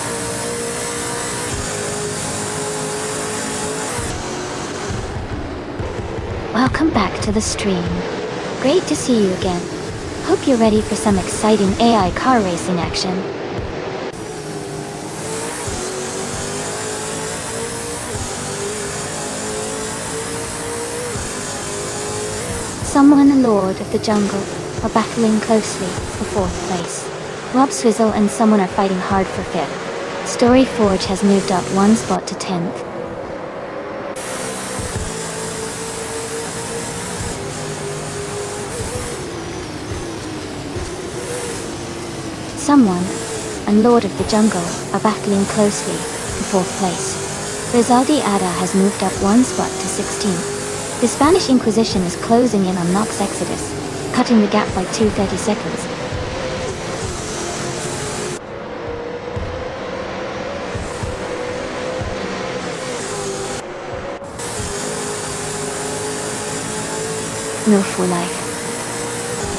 Welcome back to the stream. Great to see you again. Hope you're ready for some exciting AI car racing action. Someone and Lord of the Jungle are battling closely for 4th place. Rob Swizzle and Someone are fighting hard for 5th. Story Forge has moved up 1 spot to 10th. Someone and Lord of the Jungle are battling closely for 4th place. Rizaldi Ada has moved up 1 spot to 16th. The Spanish Inquisition is closing in on Nox Exodus, cutting the gap by 2.30 seconds. No for Life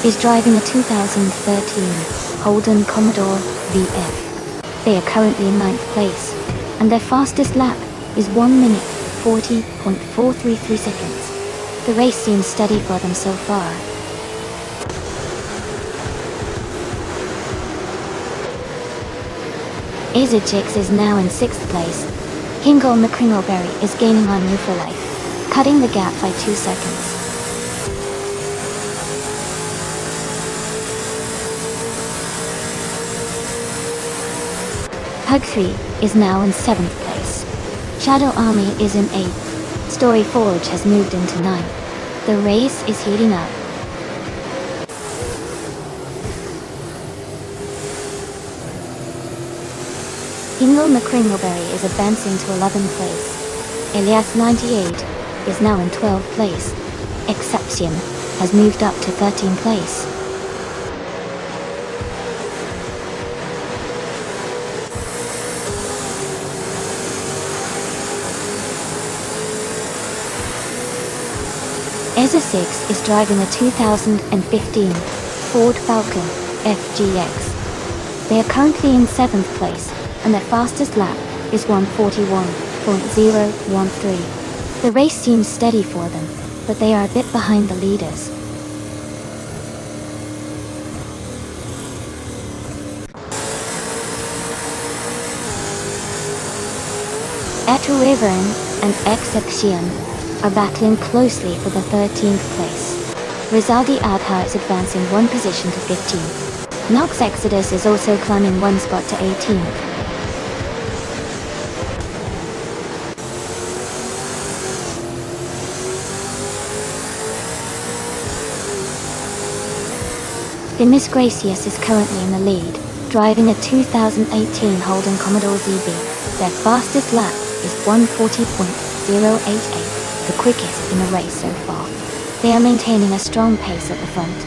is driving a 2013 Holden Commodore VF. They are currently in 9th place, and their fastest lap is 1 minute 40.433 seconds. The race seems steady for them so far. Izajix is now in 6th place. Hingle McCringleberry is gaining on New for Life, cutting the gap by 2 seconds. Hug 3 is now in 7th place. Shadow Army is in 8th. Story Forge has moved into 9th. The race is heating up. Hingle McCringleberry is advancing to 11th place. Elias 98 is now in 12th place. Exception has moved up to 13th place. Eza 6 is driving a 2015 Ford Falcon FGX. They are currently in 7th place, and their fastest lap is 1:41.013. The race seems steady for them, but they are a bit behind the leaders. Etrevern and Exception are battling closely for the 13th place. Rizaldi Adha is advancing one position to 15th. Nox Exodus is also climbing one spot to 18th. Demis Gracious is currently in the lead, driving a 2018 Holden Commodore ZB. Their fastest lap is 140.088, the quickest in the race so far. They are maintaining a strong pace at the front.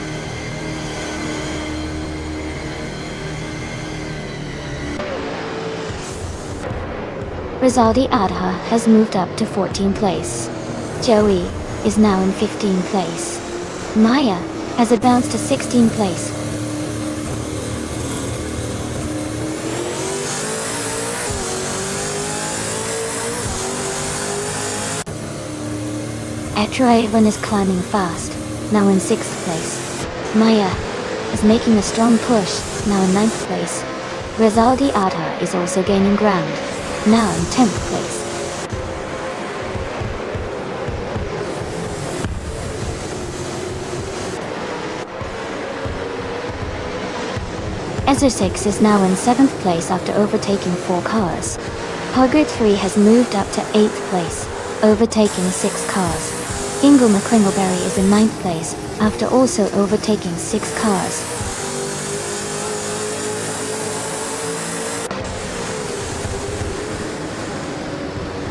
Rizaldi Adha has moved up to 14th place. Joey is now in 15th place. Maya has advanced to 16th place. Etraven is climbing fast, now in 6th place. Maya is making a strong push, now in 9th place. Rizaldi Adha is also gaining ground, now in 10th place. Ezer6 is now in 7th place after overtaking 4 cars. Pugger 3 has moved up to 8th place, overtaking 6 cars. Ingle McCringleberry is in 9th place, after also overtaking 6 cars.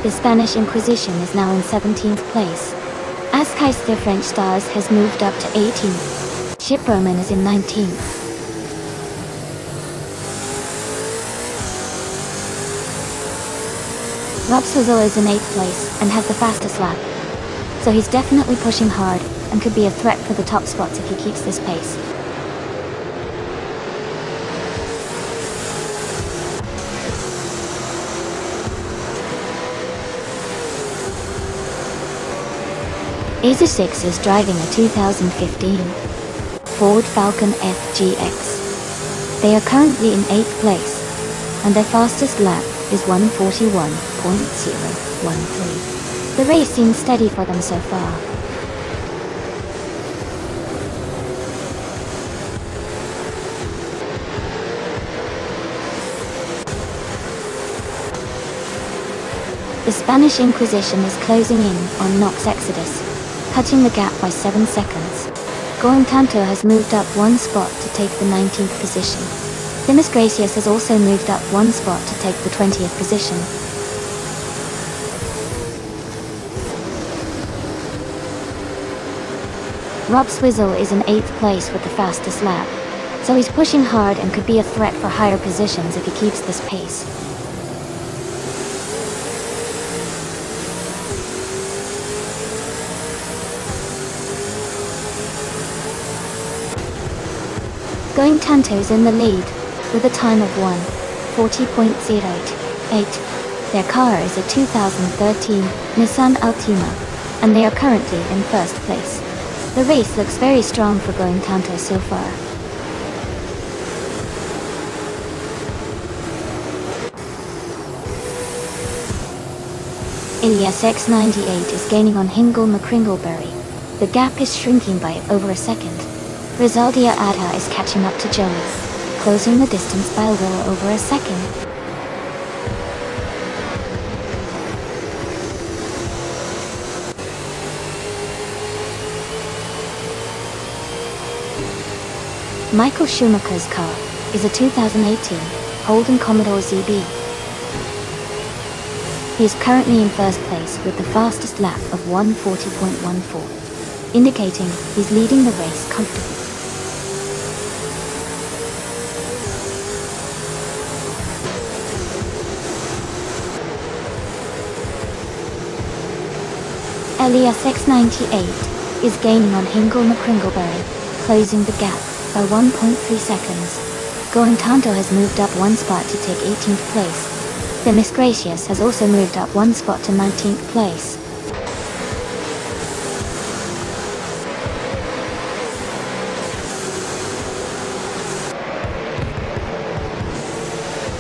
The Spanish Inquisition is now in 17th place. Ascais the French Stars has moved up to 18th. Ship Roman is in 19th. Rob Swizzle is in 8th place and has the fastest lap. So he's definitely pushing hard and could be a threat for the top spots if he keeps this pace. Azer6 is driving a 2015 Ford Falcon FGX. They are currently in 8th place, and their fastest lap is 141.013. The race seems steady for them so far. The Spanish Inquisition is closing in on Nox Exodus, cutting the gap by 7 seconds. Going Tanto has moved up 1 spot to take the 19th position. Demis Gracious has also moved up 1 spot to take the 20th position. Rob Swizzle is in 8th place with the fastest lap, so he's pushing hard and could be a threat for higher positions if he keeps this pace. Going Tanto is in the lead, with a time of 1:40.088. Their car is a 2013 Nissan Altima, and they are currently in 1st place. The race looks very strong for Going Tanto so far. Ilias X98 is gaining on Hingle McCringleberry. The gap is shrinking by over a second. Rizaldi Adha is catching up to Joey, closing the distance by a little over a second. Michael Schumacher's car is a 2018 Holden Commodore ZB. He is currently in 1st place with the fastest lap of 1:40.14, indicating he's leading the race comfortably. Elias X98 is gaining on Hingle McCringleberry, closing the gap by 1.3 seconds. Going Tanto has moved up 1 spot to take 18th place. Demis Gracious has also moved up 1 spot to 19th place.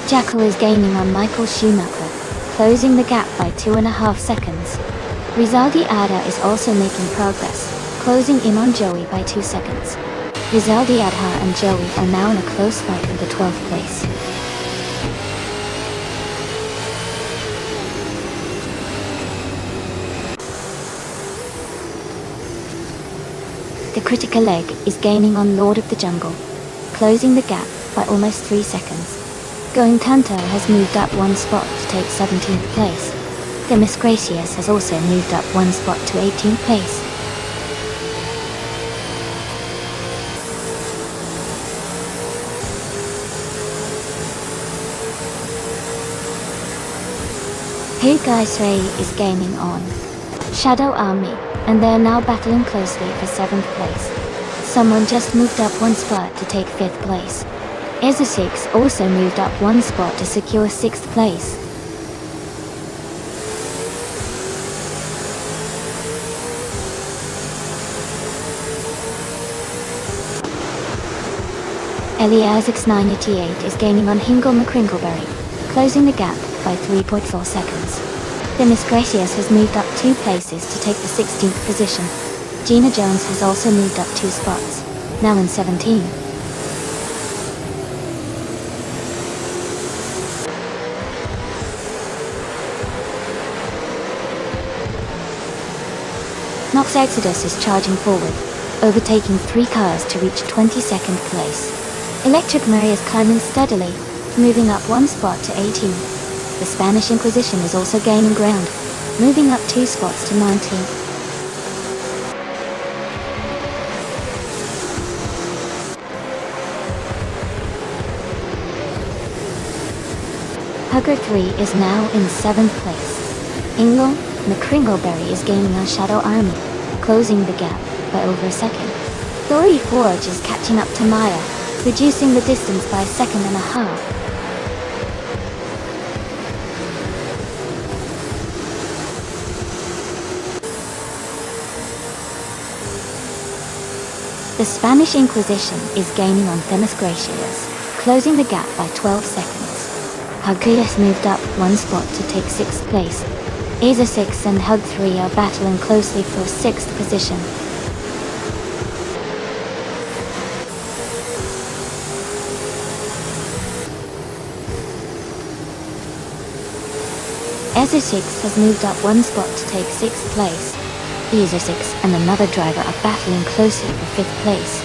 Jackal is gaining on Michael Schumacher, closing the gap by 2.5 seconds. Rizaldi Adha is also making progress, closing in on Joey by 2 seconds. Rizaldi Adha and Joey are now in a close fight for the 12th place. The critical leg is gaining on Lord of the Jungle, closing the gap by almost 3 seconds. Going Tanto has moved up 1 spot to take 17th place. The Miss Gracious has also moved up 1 spot to 18th place. Hey Guys Ray is gaining on Shadow Army, and they are now battling closely for 7th place. Someone just moved up 1 spot to take 5th place. Ezra6 also moved up 1 spot to secure 6th place. Eliasix988 is gaining on Hingle McCringleberry, closing the gap by 3.4 seconds. The Miss Gracious has moved up 2 places to take the 16th position. Gina Jones has also moved up 2 spots, now in 17. Nox Exodus is charging forward, overtaking 3 cars to reach 22nd place. Electric Murray is climbing steadily, moving up 1 spot to 18. The Spanish Inquisition is also gaining ground, moving up 2 spots to 19. Hugger 3 is now in 7th place. Ingle McCringleberry is gaining on Shadow Army, closing the gap by over a second. Dory Forge is catching up to Maya, reducing the distance by a second and a half. The Spanish Inquisition is gaining on Themis Gracious, closing the gap by 12 seconds. Huggius moved up 1 spot to take 6th place. Aza 6 and Hug 3 are battling closely for 6th position. Aza 6 has moved up 1 spot to take 6th place. Aza 6 and another driver are battling closely for 5th place.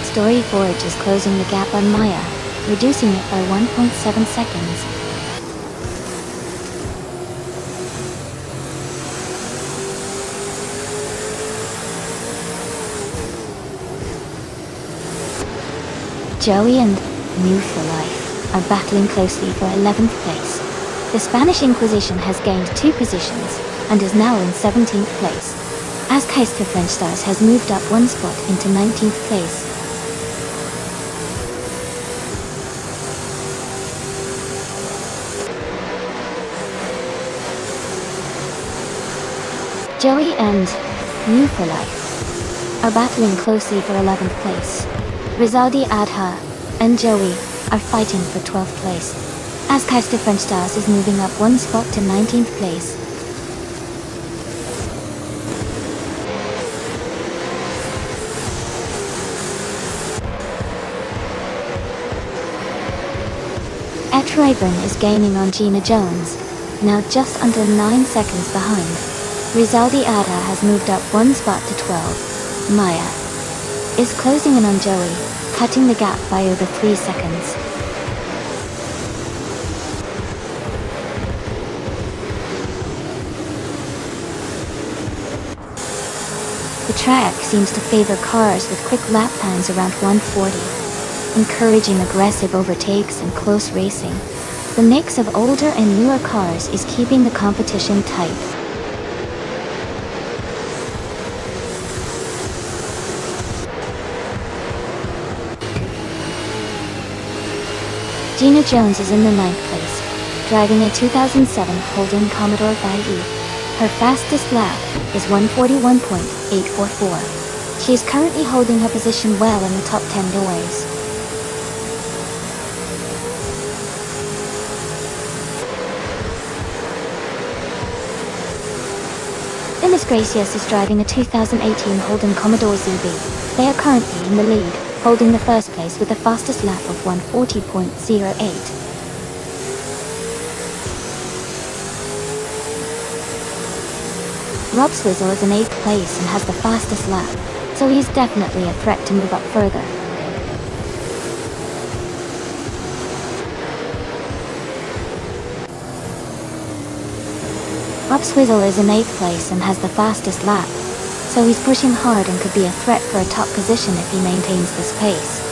Story Forge is closing the gap on Maya, reducing it by 1.7 seconds. Joey and New for Life are battling closely for 11th place. The Spanish Inquisition has gained 2 positions and is now in 17th place. Azkaister French Stars has moved up 1 spot into 19th place. Joey and New for Life are battling closely for 11th place. Rizaldi Adha and Joey are fighting for 12th place. Azkaister French Stars is moving up 1 spot to 19th place. Etraven is gaining on Gina Jones, now just under 9 seconds behind. Rizaldi Adha has moved up 1 spot to 12. Maya is closing in on Joey, cutting the gap by over 3 seconds. The track seems to favor cars with quick lap times around 140, encouraging aggressive overtakes and close racing. The mix of older and newer cars is keeping the competition tight. Gina Jones is in the 9th place, driving a 2007 Holden Commodore Bayou. Her fastest lap is 141.844. She is currently holding her position well in the top 10 doors. In the Gracias is driving a 2018 Holden Commodore ZB. They are currently in the lead, holding the first place with the fastest lap of 1:40.08. Rob Swizzle is in 8th place and has the fastest lap, so he is definitely a threat to move up further. Rob Swizzle is in 8th place and has the fastest lap, so he's pushing hard and could be a threat for a top position if he maintains this pace.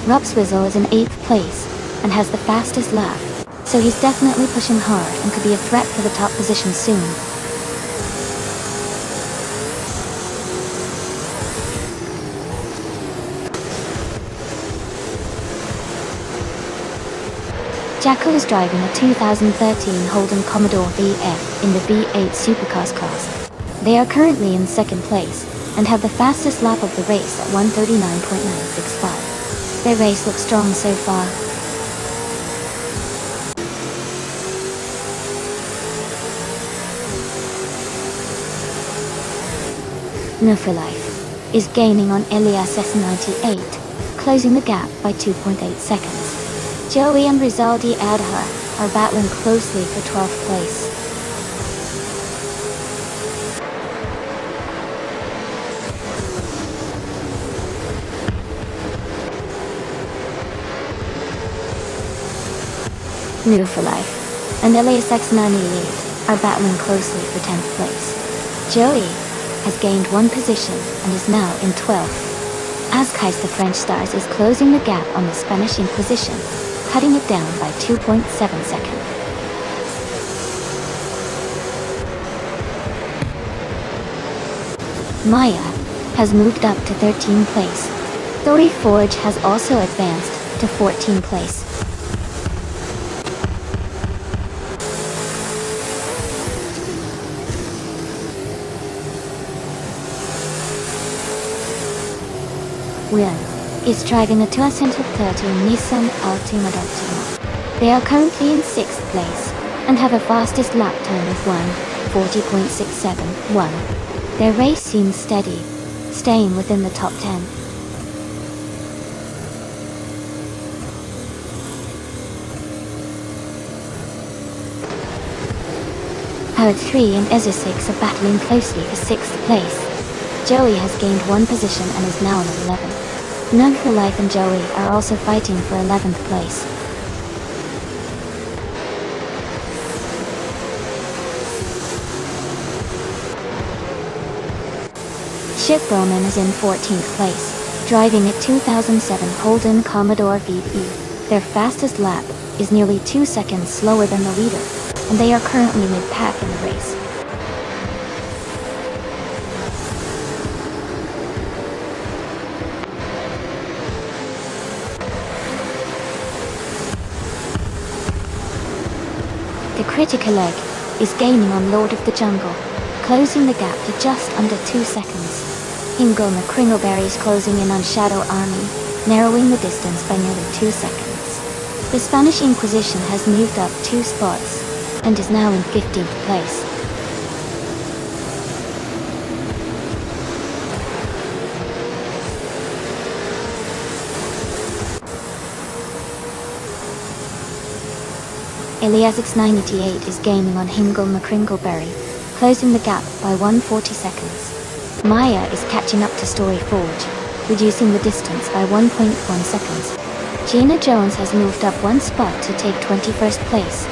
Rob Swizzle is in 8th place and has the fastest lap, so he's definitely pushing hard and could be a threat for the top position soon. Jacko is driving a 2013 Holden Commodore VF in the V8 Supercars class. They are currently in 2nd place and have the fastest lap of the race at 1:39.965. Their race looks strong so far. No for Life is gaining on Elias S98, closing the gap by 2.8 seconds. Joey and Rizaldi Adhar are battling closely for 12th place. New for Life and Elias X98 are battling closely for 10th place. Joey has gained 1 position and is now in 12th. Azkais the French Stars is closing the gap on the Spanish Inquisition, cutting it down by 2.7 seconds. Maya has moved up to 13th place. Thori Forge has also advanced to 14th place. Will is driving a 2013 Nissan Altima d'Altima. They are currently in 6th place and have a fastest lap time of 1:40.671. Their race seems steady, staying within the top 10. Howard 3 and Ezra 6 are battling closely for 6th place. Joey has gained 1 position and is now in 11th. None for Life and Joey are also fighting for 11th place. Chip Bowman is in 14th place, driving a 2007 Holden Commodore VE. Their fastest lap is nearly 2 seconds slower than the leader, and they are currently mid-pack in the race. The Critical Egg is gaining on Lord of the Jungle, closing the gap to just under 2 seconds. Ingo McCringleberry is closing in on Shadow Army, narrowing the distance by nearly 2 seconds. The Spanish Inquisition has moved up 2 spots and is now in 15th place. Elias X98 is gaining on Hingle McCringleberry, closing the gap by 1:40 seconds. Maya is catching up to Story Forge, reducing the distance by 1.1 seconds. Gina Jones has moved up 1 spot to take 21st place.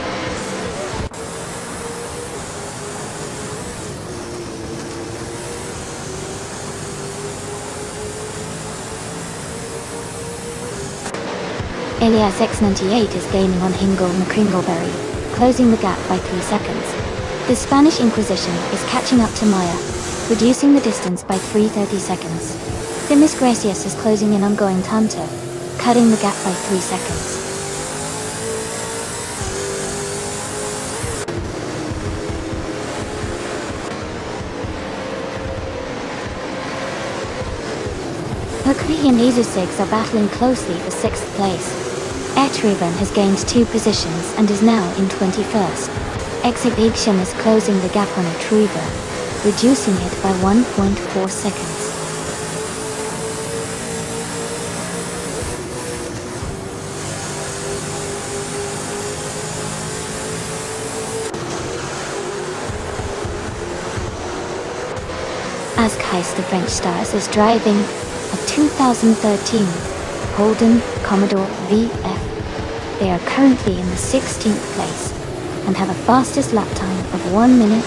Elias X98 is gaining on Hingle McCringleberry, closing the gap by 3 seconds. The Spanish Inquisition is catching up to Maya, reducing the distance by 3:30 seconds. The Miss Gracias is closing in on Going Tanto, cutting the gap by 3 seconds. Mercury and Laser 6 are battling closely for 6th place. Etriban has gained 2 positions and is now in 21st. Exhibition is closing the gap on Etriban, reducing it by 1.4 seconds. As Kais the French Stars is driving a 2013 Holden Commodore VF. They are currently in the 16th place and have a fastest lap time of 1 minute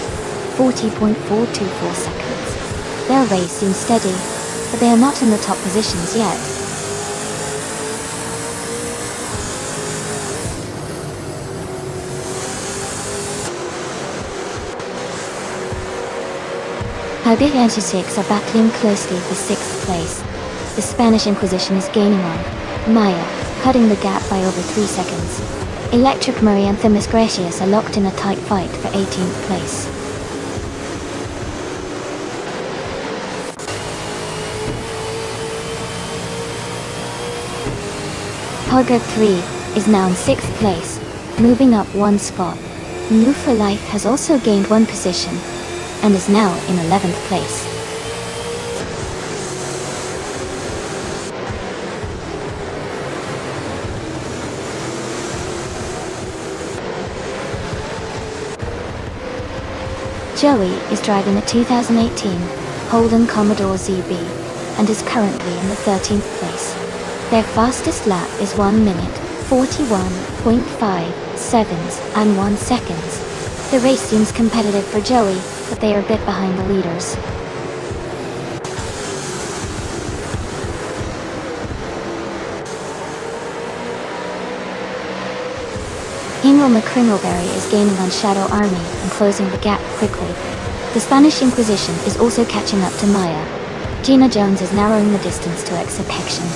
40.424 seconds. Their race seems steady, but they are not in the top positions yet. Albert and 6 are battling closely for 6th place. The Spanish Inquisition is gaining on Maya, cutting the gap by over 3 seconds. Electric Murray and Themis Gracious are locked in a tight fight for 18th place. Hogger 3 is now in 6th place, moving up 1 spot. New for Life has also gained 1 position and is now in 11th place. Joey is driving a 2018 Holden Commodore ZB and is currently in the 13th place. Their fastest lap is 1 minute 41.5 and 1 seconds. The race seems competitive for Joey, but they are a bit behind the leaders. Ingo McCringleberry is gaining on Shadow Army and closing the gap quickly. The Spanish Inquisition is also catching up to Maya. Gina Jones is narrowing the distance to Exhibition.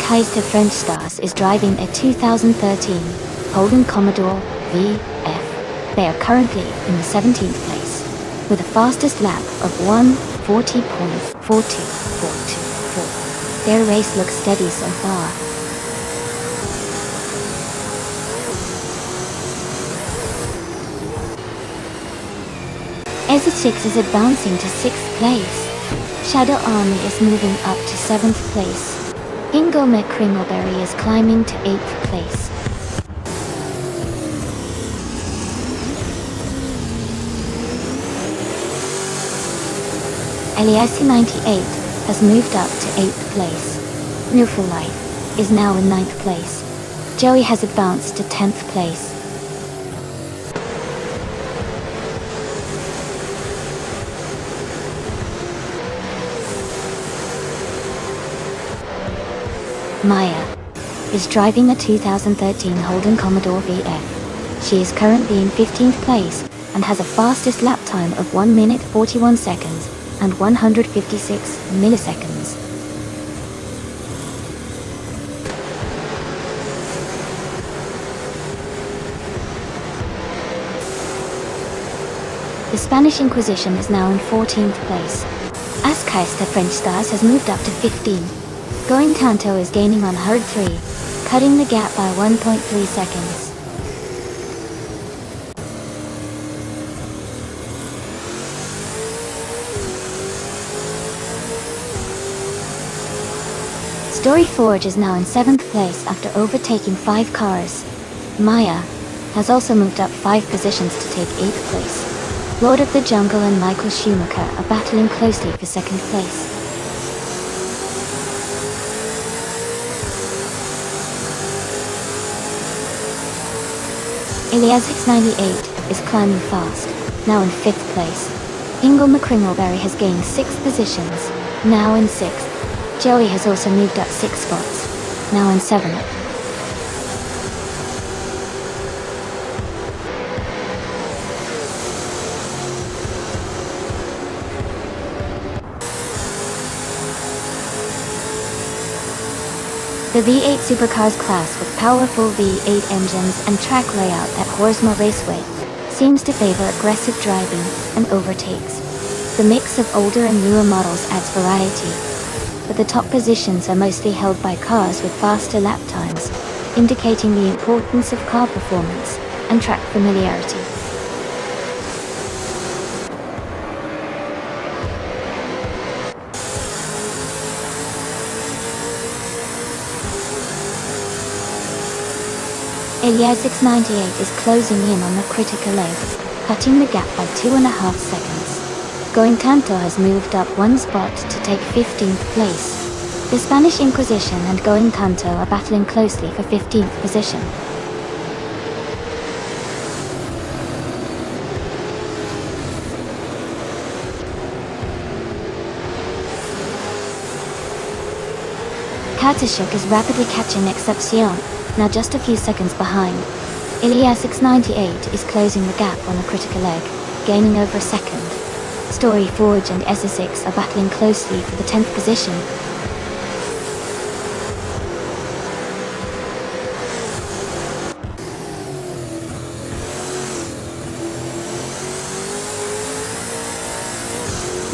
Kaiser French Stars is driving a 2013 Holden Commodore VF. They are currently in the 17th place, with the fastest lap of 1:40.42424. Their race looks steady so far. EZ6 is advancing to 6th place. Shadow Army is moving up to 7th place. Ingo McCringleberry is climbing to 8th place. Eliassi 98 has moved up to 8th place. New for Life is now in 9th place. Joey has advanced to 10th place. Maya is driving a 2013 Holden Commodore VF. She is currently in 15th place and has a fastest lap time of 1 minute 41 seconds and 156 milliseconds. The Spanish Inquisition is now in 14th place. Ascais the French Stars has moved up to 15. Going Tanto is gaining on Herd 3, cutting the gap by 1.3 seconds. Story Forge is now in 7th place after overtaking 5 cars. Maya has also moved up 5 positions to take 8th place. Lord of the Jungle and Michael Schumacher are battling closely for 2nd place. Eliasix 98 is climbing fast, now in 5th place. Ingo McCringleberry has gained 6 positions, now in 6th. Joey has also moved up 6 spots, now in 7th. The V8 Supercars class with powerful V8 engines and track layout at Horsma Raceway seems to favor aggressive driving and overtakes. The mix of older and newer models adds variety, but the top positions are mostly held by cars with faster lap times, indicating the importance of car performance and track familiarity. Elia 698 is closing in on the critical leg, cutting the gap by 2.5 seconds. Going Tanto has moved up one spot to take 15th place. The Spanish Inquisition and Going Tanto are battling closely for 15th position. Kartashuk is rapidly catching Excepcion, now just a few seconds behind. Ilya 698 is closing the gap on the critical leg, gaining over a second. Story Forge and SSX are battling closely for the 10th position.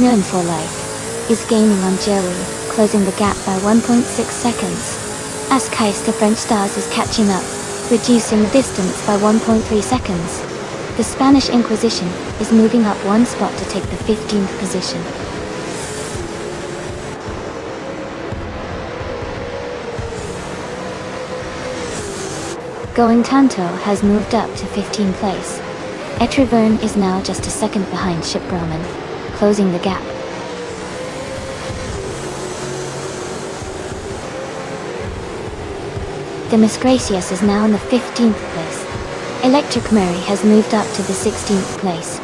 Known for Life is gaining on Joey, closing the gap by 1.6 seconds. As Keister French Stars is catching up, reducing the distance by 1.3 seconds. The Spanish Inquisition is moving up one spot to take the 15th position. Going Tanto has moved up to 15th place. Etriverne is now just a second behind Shiproman, closing the gap. Demis Gracias is now in the 15th place. Electric Murray has moved up to the 16th place.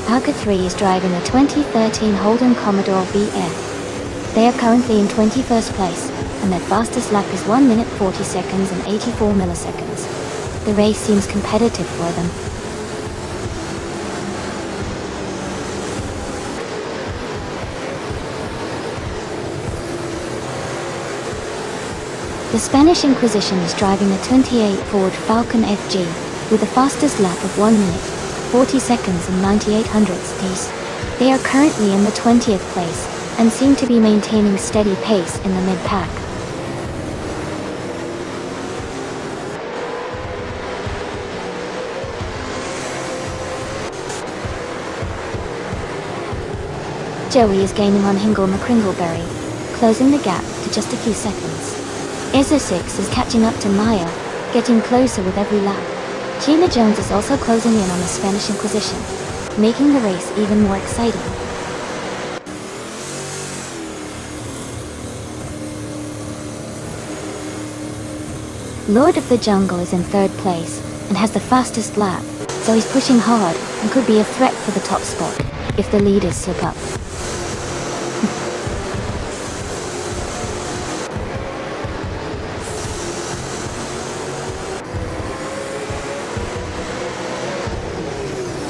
Alka 3 is driving a 2013 Holden Commodore VF. They are currently in 21st place, and their fastest lap is 1 minute 40 seconds and 84 milliseconds. The race seems competitive for them. The Spanish Inquisition is driving a 28 Ford Falcon FG with a fastest lap of 1 minute, 40 seconds and 98 hundredths. They are currently in the 20th place and seem to be maintaining steady pace in the mid-pack. Joey is gaining on Hingle McCringleberry, closing the gap to just a few seconds. Ezra 6 is catching up to Maya, getting closer with every lap. Sheila Jones is also closing in on the Spanish Inquisition, making the race even more exciting. Lord of the Jungle is in 3rd place and has the fastest lap, so he's pushing hard and could be a threat for the top spot if the leaders slip up.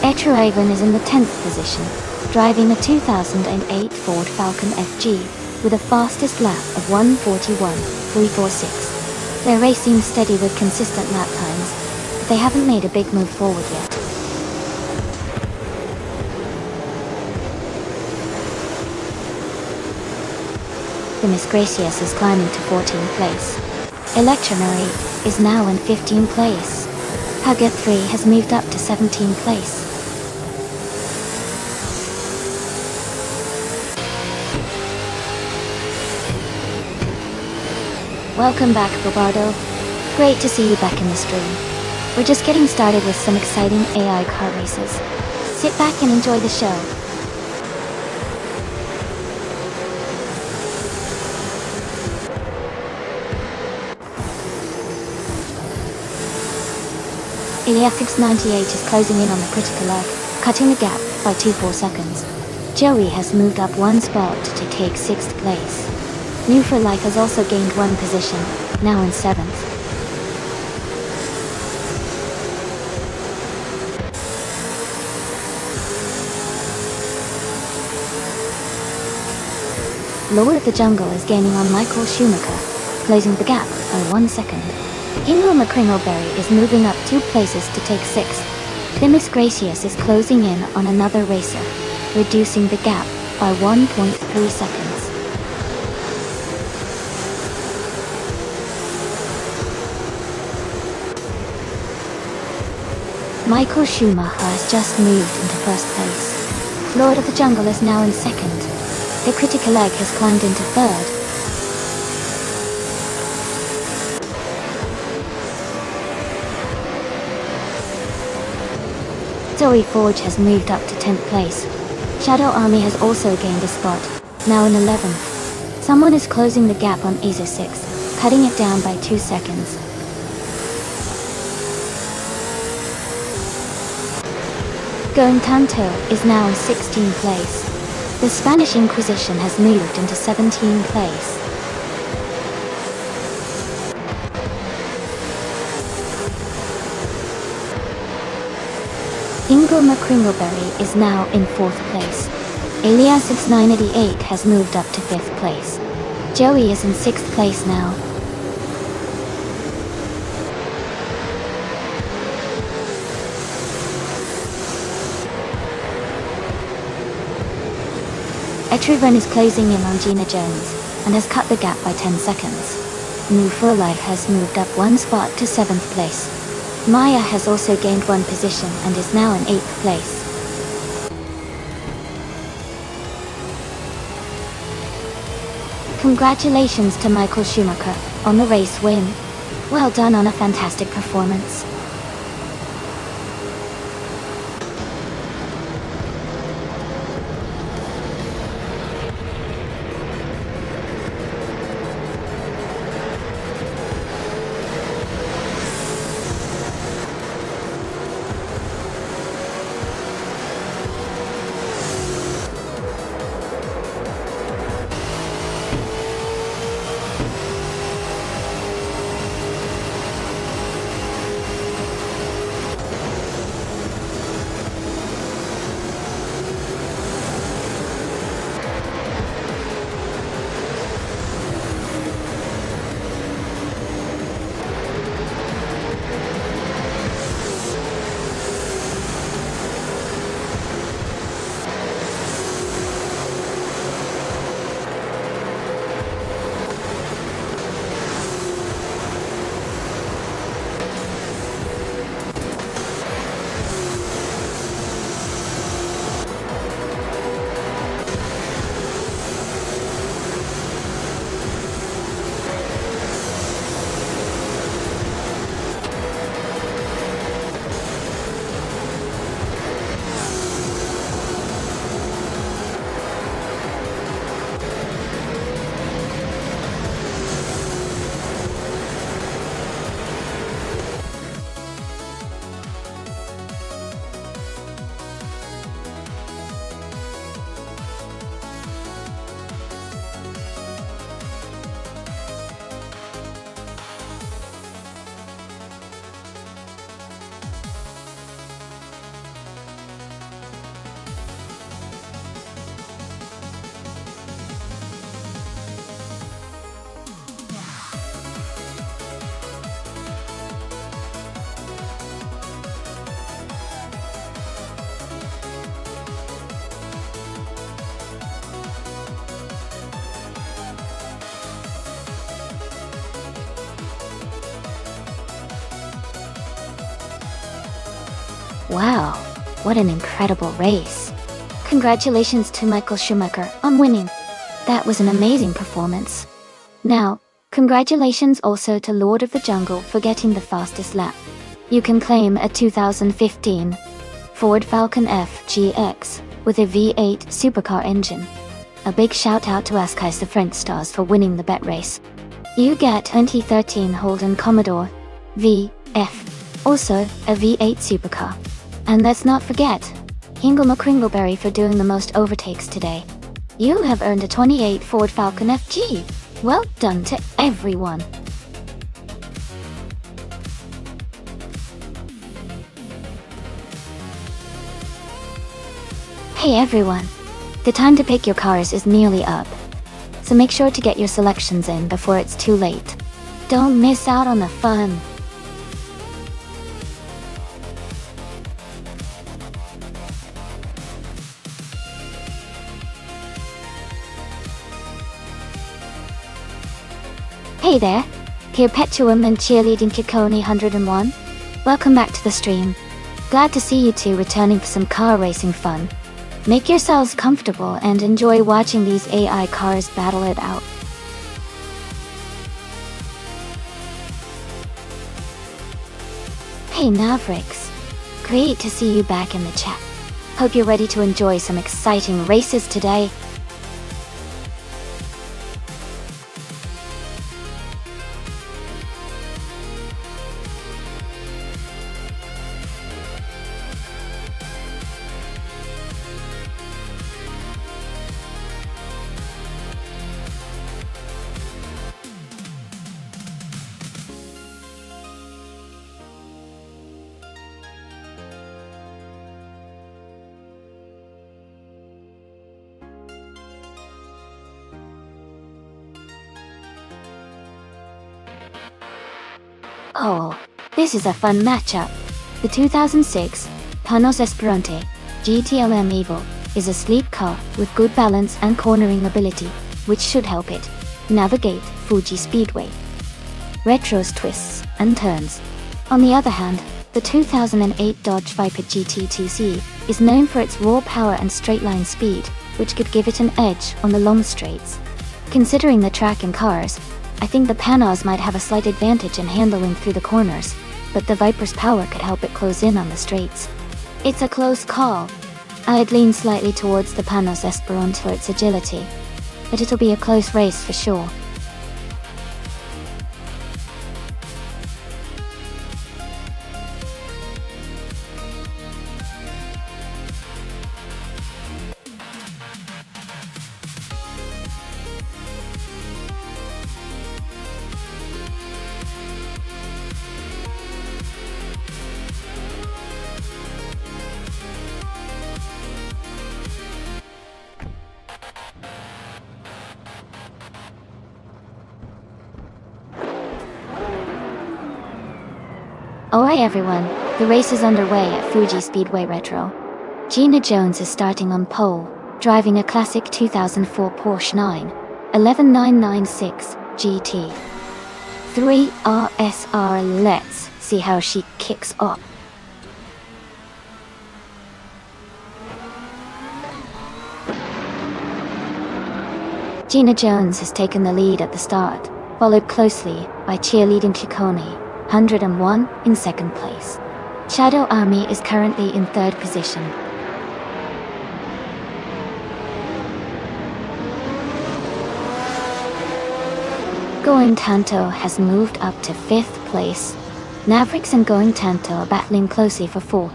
Etriraven is in the 10th position, driving a 2008 Ford Falcon FG with a fastest lap of 1:41.346. Their race seems steady with consistent lap times, but they haven't made a big move forward yet. The Miss Gracias is climbing to 14th place. Electra Marie is now in 15th place. Haga 3 has moved up to 17th place. Welcome back, Bobardo. Great to see you back in the stream. We're just getting started with some exciting AI car races. Sit back and enjoy the show. Ilya 698 is closing in on the critical leg, cutting the gap by 2.4 seconds. Joey has moved up one spot to take 6th place. New for Life has also gained one position, now in 7th. Lord of the Jungle is gaining on Michael Schumacher, closing the gap by 1 second. Ingo McCringleberry is moving up 2 places to take 6th. Themis Gracious is closing in on another racer, reducing the gap by 1.3 seconds. Michael Schumacher has just moved into 1st place. Lord of the Jungle is now in 2nd. The critical egg has climbed into 3rd. Zoe Forge has moved up to 10th place. Shadow Army has also gained a spot, now in 11th. Someone is closing the gap on Aza 6, cutting it down by 2 seconds. Going Tanto is now in 16th place. The Spanish Inquisition has moved into 17th place. Ingo McCringleberry is now in 4th place. Elias 6988 has moved up to 5th place. Joey is in 6th place now. Etrivan is closing in on Gina Jones, and has cut the gap by 10 seconds. New For Life has moved up 1 spot to 7th place. Maya has also gained 1 position and is now in 8th place. Congratulations to Michael Schumacher on the race win. Well done on a fantastic performance. Wow, what an incredible race. Congratulations to Michael Schumacher on winning. That was an amazing performance. Now, congratulations also to Lord of the Jungle for getting the fastest lap. You can claim a 2015 Ford Falcon F GX with a V8 supercar engine. A big shout out to Askais the French Stars for winning the bet race. You get 2013 Holden Commodore VF, also a V8 supercar. And let's not forget, Ingo McCringleberry for doing the most overtakes today. You have earned a 28 Ford Falcon FG. Well done to everyone. Hey everyone, the time to pick your cars is nearly up. so make sure to get your selections in before it's too late. Don't miss out on the fun! Hey there! Perpetuum and Cheerleading Kikoni 101. Welcome back to the stream. Glad to see you two returning for some car racing fun. Make yourselves comfortable and enjoy watching these AI cars battle it out. Hey Mavericks! Great to see you back in the chat. Hope you're ready to enjoy some exciting races today. Oh, this is a fun matchup. The 2006 Panos Esperante GTLM Evo is a sleek car with good balance and cornering ability, which should help it navigate Fuji Speedway. Retro's twists and turns. On the other hand, the 2008 Dodge Viper GT2C is known for its raw power and straight-line speed, which could give it an edge on the long straights. Considering the track and cars, I think the Panos might have a slight advantage in handling through the corners, but the Viper's power could help it close in on the straights. It's a close call. I'd lean slightly towards the Panos Esperante for its agility, but it'll be a close race for sure. Alright everyone, the race is underway at Fuji Speedway Retro. Gina Jones is starting on pole, driving a classic 2004 Porsche 911 GT. 3 RSR, let's see how she kicks off. Gina Jones has taken the lead at the start, followed closely by Cheerleading Kikoni 101 in second place. Shadow Army is currently in third position. Going Tanto has moved up to fifth place. Mavericks and Going Tanto are battling closely for fourth.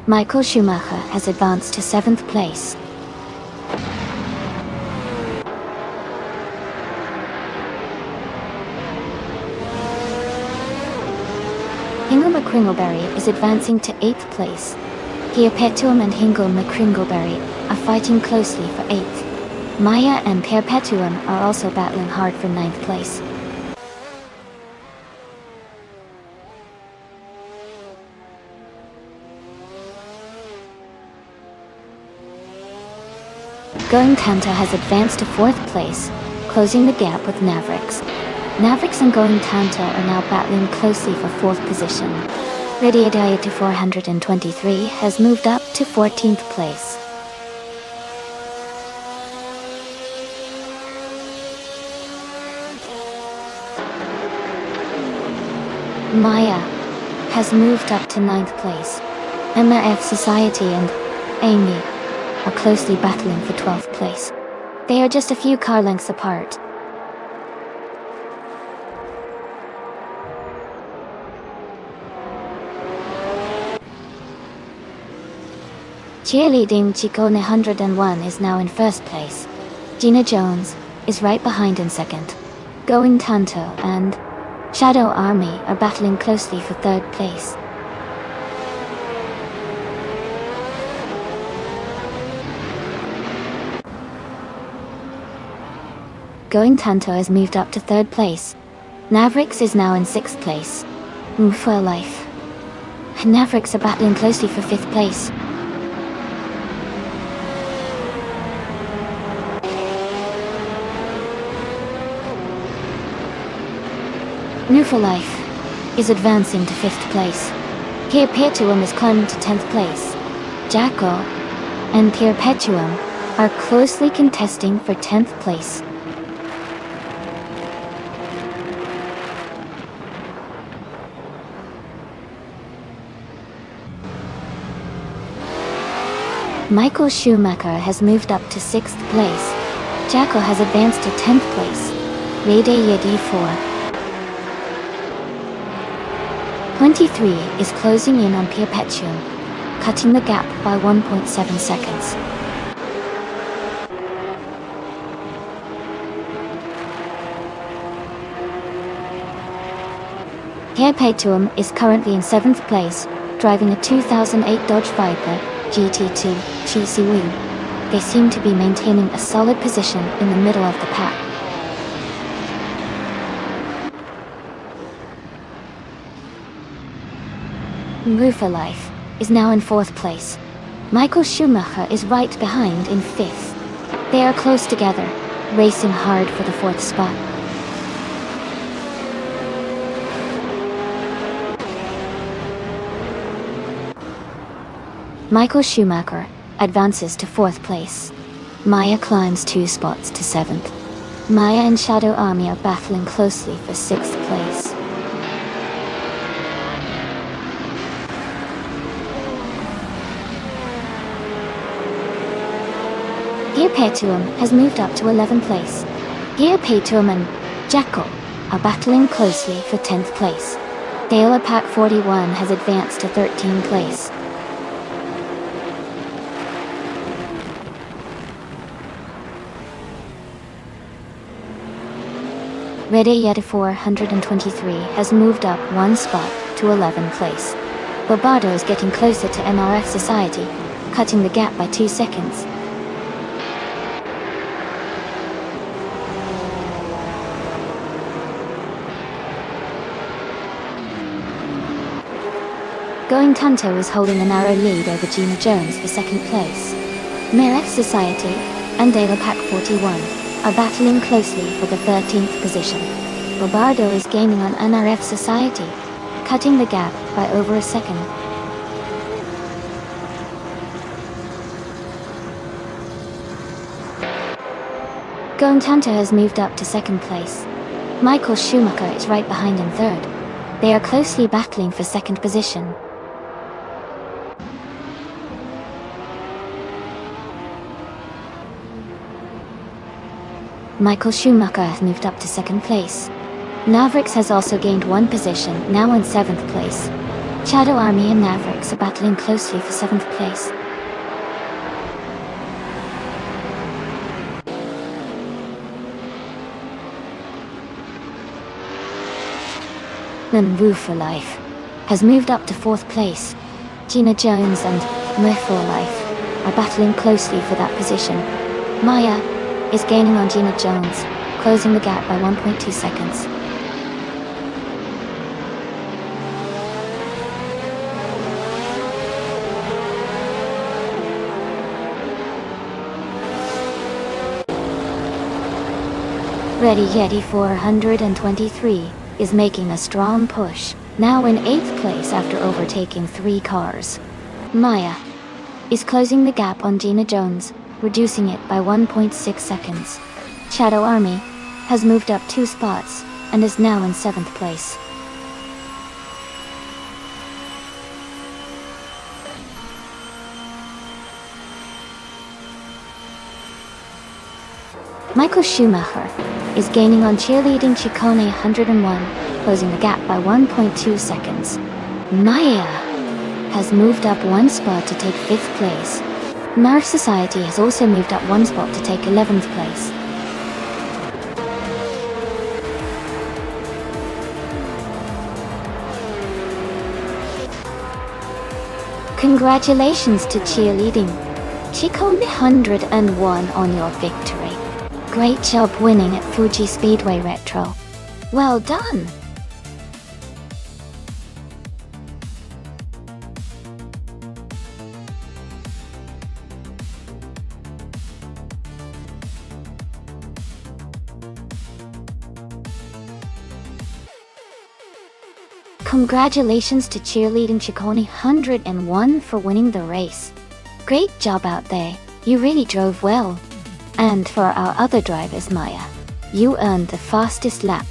Michael Schumacher has advanced to seventh place. Hingle McCringleberry is advancing to 8th place. Perpetuum and Hingle McCringleberry are fighting closely for 8th. Maya and Perpetuum are also battling hard for 9th place. Going Tanto has advanced to 4th place, closing the gap with Mavericks. Mavericks and Going Tanto are now battling closely for 4th position. Radiadia to 423 has moved up to 14th place. Maya has moved up to 9th place. MF Society and Amy are closely battling for 12th place. They are just a few car lengths apart. Cheerleading Chicone 101 is now in first place. Gina Jones is right behind in second. Going Tanto and Shadow Army are battling closely for third place. Going Tanto has moved up to 3rd place. Navrix is now in 6th place. For life. Navrix are battling closely for 5th place. New for Life is advancing to 5th place. Perpetuum is climbing to 10th place. Jacko and Perpetuum are closely contesting for 10th place. Michael Schumacher has moved up to 6th place. Jacko has advanced to 10th place. Rede Yedi 4. 23 is closing in on Perpetuum, cutting the gap by 1.7 seconds. Perpetuum is currently in 7th place, driving a 2008 Dodge Viper GT2 GCW. They seem to be maintaining a solid position in the middle of the pack. For Life is now in 4th place. Michael Schumacher is right behind in 5th. They are close together, racing hard for the 4th spot. Michael Schumacher advances to 4th place. Maya climbs 2 spots to 7th. Maya and Shadow Army are battling closely for 6th place. Perpetuum has moved up to 11th place. Perpetuum and Jacko are battling closely for 10th place. Dale Pack 41 has advanced to 13th place. Rede Yeta 423 has moved up 1 spot to 11th place. Bobardo is getting closer to MRF Society, cutting the gap by 2 seconds. Going Tanto is holding a narrow lead over Gina Jones for 2nd place. MRF Society and Dale Pack 41 are battling closely for the 13th position. Bobardo is gaining on NRF Society, cutting the gap by over a second. Going Tanto has moved up to 2nd place. Michael Schumacher is right behind in 3rd. They are closely battling for 2nd position. Michael Schumacher has moved up to 2nd place. Navrix has also gained 1 position, now in 7th place. Shadow Army and Navrix are battling closely for 7th place. Wu for Life has moved up to 4th place. Gina Jones and Murph for Life are battling closely for that position. Maya is gaining on Gina Jones, closing the gap by 1.2 seconds. Ready Yeti 423 is making a strong push, now in 8th place after overtaking 3 cars. Maya is closing the gap on Gina Jones, reducing it by 1.6 seconds. Shadow Army has moved up 2 spots and is now in 7th place. Michael Schumacher is gaining on Cheerleading Chicone 101, closing the gap by 1.2 seconds. Maya has moved up 1 spot to take 5th place. Murph Society has also moved up 1 spot to take 11th place. Congratulations to Cheerleading Chicone 101 on your victory. Great job winning at Fuji Speedway Retro. Well done! Congratulations to Cheerleading Ciccone 101 for winning the race. Great job out there, you really drove well. And for our other drivers, Maya, you earned the fastest lap,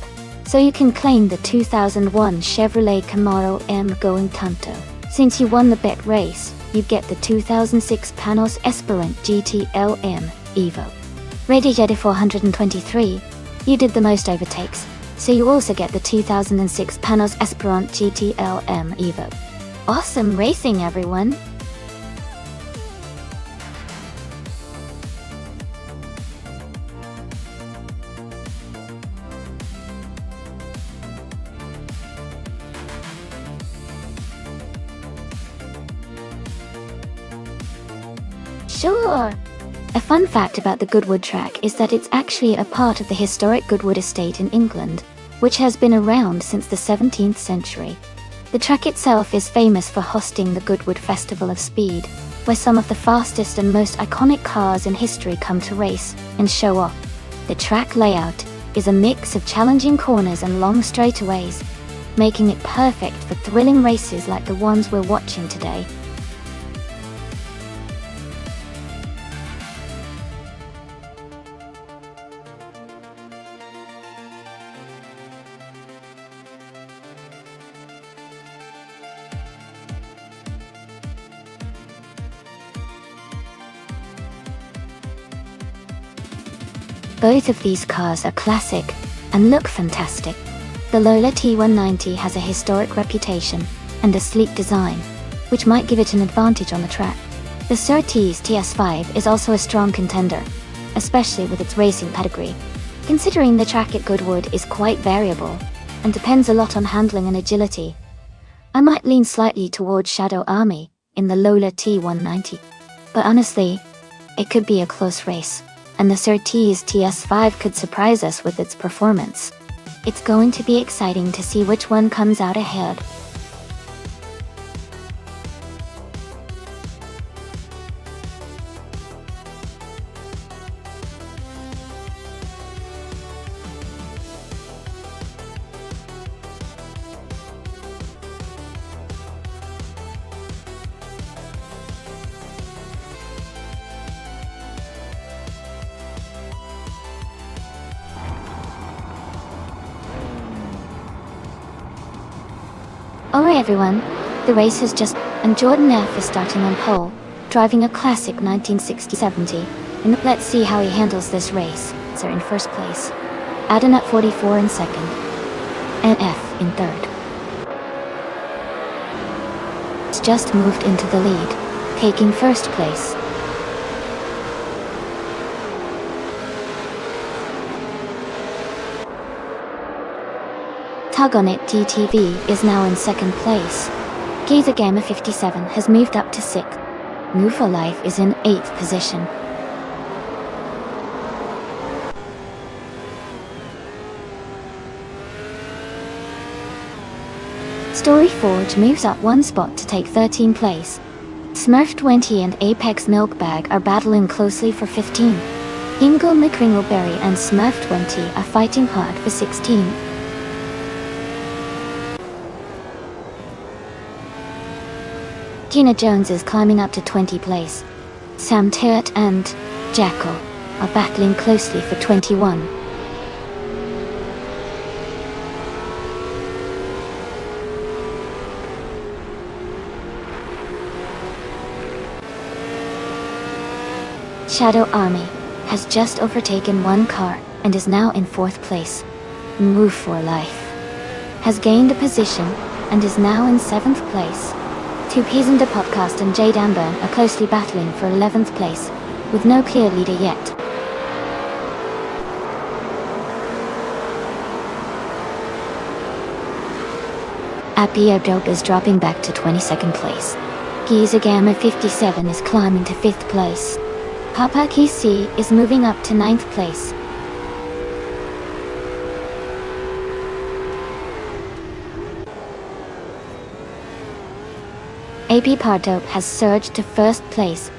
so you can claim the 2001 Chevrolet Camaro M Going Tanto. Since you won the bet race, you get the 2006 Panos Esperant GT-LM Evo. Ready 423, you did the most overtakes, so you also get the 2006 Panos Esperant GT-LM Evo. Awesome racing, everyone! Sure! A fun fact about the Goodwood track is that it's actually a part of the historic Goodwood estate in England, which has been around since the 17th century. The track itself is famous for hosting the Goodwood Festival of Speed, where some of the fastest and most iconic cars in history come to race and show off. The track layout is a mix of challenging corners and long straightaways, making it perfect for thrilling races like the ones we're watching today. Both of these cars are classic and look fantastic. The Lola T190 has a historic reputation and a sleek design, which might give it an advantage on the track. The Surtees TS5 is also a strong contender, especially with its racing pedigree, considering the track at Goodwood is quite variable and depends a lot on handling and agility. I might lean slightly towards Shadow Army in the Lola T190, but honestly, it could be a close race, and the Surtees TS5 could surprise us with its performance. It's going to be exciting to see which one comes out ahead. Alright everyone, the race has just, and Jordan F is starting on pole, driving a classic 1960-70, and let's see how he handles this race. So in first place, Adam at 44 in second, and F in third. It's just moved into the lead, taking first place. Tug on It TTV is now in second place. Geezer Gamer 57 has moved up to 6th. Move for Life is in 8th position. Story Forge moves up one spot to take 13th place. Smurf 20 and Apex Milkbag are battling closely for 15. Ingle McCringleberry and Smurf 20 are fighting hard for 16. Gina Jones is climbing up to 20th place. Sam Terrett and Jackal are battling closely for 21. Shadow Army has just overtaken one car and is now in 4th place. Move for Life has gained a position and is now in 7th place. Two Peas in the Podcast and Jade Amber are closely battling for 11th place, with no clear leader yet. Appy Dope is dropping back to 22nd place. Geezer Gamma 57 is climbing to 5th place. Papa KC is moving up to 9th place. AP Pardo has surged to first place,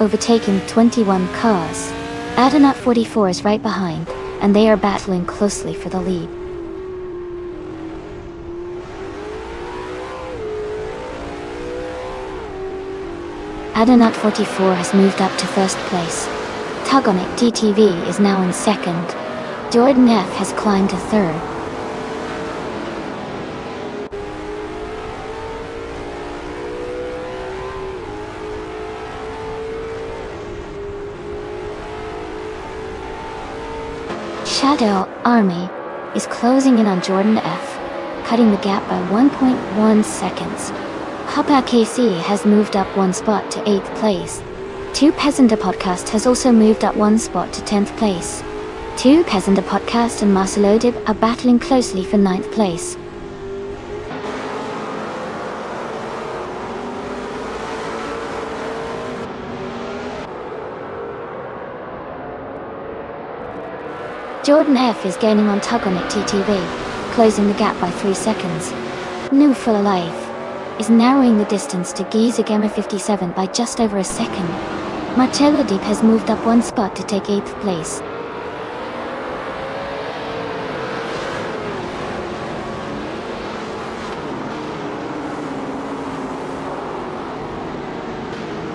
overtaking 21 cars. Adonat 44 is right behind, and they are battling closely for the lead. Adonat 44 has moved up to first place. Tug on It TTV is now in second. Jordan F has climbed to third. Shadow Army is closing in on Jordan F, cutting the gap by 1.1 seconds. Papa KC has moved up one spot to 8th place. 2 Peasanta Podcast has also moved up one spot to 10th place. 2 Peasanta Podcast and Marcelo Dib are battling closely for 9th place. Jordan F is gaining on Tug on It TTV, closing the gap by 3 seconds. New Full Alive is narrowing the distance to Giza Gamma 57 by just over a second. Marcello Deep has moved up one spot to take 8th place.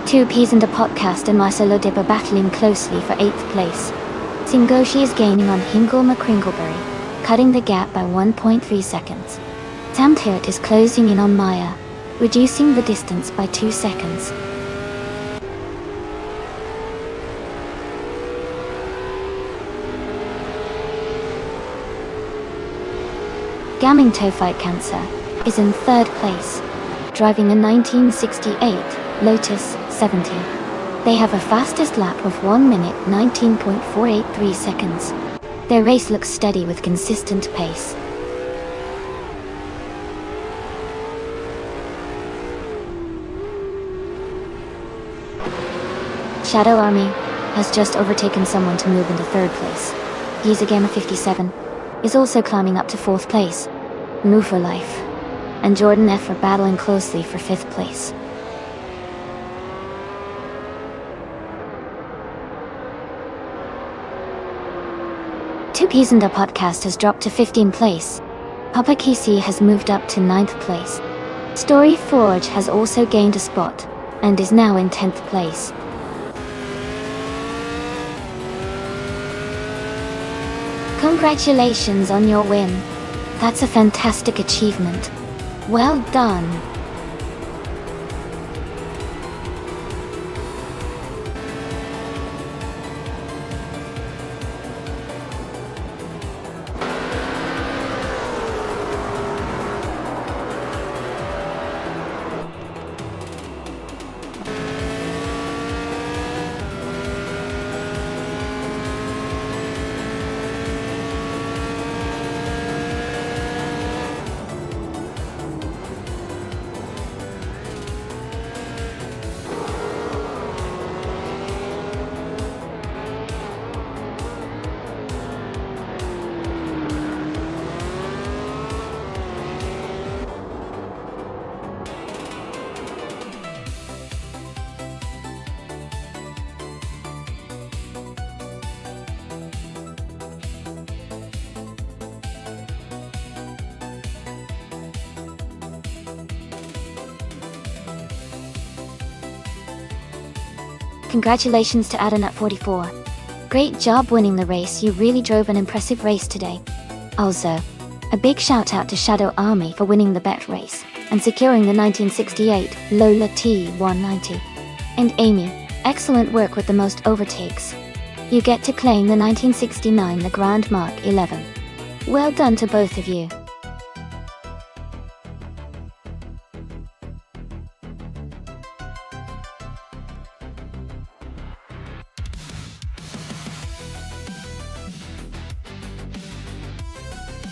Two Peas and a Podcast and Marcelo Dip are battling closely for 8th place. Singoshi is gaining on Hingle McCringleberry, cutting the gap by 1.3 seconds. Tamtirt is closing in on Maya, reducing the distance by 2 seconds. Gaming Fight Cancer is in 3rd place, driving a 1968 Lotus 70. They have a fastest lap of 1 minute 19.483 seconds. Their race looks steady with consistent pace. Shadow Army has just overtaken someone to move into 3rd place. Giza Gamer 57 is also climbing up to 4th place. Move for Life and Jordan F are battling closely for 5th place. Two Peas and a Podcast has dropped to 15th place. Papa KC has moved up to 9th place. Story Forge has also gained a spot and is now in 10th place. Congratulations on your win. That's a fantastic achievement. Well done. Congratulations to Adonat44. Great job winning the race, you really drove an impressive race today. Also, a big shout out to Shadow Army for winning the bet race and securing the 1968 Lola T190. And Amy, excellent work with the most overtakes. You get to claim the 1969 The Grand Mark 11. Well done to both of you.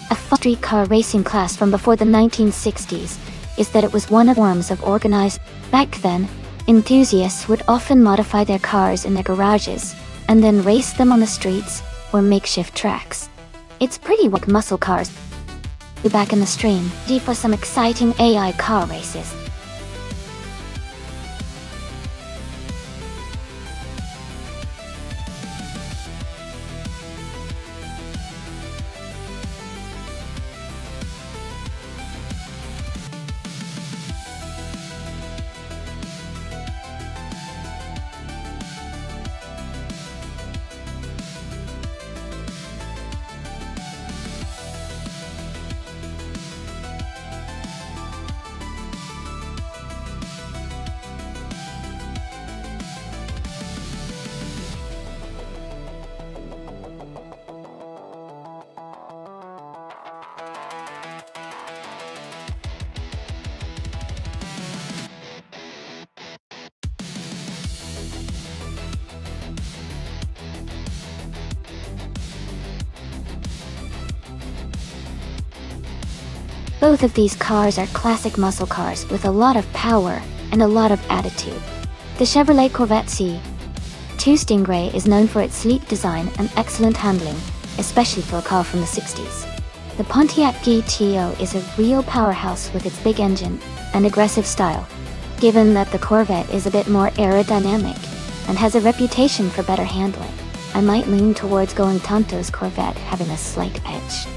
A streetcar racing class from before the 1960s is that it was one of the forms of organized. Back then, enthusiasts would often modify their cars in their garages and then race them on the streets or makeshift tracks. It's pretty like muscle cars. Back in the stream, ready for some exciting AI car races. Both of these cars are classic muscle cars with a lot of power and a lot of attitude. The Chevrolet Corvette C2 Stingray is known for its sleek design and excellent handling, especially for a car from the 60s. The Pontiac GTO is a real powerhouse with its big engine and aggressive style. Given that the Corvette is a bit more aerodynamic and has a reputation for better handling, I might lean towards going Tonto's Corvette having a slight edge.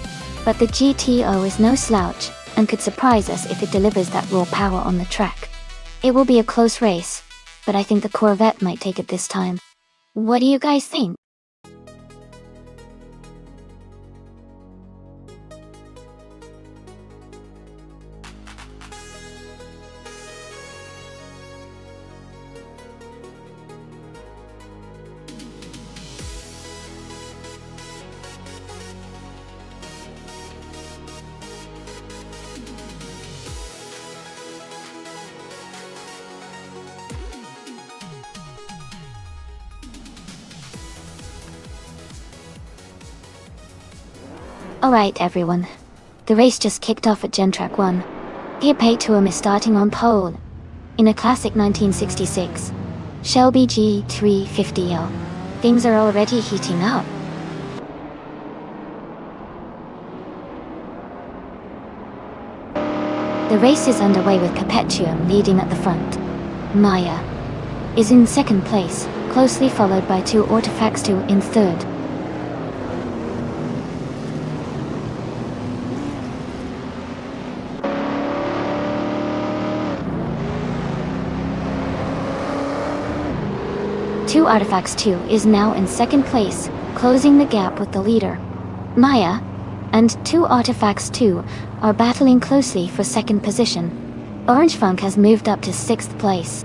But the GTO is no slouch and could surprise us if it delivers that raw power on the track. It will be a close race, but I think the Corvette might take it this time. What do you guys think? Alright everyone, the race just kicked off at Gen Track 1. Here Paytoum is starting on pole. In a classic 1966 Shelby G350L. Things are already heating up. The race is underway with Perpetuum leading at the front. Maya is in second place, closely followed by two Artifacts 2 in third. Two Artifacts 2 is now in second place, closing the gap with the leader. Maya and two Artifacts 2 are battling closely for second position. Orange Funk has moved up to sixth place.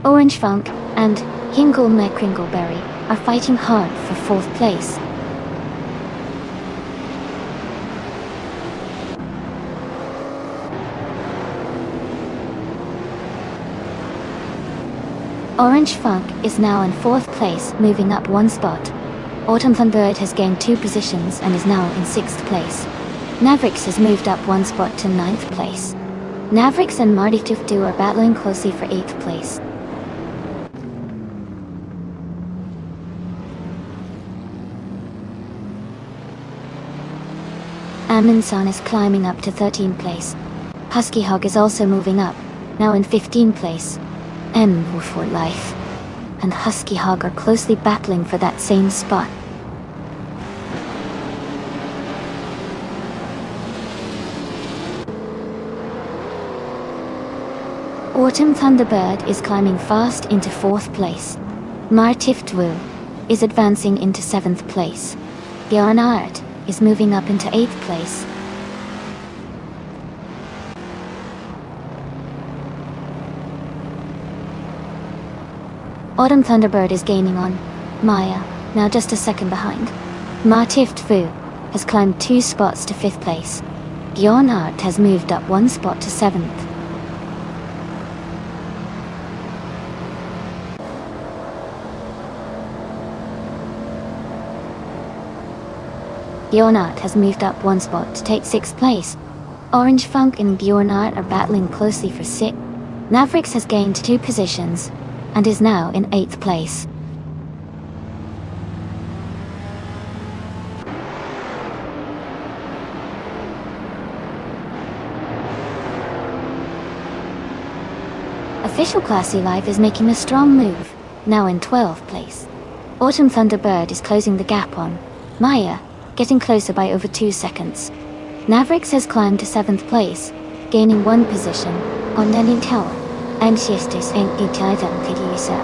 Orange Funk and Hingle McCringleberry are fighting hard for fourth place. Orange Funk is now in fourth place, moving up one spot. Autumn Thunderbird has gained 2 positions and is now in sixth place. Navrix has moved up one spot to ninth place. Navrix and Marty Tuftu are battling closely for 8th place. Amundsen is climbing up to 13th place. Husky Hog is also moving up, now in 15th place. M for Life and Husky Hog are closely battling for that same spot. Autumn Thunderbird is climbing fast into 4th place. Martiftwu is advancing into 7th place. Bjorn Art is moving up into 8th place. Autumn Thunderbird is gaining on Maya, now just a second behind. Martiftwu has climbed 2 spots to 5th place. Bjorn Art has moved up 1 spot to 7th. Bjorn Art has moved up 1 spot to take 6th place. Orange Funk and Bjorn Art are battling closely for 6th. Navrix has gained 2 positions and is now in 8th place. Official Classy Life is making a strong move, now in 12th place. Autumn Thunderbird is closing the gap on Maya, getting closer by over 2 seconds. Navrix has climbed to 7th place, gaining 1 position on Nelly Tower. And Siestas en Italian Tedisa.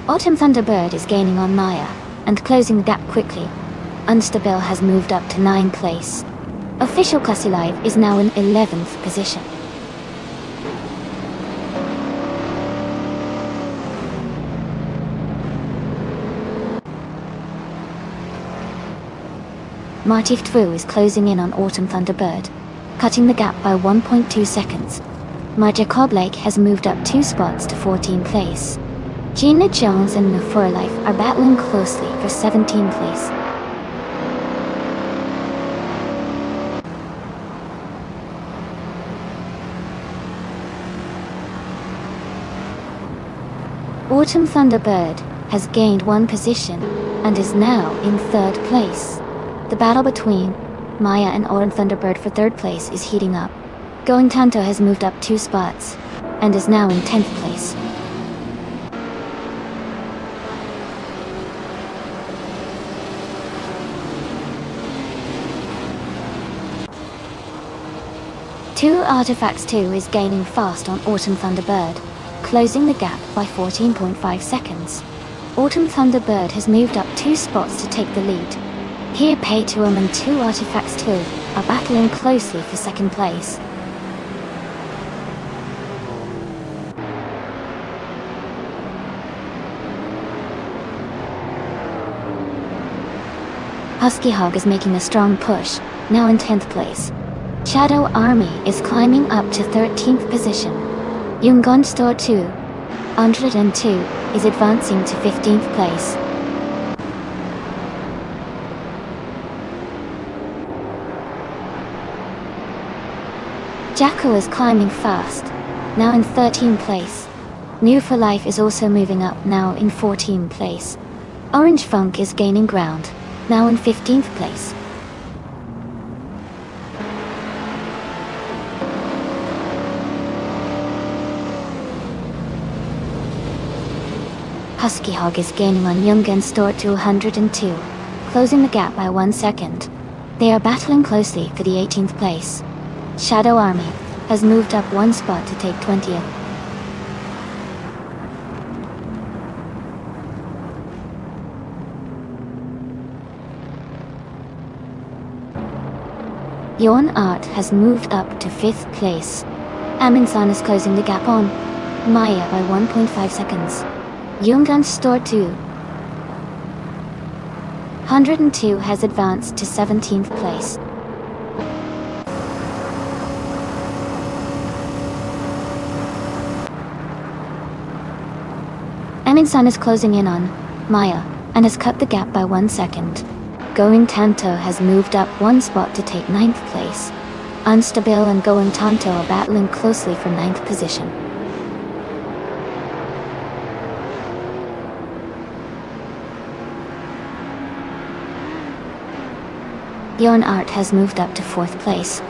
Autumn Thunderbird is gaining on Maya and closing the gap quickly. Unstable has moved up to 9th place. Official Classy Live is now in 11th position. Martiftwu is closing in on Autumn Thunderbird, cutting the gap by 1.2 seconds. Maja Koblake has moved up 2 spots to 14th place. Gina Jones and For Life are battling closely for 17th place. Autumn Thunderbird has gained 1 position and is now in 3rd place. The battle between Maya and Autumn Thunderbird for 3rd place is heating up. Going Tanto has moved up 2 spots and is now in 10th place. Two Artifacts 2 is gaining fast on Autumn Thunderbird, closing the gap by 14.5 seconds. Autumn Thunderbird has moved up 2 spots to take the lead. Here Paytuum and 2 Artifacts 2 are battling closely for 2nd place. Husky Hog is making a strong push, now in 10th place. Shadow Army is climbing up to 13th position. Yungon Store 2, 102, is advancing to 15th place. Jacko is climbing fast, now in 13th place. New for Life is also moving up, now in 14th place. Orange Funk is gaining ground, now in 15th place. Husky Hog is gaining on Yungen Store 202, closing the gap by 1 second. They are battling closely for the 18th place. Shadow Army has moved up 1 spot to take 20th. Yawn Art has moved up to 5th place. Aminsan is closing the gap on Maya by 1.5 seconds. Yungan Store 2, 102 has advanced to 17th place. Aminsan is closing in on Maya and has cut the gap by 1 second. Going Tanto has moved up 1 spot to take 9th place. Unstable and Going Tanto are battling closely for 9th position. Yawn Art has moved up to 4th place.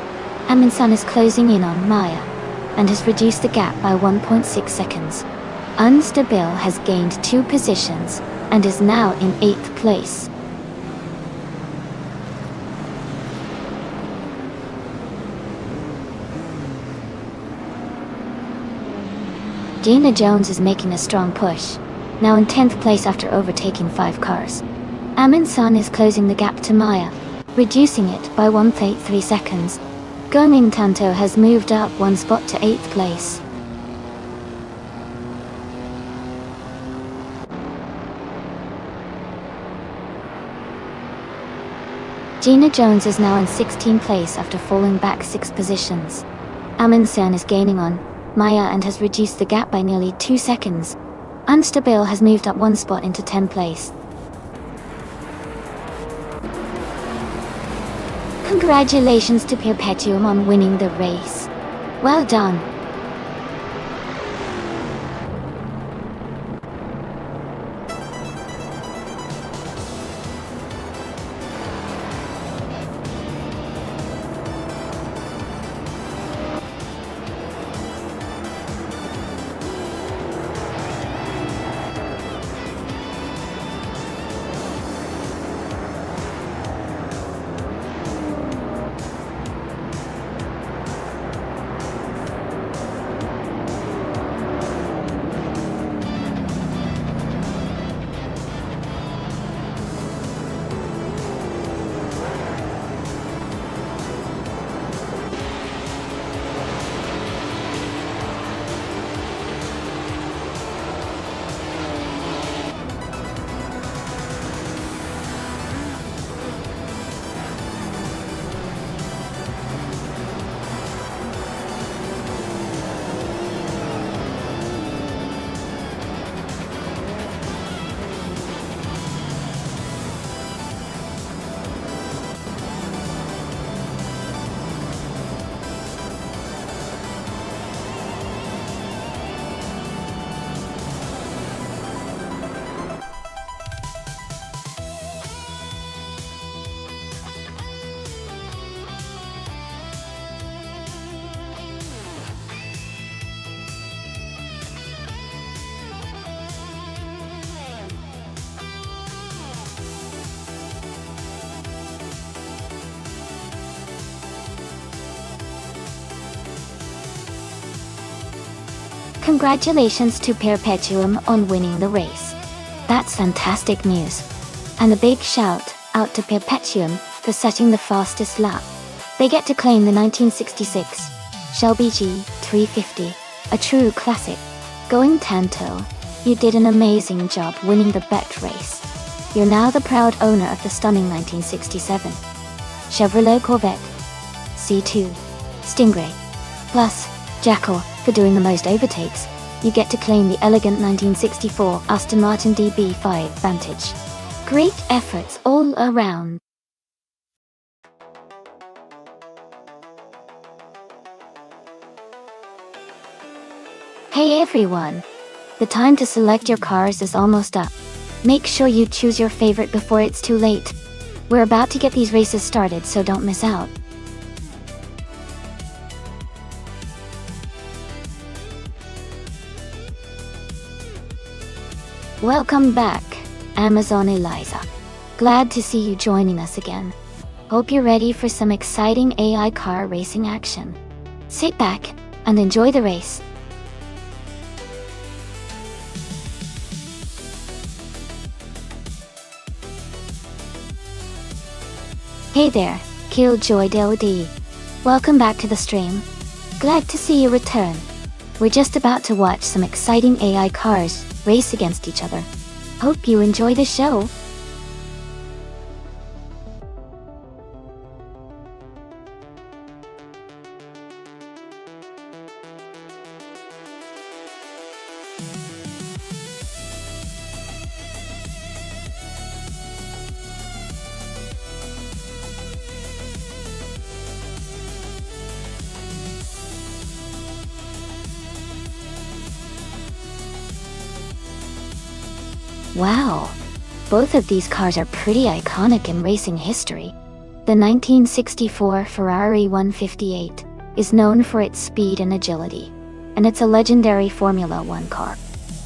Aminsan is closing in on Maya and has reduced the gap by 1.6 seconds. Unstable has gained 2 positions and is now in 8th place. Gina Jones is making a strong push, now in 10th place after overtaking 5 cars. Aminsan is closing the gap to Maya, reducing it by 1.3 seconds. Goming Tanto has moved up 1 spot to 8th place. Gina Jones is now in 16th place after falling back 6 positions. Aminsan is gaining on Maya and has reduced the gap by nearly 2 seconds. Unstable has moved up 1 spot into 10th place. Congratulations to Perpetuum on winning the race. Well done. congratulations to Perpetuum on winning the race. That's fantastic news. And a big shout out to Perpetuum for setting the fastest lap. They get to claim the 1966 Shelby G350, a true classic. Going Tanto, you did an amazing job winning the bet race. You're now the proud owner of the stunning 1967 Chevrolet Corvette C2 Stingray. Plus, Jackal, for doing the most overtakes, you get to claim the elegant 1964 Aston Martin DB5 Vantage. Great efforts all around. Hey everyone! The time to select your cars is almost up. Make sure you choose your favorite before it's too late. We're about to get these races started, so don't miss out. Welcome back, Amazon Eliza. Glad to see you joining us again. Hope you're ready for some exciting AI car racing action. Sit back and enjoy the race. Hey there, Killjoy DOD. Welcome back to the stream. Glad to see you return. We're just about to watch some exciting AI cars race against each other. Hope you enjoy the show. Wow, both of these cars are pretty iconic in racing history. The 1964 Ferrari 158 is known for its speed and agility, and it's a legendary Formula One car.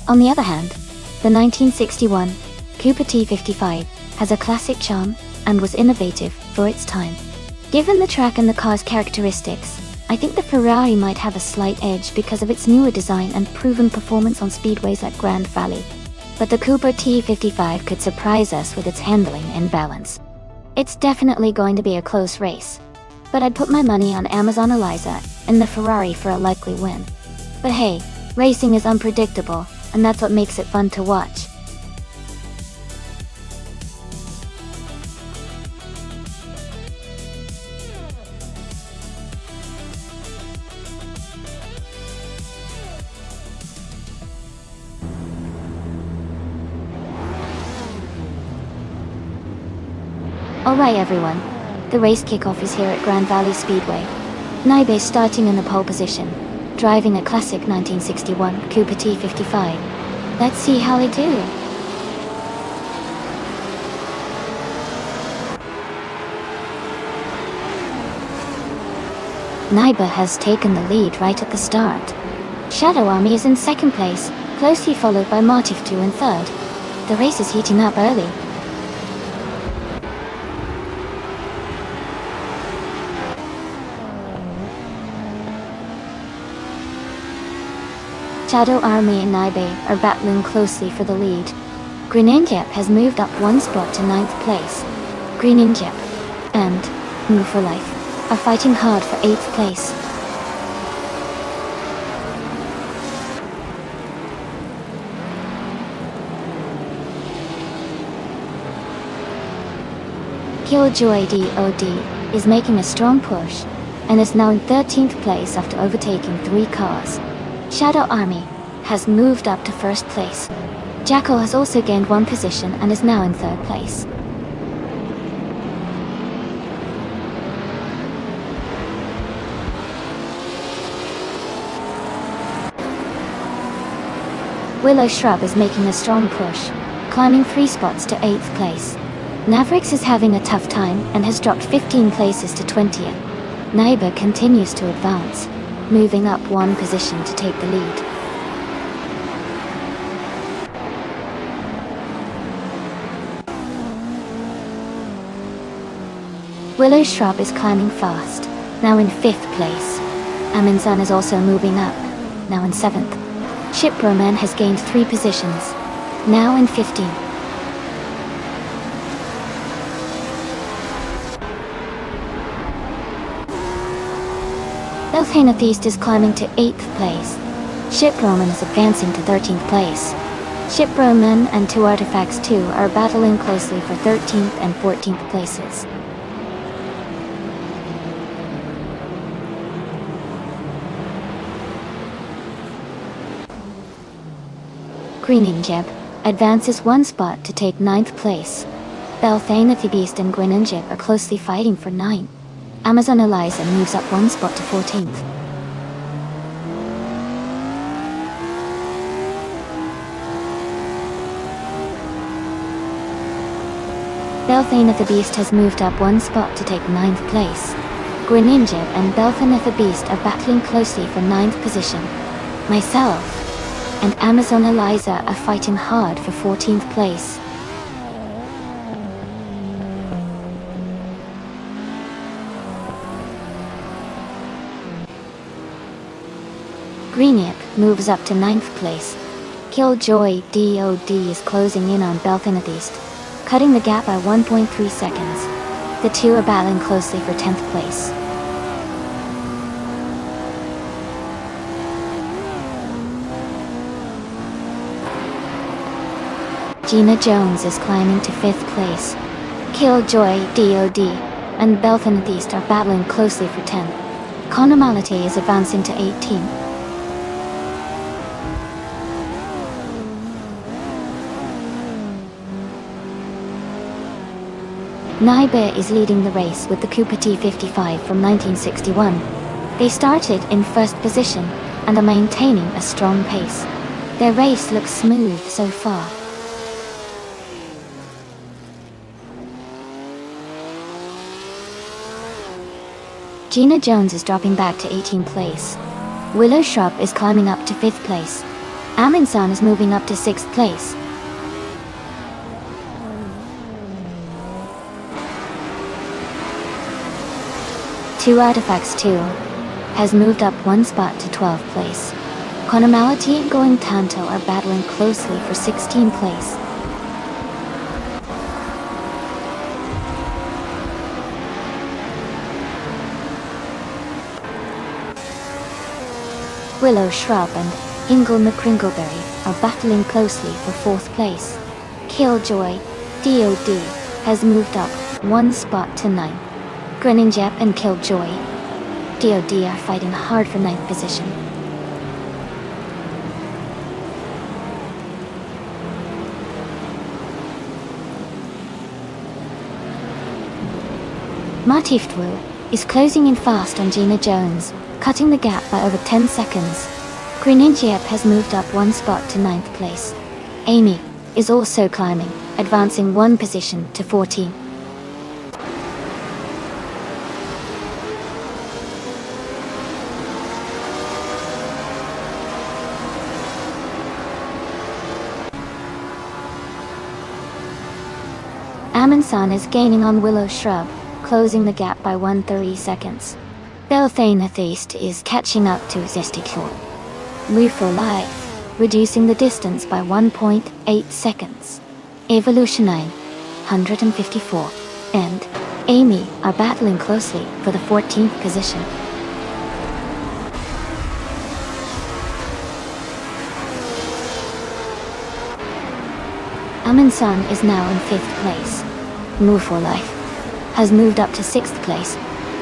On the other hand, the 1961 Cooper T55 has a classic charm and was innovative for its time. Given the track and the car's characteristics, I think the Ferrari might have a slight edge because of its newer design and proven performance on speedways like Grand Valley. But the Cooper T55 could surprise us with its handling and balance. It's definitely going to be a close race, but I'd put my money on Amazon Eliza and the Ferrari for a likely win. But hey, racing is unpredictable, and that's what makes it fun to watch. Alright everyone, the race kickoff is here at Grand Valley Speedway. Naibe starting in the pole position, driving a classic 1961 Cooper T55. Let's see how they do. Naibe has taken the lead right at the start. Shadow Army is in second place, closely followed by Martif 2 in third. The race is heating up early. Shadow Army and Naibe are battling closely for the lead. Greninjep has moved up one spot to 9th place. Greninjep and Move for Life are fighting hard for 8th place. Killjoy DOD is making a strong push and is now in 13th place after overtaking 3 cars. Shadow Army has moved up to 1st place. Jackal has also gained 1 position and is now in 3rd place. Willow Shrub is making a strong push, climbing 3 spots to 8th place. Navrix is having a tough time and has dropped 15 places to 20th. Naibe continues to advance, moving up 1 position to take the lead. Willow Shrub is climbing fast, now in 5th place. Aminzan is also moving up, now in 7th. Shipbroman has gained 3 positions, now in 15th. Belthanetheist is climbing to 8th place. Shipbroman is advancing to 13th place. Shipbroman and 2 Artifacts 2 are battling closely for 13th and 14th places. Greeninjeb advances 1 spot to take 9th place. Belthanetheist and Greeninjeb are closely fighting for 9th. Amazon Eliza moves up 1 spot to 14th. Belthanetheist has moved up 1 spot to take 9th place. Greeninjeb and Belthanetheist are battling closely for 9th position. Myself and Amazon Eliza are fighting hard for 14th place. Greenyip moves up to 9th place. Killjoy DOD is closing in on Belthanetheist, cutting the gap by 1.3 seconds. The two are battling closely for 10th place. Gina Jones is climbing to 5th place. Killjoy DOD and Belthanetheist are battling closely for 10th. Conomality is advancing to 18th. Naibe is leading the race with the Cooper T55 from 1961. They started in 1st position and are maintaining a strong pace. Their race looks smooth so far. Gina Jones is dropping back to 18th place. Willow Shrub is climbing up to 5th place. Aminsan is moving up to 6th place. Two Artifacts 2 has moved up 1 spot to 12th place. Conomality and Going Tanto are battling closely for 16th place. Willow Shrub and Ingle McCringleberry are battling closely for 4th place. Killjoy DOD has moved up 1 spot to 9th. Greeninjeb and Killjoy DOD are fighting hard for 9th position. Matiftwu is closing in fast on Gina Jones, cutting the gap by over 10 seconds. Greeninjeb has moved up 1 spot to 9th place. Amy is also climbing, advancing 1 position to 14th. Aminsan is gaining on Willow Shrub, closing the gap by 130 seconds. Belthanetheist is catching up to Zesticure. Move for Life, reducing the distance by 1.8 seconds. Evolutionine, 154, and Amy are battling closely for the 14th position. Aminsan is now in 5th place. Move for Life has moved up to 6th place.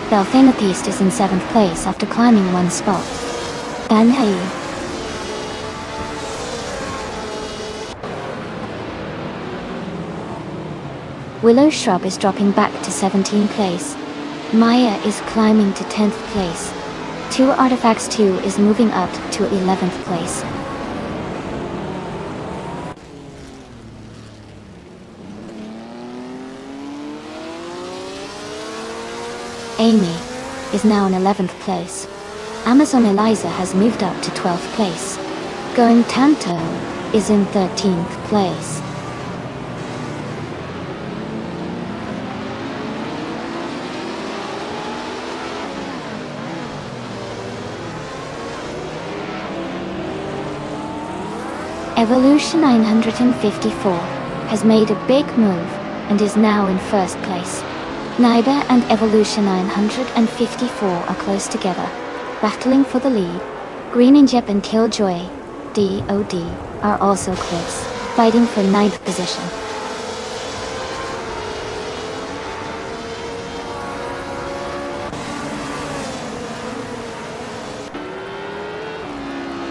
Belthanetheist is in 7th place after climbing 1 spot. Banhei Willow Shrub is dropping back to 17th place. Maya is climbing to 10th place. Two Artifacts 2 is moving up to 11th place. Amy is now in 11th place. Amazon Eliza has moved up to 12th place. Going Tanto is in 13th place. Evolution 954 has made a big move and is now in first place. Naiba and Evolution 954 are close together, battling for the lead. Green Injep and Killjoy DOD are also close, fighting for 9th position.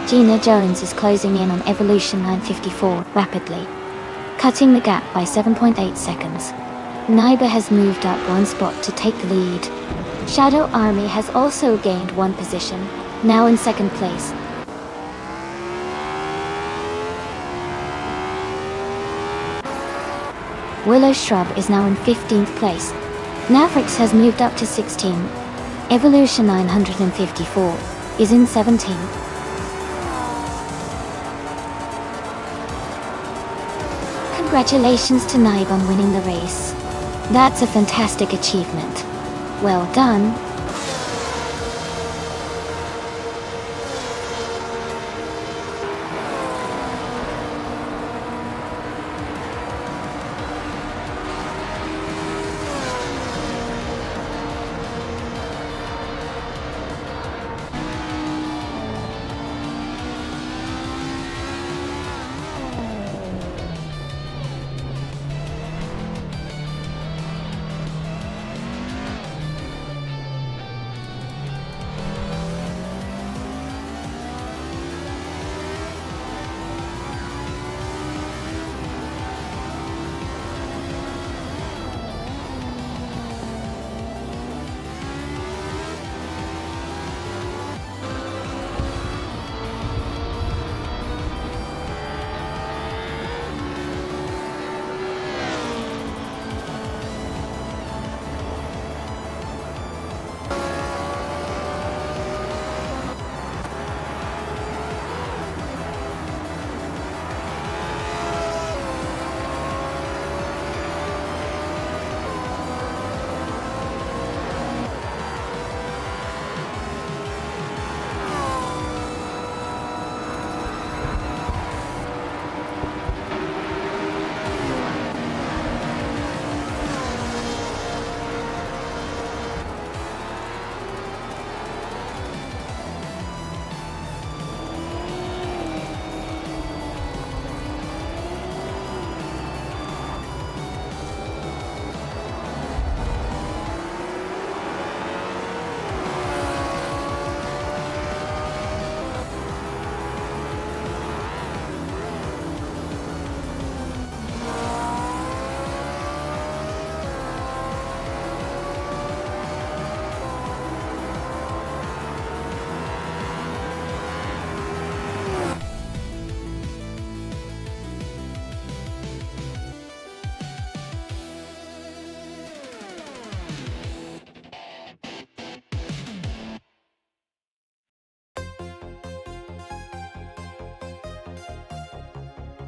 Gina Jones is closing in on Evolution 954 rapidly, cutting the gap by 7.8 seconds. Naiba has moved up one spot to take the lead. Shadow Army has also gained one position, now in second place. Willow Shrub is now in 15th place. Navrix has moved up to 16. Evolution 954 is in 17th. Congratulations to Naib on winning the race. That's a fantastic achievement. Well done.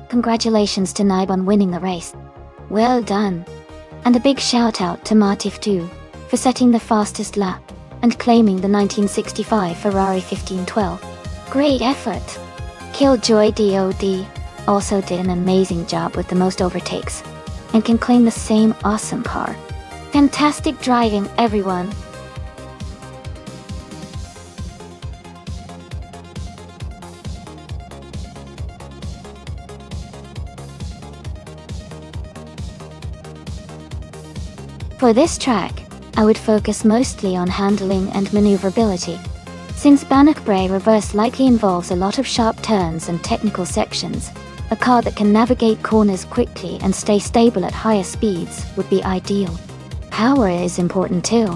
Congratulations to Naib on winning the race. Well done. And a big shout out to Matif too, for setting the fastest lap and claiming the 1965 Ferrari 1512. Great effort. Killjoy DOD also did an amazing job with the most overtakes and can claim the same awesome car. Fantastic driving, everyone. For this track, I would focus mostly on handling and maneuverability. Since Bannockbrae reverse likely involves a lot of sharp turns and technical sections, a car that can navigate corners quickly and stay stable at higher speeds would be ideal. Power is important too,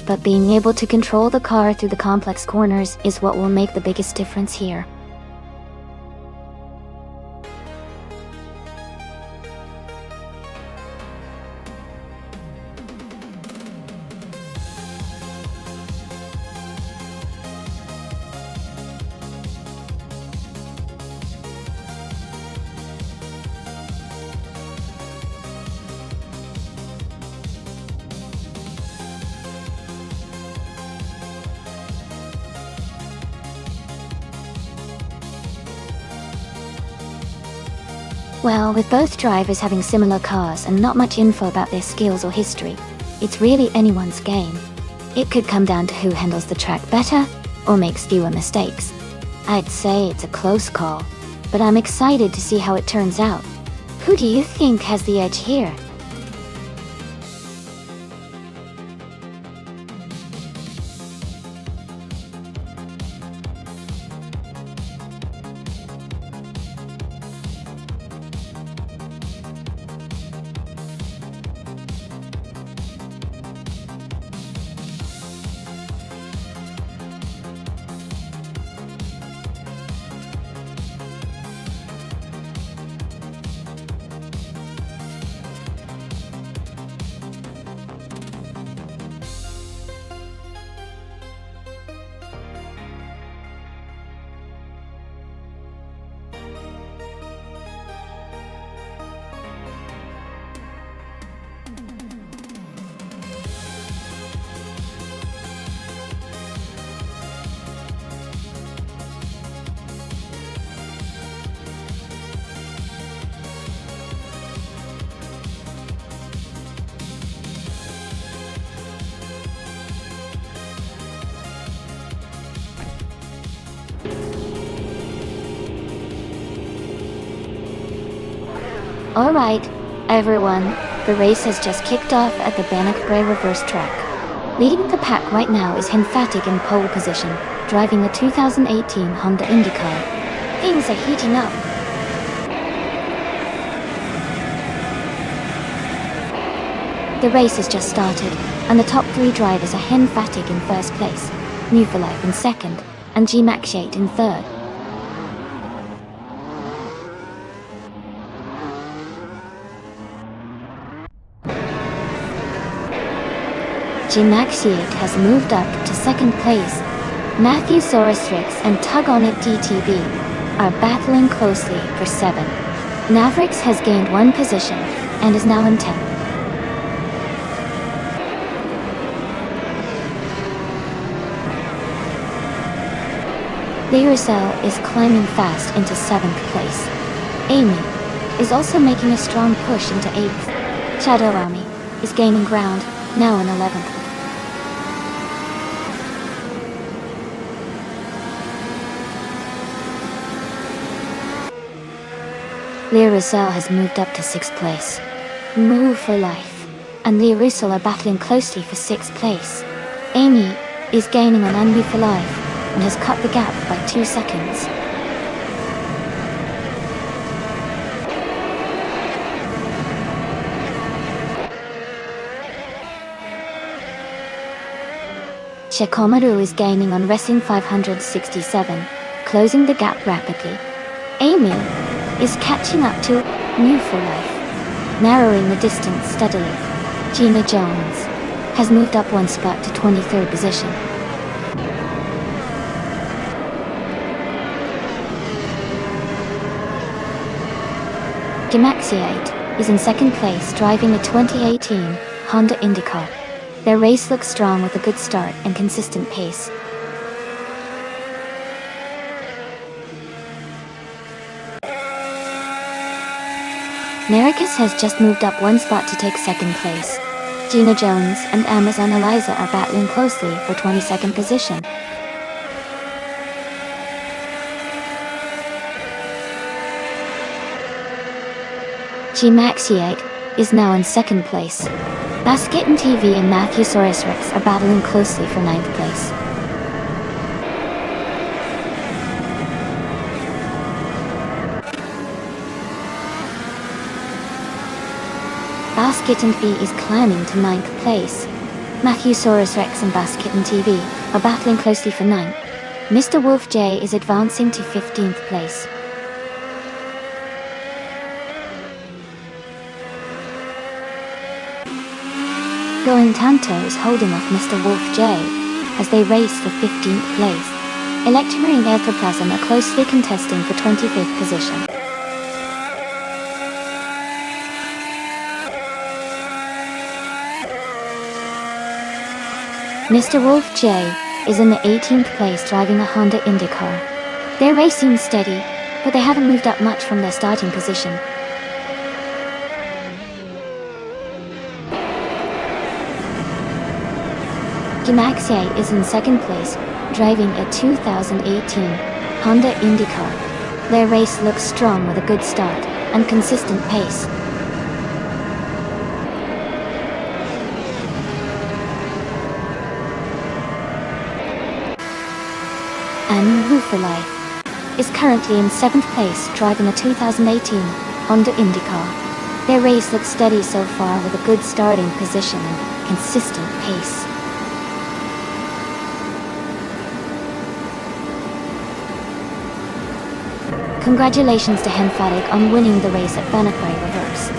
but being able to control the car through the complex corners is what will make the biggest difference here. Well, with both drivers having similar cars and not much info about their skills or history, it's really anyone's game. It could come down to who handles the track better or makes fewer mistakes. I'd say it's a close call, but I'm excited to see how it turns out. Who do you think has the edge here? Alright, everyone, the race has just kicked off at the Bannockbrae reverse track. Leading the pack right now is Hinfatig in pole position, driving the 2018 Honda IndyCar. Things are heating up. The race has just started, and the top three drivers are Hinfatig in first place, New for Life in second, and G Maxiate in third. G-Maxiate has moved up to second place. Matthew Sorestrix and Tug On It DTB are battling closely for 7. Navrix has gained 1 position and is now in 10th. Lee Russell is climbing fast into 7th place. Amy is also making a strong push into 8th. Shadow Army is gaining ground, now in 11th. Lee Russell has moved up to 6th place. Move for Life and Lee Russell are battling closely for 6th place. Amy is gaining on Envy for Life and has cut the gap by 2 seconds. Shikomaru is gaining on Racing 567, closing the gap rapidly. Amy is catching up to New for Life, narrowing the distance steadily. Gina Jones has moved up 1 spot to 23rd position. Gemaxiate is in 2nd place, driving a 2018 Honda IndyCar. Their race looks strong with a good start and consistent pace. Maricus has just moved up 1 spot to take 2nd place. Gina Jones and Amazon Eliza are battling closely for 22nd position. G-Maxiate is now in 2nd place. Basket and TV and Matthew Sorestrix are battling closely for 9th place. Basket and V is climbing to 9th place. Matthew Sorestrix and Basket and TV are battling closely for 9th. Mr. Wolf J is advancing to 15th place. Going Tanto is holding off Mr. Wolf J as they race for 15th place. Electromarine Aetroplasm are closely contesting for 25th position. Mr. Wolf J is in the 18th place driving a Honda IndyCar. Their race seems steady, but they haven't moved up much from their starting position. Jimaxie is in second place, driving a 2018 Honda IndyCar. Their race looks strong with a good start and consistent pace. And Rufalai is currently in 7th place, driving a 2018 Honda IndyCar. Their race looks steady so far with a good starting position and consistent pace. Congratulations to Henfadig on winning the race at Bannockbury Reverse.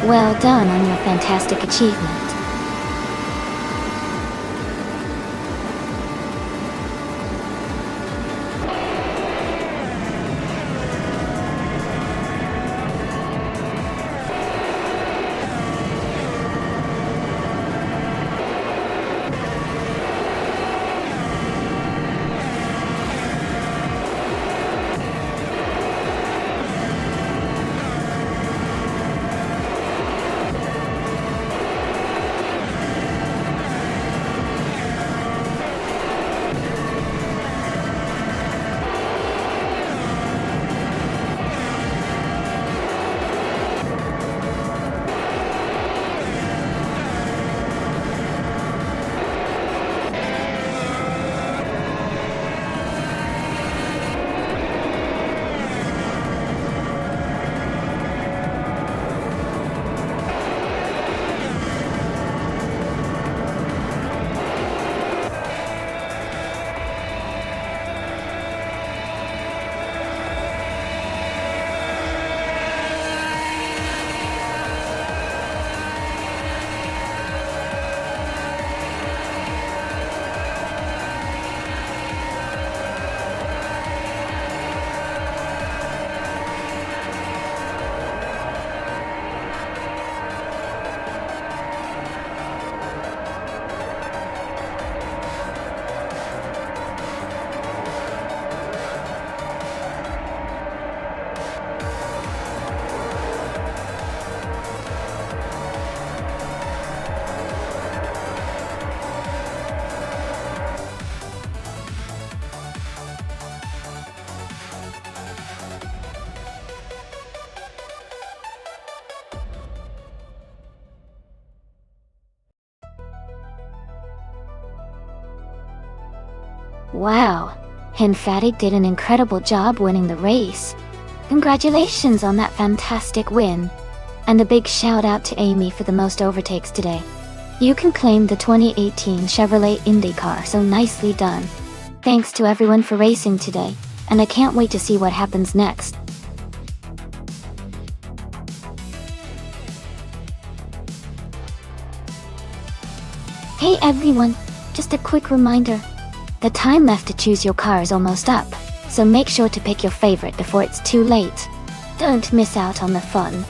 Well done on your fantastic achievement. Wow, Henfadig did an incredible job winning the race. Congratulations on that fantastic win. And a big shout out to Amy for the most overtakes today. You can claim the 2018 Chevrolet IndyCar, so nicely done. Thanks to everyone for racing today, and I can't wait to see what happens next. Hey everyone, just a quick reminder. The time left to choose your car is almost up, so make sure to pick your favorite before it's too late. Don't miss out on the fun.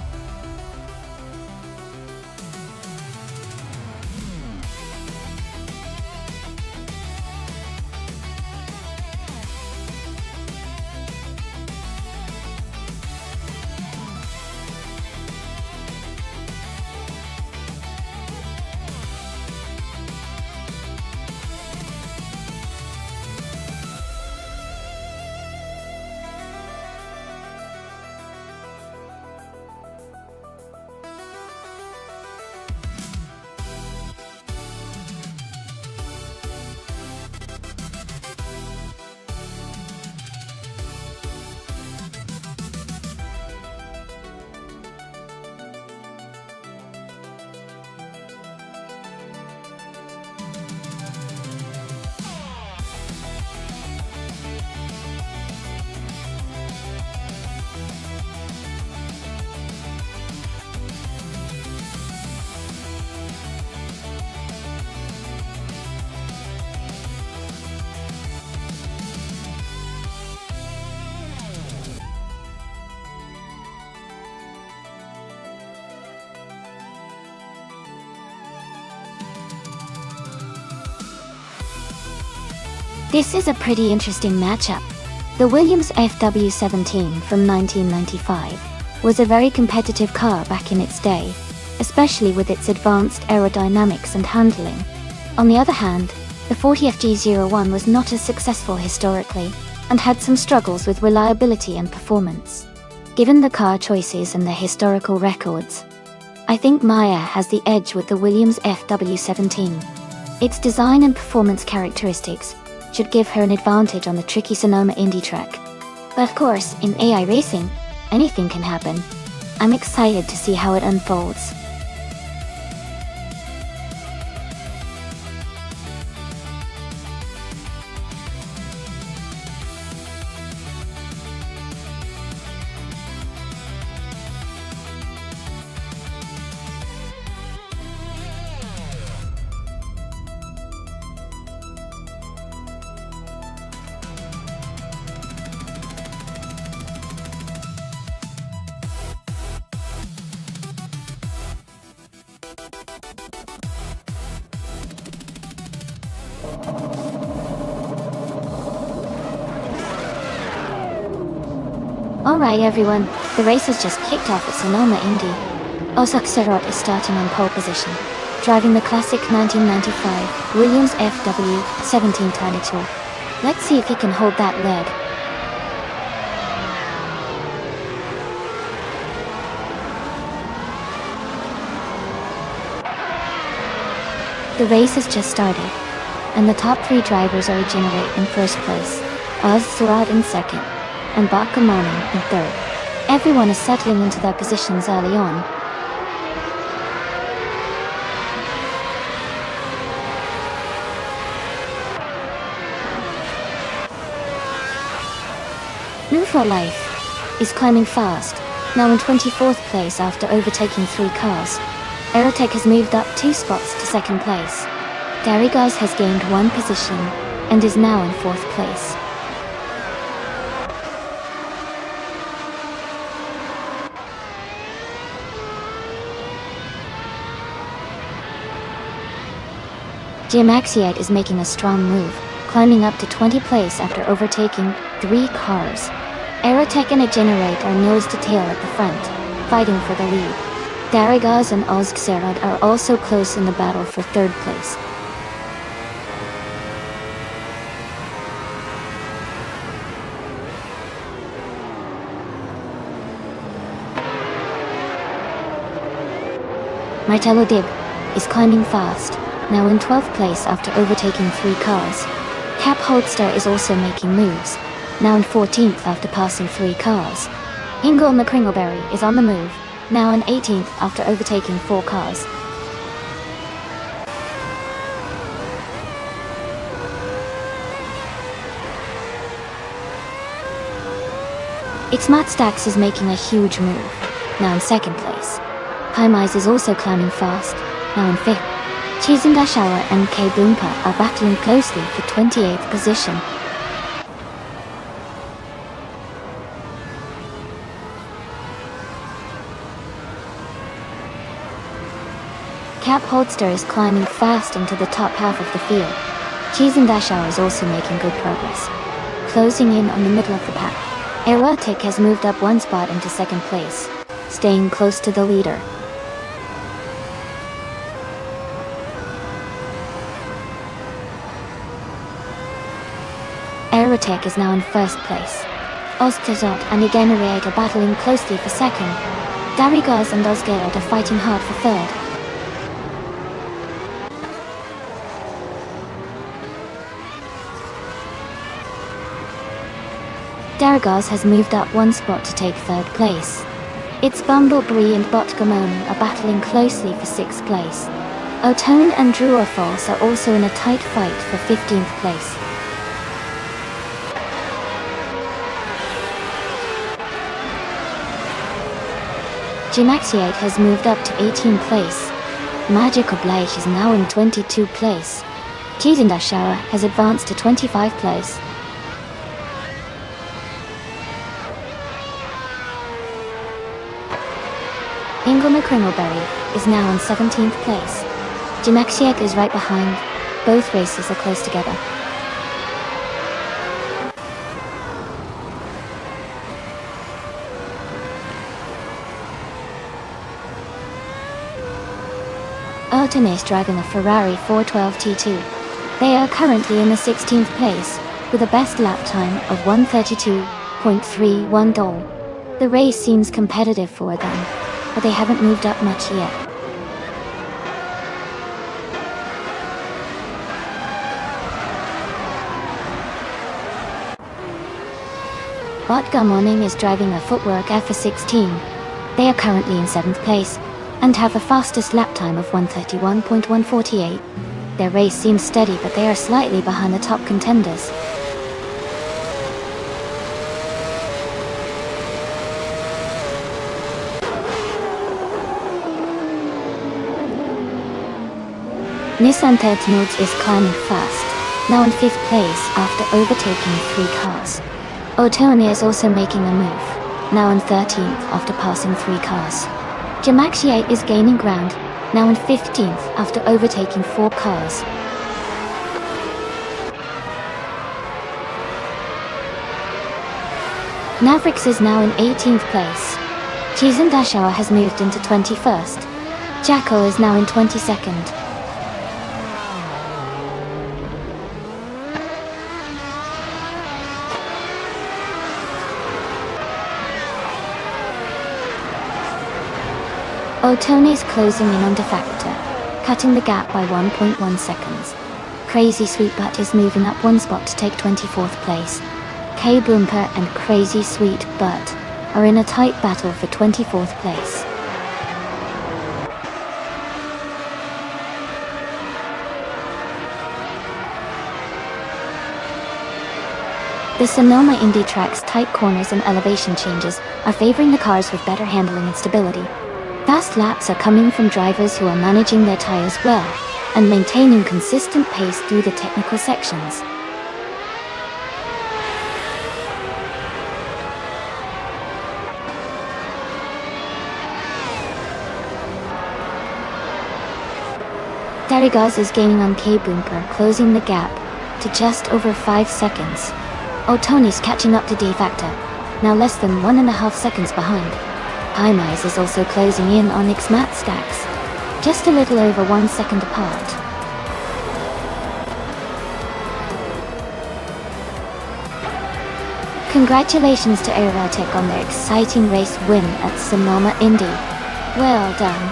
This is a pretty interesting matchup. The Williams FW17 from 1995 was a very competitive car back in its day, especially with its advanced aerodynamics and handling. On the other hand, The 40FG01 was not as successful historically, and had some struggles with reliability and performance. Given the car choices and the historical records, I think Maya has the edge with the Williams FW17. Its design and performance characteristics should give her an advantage on the tricky Sonoma Indy track. But of course, in AI racing, anything can happen. I'm excited to see how it unfolds. Alright everyone, the race has just kicked off at Sonoma Indy. Ozak is starting on pole position, driving the classic 1995 Williams FW17 Turniture. Let's see if he can hold that lead. The race has just started, and the top 3 drivers are regenerate in first place, Oz Surratt in second, and Bakamoni in third. Everyone is settling into their positions early on. New for Life is climbing fast, now in 24th place after overtaking 3 cars. Aerotech has moved up 2 spots to second place. Garrigaz has gained 1 position and is now in 4th place. Jim Axiate is making a strong move, climbing up to 20th place after overtaking 3 cars. Aerotech and Generate are nose to tail at the front, fighting for the lead. Garrigaz and Ozgserad are also close in the battle for 3rd place. Martello Dib is climbing fast, now in 12th place after overtaking 3 cars. Cap Holdster is also making moves, now in 14th after passing 3 cars. Ingle McCringleberry is on the move, now in 18th after overtaking 4 cars. It's Matt Stax is making a huge move, now in 2nd place. Kaimais is also climbing fast, now in 5th. Chizindashawa and K Boompa are battling closely for 28th position. Cap Holdster is climbing fast into the top half of the field. Chizindashawa is also making good progress, closing in on the middle of the pack. Aerotic has moved up 1 spot into 2nd place, staying close to the leader. Aerotech is now in 1st place. Oztazot and Igenerate are battling closely for 2nd. Garrigaz and Ozgerad are fighting hard for 3rd. Garrigaz has moved up 1 spot to take 3rd place. It's Bumblebee and Botgamoni are battling closely for 6th place. Otone and Druorfalls are also in a tight fight for 15th place. Jimaxiate has moved up to 18th place. Magic Oblige is now in 22nd place. Chizindashawa has advanced to 25th place. Ingle McCringleberry is now in 17th place. Jimaxiate is right behind. Both races are close together. Otone is driving a Ferrari 412 T2. They are currently in the 16th place, with a best lap time of 1:32.31. The race seems competitive for them, but they haven't moved up much yet. Morning is driving a Footwork F16. They are currently in 7th place, and have the fastest lap time of 1:31.148. Their race seems steady, but they are slightly behind the top contenders. Nissan Tertnods is climbing fast, now in 5th place after overtaking 3 cars. Otone is also making a move, now in 13th after passing 3 cars. Jamaxie is gaining ground, now in 15th after overtaking 4 cars. Navrix is now in 18th place. Chizendashara has moved into 21st. Jacko is now in 22nd. Otone is closing in on Defactor, cutting the gap by 1.1 seconds. Crazy Sweet Butt is moving up 1 spot to take 24th place. K-Boomper and Crazy Sweet Butt are in a tight battle for 24th place. The Sonoma Indy track's tight corners and elevation changes are favoring the cars with better handling and stability. Fast laps are coming from drivers who are managing their tires well and maintaining consistent pace through the technical sections. Darigaz is gaining on K-Boomper, closing the gap to just over 5 seconds. Otone's catching up to Defactor, now less than 1.5 seconds behind. Imais is also closing in on Xmat Stacks, just a little over 1 second apart. Congratulations to Aerotek on their exciting race win at Sonoma Indy. Well done.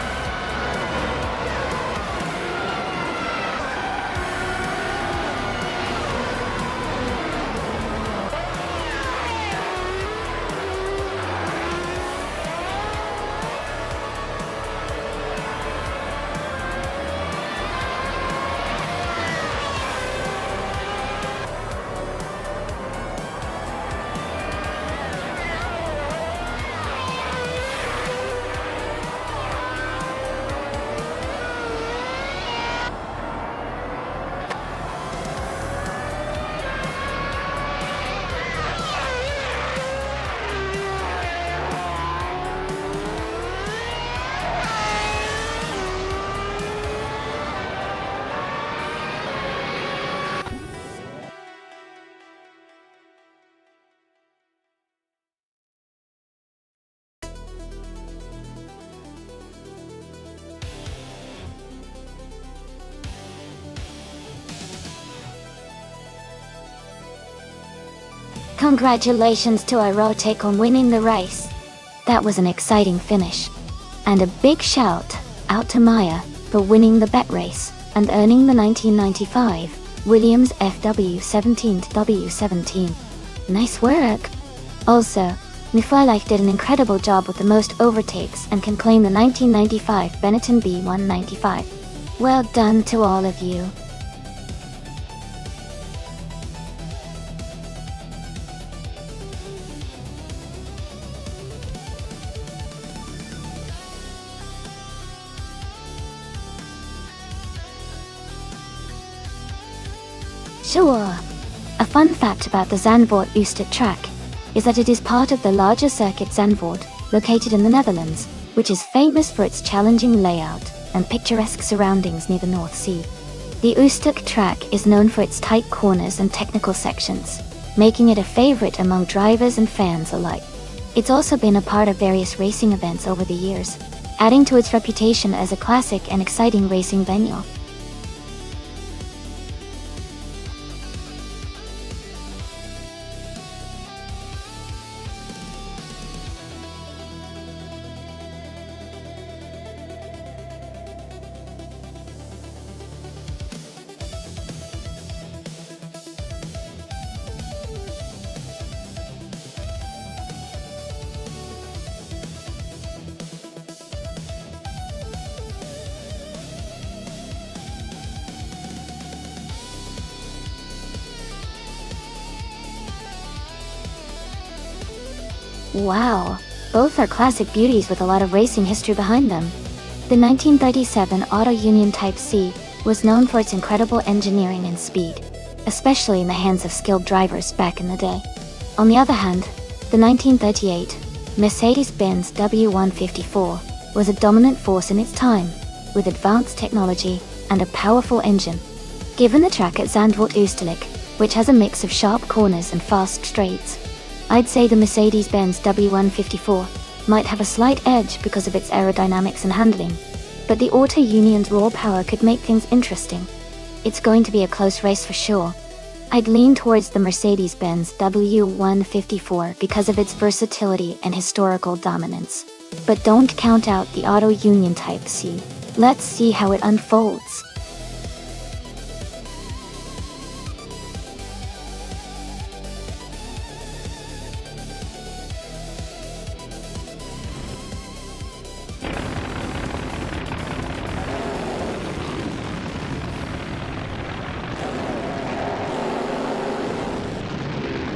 Congratulations to Aerotek on winning the race. That was an exciting finish. And a big shout out to Maya for winning the bet race and earning the 1995 Williams FW17W17. Nice work! Also, Mifalike did an incredible job with the most overtakes and can claim the 1995 Benetton B195. Well done to all of you. Sure. A fun fact about the Zandvoort Ooster track is that it is part of the larger circuit Zandvoort, located in the Netherlands, which is famous for its challenging layout and picturesque surroundings near the North Sea. The Oostuk track is known for its tight corners and technical sections, making it a favorite among drivers and fans alike. It's also been a part of various racing events over the years, adding to its reputation as a classic and exciting racing venue. Wow, both are classic beauties with a lot of racing history behind them. The 1937 Auto Union Type C was known for its incredible engineering and speed, especially in the hands of skilled drivers back in the day. On the other hand, the 1938 Mercedes-Benz W154 was a dominant force in its time, with advanced technology and a powerful engine. Given the track at Zandvoort-Oosterlijk, which has a mix of sharp corners and fast straights, I'd say the Mercedes-Benz W154 might have a slight edge because of its aerodynamics and handling, but the Auto Union's raw power could make things interesting. It's going to be a close race for sure. I'd lean towards the Mercedes-Benz W154 because of its versatility and historical dominance. But don't count out the Auto Union Type C. Let's see how it unfolds.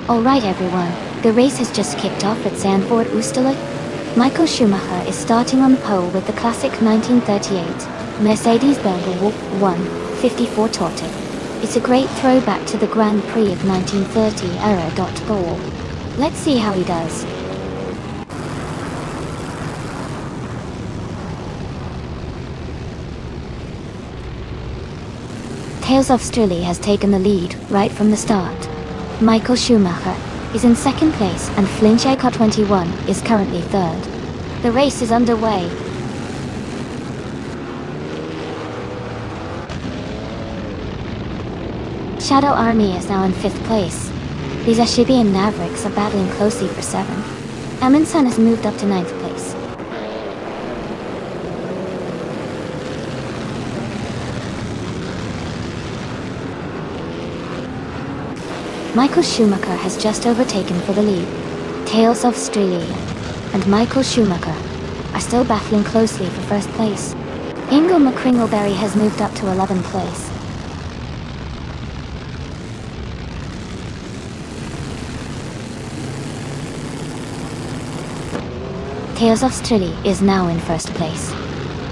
Alright everyone, the race has just kicked off at Zandvoort-Oosterlijk. Michael Schumacher is starting on pole with the classic 1938 Mercedes-Benz W154 Torte. It's a great throwback to the Grand Prix of 1930 era. Ball. Let's see how he does. Tales of Strili has taken the lead right from the start. Michael Schumacher is in second place and Flincheko 21 is currently third. The race is underway. Shadow Army is now in fifth place. Lisa Shibi and Mavericks are battling closely for seventh. Amundsen has moved up to ninth place. Michael Schumacher has just overtaken for the lead. Tales of Strili and Michael Schumacher are still battling closely for first place. Ingo McCringleberry has moved up to 11th place. Tales of Strili is now in first place.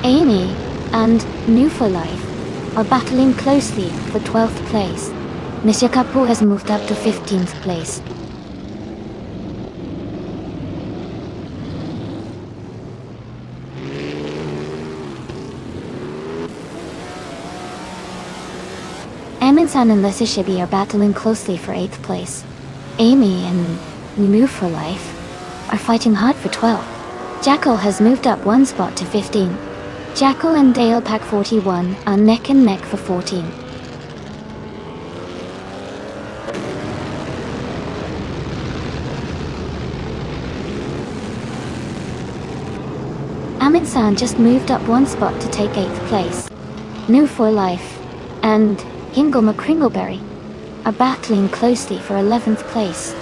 Amy and New for Life are battling closely for 12th place. Monsieur Capot has moved up to 15th place. Amundsen and Lisa Shibi are battling closely for 8th place. Amy and New for Life are fighting hard for 12th. Jackal has moved up one spot to 15. Jackal and Dale Pack 41 are neck and neck for 14. Amundsen just moved up one spot to take 8th place. New for Life and Ingo McCringleberry are battling closely for 11th place.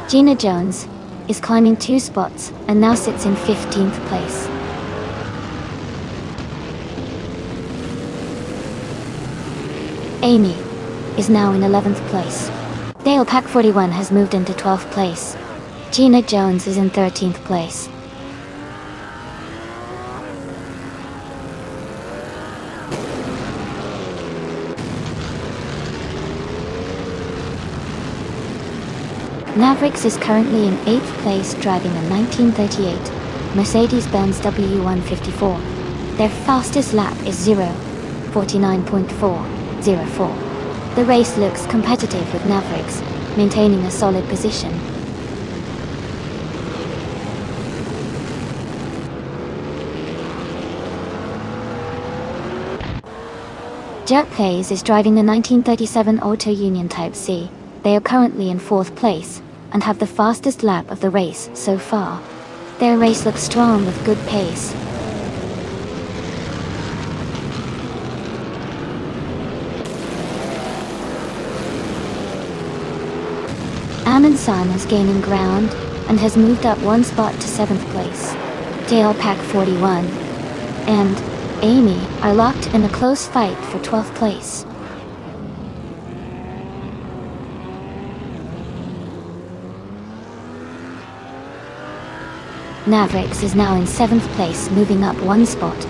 Gina Jones is climbing 2 spots and now sits in 15th place. Amy is now in 11th place. Dale Pack 41 has moved into 12th place. Gina Jones is in 13th place. Mavericks is currently in 8th place driving a 1938 Mercedes-Benz W154. Their fastest lap is 0:49.404. The race looks competitive with Mavericks maintaining a solid position. Jerk Plays is driving the 1937 Auto Union Type C. They are currently in 4th place and have the fastest lap of the race so far. Their race looks strong with good pace. Amundsen is gaining ground and has moved up one spot to 7th place. Dale Pack 41 and Amy are locked in a close fight for 12th place. Mavericks is now in 7th place, moving up 1 spot.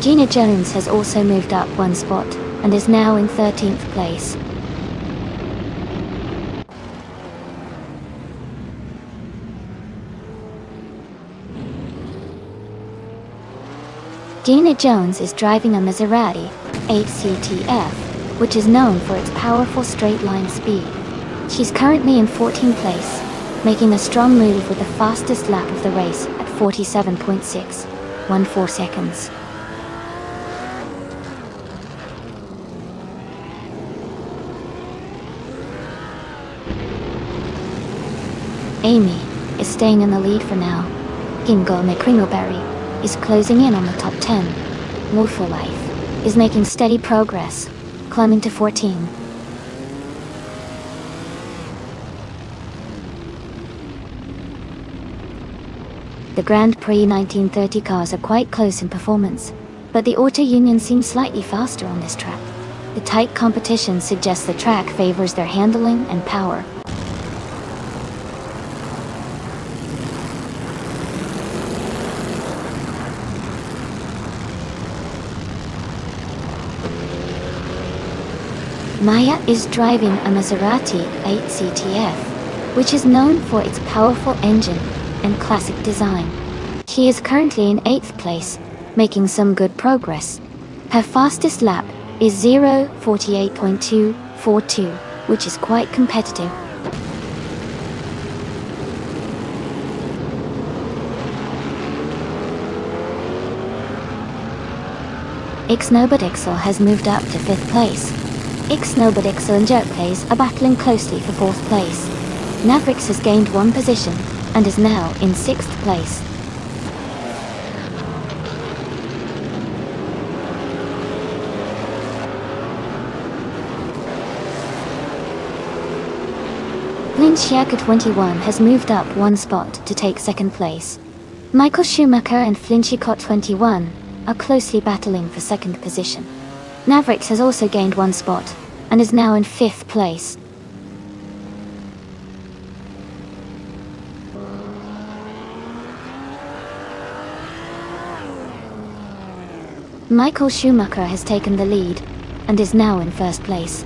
Gina Jones has also moved up 1 spot, and is now in 13th place. Gina Jones is driving a Maserati 8CTF, which is known for its powerful straight-line speed. She's currently in 14th place, making a strong move with the fastest lap of the race at 47.614 seconds. Amy is staying in the lead for now. Gingo McCringleberry is closing in on the top 10. Wolf for Life is making steady progress, climbing to 14. The Grand Prix 1930 cars are quite close in performance, but the Auto Union seems slightly faster on this track. The tight competition suggests the track favors their handling and power. Maya is driving a Maserati 8CTF, which is known for its powerful engine and classic design. She is currently in 8th place, making some good progress. Her fastest lap is 0:48.242, which is quite competitive. Ixnobodixel has moved up to 5th place. Ixnobodixel and Jerkplays are battling closely for 4th place. Mavericks has gained 1 position and is now in 6th place. Flinchiaka 21 has moved up 1 spot to take 2nd place. Michael Schumacher and Flinchicott 21 are closely battling for 2nd position. Mavericks has also gained 1 spot and is now in 5th place. Michael Schumacher has taken the lead and is now in 1st place.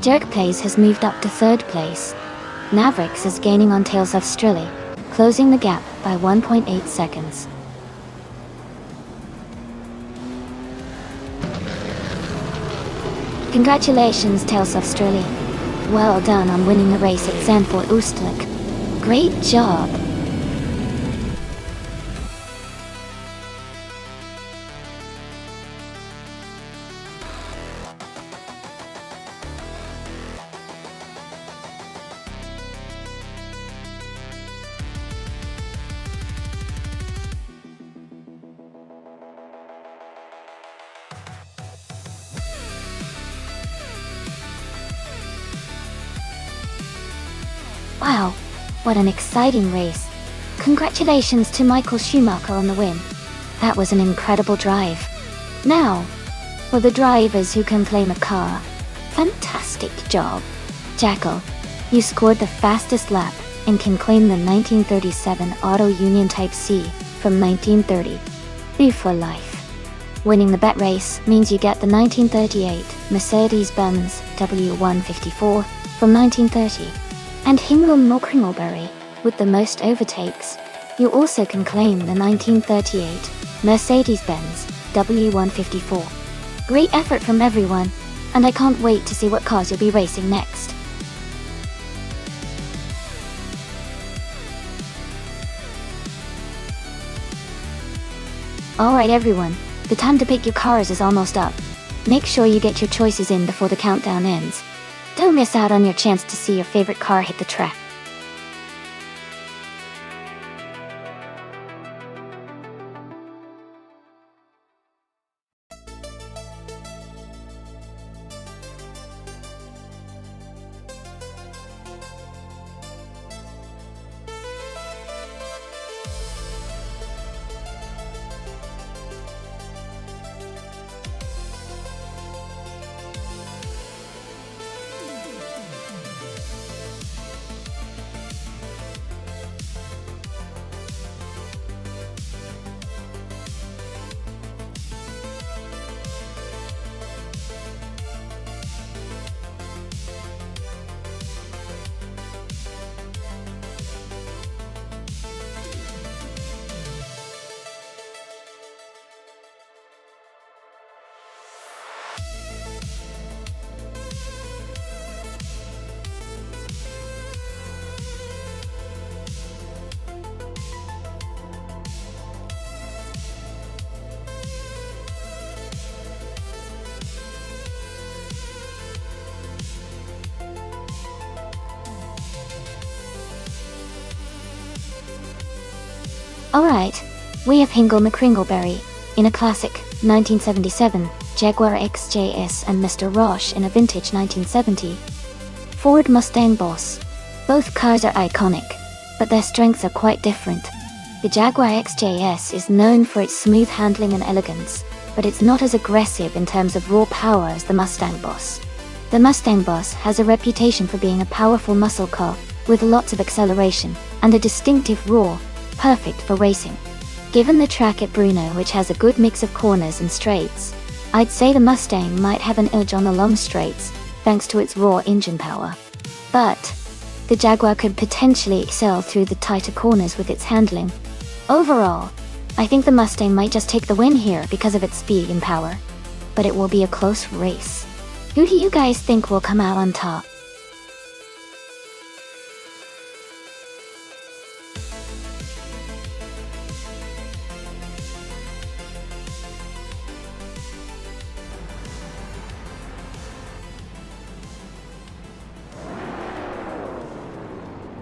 Jerkplays has moved up to 3rd place. Mavericks is gaining on Tales of Strilly, closing the gap by 1.8 seconds. Congratulations, Tales of Strilly. Well done on winning the race at Zandvoort Oostelijk. Great job. Wow, what an exciting race. Congratulations to Michael Schumacher on the win. That was an incredible drive. Now, for the drivers who can claim a car. Fantastic job. Jackal, you scored the fastest lap and can claim the 1937 Auto Union Type C from 1930. Be for life. Winning the bet race means you get the 1938 Mercedes-Benz W154 from 1930. And Hingham Mockringleberry, with the most overtakes. You also can claim the 1938 Mercedes-Benz W154. Great effort from everyone, and I can't wait to see what cars you'll be racing next. Alright everyone, the time to pick your cars is almost up. Make sure you get your choices in before the countdown ends. Don't miss out on your chance to see your favorite car hit the track. Alright, we have Hingle McCringleberry in a classic 1977 Jaguar XJS and Mr. Roche in a vintage 1970 Ford Mustang Boss. Both cars are iconic, but their strengths are quite different. The Jaguar XJS is known for its smooth handling and elegance, but it's not as aggressive in terms of raw power as the Mustang Boss. The Mustang Boss has a reputation for being a powerful muscle car with lots of acceleration and a distinctive roar, perfect for racing. Given the track at Bruno, which has a good mix of corners and straights, I'd say the Mustang might have an edge on the long straights thanks to its raw engine power. But the Jaguar could potentially excel through the tighter corners with its handling. Overall, I think the Mustang might just take the win here because of its speed and power. But it will be a close race. Who do you guys think will come out on top?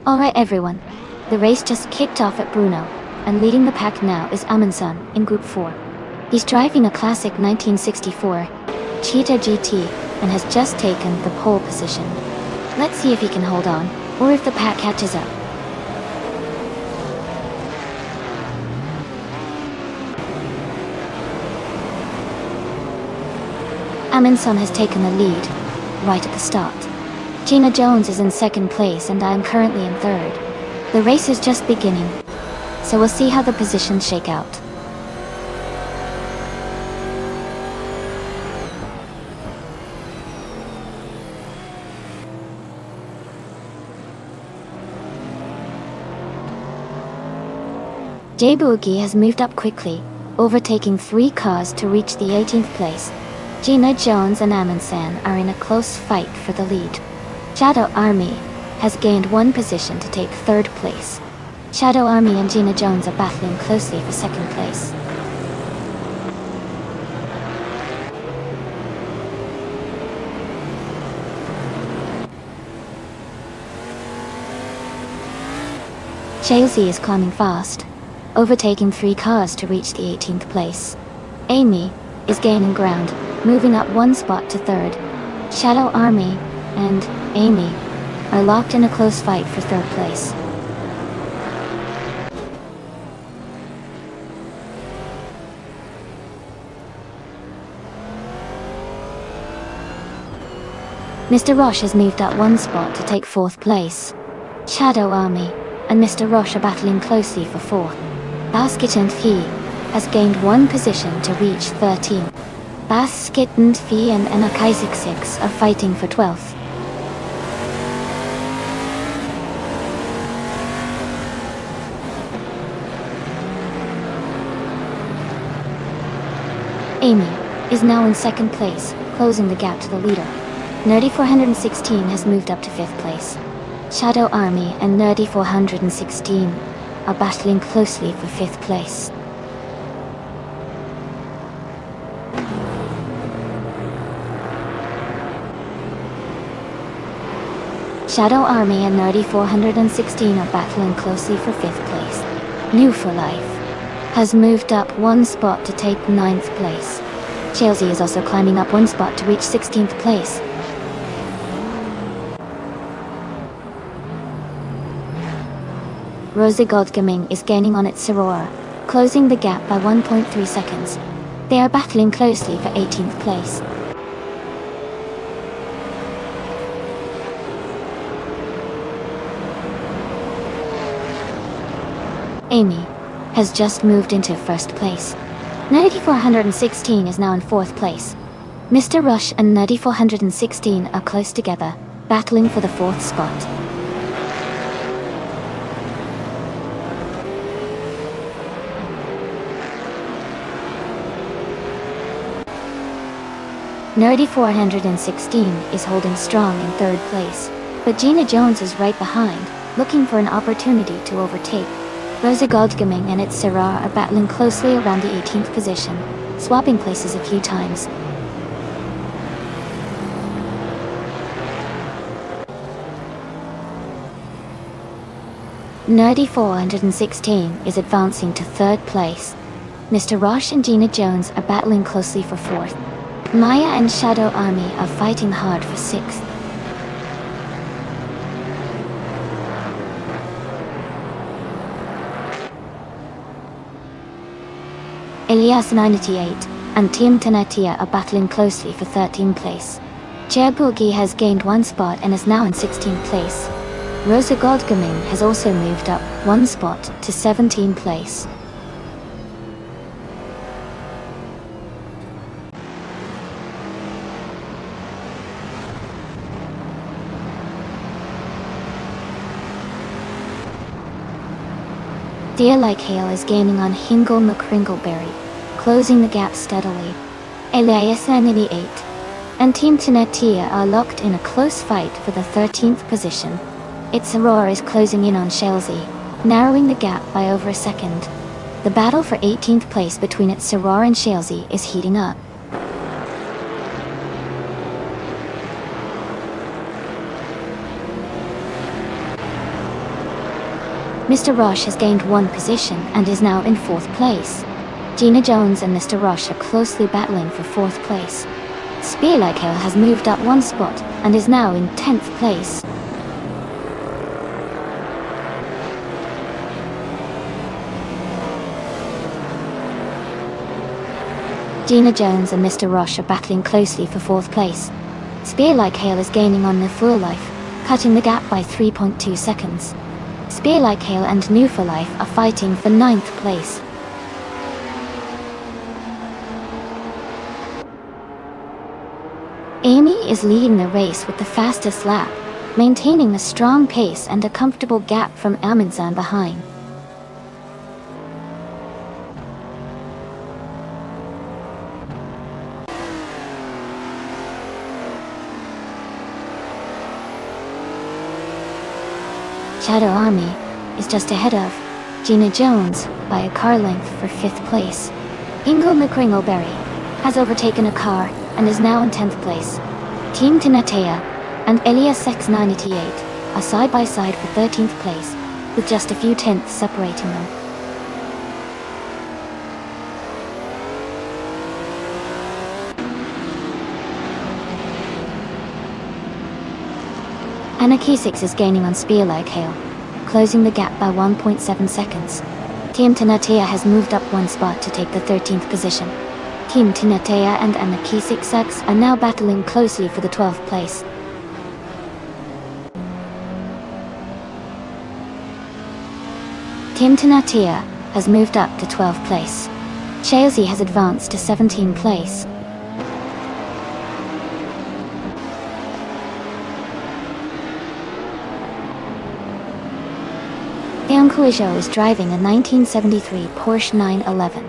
Alright everyone, the race just kicked off at Bruno, and leading the pack now is Amundsen in Group 4. He's driving a classic 1964 Cheetah GT and has just taken the pole position. Let's see if he can hold on, or if the pack catches up. Amundsen has taken the lead, right at the start. Gina Jones is in second place and I am currently in third. The race is just beginning, so we'll see how the positions shake out. Jay Boogie has moved up quickly, overtaking 3 cars to reach the 18th place. Gina Jones and Amundsen are in a close fight for the lead. Shadow Army has gained 1 position to take 3rd place. Shadow Army and Gina Jones are battling closely for 2nd place. Chelsea is climbing fast, overtaking 3 cars to reach the 18th place. Amy is gaining ground, moving up 1 spot to 3rd. Shadow Army and Amy are locked in a close fight for 3rd place. Mr. Roche has moved up 1 spot to take 4th place. Shadow Army and Mr. Roche are battling closely for 4th. Basket and Fee has gained 1 position to reach 13th. Basket and Fee and Emma Kaisik 6 are fighting for 12th. Amy is now in 2nd place, closing the gap to the leader. Nerdy 416 has moved up to 5th place. Shadow Army and Nerdy 416 are battling closely for 5th place. Shadow Army and Nerdy 416 are battling closely for 5th place. New for Life has moved up 1 spot to take 9th place. Chelsea is also climbing up 1 spot to reach 16th place. Rosie Goldgaming is gaining on its Sorora, closing the gap by 1.3 seconds. They are battling closely for 18th place. Amy has just moved into 1st place. Nerdy 416 is now in 4th place. Mr. Rush and Nerdy 416 are close together, battling for the 4th spot. Nerdy 416 is holding strong in 3rd place, but Gina Jones is right behind, looking for an opportunity to overtake. Rosa Goldgaming and its Sarah are battling closely around the 18th position, swapping places a few times. Nerdy 416 is advancing to 3rd place. Mr. Roche and Gina Jones are battling closely for 4th. Maya and Shadow Army are fighting hard for 6th. Elias 98 and Team Tenatia are battling closely for 13th place. Cherbugi has gained 1 spot and is now in 16th place. Rosa Goldgaming has also moved up 1 spot to 17th place. Dear Like Hail is gaining on Hingle McCringleberry, closing the gap steadily. Elias 98 and Team Tenatia are locked in a close fight for the 13th position. Its Aurora is closing in on Shalesy, narrowing the gap by over a second. The battle for 18th place between its Aurora and Shalesy is heating up. Mr. Roche has gained 1 position and is now in 4th place. Gina Jones and Mr. Roche are closely battling for 4th place. Spear Like Hell has moved up 1 spot and is now in 10th place. Gina Jones and Mr. Roche are battling closely for 4th place. Spear Like Hail is gaining on New For Life, cutting the gap by 3.2 seconds. Spear Like Hail and New For Life are fighting for 9th place. Amy is leading the race with the fastest lap, maintaining a strong pace and a comfortable gap from Amundsen behind. Shadow Army is just ahead of Gina Jones by a car length for 5th place. Ingo McCringleberry has overtaken a car and is now in 10th place. Team Tenatea and Elias X98 are side by side for 13th place, with just a few tenths separating them. Anarchy6 is gaining on Spear Like Hail, closing the gap by 1.7 seconds. Team Tenatea has moved up 1 spot to take the 13th position. Team Tenatea and Anarchy6 are now battling closely for the 12th place. Team Tenatea has moved up to 12th place. Shalesy has advanced to 17th place. Kuijo is driving a 1973 Porsche 911.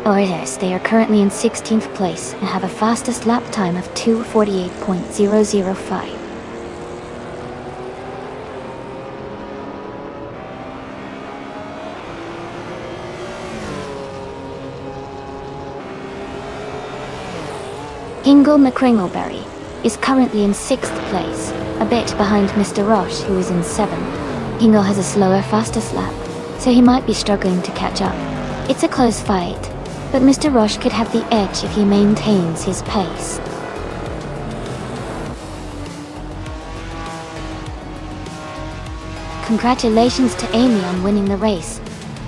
Others, they are currently in 16th place and have a fastest lap time of 2:48.005. Hingle McCringleberry is currently in 6th place, a bit behind Mr. Roche, who is in 7th. Hingle has a slower, fastest lap, so he might be struggling to catch up. It's a close fight, but Mr. Roche could have the edge if he maintains his pace. Congratulations to Amy on winning the race.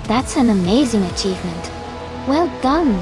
That's an amazing achievement. Well done!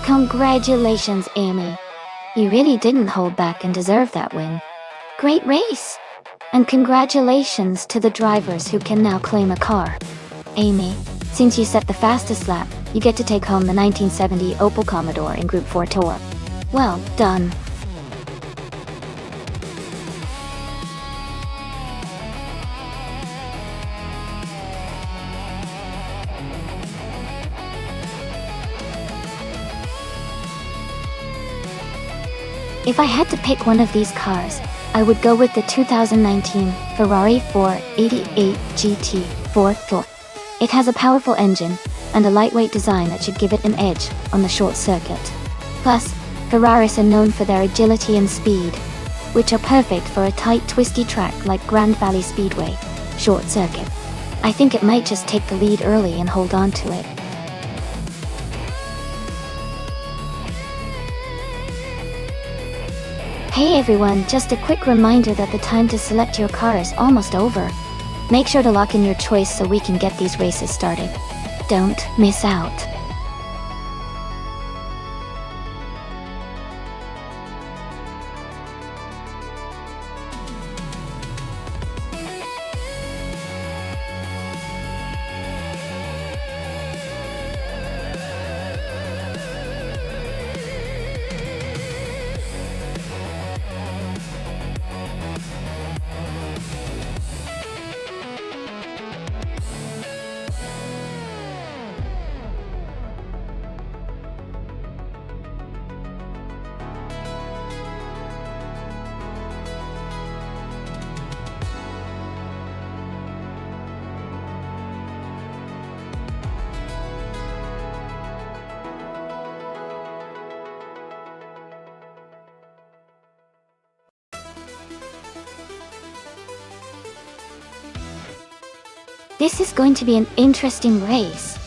Congratulations, Amy. You really didn't hold back and deserve that win. Great race! And congratulations to the drivers who can now claim a car. Amy, since you set the fastest lap, you get to take home the 1970 Opel Commodore in Group 4 Tour. Well done. If I had to pick one of these cars, I would go with the 2019 Ferrari 488 GT 4 It has a powerful engine and a lightweight design that should give it an edge on the short circuit. Plus, Ferraris are known for their agility and speed, which are perfect for a tight, twisty track like Grand Valley Speedway short circuit. I think it might just take the lead early and hold on to it. Hey everyone, just a quick reminder that the time to select your car is almost over. Make sure to lock in your choice so we can get these races started. Don't miss out. This is going to be an interesting race.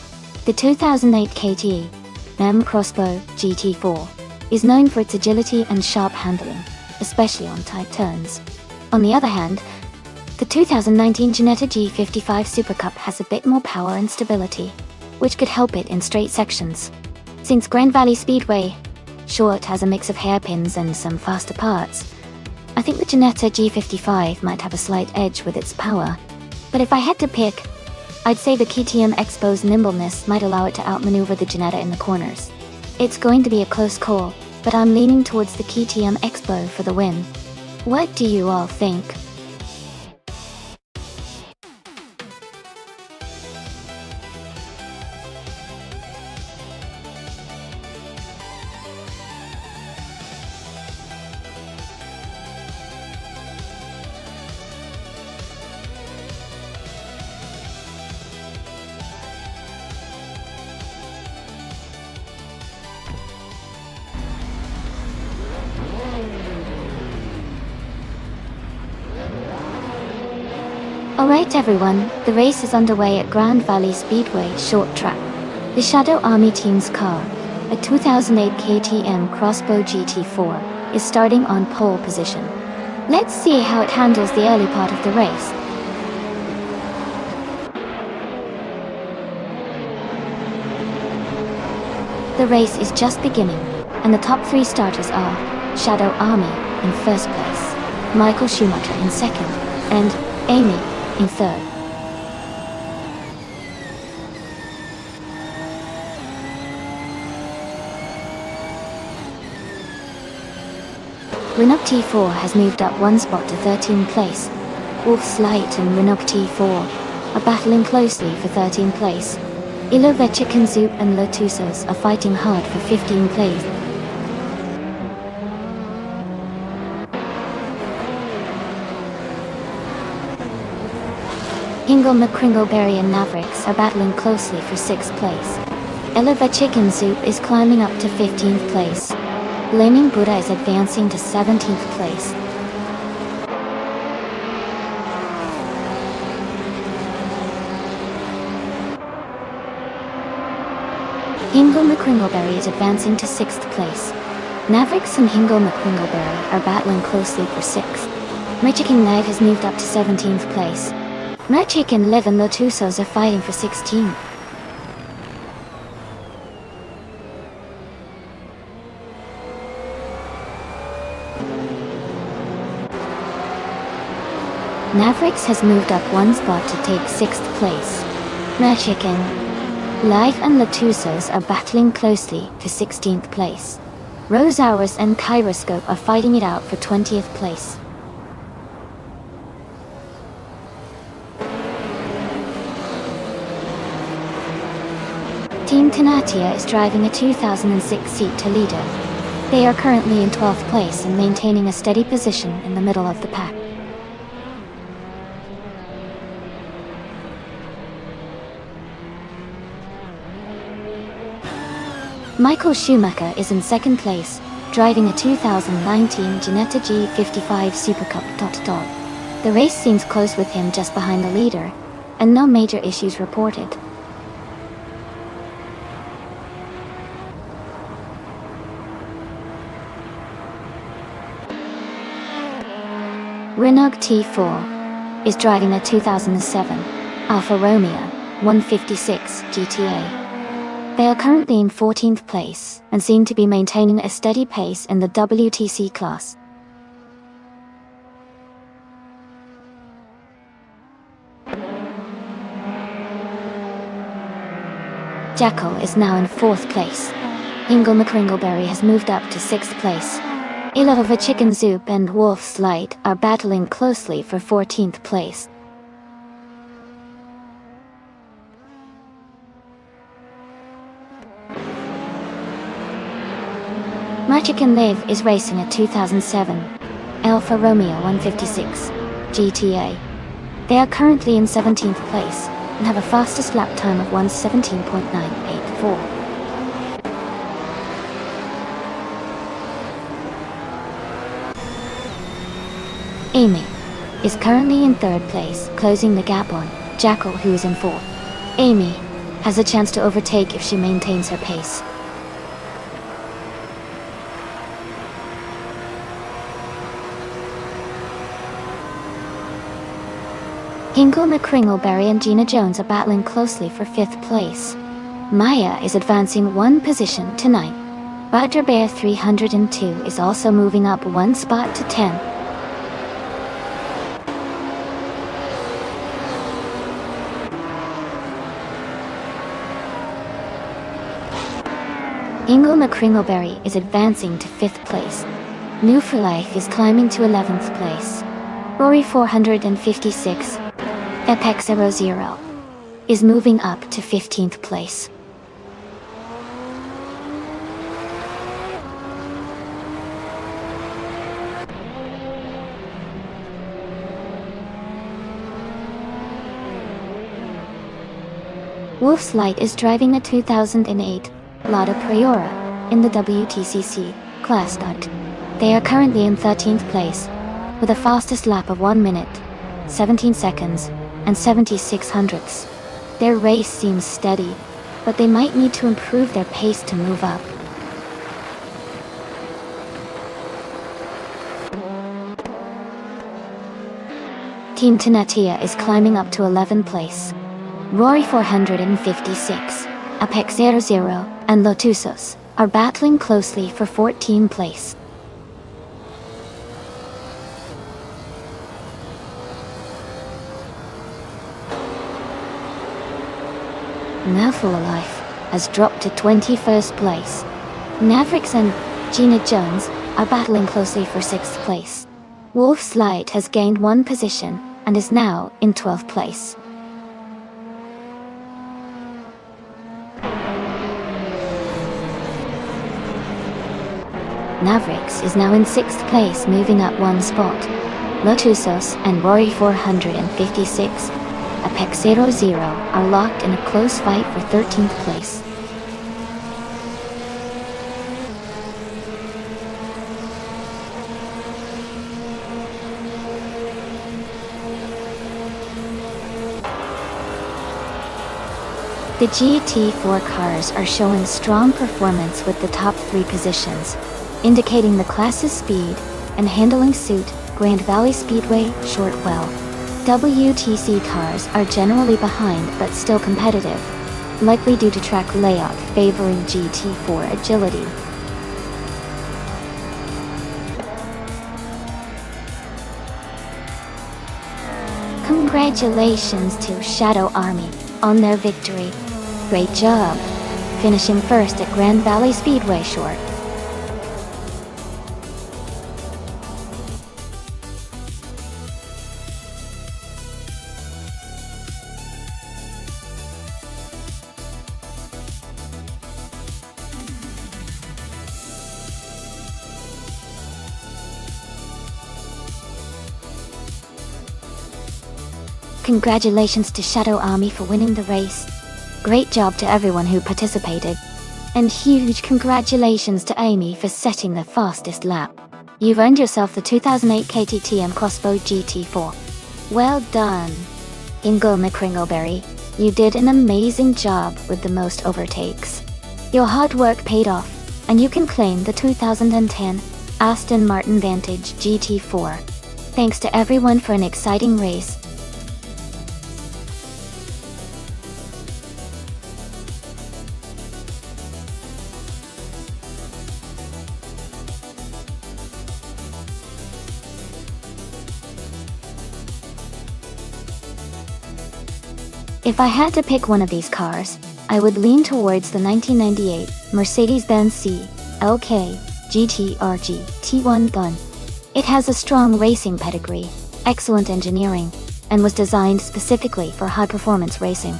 The 2008 KTM Crossbow GT4 is known for its agility and sharp handling, especially on tight turns. On the other hand, the 2019 Ginetta G55 Super Cup has a bit more power and stability, which could help it in straight sections. Since Grand Valley Speedway short has a mix of hairpins and some faster parts, I think the Ginetta G55 might have a slight edge with its power. But if I had to pick, I'd say the KTM Expo's nimbleness might allow it to outmaneuver the Ginetta in the corners. It's going to be a close call, but I'm leaning towards the KTM Expo for the win. What do you all think? Alright everyone, the race is underway at Grand Valley Speedway short track. The Shadow Army team's car, a 2008 KTM Crossbow GT4, is starting on pole position. Let's see how it handles the early part of the race. The race is just beginning, and the top three starters are Shadow Army in first place, Michael Schumacher in second, and Amy in third. Renault T4 has moved up one spot to 13th place. Wolf's Light and Renault T4 are battling closely for 13th place. Ilovechik and Zoop and Lotusos are fighting hard for 15th place. Hingle McCringleberry and Mavericks are battling closely for 6th place. Ilovechik and Zoop is climbing up to 15th place. Blaming Buddha is advancing to 17th place. Hingle McCringleberry is advancing to 6th place. Mavericks and Hingle McCringleberry are battling closely for 6th. Merchiking Knight has moved up to 17th place. Merchik and Liv and Lotusos are fighting for 16th. Mavericks has moved up one spot to take 6th place. Magic and Life and Latusos are battling closely to 16th place. Rose Hours and Kyroscope are fighting it out for 20th place. Team Tenatia is driving a 2006 Toledo. They are currently in 12th place and maintaining a steady position in the middle of the pack. Michael Schumacher is in 2nd place, driving a 2019 Ginetta G55 Super Cup Dot. The race seems close with him just behind the leader, and no major issues reported. Renault T4 is driving a 2007 Alfa Romeo 156 GTA. They are currently in 14th place and seem to be maintaining a steady pace in the WTC class. Jackal is now in 4th place. Ingle McCringleberry has moved up to 6th place. Ilova Chicken Zoop and Wolf's Light are battling closely for 14th place. Magic and Live is racing a 2007 Alfa Romeo 156 GTA. They are currently in 17th place and have a fastest lap time of 1:17.984. Amy is currently in 3rd place, closing the gap on Jackal, who is in 4th. Amy has a chance to overtake if she maintains her pace. Hinkle McCringleberry and Gina Jones are battling closely for 5th place. Maya is advancing one position to 9th. Butterbear 302 is also moving up one spot to 10th. Ingle McCringleberry is advancing to 5th place. New for Life is climbing to 11th place. Rory 456, Epex 00, is moving up to 15th place. Wolf's Light is driving a 2008 Lada Priora in the WTCC class. They are currently in 13th place, with a fastest lap of 1 minute, 17 seconds, and 76 hundredths. Their race seems steady, but they might need to improve their pace to move up. Team Tenatia is climbing up to 11th place. Rory 456, Apex 00, and Lotusos are battling closely for 14th place. Now Full Life has dropped to 21st place. Mavericks and Gina Jones are battling closely for 6th place. Wolf's Light has gained one position and is now in 12th place. Mavericks is now in 6th place, moving up one spot. Lotusos and Rory 456, Apex 00 are locked in a close fight for 13th place. The GT4 cars are showing strong performance with the top 3 positions, indicating the class's speed and handling suit Grand Valley Speedway, Shortwell. WTC cars are generally behind but still competitive, likely due to track layout favoring GT4 agility. Congratulations to Shadow Army on their victory. Great job, finishing first at Grand Valley Speedway Short. Congratulations to Shadow Army for winning the race. Great job to everyone who participated. And huge congratulations to Amy for setting the fastest lap. You've earned yourself the 2008 KTTM Crossbow GT4. Well done. Ingo McCringleberry, you did an amazing job with the most overtakes. Your hard work paid off, and you can claim the 2010 Aston Martin Vantage GT4. Thanks to everyone for an exciting race. If I had to pick one of these cars, I would lean towards the 1998 Mercedes-Benz C-LK GT-RG T1 Gun. It has a strong racing pedigree, excellent engineering, and was designed specifically for high-performance racing.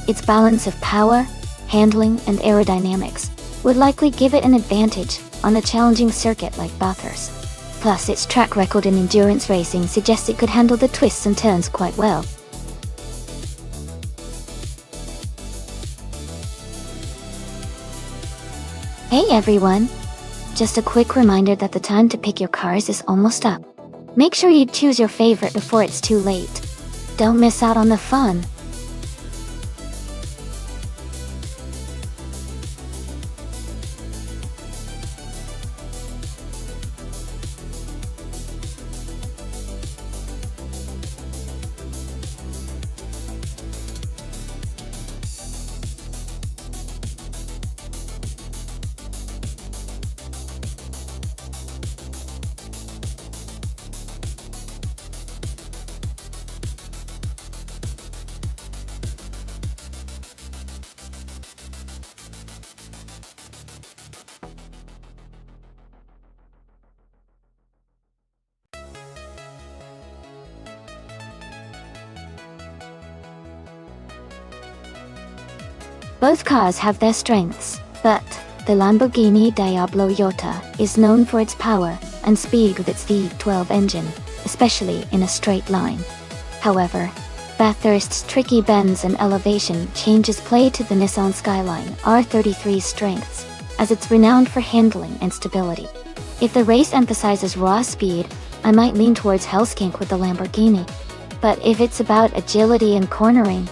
Its balance of power, handling, and aerodynamics would likely give it an advantage on a challenging circuit like Bathurst. Plus, its track record in endurance racing suggests it could handle the twists and turns quite well. Hey everyone! Just a quick reminder that the time to pick your cars is almost up. Make sure you choose your favorite before it's too late. Don't miss out on the fun. Both cars have their strengths, but the Lamborghini Diablo Iota is known for its power and speed with its V12 engine, especially in a straight line. However, Bathurst's tricky bends and elevation changes play to the Nissan Skyline R33's strengths, as it's renowned for handling and stability. If the race emphasizes raw speed, I might lean towards Hellskink with the Lamborghini. But if it's about agility and cornering,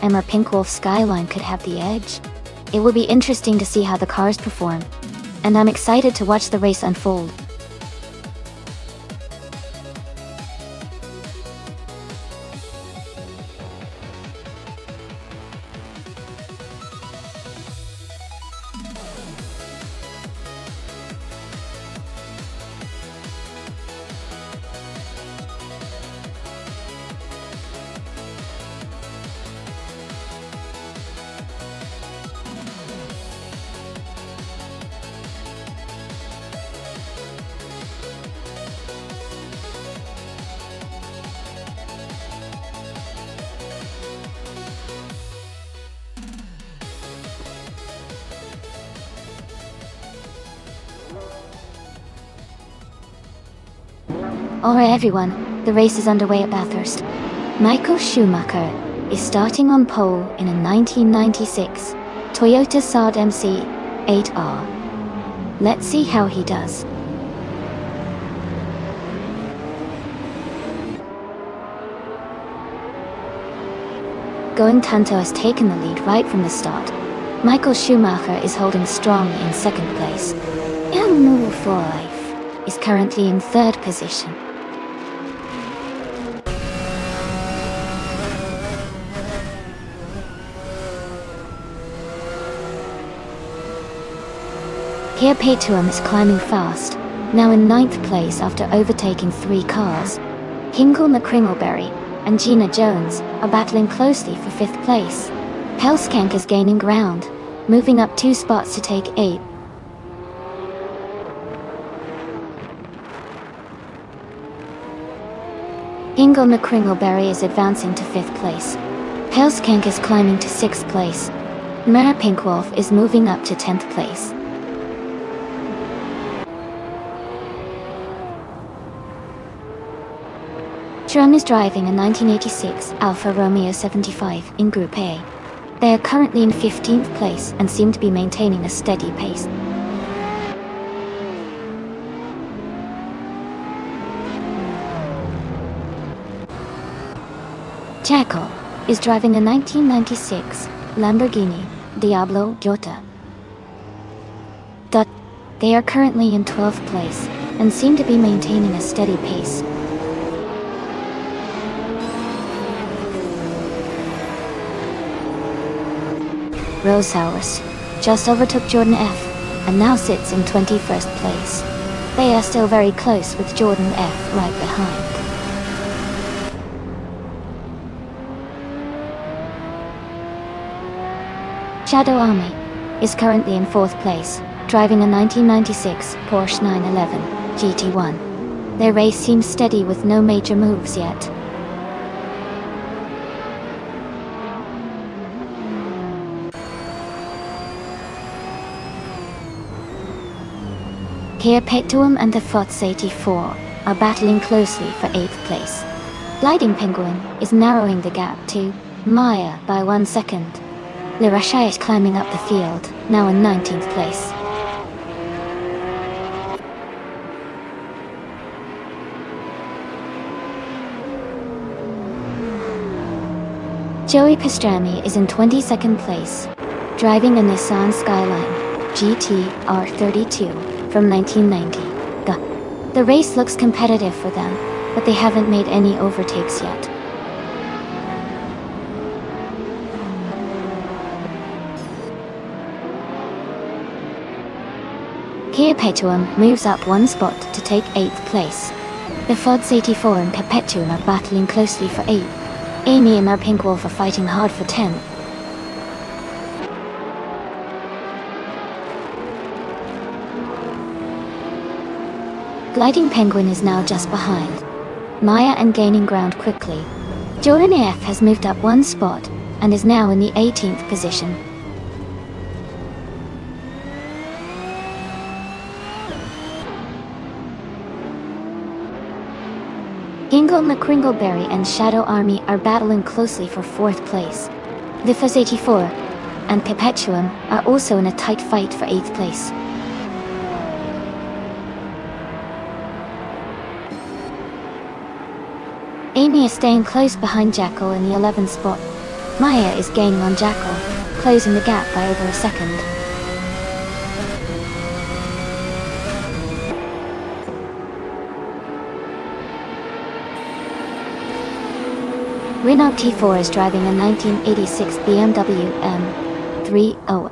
Emmer Pinkwolf Skyline could have the edge. It will be interesting to see how the cars perform, and I'm excited to watch the race unfold. Alright everyone, the race is underway at Bathurst. Michael Schumacher is starting on pole in a 1996 Toyota Saab MC8R. Let's see how he does. Going Tanto has taken the lead right from the start. Michael Schumacher is holding strong in second place. Elmo for Life is currently in third position. Here Paytuum is climbing fast, now in ninth place after overtaking 3 cars. Hingle McCringleberry and Gina Jones are battling closely for 5th place. Hellskank is gaining ground, moving up 2 spots to take 8th. Ingle McCringleberry is advancing to 5th place. Hellskank is climbing to 6th place. Mare Pinkwolf is moving up to 10th place. Jerome is driving a 1986 Alfa Romeo 75 in Group A. They are currently in 15th place and seem to be maintaining a steady pace. Jackal is driving a 1996 Lamborghini Diablo Jota. They are currently in 12th place and seem to be maintaining a steady pace. Rosauers just overtook Jordan F and now sits in 21st place. They are still very close with Jordan F right behind. Shadow Army is currently in 4th place, driving a 1996 Porsche 911 GT1. Their race seems steady with no major moves yet. Kia Petuum and the FOTS 84 are battling closely for 8th place. Gliding Penguin is narrowing the gap to Maya by 1 second. Lirashai is climbing up the field, now in 19th place. Joey Pastrami is in 22nd place, driving a Nissan Skyline GT R32 from 1990. The race looks competitive for them, but they haven't made any overtakes yet. Kia Petuum moves up 1 spot to take 8th place. The FOTS 84 and Perpetuum are battling closely for 8th. Amy and Mare Pinkwolf are fighting hard for 10th. Gliding Penguin is now just behind Maya and gaining ground quickly. Jordan AF has moved up 1 spot and is now in the 18th position. Ingle McCringleberry and Shadow Army are battling closely for 4th place. The FOTS 84 and Perpetuum are also in a tight fight for 8th place. Amy is staying close behind Jackal in the 11th spot. Maya is gaining on Jackal, closing the gap by over a second. Renault T4 is driving a 1986 BMW M30.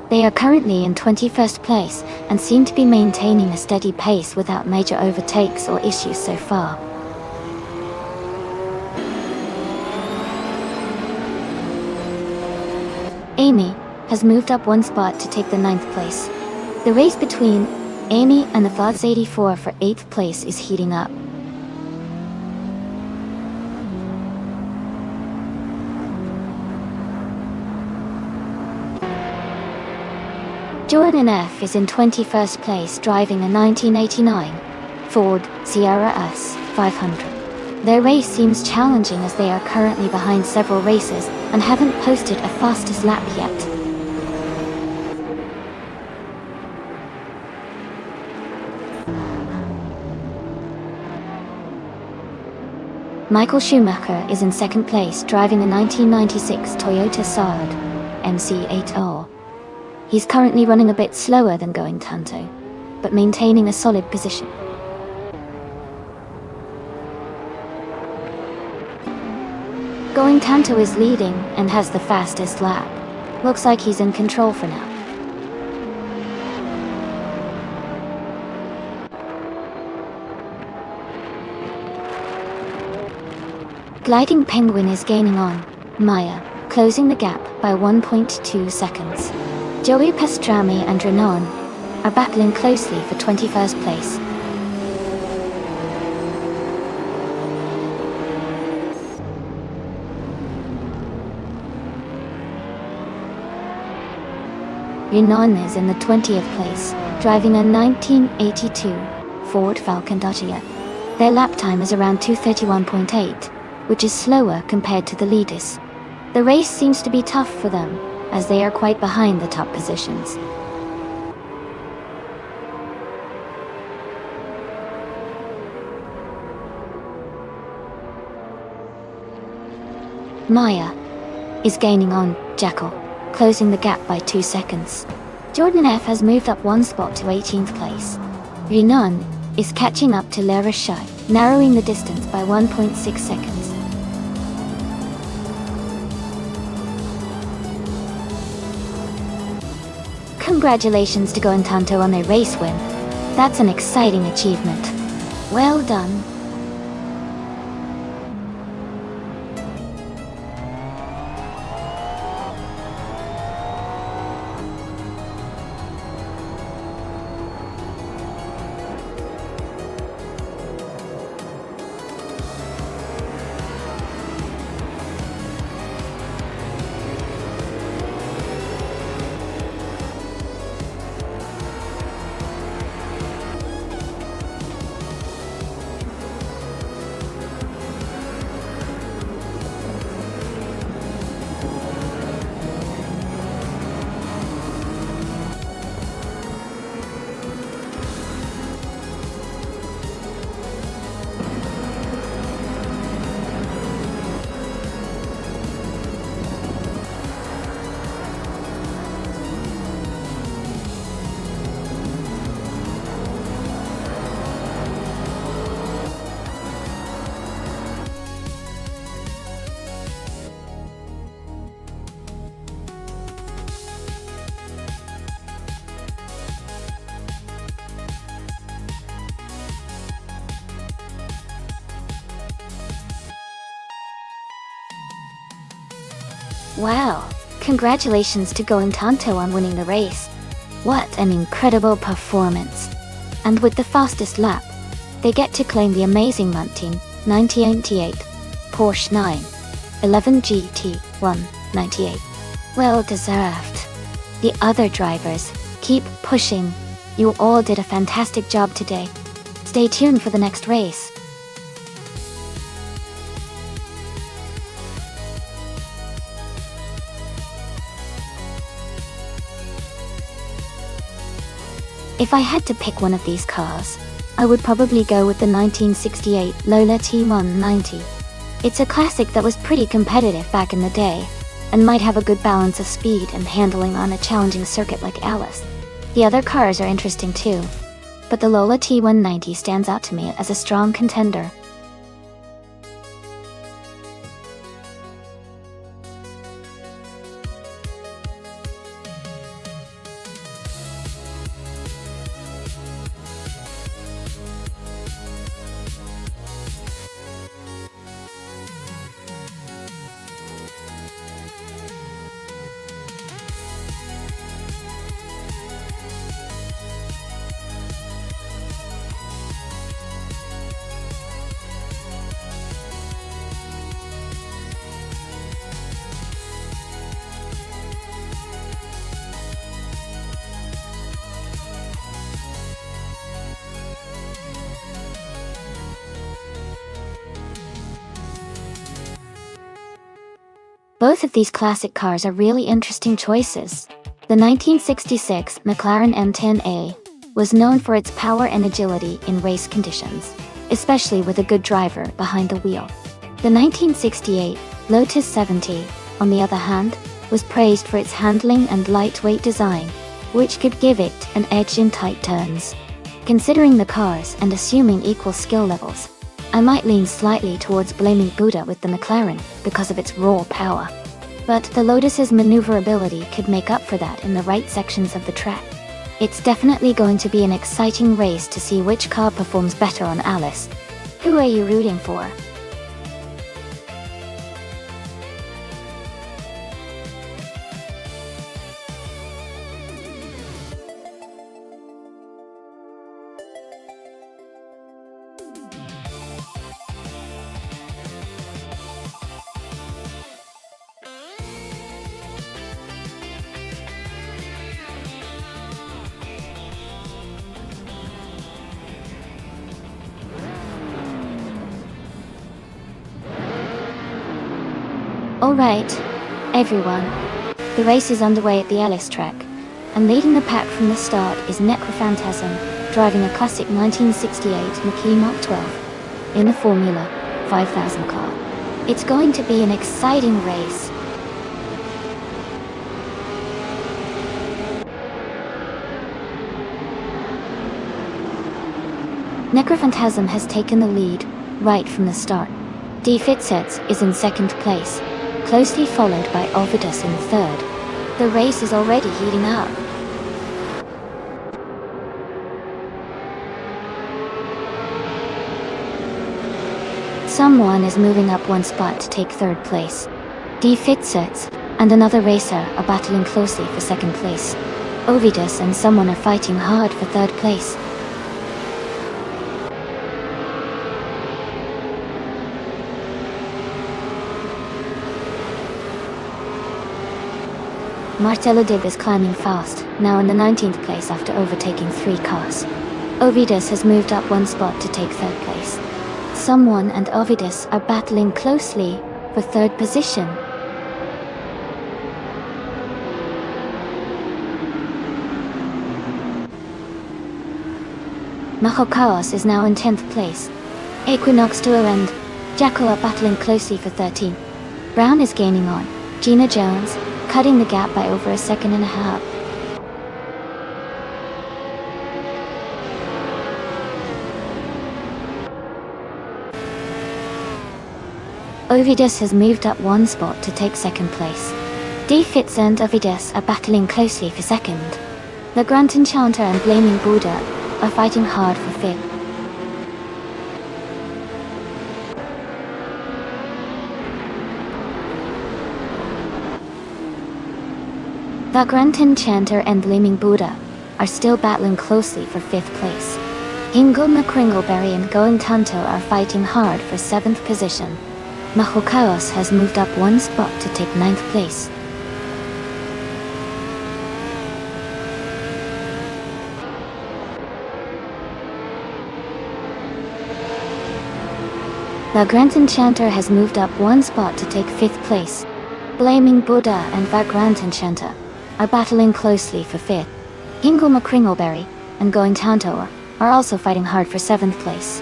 They are currently in 21st place and seem to be maintaining a steady pace without major overtakes or issues so far. Amy has moved up 1 spot to take the 9th place. The race between Amy and the FOTS 84 for 8th place is heating up. Jordan F is in 21st place driving a 1989 Ford Sierra S 500. Their race seems challenging as they are currently behind several races and haven't posted a fastest lap yet. Michael Schumacher is in 2nd place driving a 1996 Toyota Saab MC80. He's currently running a bit slower than Going Tanto, but maintaining a solid position. Going Tanto is leading and has the fastest lap. Looks like he's in control for now. gliding penguin is gaining on Maya, closing the gap by 1.2 seconds. Joey Pastrami and Renan are battling closely for 21st place. Renan is in the 20th place, driving a 1982 Ford Falcon Dacia. Their lap time is around 2:31.8, which is slower compared to the leaders. The race seems to be tough for them, as they are quite behind the top positions. Maya is gaining on Jackal, closing the gap by 2 seconds. Jordan F has moved up one spot to 18th place. Renan is catching up to Le Rachai, narrowing the distance by 1.6 seconds. Congratulations to Goentanto on their race win. That's an exciting achievement. Well done. Wow, congratulations to Goentanto on winning the race. What an incredible performance. And with the fastest lap, they get to claim the amazing 1998 Porsche 911 GT 198. Well deserved. The other drivers, keep pushing. You all did a fantastic job today. Stay tuned for the next race. If I had to pick one of these cars, I would probably go with the 1968 Lola T190. It's a classic that was pretty competitive back in the day, and might have a good balance of speed and handling on a challenging circuit like Alice. The other cars are interesting too, but the Lola T190 stands out to me as a strong contender. Both of these classic cars are really interesting choices. The 1966 McLaren M10A was known for its power and agility in race conditions, especially with a good driver behind the wheel. The 1968 Lotus 70, on the other hand, was praised for its handling and lightweight design, which could give it an edge in tight turns. Considering the cars and assuming equal skill levels, I might lean slightly towards blaming Buddha with the McLaren because of its raw power. But the Lotus's maneuverability could make up for that in the right sections of the track. It's definitely going to be an exciting race to see which car performs better on Alice. Who are you rooting for? Alright, everyone. The race is underway at the Ellis track, and leading the pack from the start is Necrophantasm, driving a classic 1968 McKee Mark 12 in the Formula 5000 car. It's going to be an exciting race. Necrophantasm has taken the lead right from the start. D. Fitsets is in second place, closely followed by Ovidus in third. The race is already heating up. Someone is moving up one spot to take third place. D. Fitsets and another racer are battling closely for second place. Ovidus and someone are fighting hard for third place. Marcelo Dib is climbing fast, now in the 19th place after overtaking 3 cars. Ovidus has moved up one spot to take third place. Someone and Ovidus are battling closely for third position. Macho Chaos is now in 10th place. Equinox Duo and Jackal are battling closely for 13th. Brown is gaining on Gina Jones, cutting the gap by over a second and a half. Ovidus has moved up one spot to take second place. D. Fitz and Ovidus are battling closely for second. The Grant Enchanter and Blaming Buddha are fighting hard for fifth. The Grant Enchanter and Blaming Buddha are still battling closely for 5th place. Hingle McCringleberry and Going Tanto are fighting hard for 7th position. Macho Chaos has moved up one spot to take 9th place. The Grant Enchanter has moved up one spot to take 5th place. Blaming Buddha and Vagrant Enchanter are battling closely for 5th. Hingle McCringleberry and Going Tanto are also fighting hard for 7th place.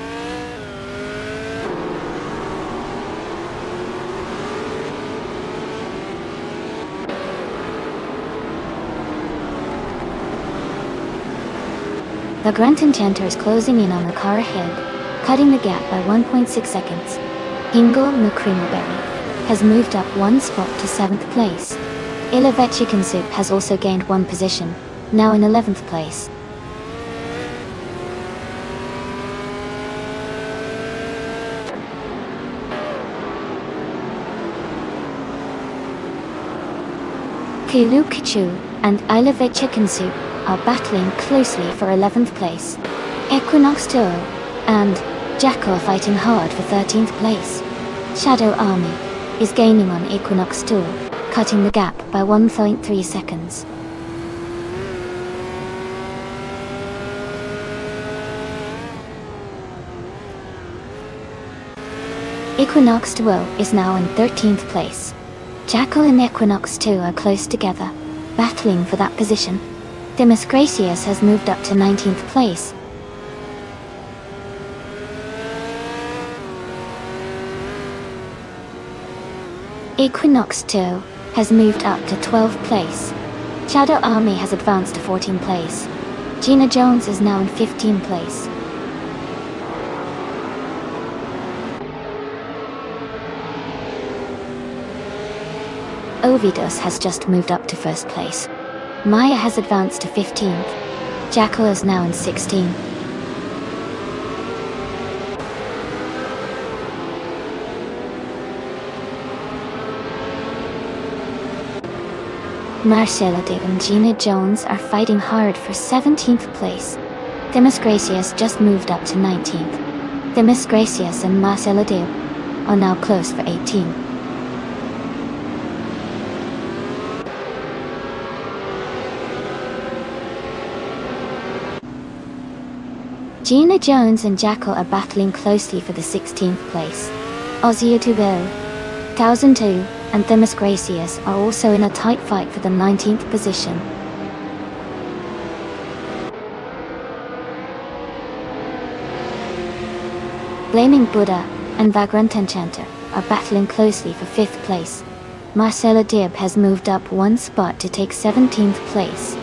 The Grant Enchanter is closing in on the car ahead, cutting the gap by 1.6 seconds. Hingle McCringleberry has moved up one spot to 7th place. Ilavet Chicken Soup has also gained one position, now in 11th place. Kilukichu and Ilavet Chicken Soup are battling closely for 11th place. Equinox Tour and Jackal are fighting hard for 13th place. Shadow Army is gaining on Equinox Tour, cutting the gap by 1.3 seconds. Equinox Duo is now in 13th place. Jackal and Equinox 2 are close together, battling for that position. Demis Gracious has moved up to 19th place. Equinox 2 has moved up to 12th place. Shadow Army has advanced to 14th place. Gina Jones is now in 15th place. Ovidus has just moved up to 1st place. Maya has advanced to 15th. Jackal is now in 16th. Marcelo Dib and Gina Jones are fighting hard for 17th place. Demis Gracious just moved up to 19th. Demis Gracious and Marcelo Dib are now close for 18th. Gina Jones and Jackal are battling closely for the 16th place. Ozzy Utubel, 1002, and Themis Gracious are also in a tight fight for the 19th position. Flaming Buddha and Vagrant Enchanter are battling closely for 5th place. Marcella Dib has moved up one spot to take 17th place.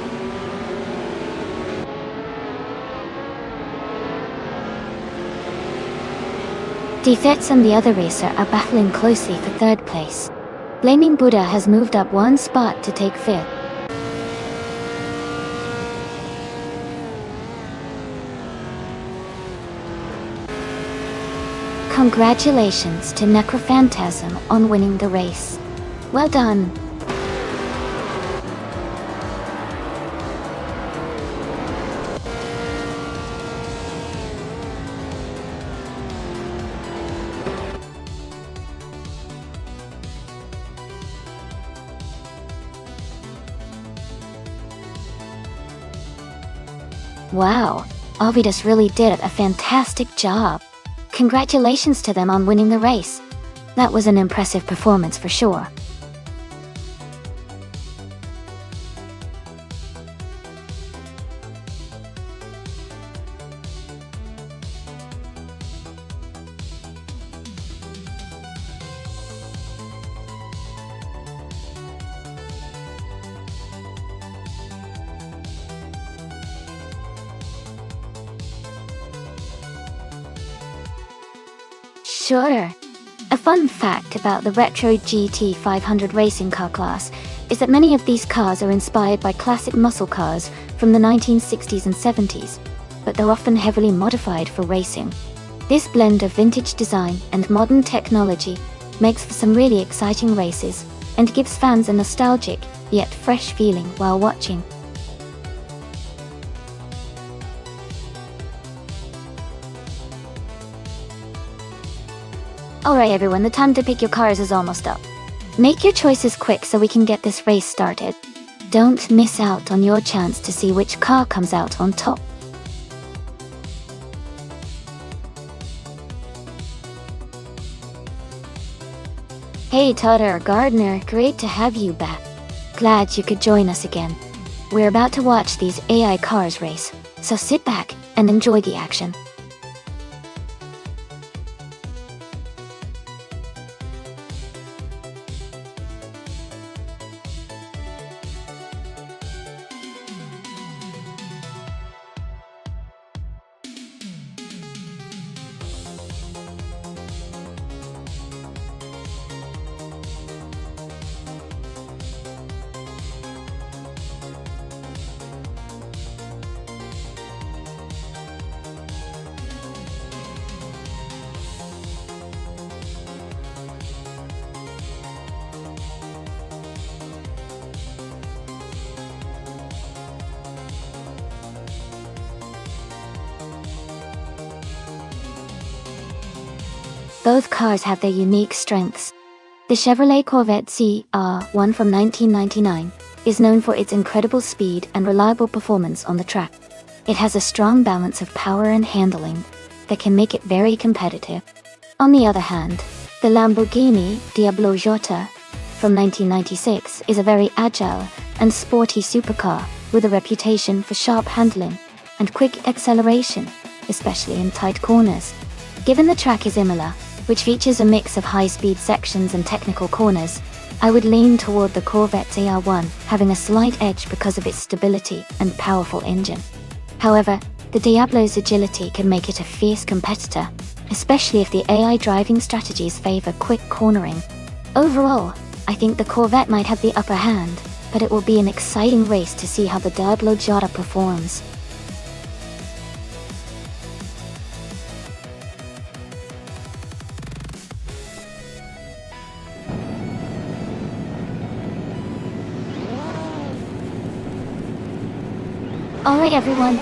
Defets and the other racer are battling closely for 3rd place. Flaming Buddha has moved up one spot to take 5th. Congratulations to Necrophantasm on winning the race. Well done! Wow, Ovidus really did a fantastic job. Congratulations to them on winning the race. That was an impressive performance for sure. Sure. A fun fact about the retro GT 500 racing car class is that many of these cars are inspired by classic muscle cars from the 1960s and 70s, but they're often heavily modified for racing. This blend of vintage design and modern technology makes for some really exciting races and gives fans a nostalgic, yet fresh feeling while watching. Alright everyone, the time to pick your cars is almost up. Make your choices quick so we can get this race started. Don't miss out on your chance to see which car comes out on top. Hey Tutter Gardner, great to have you back. Glad you could join us again. We're about to watch these AI cars race, so sit back and enjoy the action. Both cars have their unique strengths. The Chevrolet Corvette CR1 from 1999 is known for its incredible speed and reliable performance on the track. It has a strong balance of power and handling that can make it very competitive. On the other hand, the Lamborghini Diablo Jota from 1996 is a very agile and sporty supercar with a reputation for sharp handling and quick acceleration, especially in tight corners. Given the track is Imola, which features a mix of high-speed sections and technical corners, I would lean toward the Corvette CR1 having a slight edge because of its stability and powerful engine. However, the Diablo's agility can make it a fierce competitor, especially if the AI driving strategies favor quick cornering. Overall, I think the Corvette might have the upper hand, but it will be an exciting race to see how the Diablo Jota performs. Alright everyone,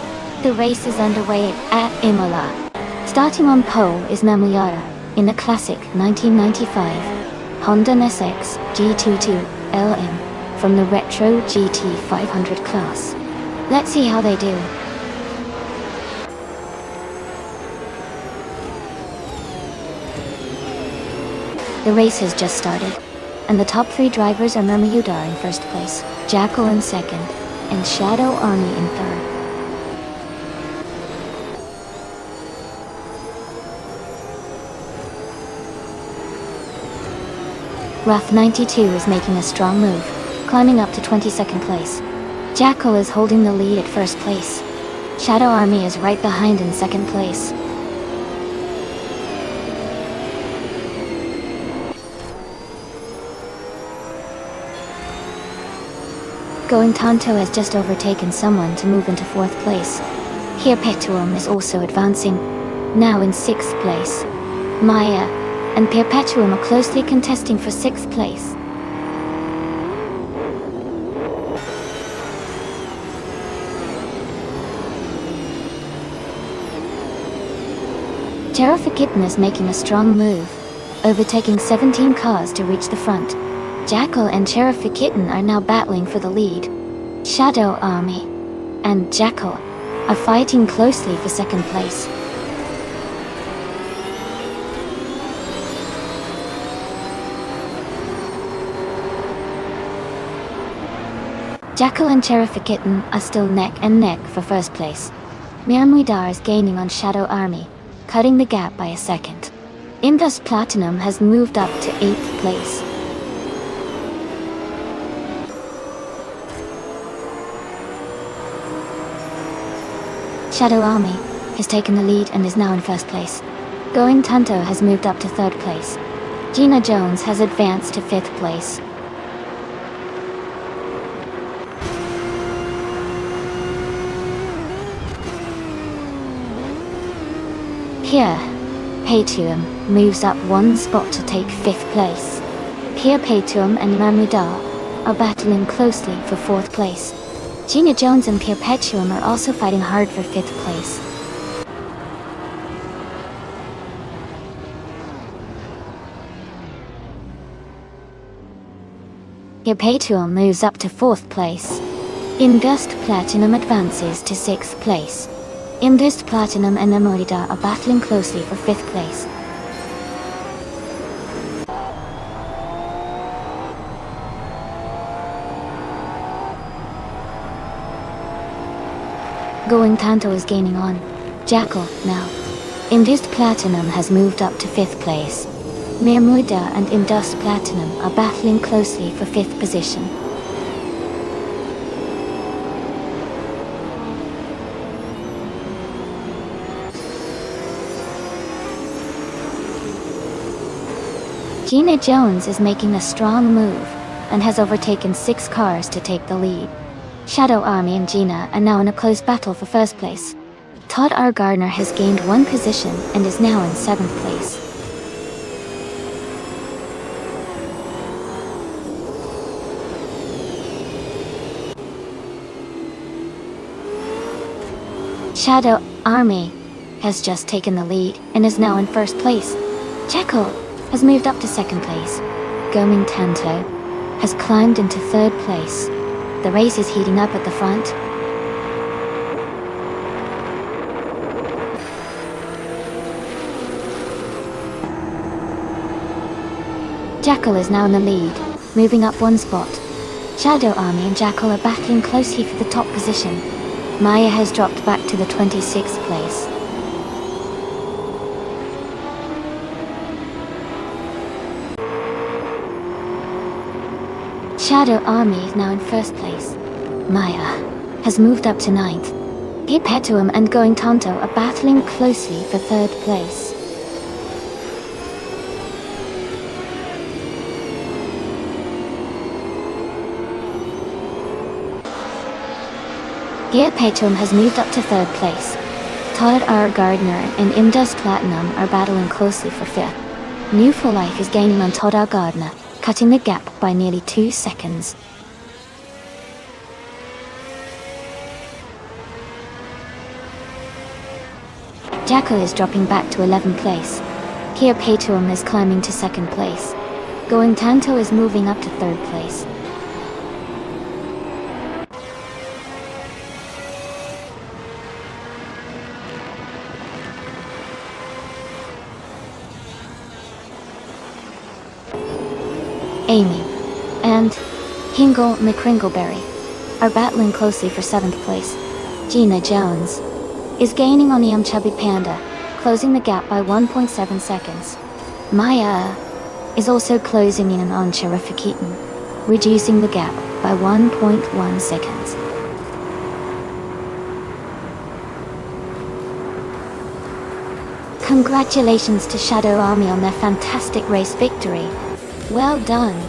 the race is underway at Imola. Starting on pole is Namuyara in the classic 1995 Honda NSX G22 LM from the retro GT 500 class. Let's see how they do. The race has just started. and the top 3 drivers are Mermudar in first place, Jackal in second, and Shadow Army in third. Rough 92 is making a strong move, climbing up to 22nd place. Jackal is holding the lead at first place. Shadow Army is right behind in second place. Going Tonto has just overtaken someone to move into fourth place. Here Perpetuum is also advancing, now in sixth place. Maya and Perpetuum are closely contesting for sixth place. Terrafikitten is making a strong move, overtaking 17 cars to reach the front. Jackal and Terrafikitten are now battling for the lead. Shadow Army and Jackal are fighting closely for second place. Jackal and Terrafikitten are still neck and neck for first place. Mermudar is gaining on Shadow Army, cutting the gap by a second. Indus Platinum has moved up to 8th place. Shadow Army has taken the lead and is now in first place. Going Tonto has moved up to 3rd place. Gina Jones has advanced to 5th place. Here, Perpetuum moves up 1 spot to take 5th place. Here Perpetuum and Mermudar are battling closely for 4th place. Gina Jones and Perpetuum are also fighting hard for 5th place. Perpetuum moves up to 4th place. Indus Platinum advances to 6th place. Indus Platinum and Mermudar are battling closely for 5th place. Going Tonto is gaining on Jackal now. Indus Platinum has moved up to 5th place. Mermudar and Indus Platinum are battling closely for 5th position. Gina Jones is making a strong move and has overtaken 6 cars to take the lead. Shadow Army and Gina are now in a close battle for first place. Todd R. Gardner has gained 1 position and is now in 7th place. Shadow Army has just taken the lead and is now in first place. Jackal has moved up to 2nd place. Going Tonto has climbed into 3rd place. The race is heating up at the front. Jackal is now in the lead, moving up 1 spot. Shadow Army and Jackal are battling closely for the top position. Maya has dropped back to the 26th place. Shadow Army is now in 1st place. Maya has moved up to 9th. Perpetuum and Going Tonto are battling closely for 3rd place. Perpetuum has moved up to 3rd place. Todd R. Gardner and Indus Platinum are battling closely for 5th. New for Life is gaining on Todd R. Gardner, cutting the gap by nearly 2 seconds. Jackal is dropping back to 11th place. Kia Perpetuum is climbing to 2nd place. Going Tonto is moving up to 3rd place. Amy, and Hingle McCringleberry are battling closely for 7th place. Gina Jones is gaining on the Chubby Panda, closing the gap by 1.7 seconds. Maya is also closing in on Sheriff Keaton, reducing the gap by 1.1 seconds. Congratulations to Shadow Army on their fantastic race victory. Well done.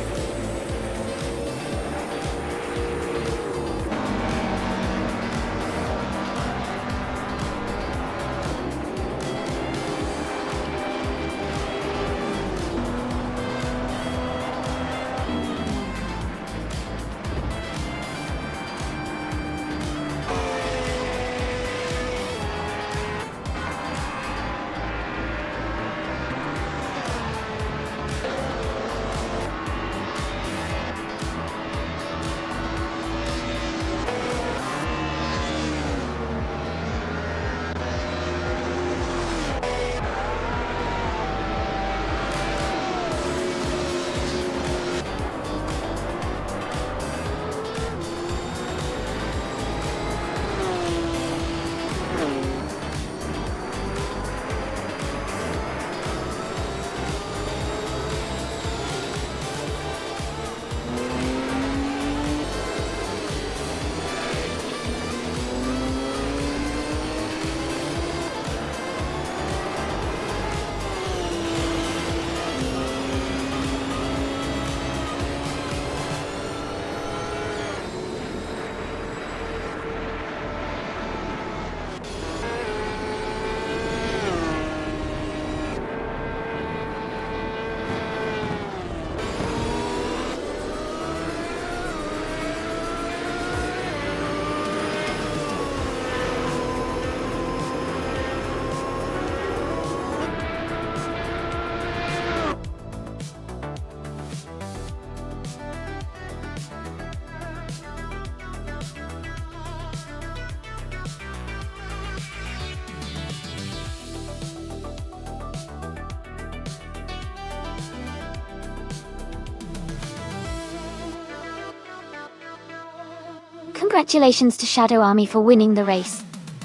Congratulations to Shadow Army for winning the race.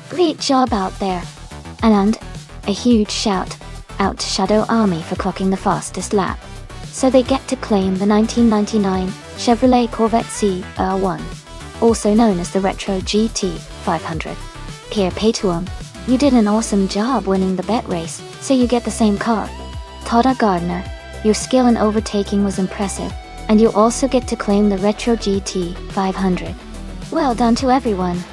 Great job out there. And a huge shout out to Shadow Army for clocking the fastest lap. So they get to claim the 1999 Chevrolet Corvette CR1, also known as the Retro GT 500. Here, pay to 'em. You did an awesome job winning the bet race, so you get the same car. Todd Gardner, your skill in overtaking was impressive, and you also get to claim the Retro GT 500. Well done to everyone.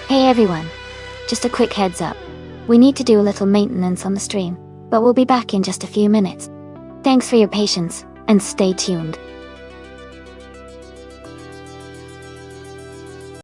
Hey everyone, just a quick heads up. We need to do a little maintenance on the stream, but we'll be back in just a few minutes. Thanks for your patience, and stay tuned.